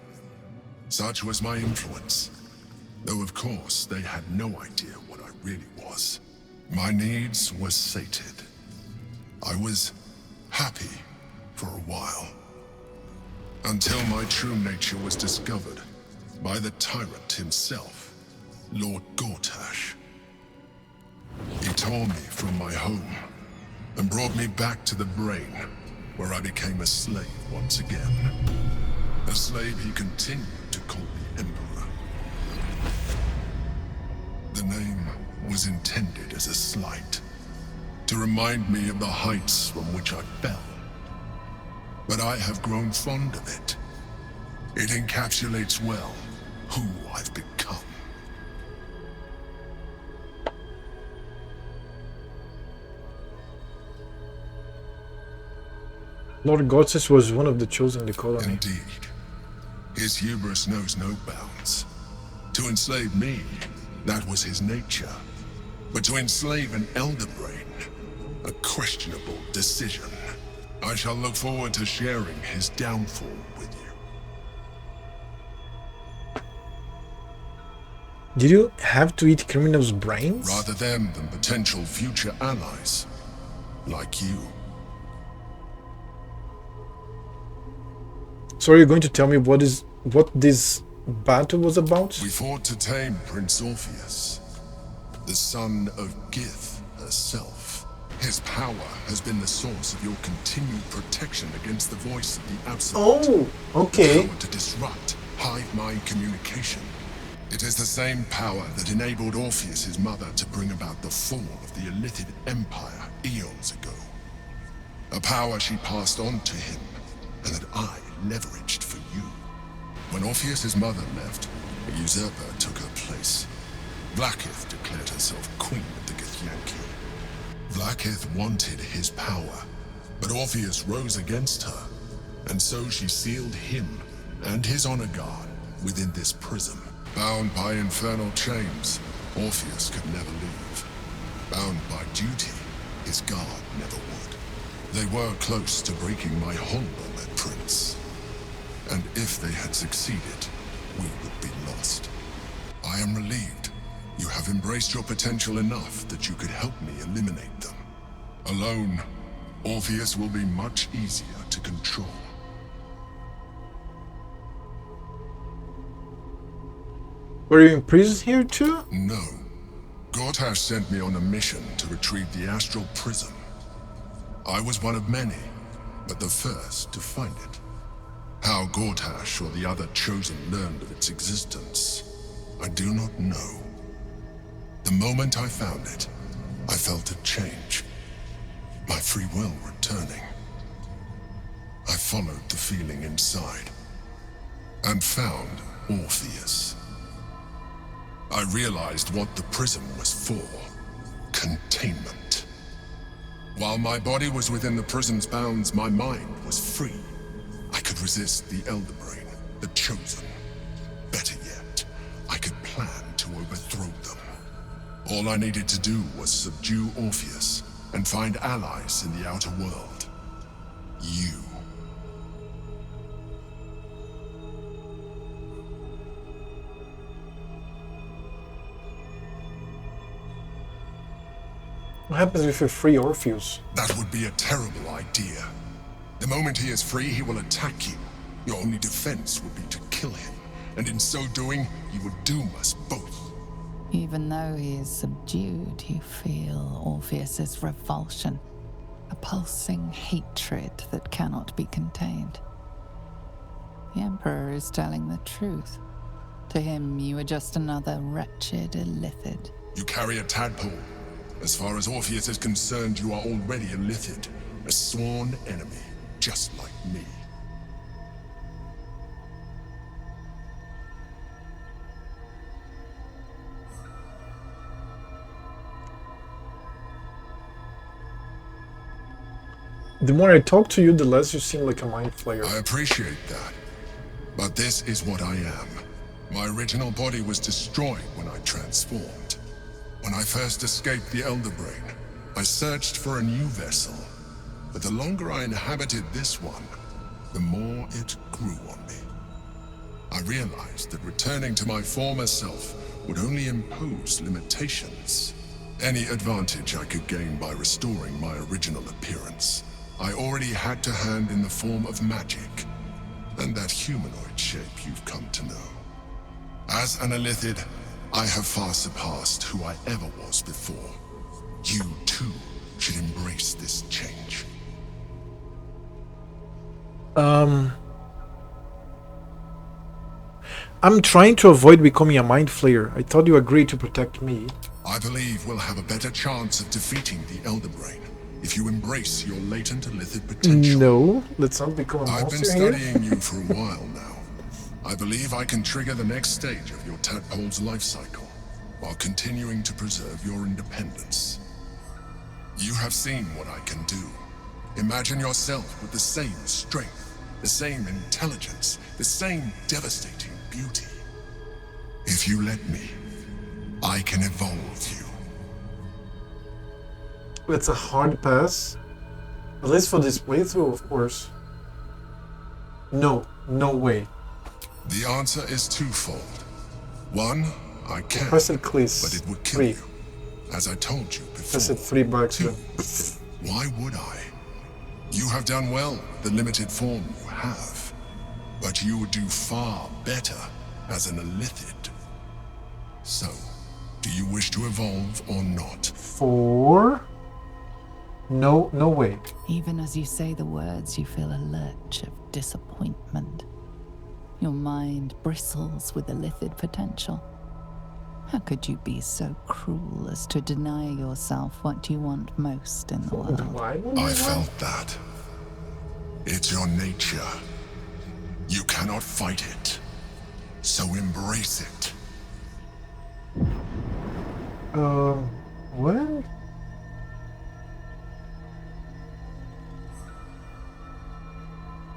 Such was my influence, though of course they had no idea what I really was. My needs were sated. I was happy for a while. Until my true nature was discovered by the tyrant himself, Lord Gortash. He tore me from my home and brought me back to the Brain, where I became a slave once again. A slave he continued to call the Emperor. The name was intended as a slight, to remind me of the heights from which I fell. But I have grown fond of it. It encapsulates well who I've become. Lord Gotsis was one of the chosen in the colony. Indeed. His hubris knows no bounds. To enslave me, that was his nature. But to enslave an Elder Brain, a questionable decision. I shall look forward to sharing his downfall with you. Did you have to eat criminals' brains? Rather them than potential future allies, like you. So are you going to tell me what this battle was about? We fought to tame Prince Orpheus, the son of Gith herself. His power has been the source of your continued protection against the voice of the Absolute. Oh, okay. The power to disrupt hive mind communication. It is the same power that enabled Orpheus's mother to bring about the fall of the Illithid Empire eons ago. A power she passed on to him, and that I leveraged for you. When Orpheus's mother left, a usurper took her place. Vlaakith declared herself queen of the Githyanki. Vlaakith wanted his power, but Orpheus rose against her, and so she sealed him and his honor guard within this prison. Bound by infernal chains, Orpheus could never leave. Bound by duty, his guard never would. They were close to breaking my hold on that prince. And if they had succeeded, we would be lost. I am relieved. You have embraced your potential enough that you could help me eliminate them. Alone, Orpheus will be much easier to control. Were you in prison here too? No. Gortash sent me on a mission to retrieve the Astral Prism. I was one of many, but the first to find it. How Gortash or the other Chosen learned of its existence, I do not know. The moment I found it, I felt a change. My free will returning. I followed the feeling inside, and found Orpheus. I realized what the prism was for. Containment. While my body was within the prism's bounds, my mind was free. I could resist the Elder Brain, the Chosen. Better yet, I could plan to overthrow them. All I needed to do was subdue Orpheus and find allies in the outer world. You. What happens if you free Orpheus? That would be a terrible idea. The moment he is free, he will attack you. Your only defense would be to kill him, and in so doing, you would doom us both. Even though he is subdued, you feel Orpheus's revulsion, a pulsing hatred that cannot be contained. The Emperor is telling the truth. To him, you are just another wretched Illithid. You carry a tadpole. As far as Orpheus is concerned, you are already a Illithid, a sworn enemy, just like me. The more I talk to you, the less you seem like a mind flayer. I appreciate that. But this is what I am. My original body was destroyed when I transformed. When I first escaped the Elder Brain, I searched for a new vessel. But the longer I inhabited this one, the more it grew on me. I realized that returning to my former self would only impose limitations. Any advantage I could gain by restoring my original appearance, I already had to hand in the form of magic, and that humanoid shape you've come to know. As an Illithid, I have far surpassed who I ever was before. You, too, should embrace this change. I'm trying to avoid becoming a mind flayer. I thought you agreed to protect me. I believe we'll have a better chance of defeating the Elder Brain if you embrace your latent illithid potential. No, let's not become a I've been monster here. studying you for a while now. I believe I can trigger the next stage of your tadpole's life cycle while continuing to preserve your independence. You have seen what I can do. Imagine yourself with the same strength, the same intelligence, the same devastating beauty. If you let me, I can evolve you. It's a hard pass. At least for this playthrough, of course. No, no way. The answer is twofold. One, I can, Press it, please. but it would kill you. As I told you before. Press it 3 bucks. Two, why would I? You have done well with the limited form you have, but you would do far better as an illithid. So, do you wish to evolve or not? 4. No, no way. Even as you say the words, you feel a lurch of disappointment. Your mind bristles with illithid potential. How could you be so cruel as to deny yourself what you want most in the world? I felt that. It's your nature. You cannot fight it. So embrace it. What?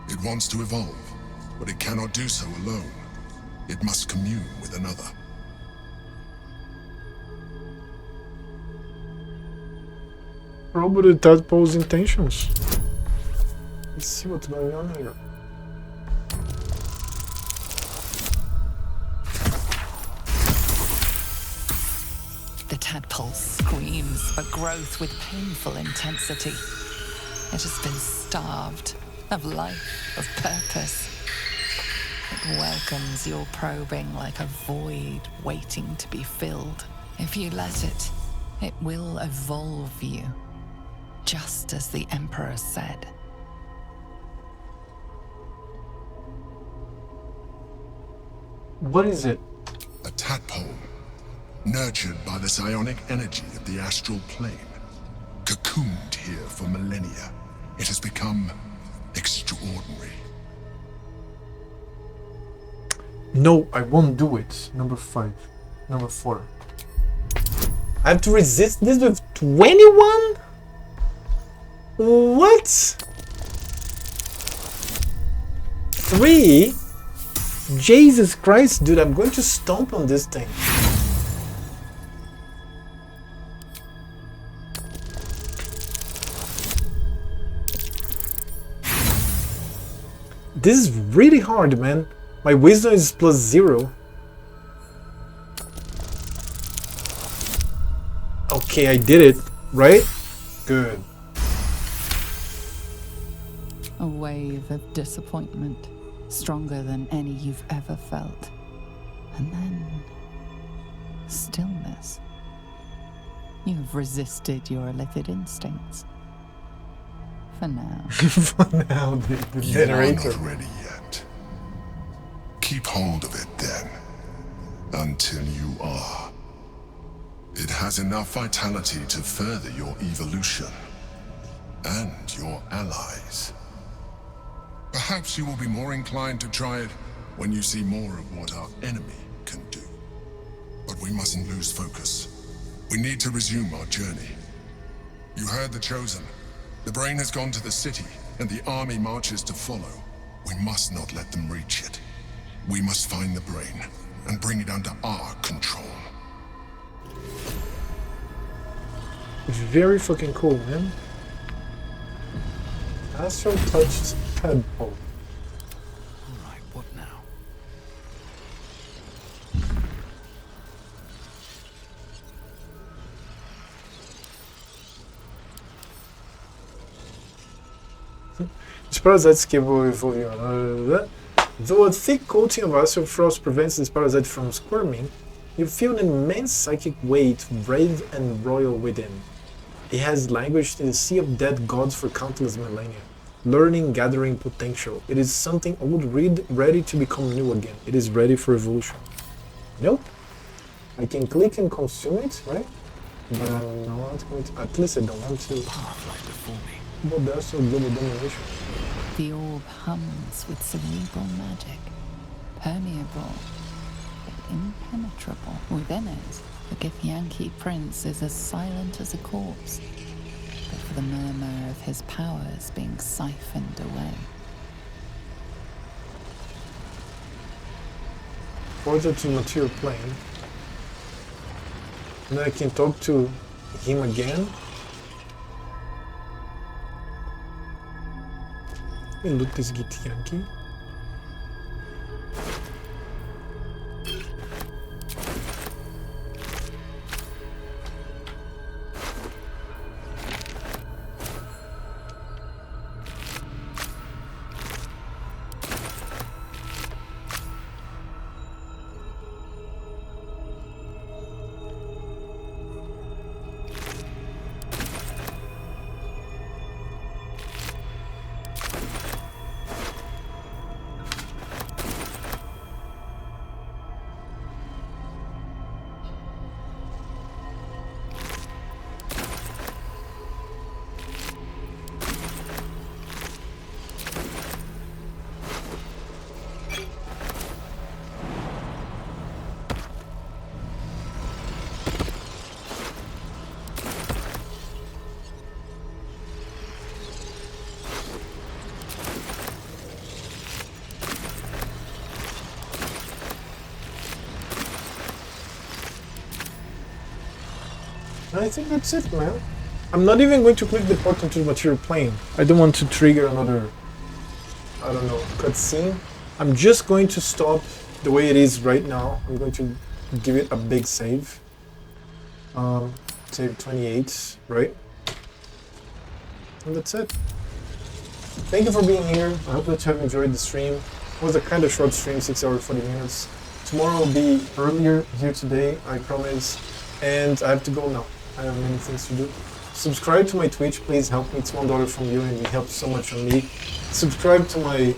It wants to evolve, but it cannot do so alone. It must commune with another. Probably tadpole's intentions. Let's see what's going on here. The tadpole screams for growth with painful intensity. It has been starved of life, of purpose. It welcomes your probing like a void waiting to be filled. If you let it, it will evolve you, just as the Emperor said. What is it? A tadpole, nurtured by the psionic energy of the astral plane. Cocooned here for millennia, it has become extraordinary. No, I won't do it. Number 5. Number 4. I have to resist this with 21? What? 3? Jesus Christ, dude, I'm going to stomp on this thing. This is really hard, man. My wisdom is +0. Okay, I did it, right? Good. A wave of disappointment, stronger than any you've ever felt. And then stillness. You've resisted your illithid instincts. For now. For now, the generator. You are not ready yet. Keep hold of it then, until you are. It has enough vitality to further your evolution, and your allies. Perhaps you will be more inclined to try it when you see more of what our enemy can do. But we mustn't lose focus. We need to resume our journey. You heard the Chosen. The Brain has gone to the city, and the army marches to follow. We must not let them reach it. We must find the Brain, and bring it under our control. Very fucking cool, man. Astral touched tadpole. Alright, what now? Os parasites que evoluem. Though a thick coating of astral frost prevents this parasite from squirming, you feel an immense psychic weight, brave and royal within. It has languished in the sea of dead gods for countless millennia, learning, gathering potential. It is something old, ready to become new again. It is ready for evolution. Nope. I can click and consume it, right? But I'm not going to, at least I don't want to. Path lies before me. But they're so good at domination. The orb hums with cerebral magic, permeable, but impenetrable. Within it, the Githyanki prince is as silent as a corpse, but for the murmur of his powers being siphoned away. Portal to material plane. And then I can talk to him again. And loot this Githyanki. I think that's it, man. I'm not even going to click the portal to the material plane. I don't want to trigger another, I don't know, cutscene. I'm just going to stop the way it is right now. I'm going to give it a big save. Save 28, right? And that's it. Thank you for being here. I hope that you have enjoyed the stream. It was a kind of short stream, 6 hours, 40 minutes. Tomorrow will be earlier here today, I promise. And I have to go now. I have many things to do. Subscribe to my Twitch, please help me. It's $1 from you and it helps so much on me. Subscribe to my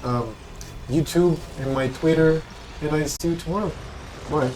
YouTube and my Twitter, and I see you tomorrow. Bye.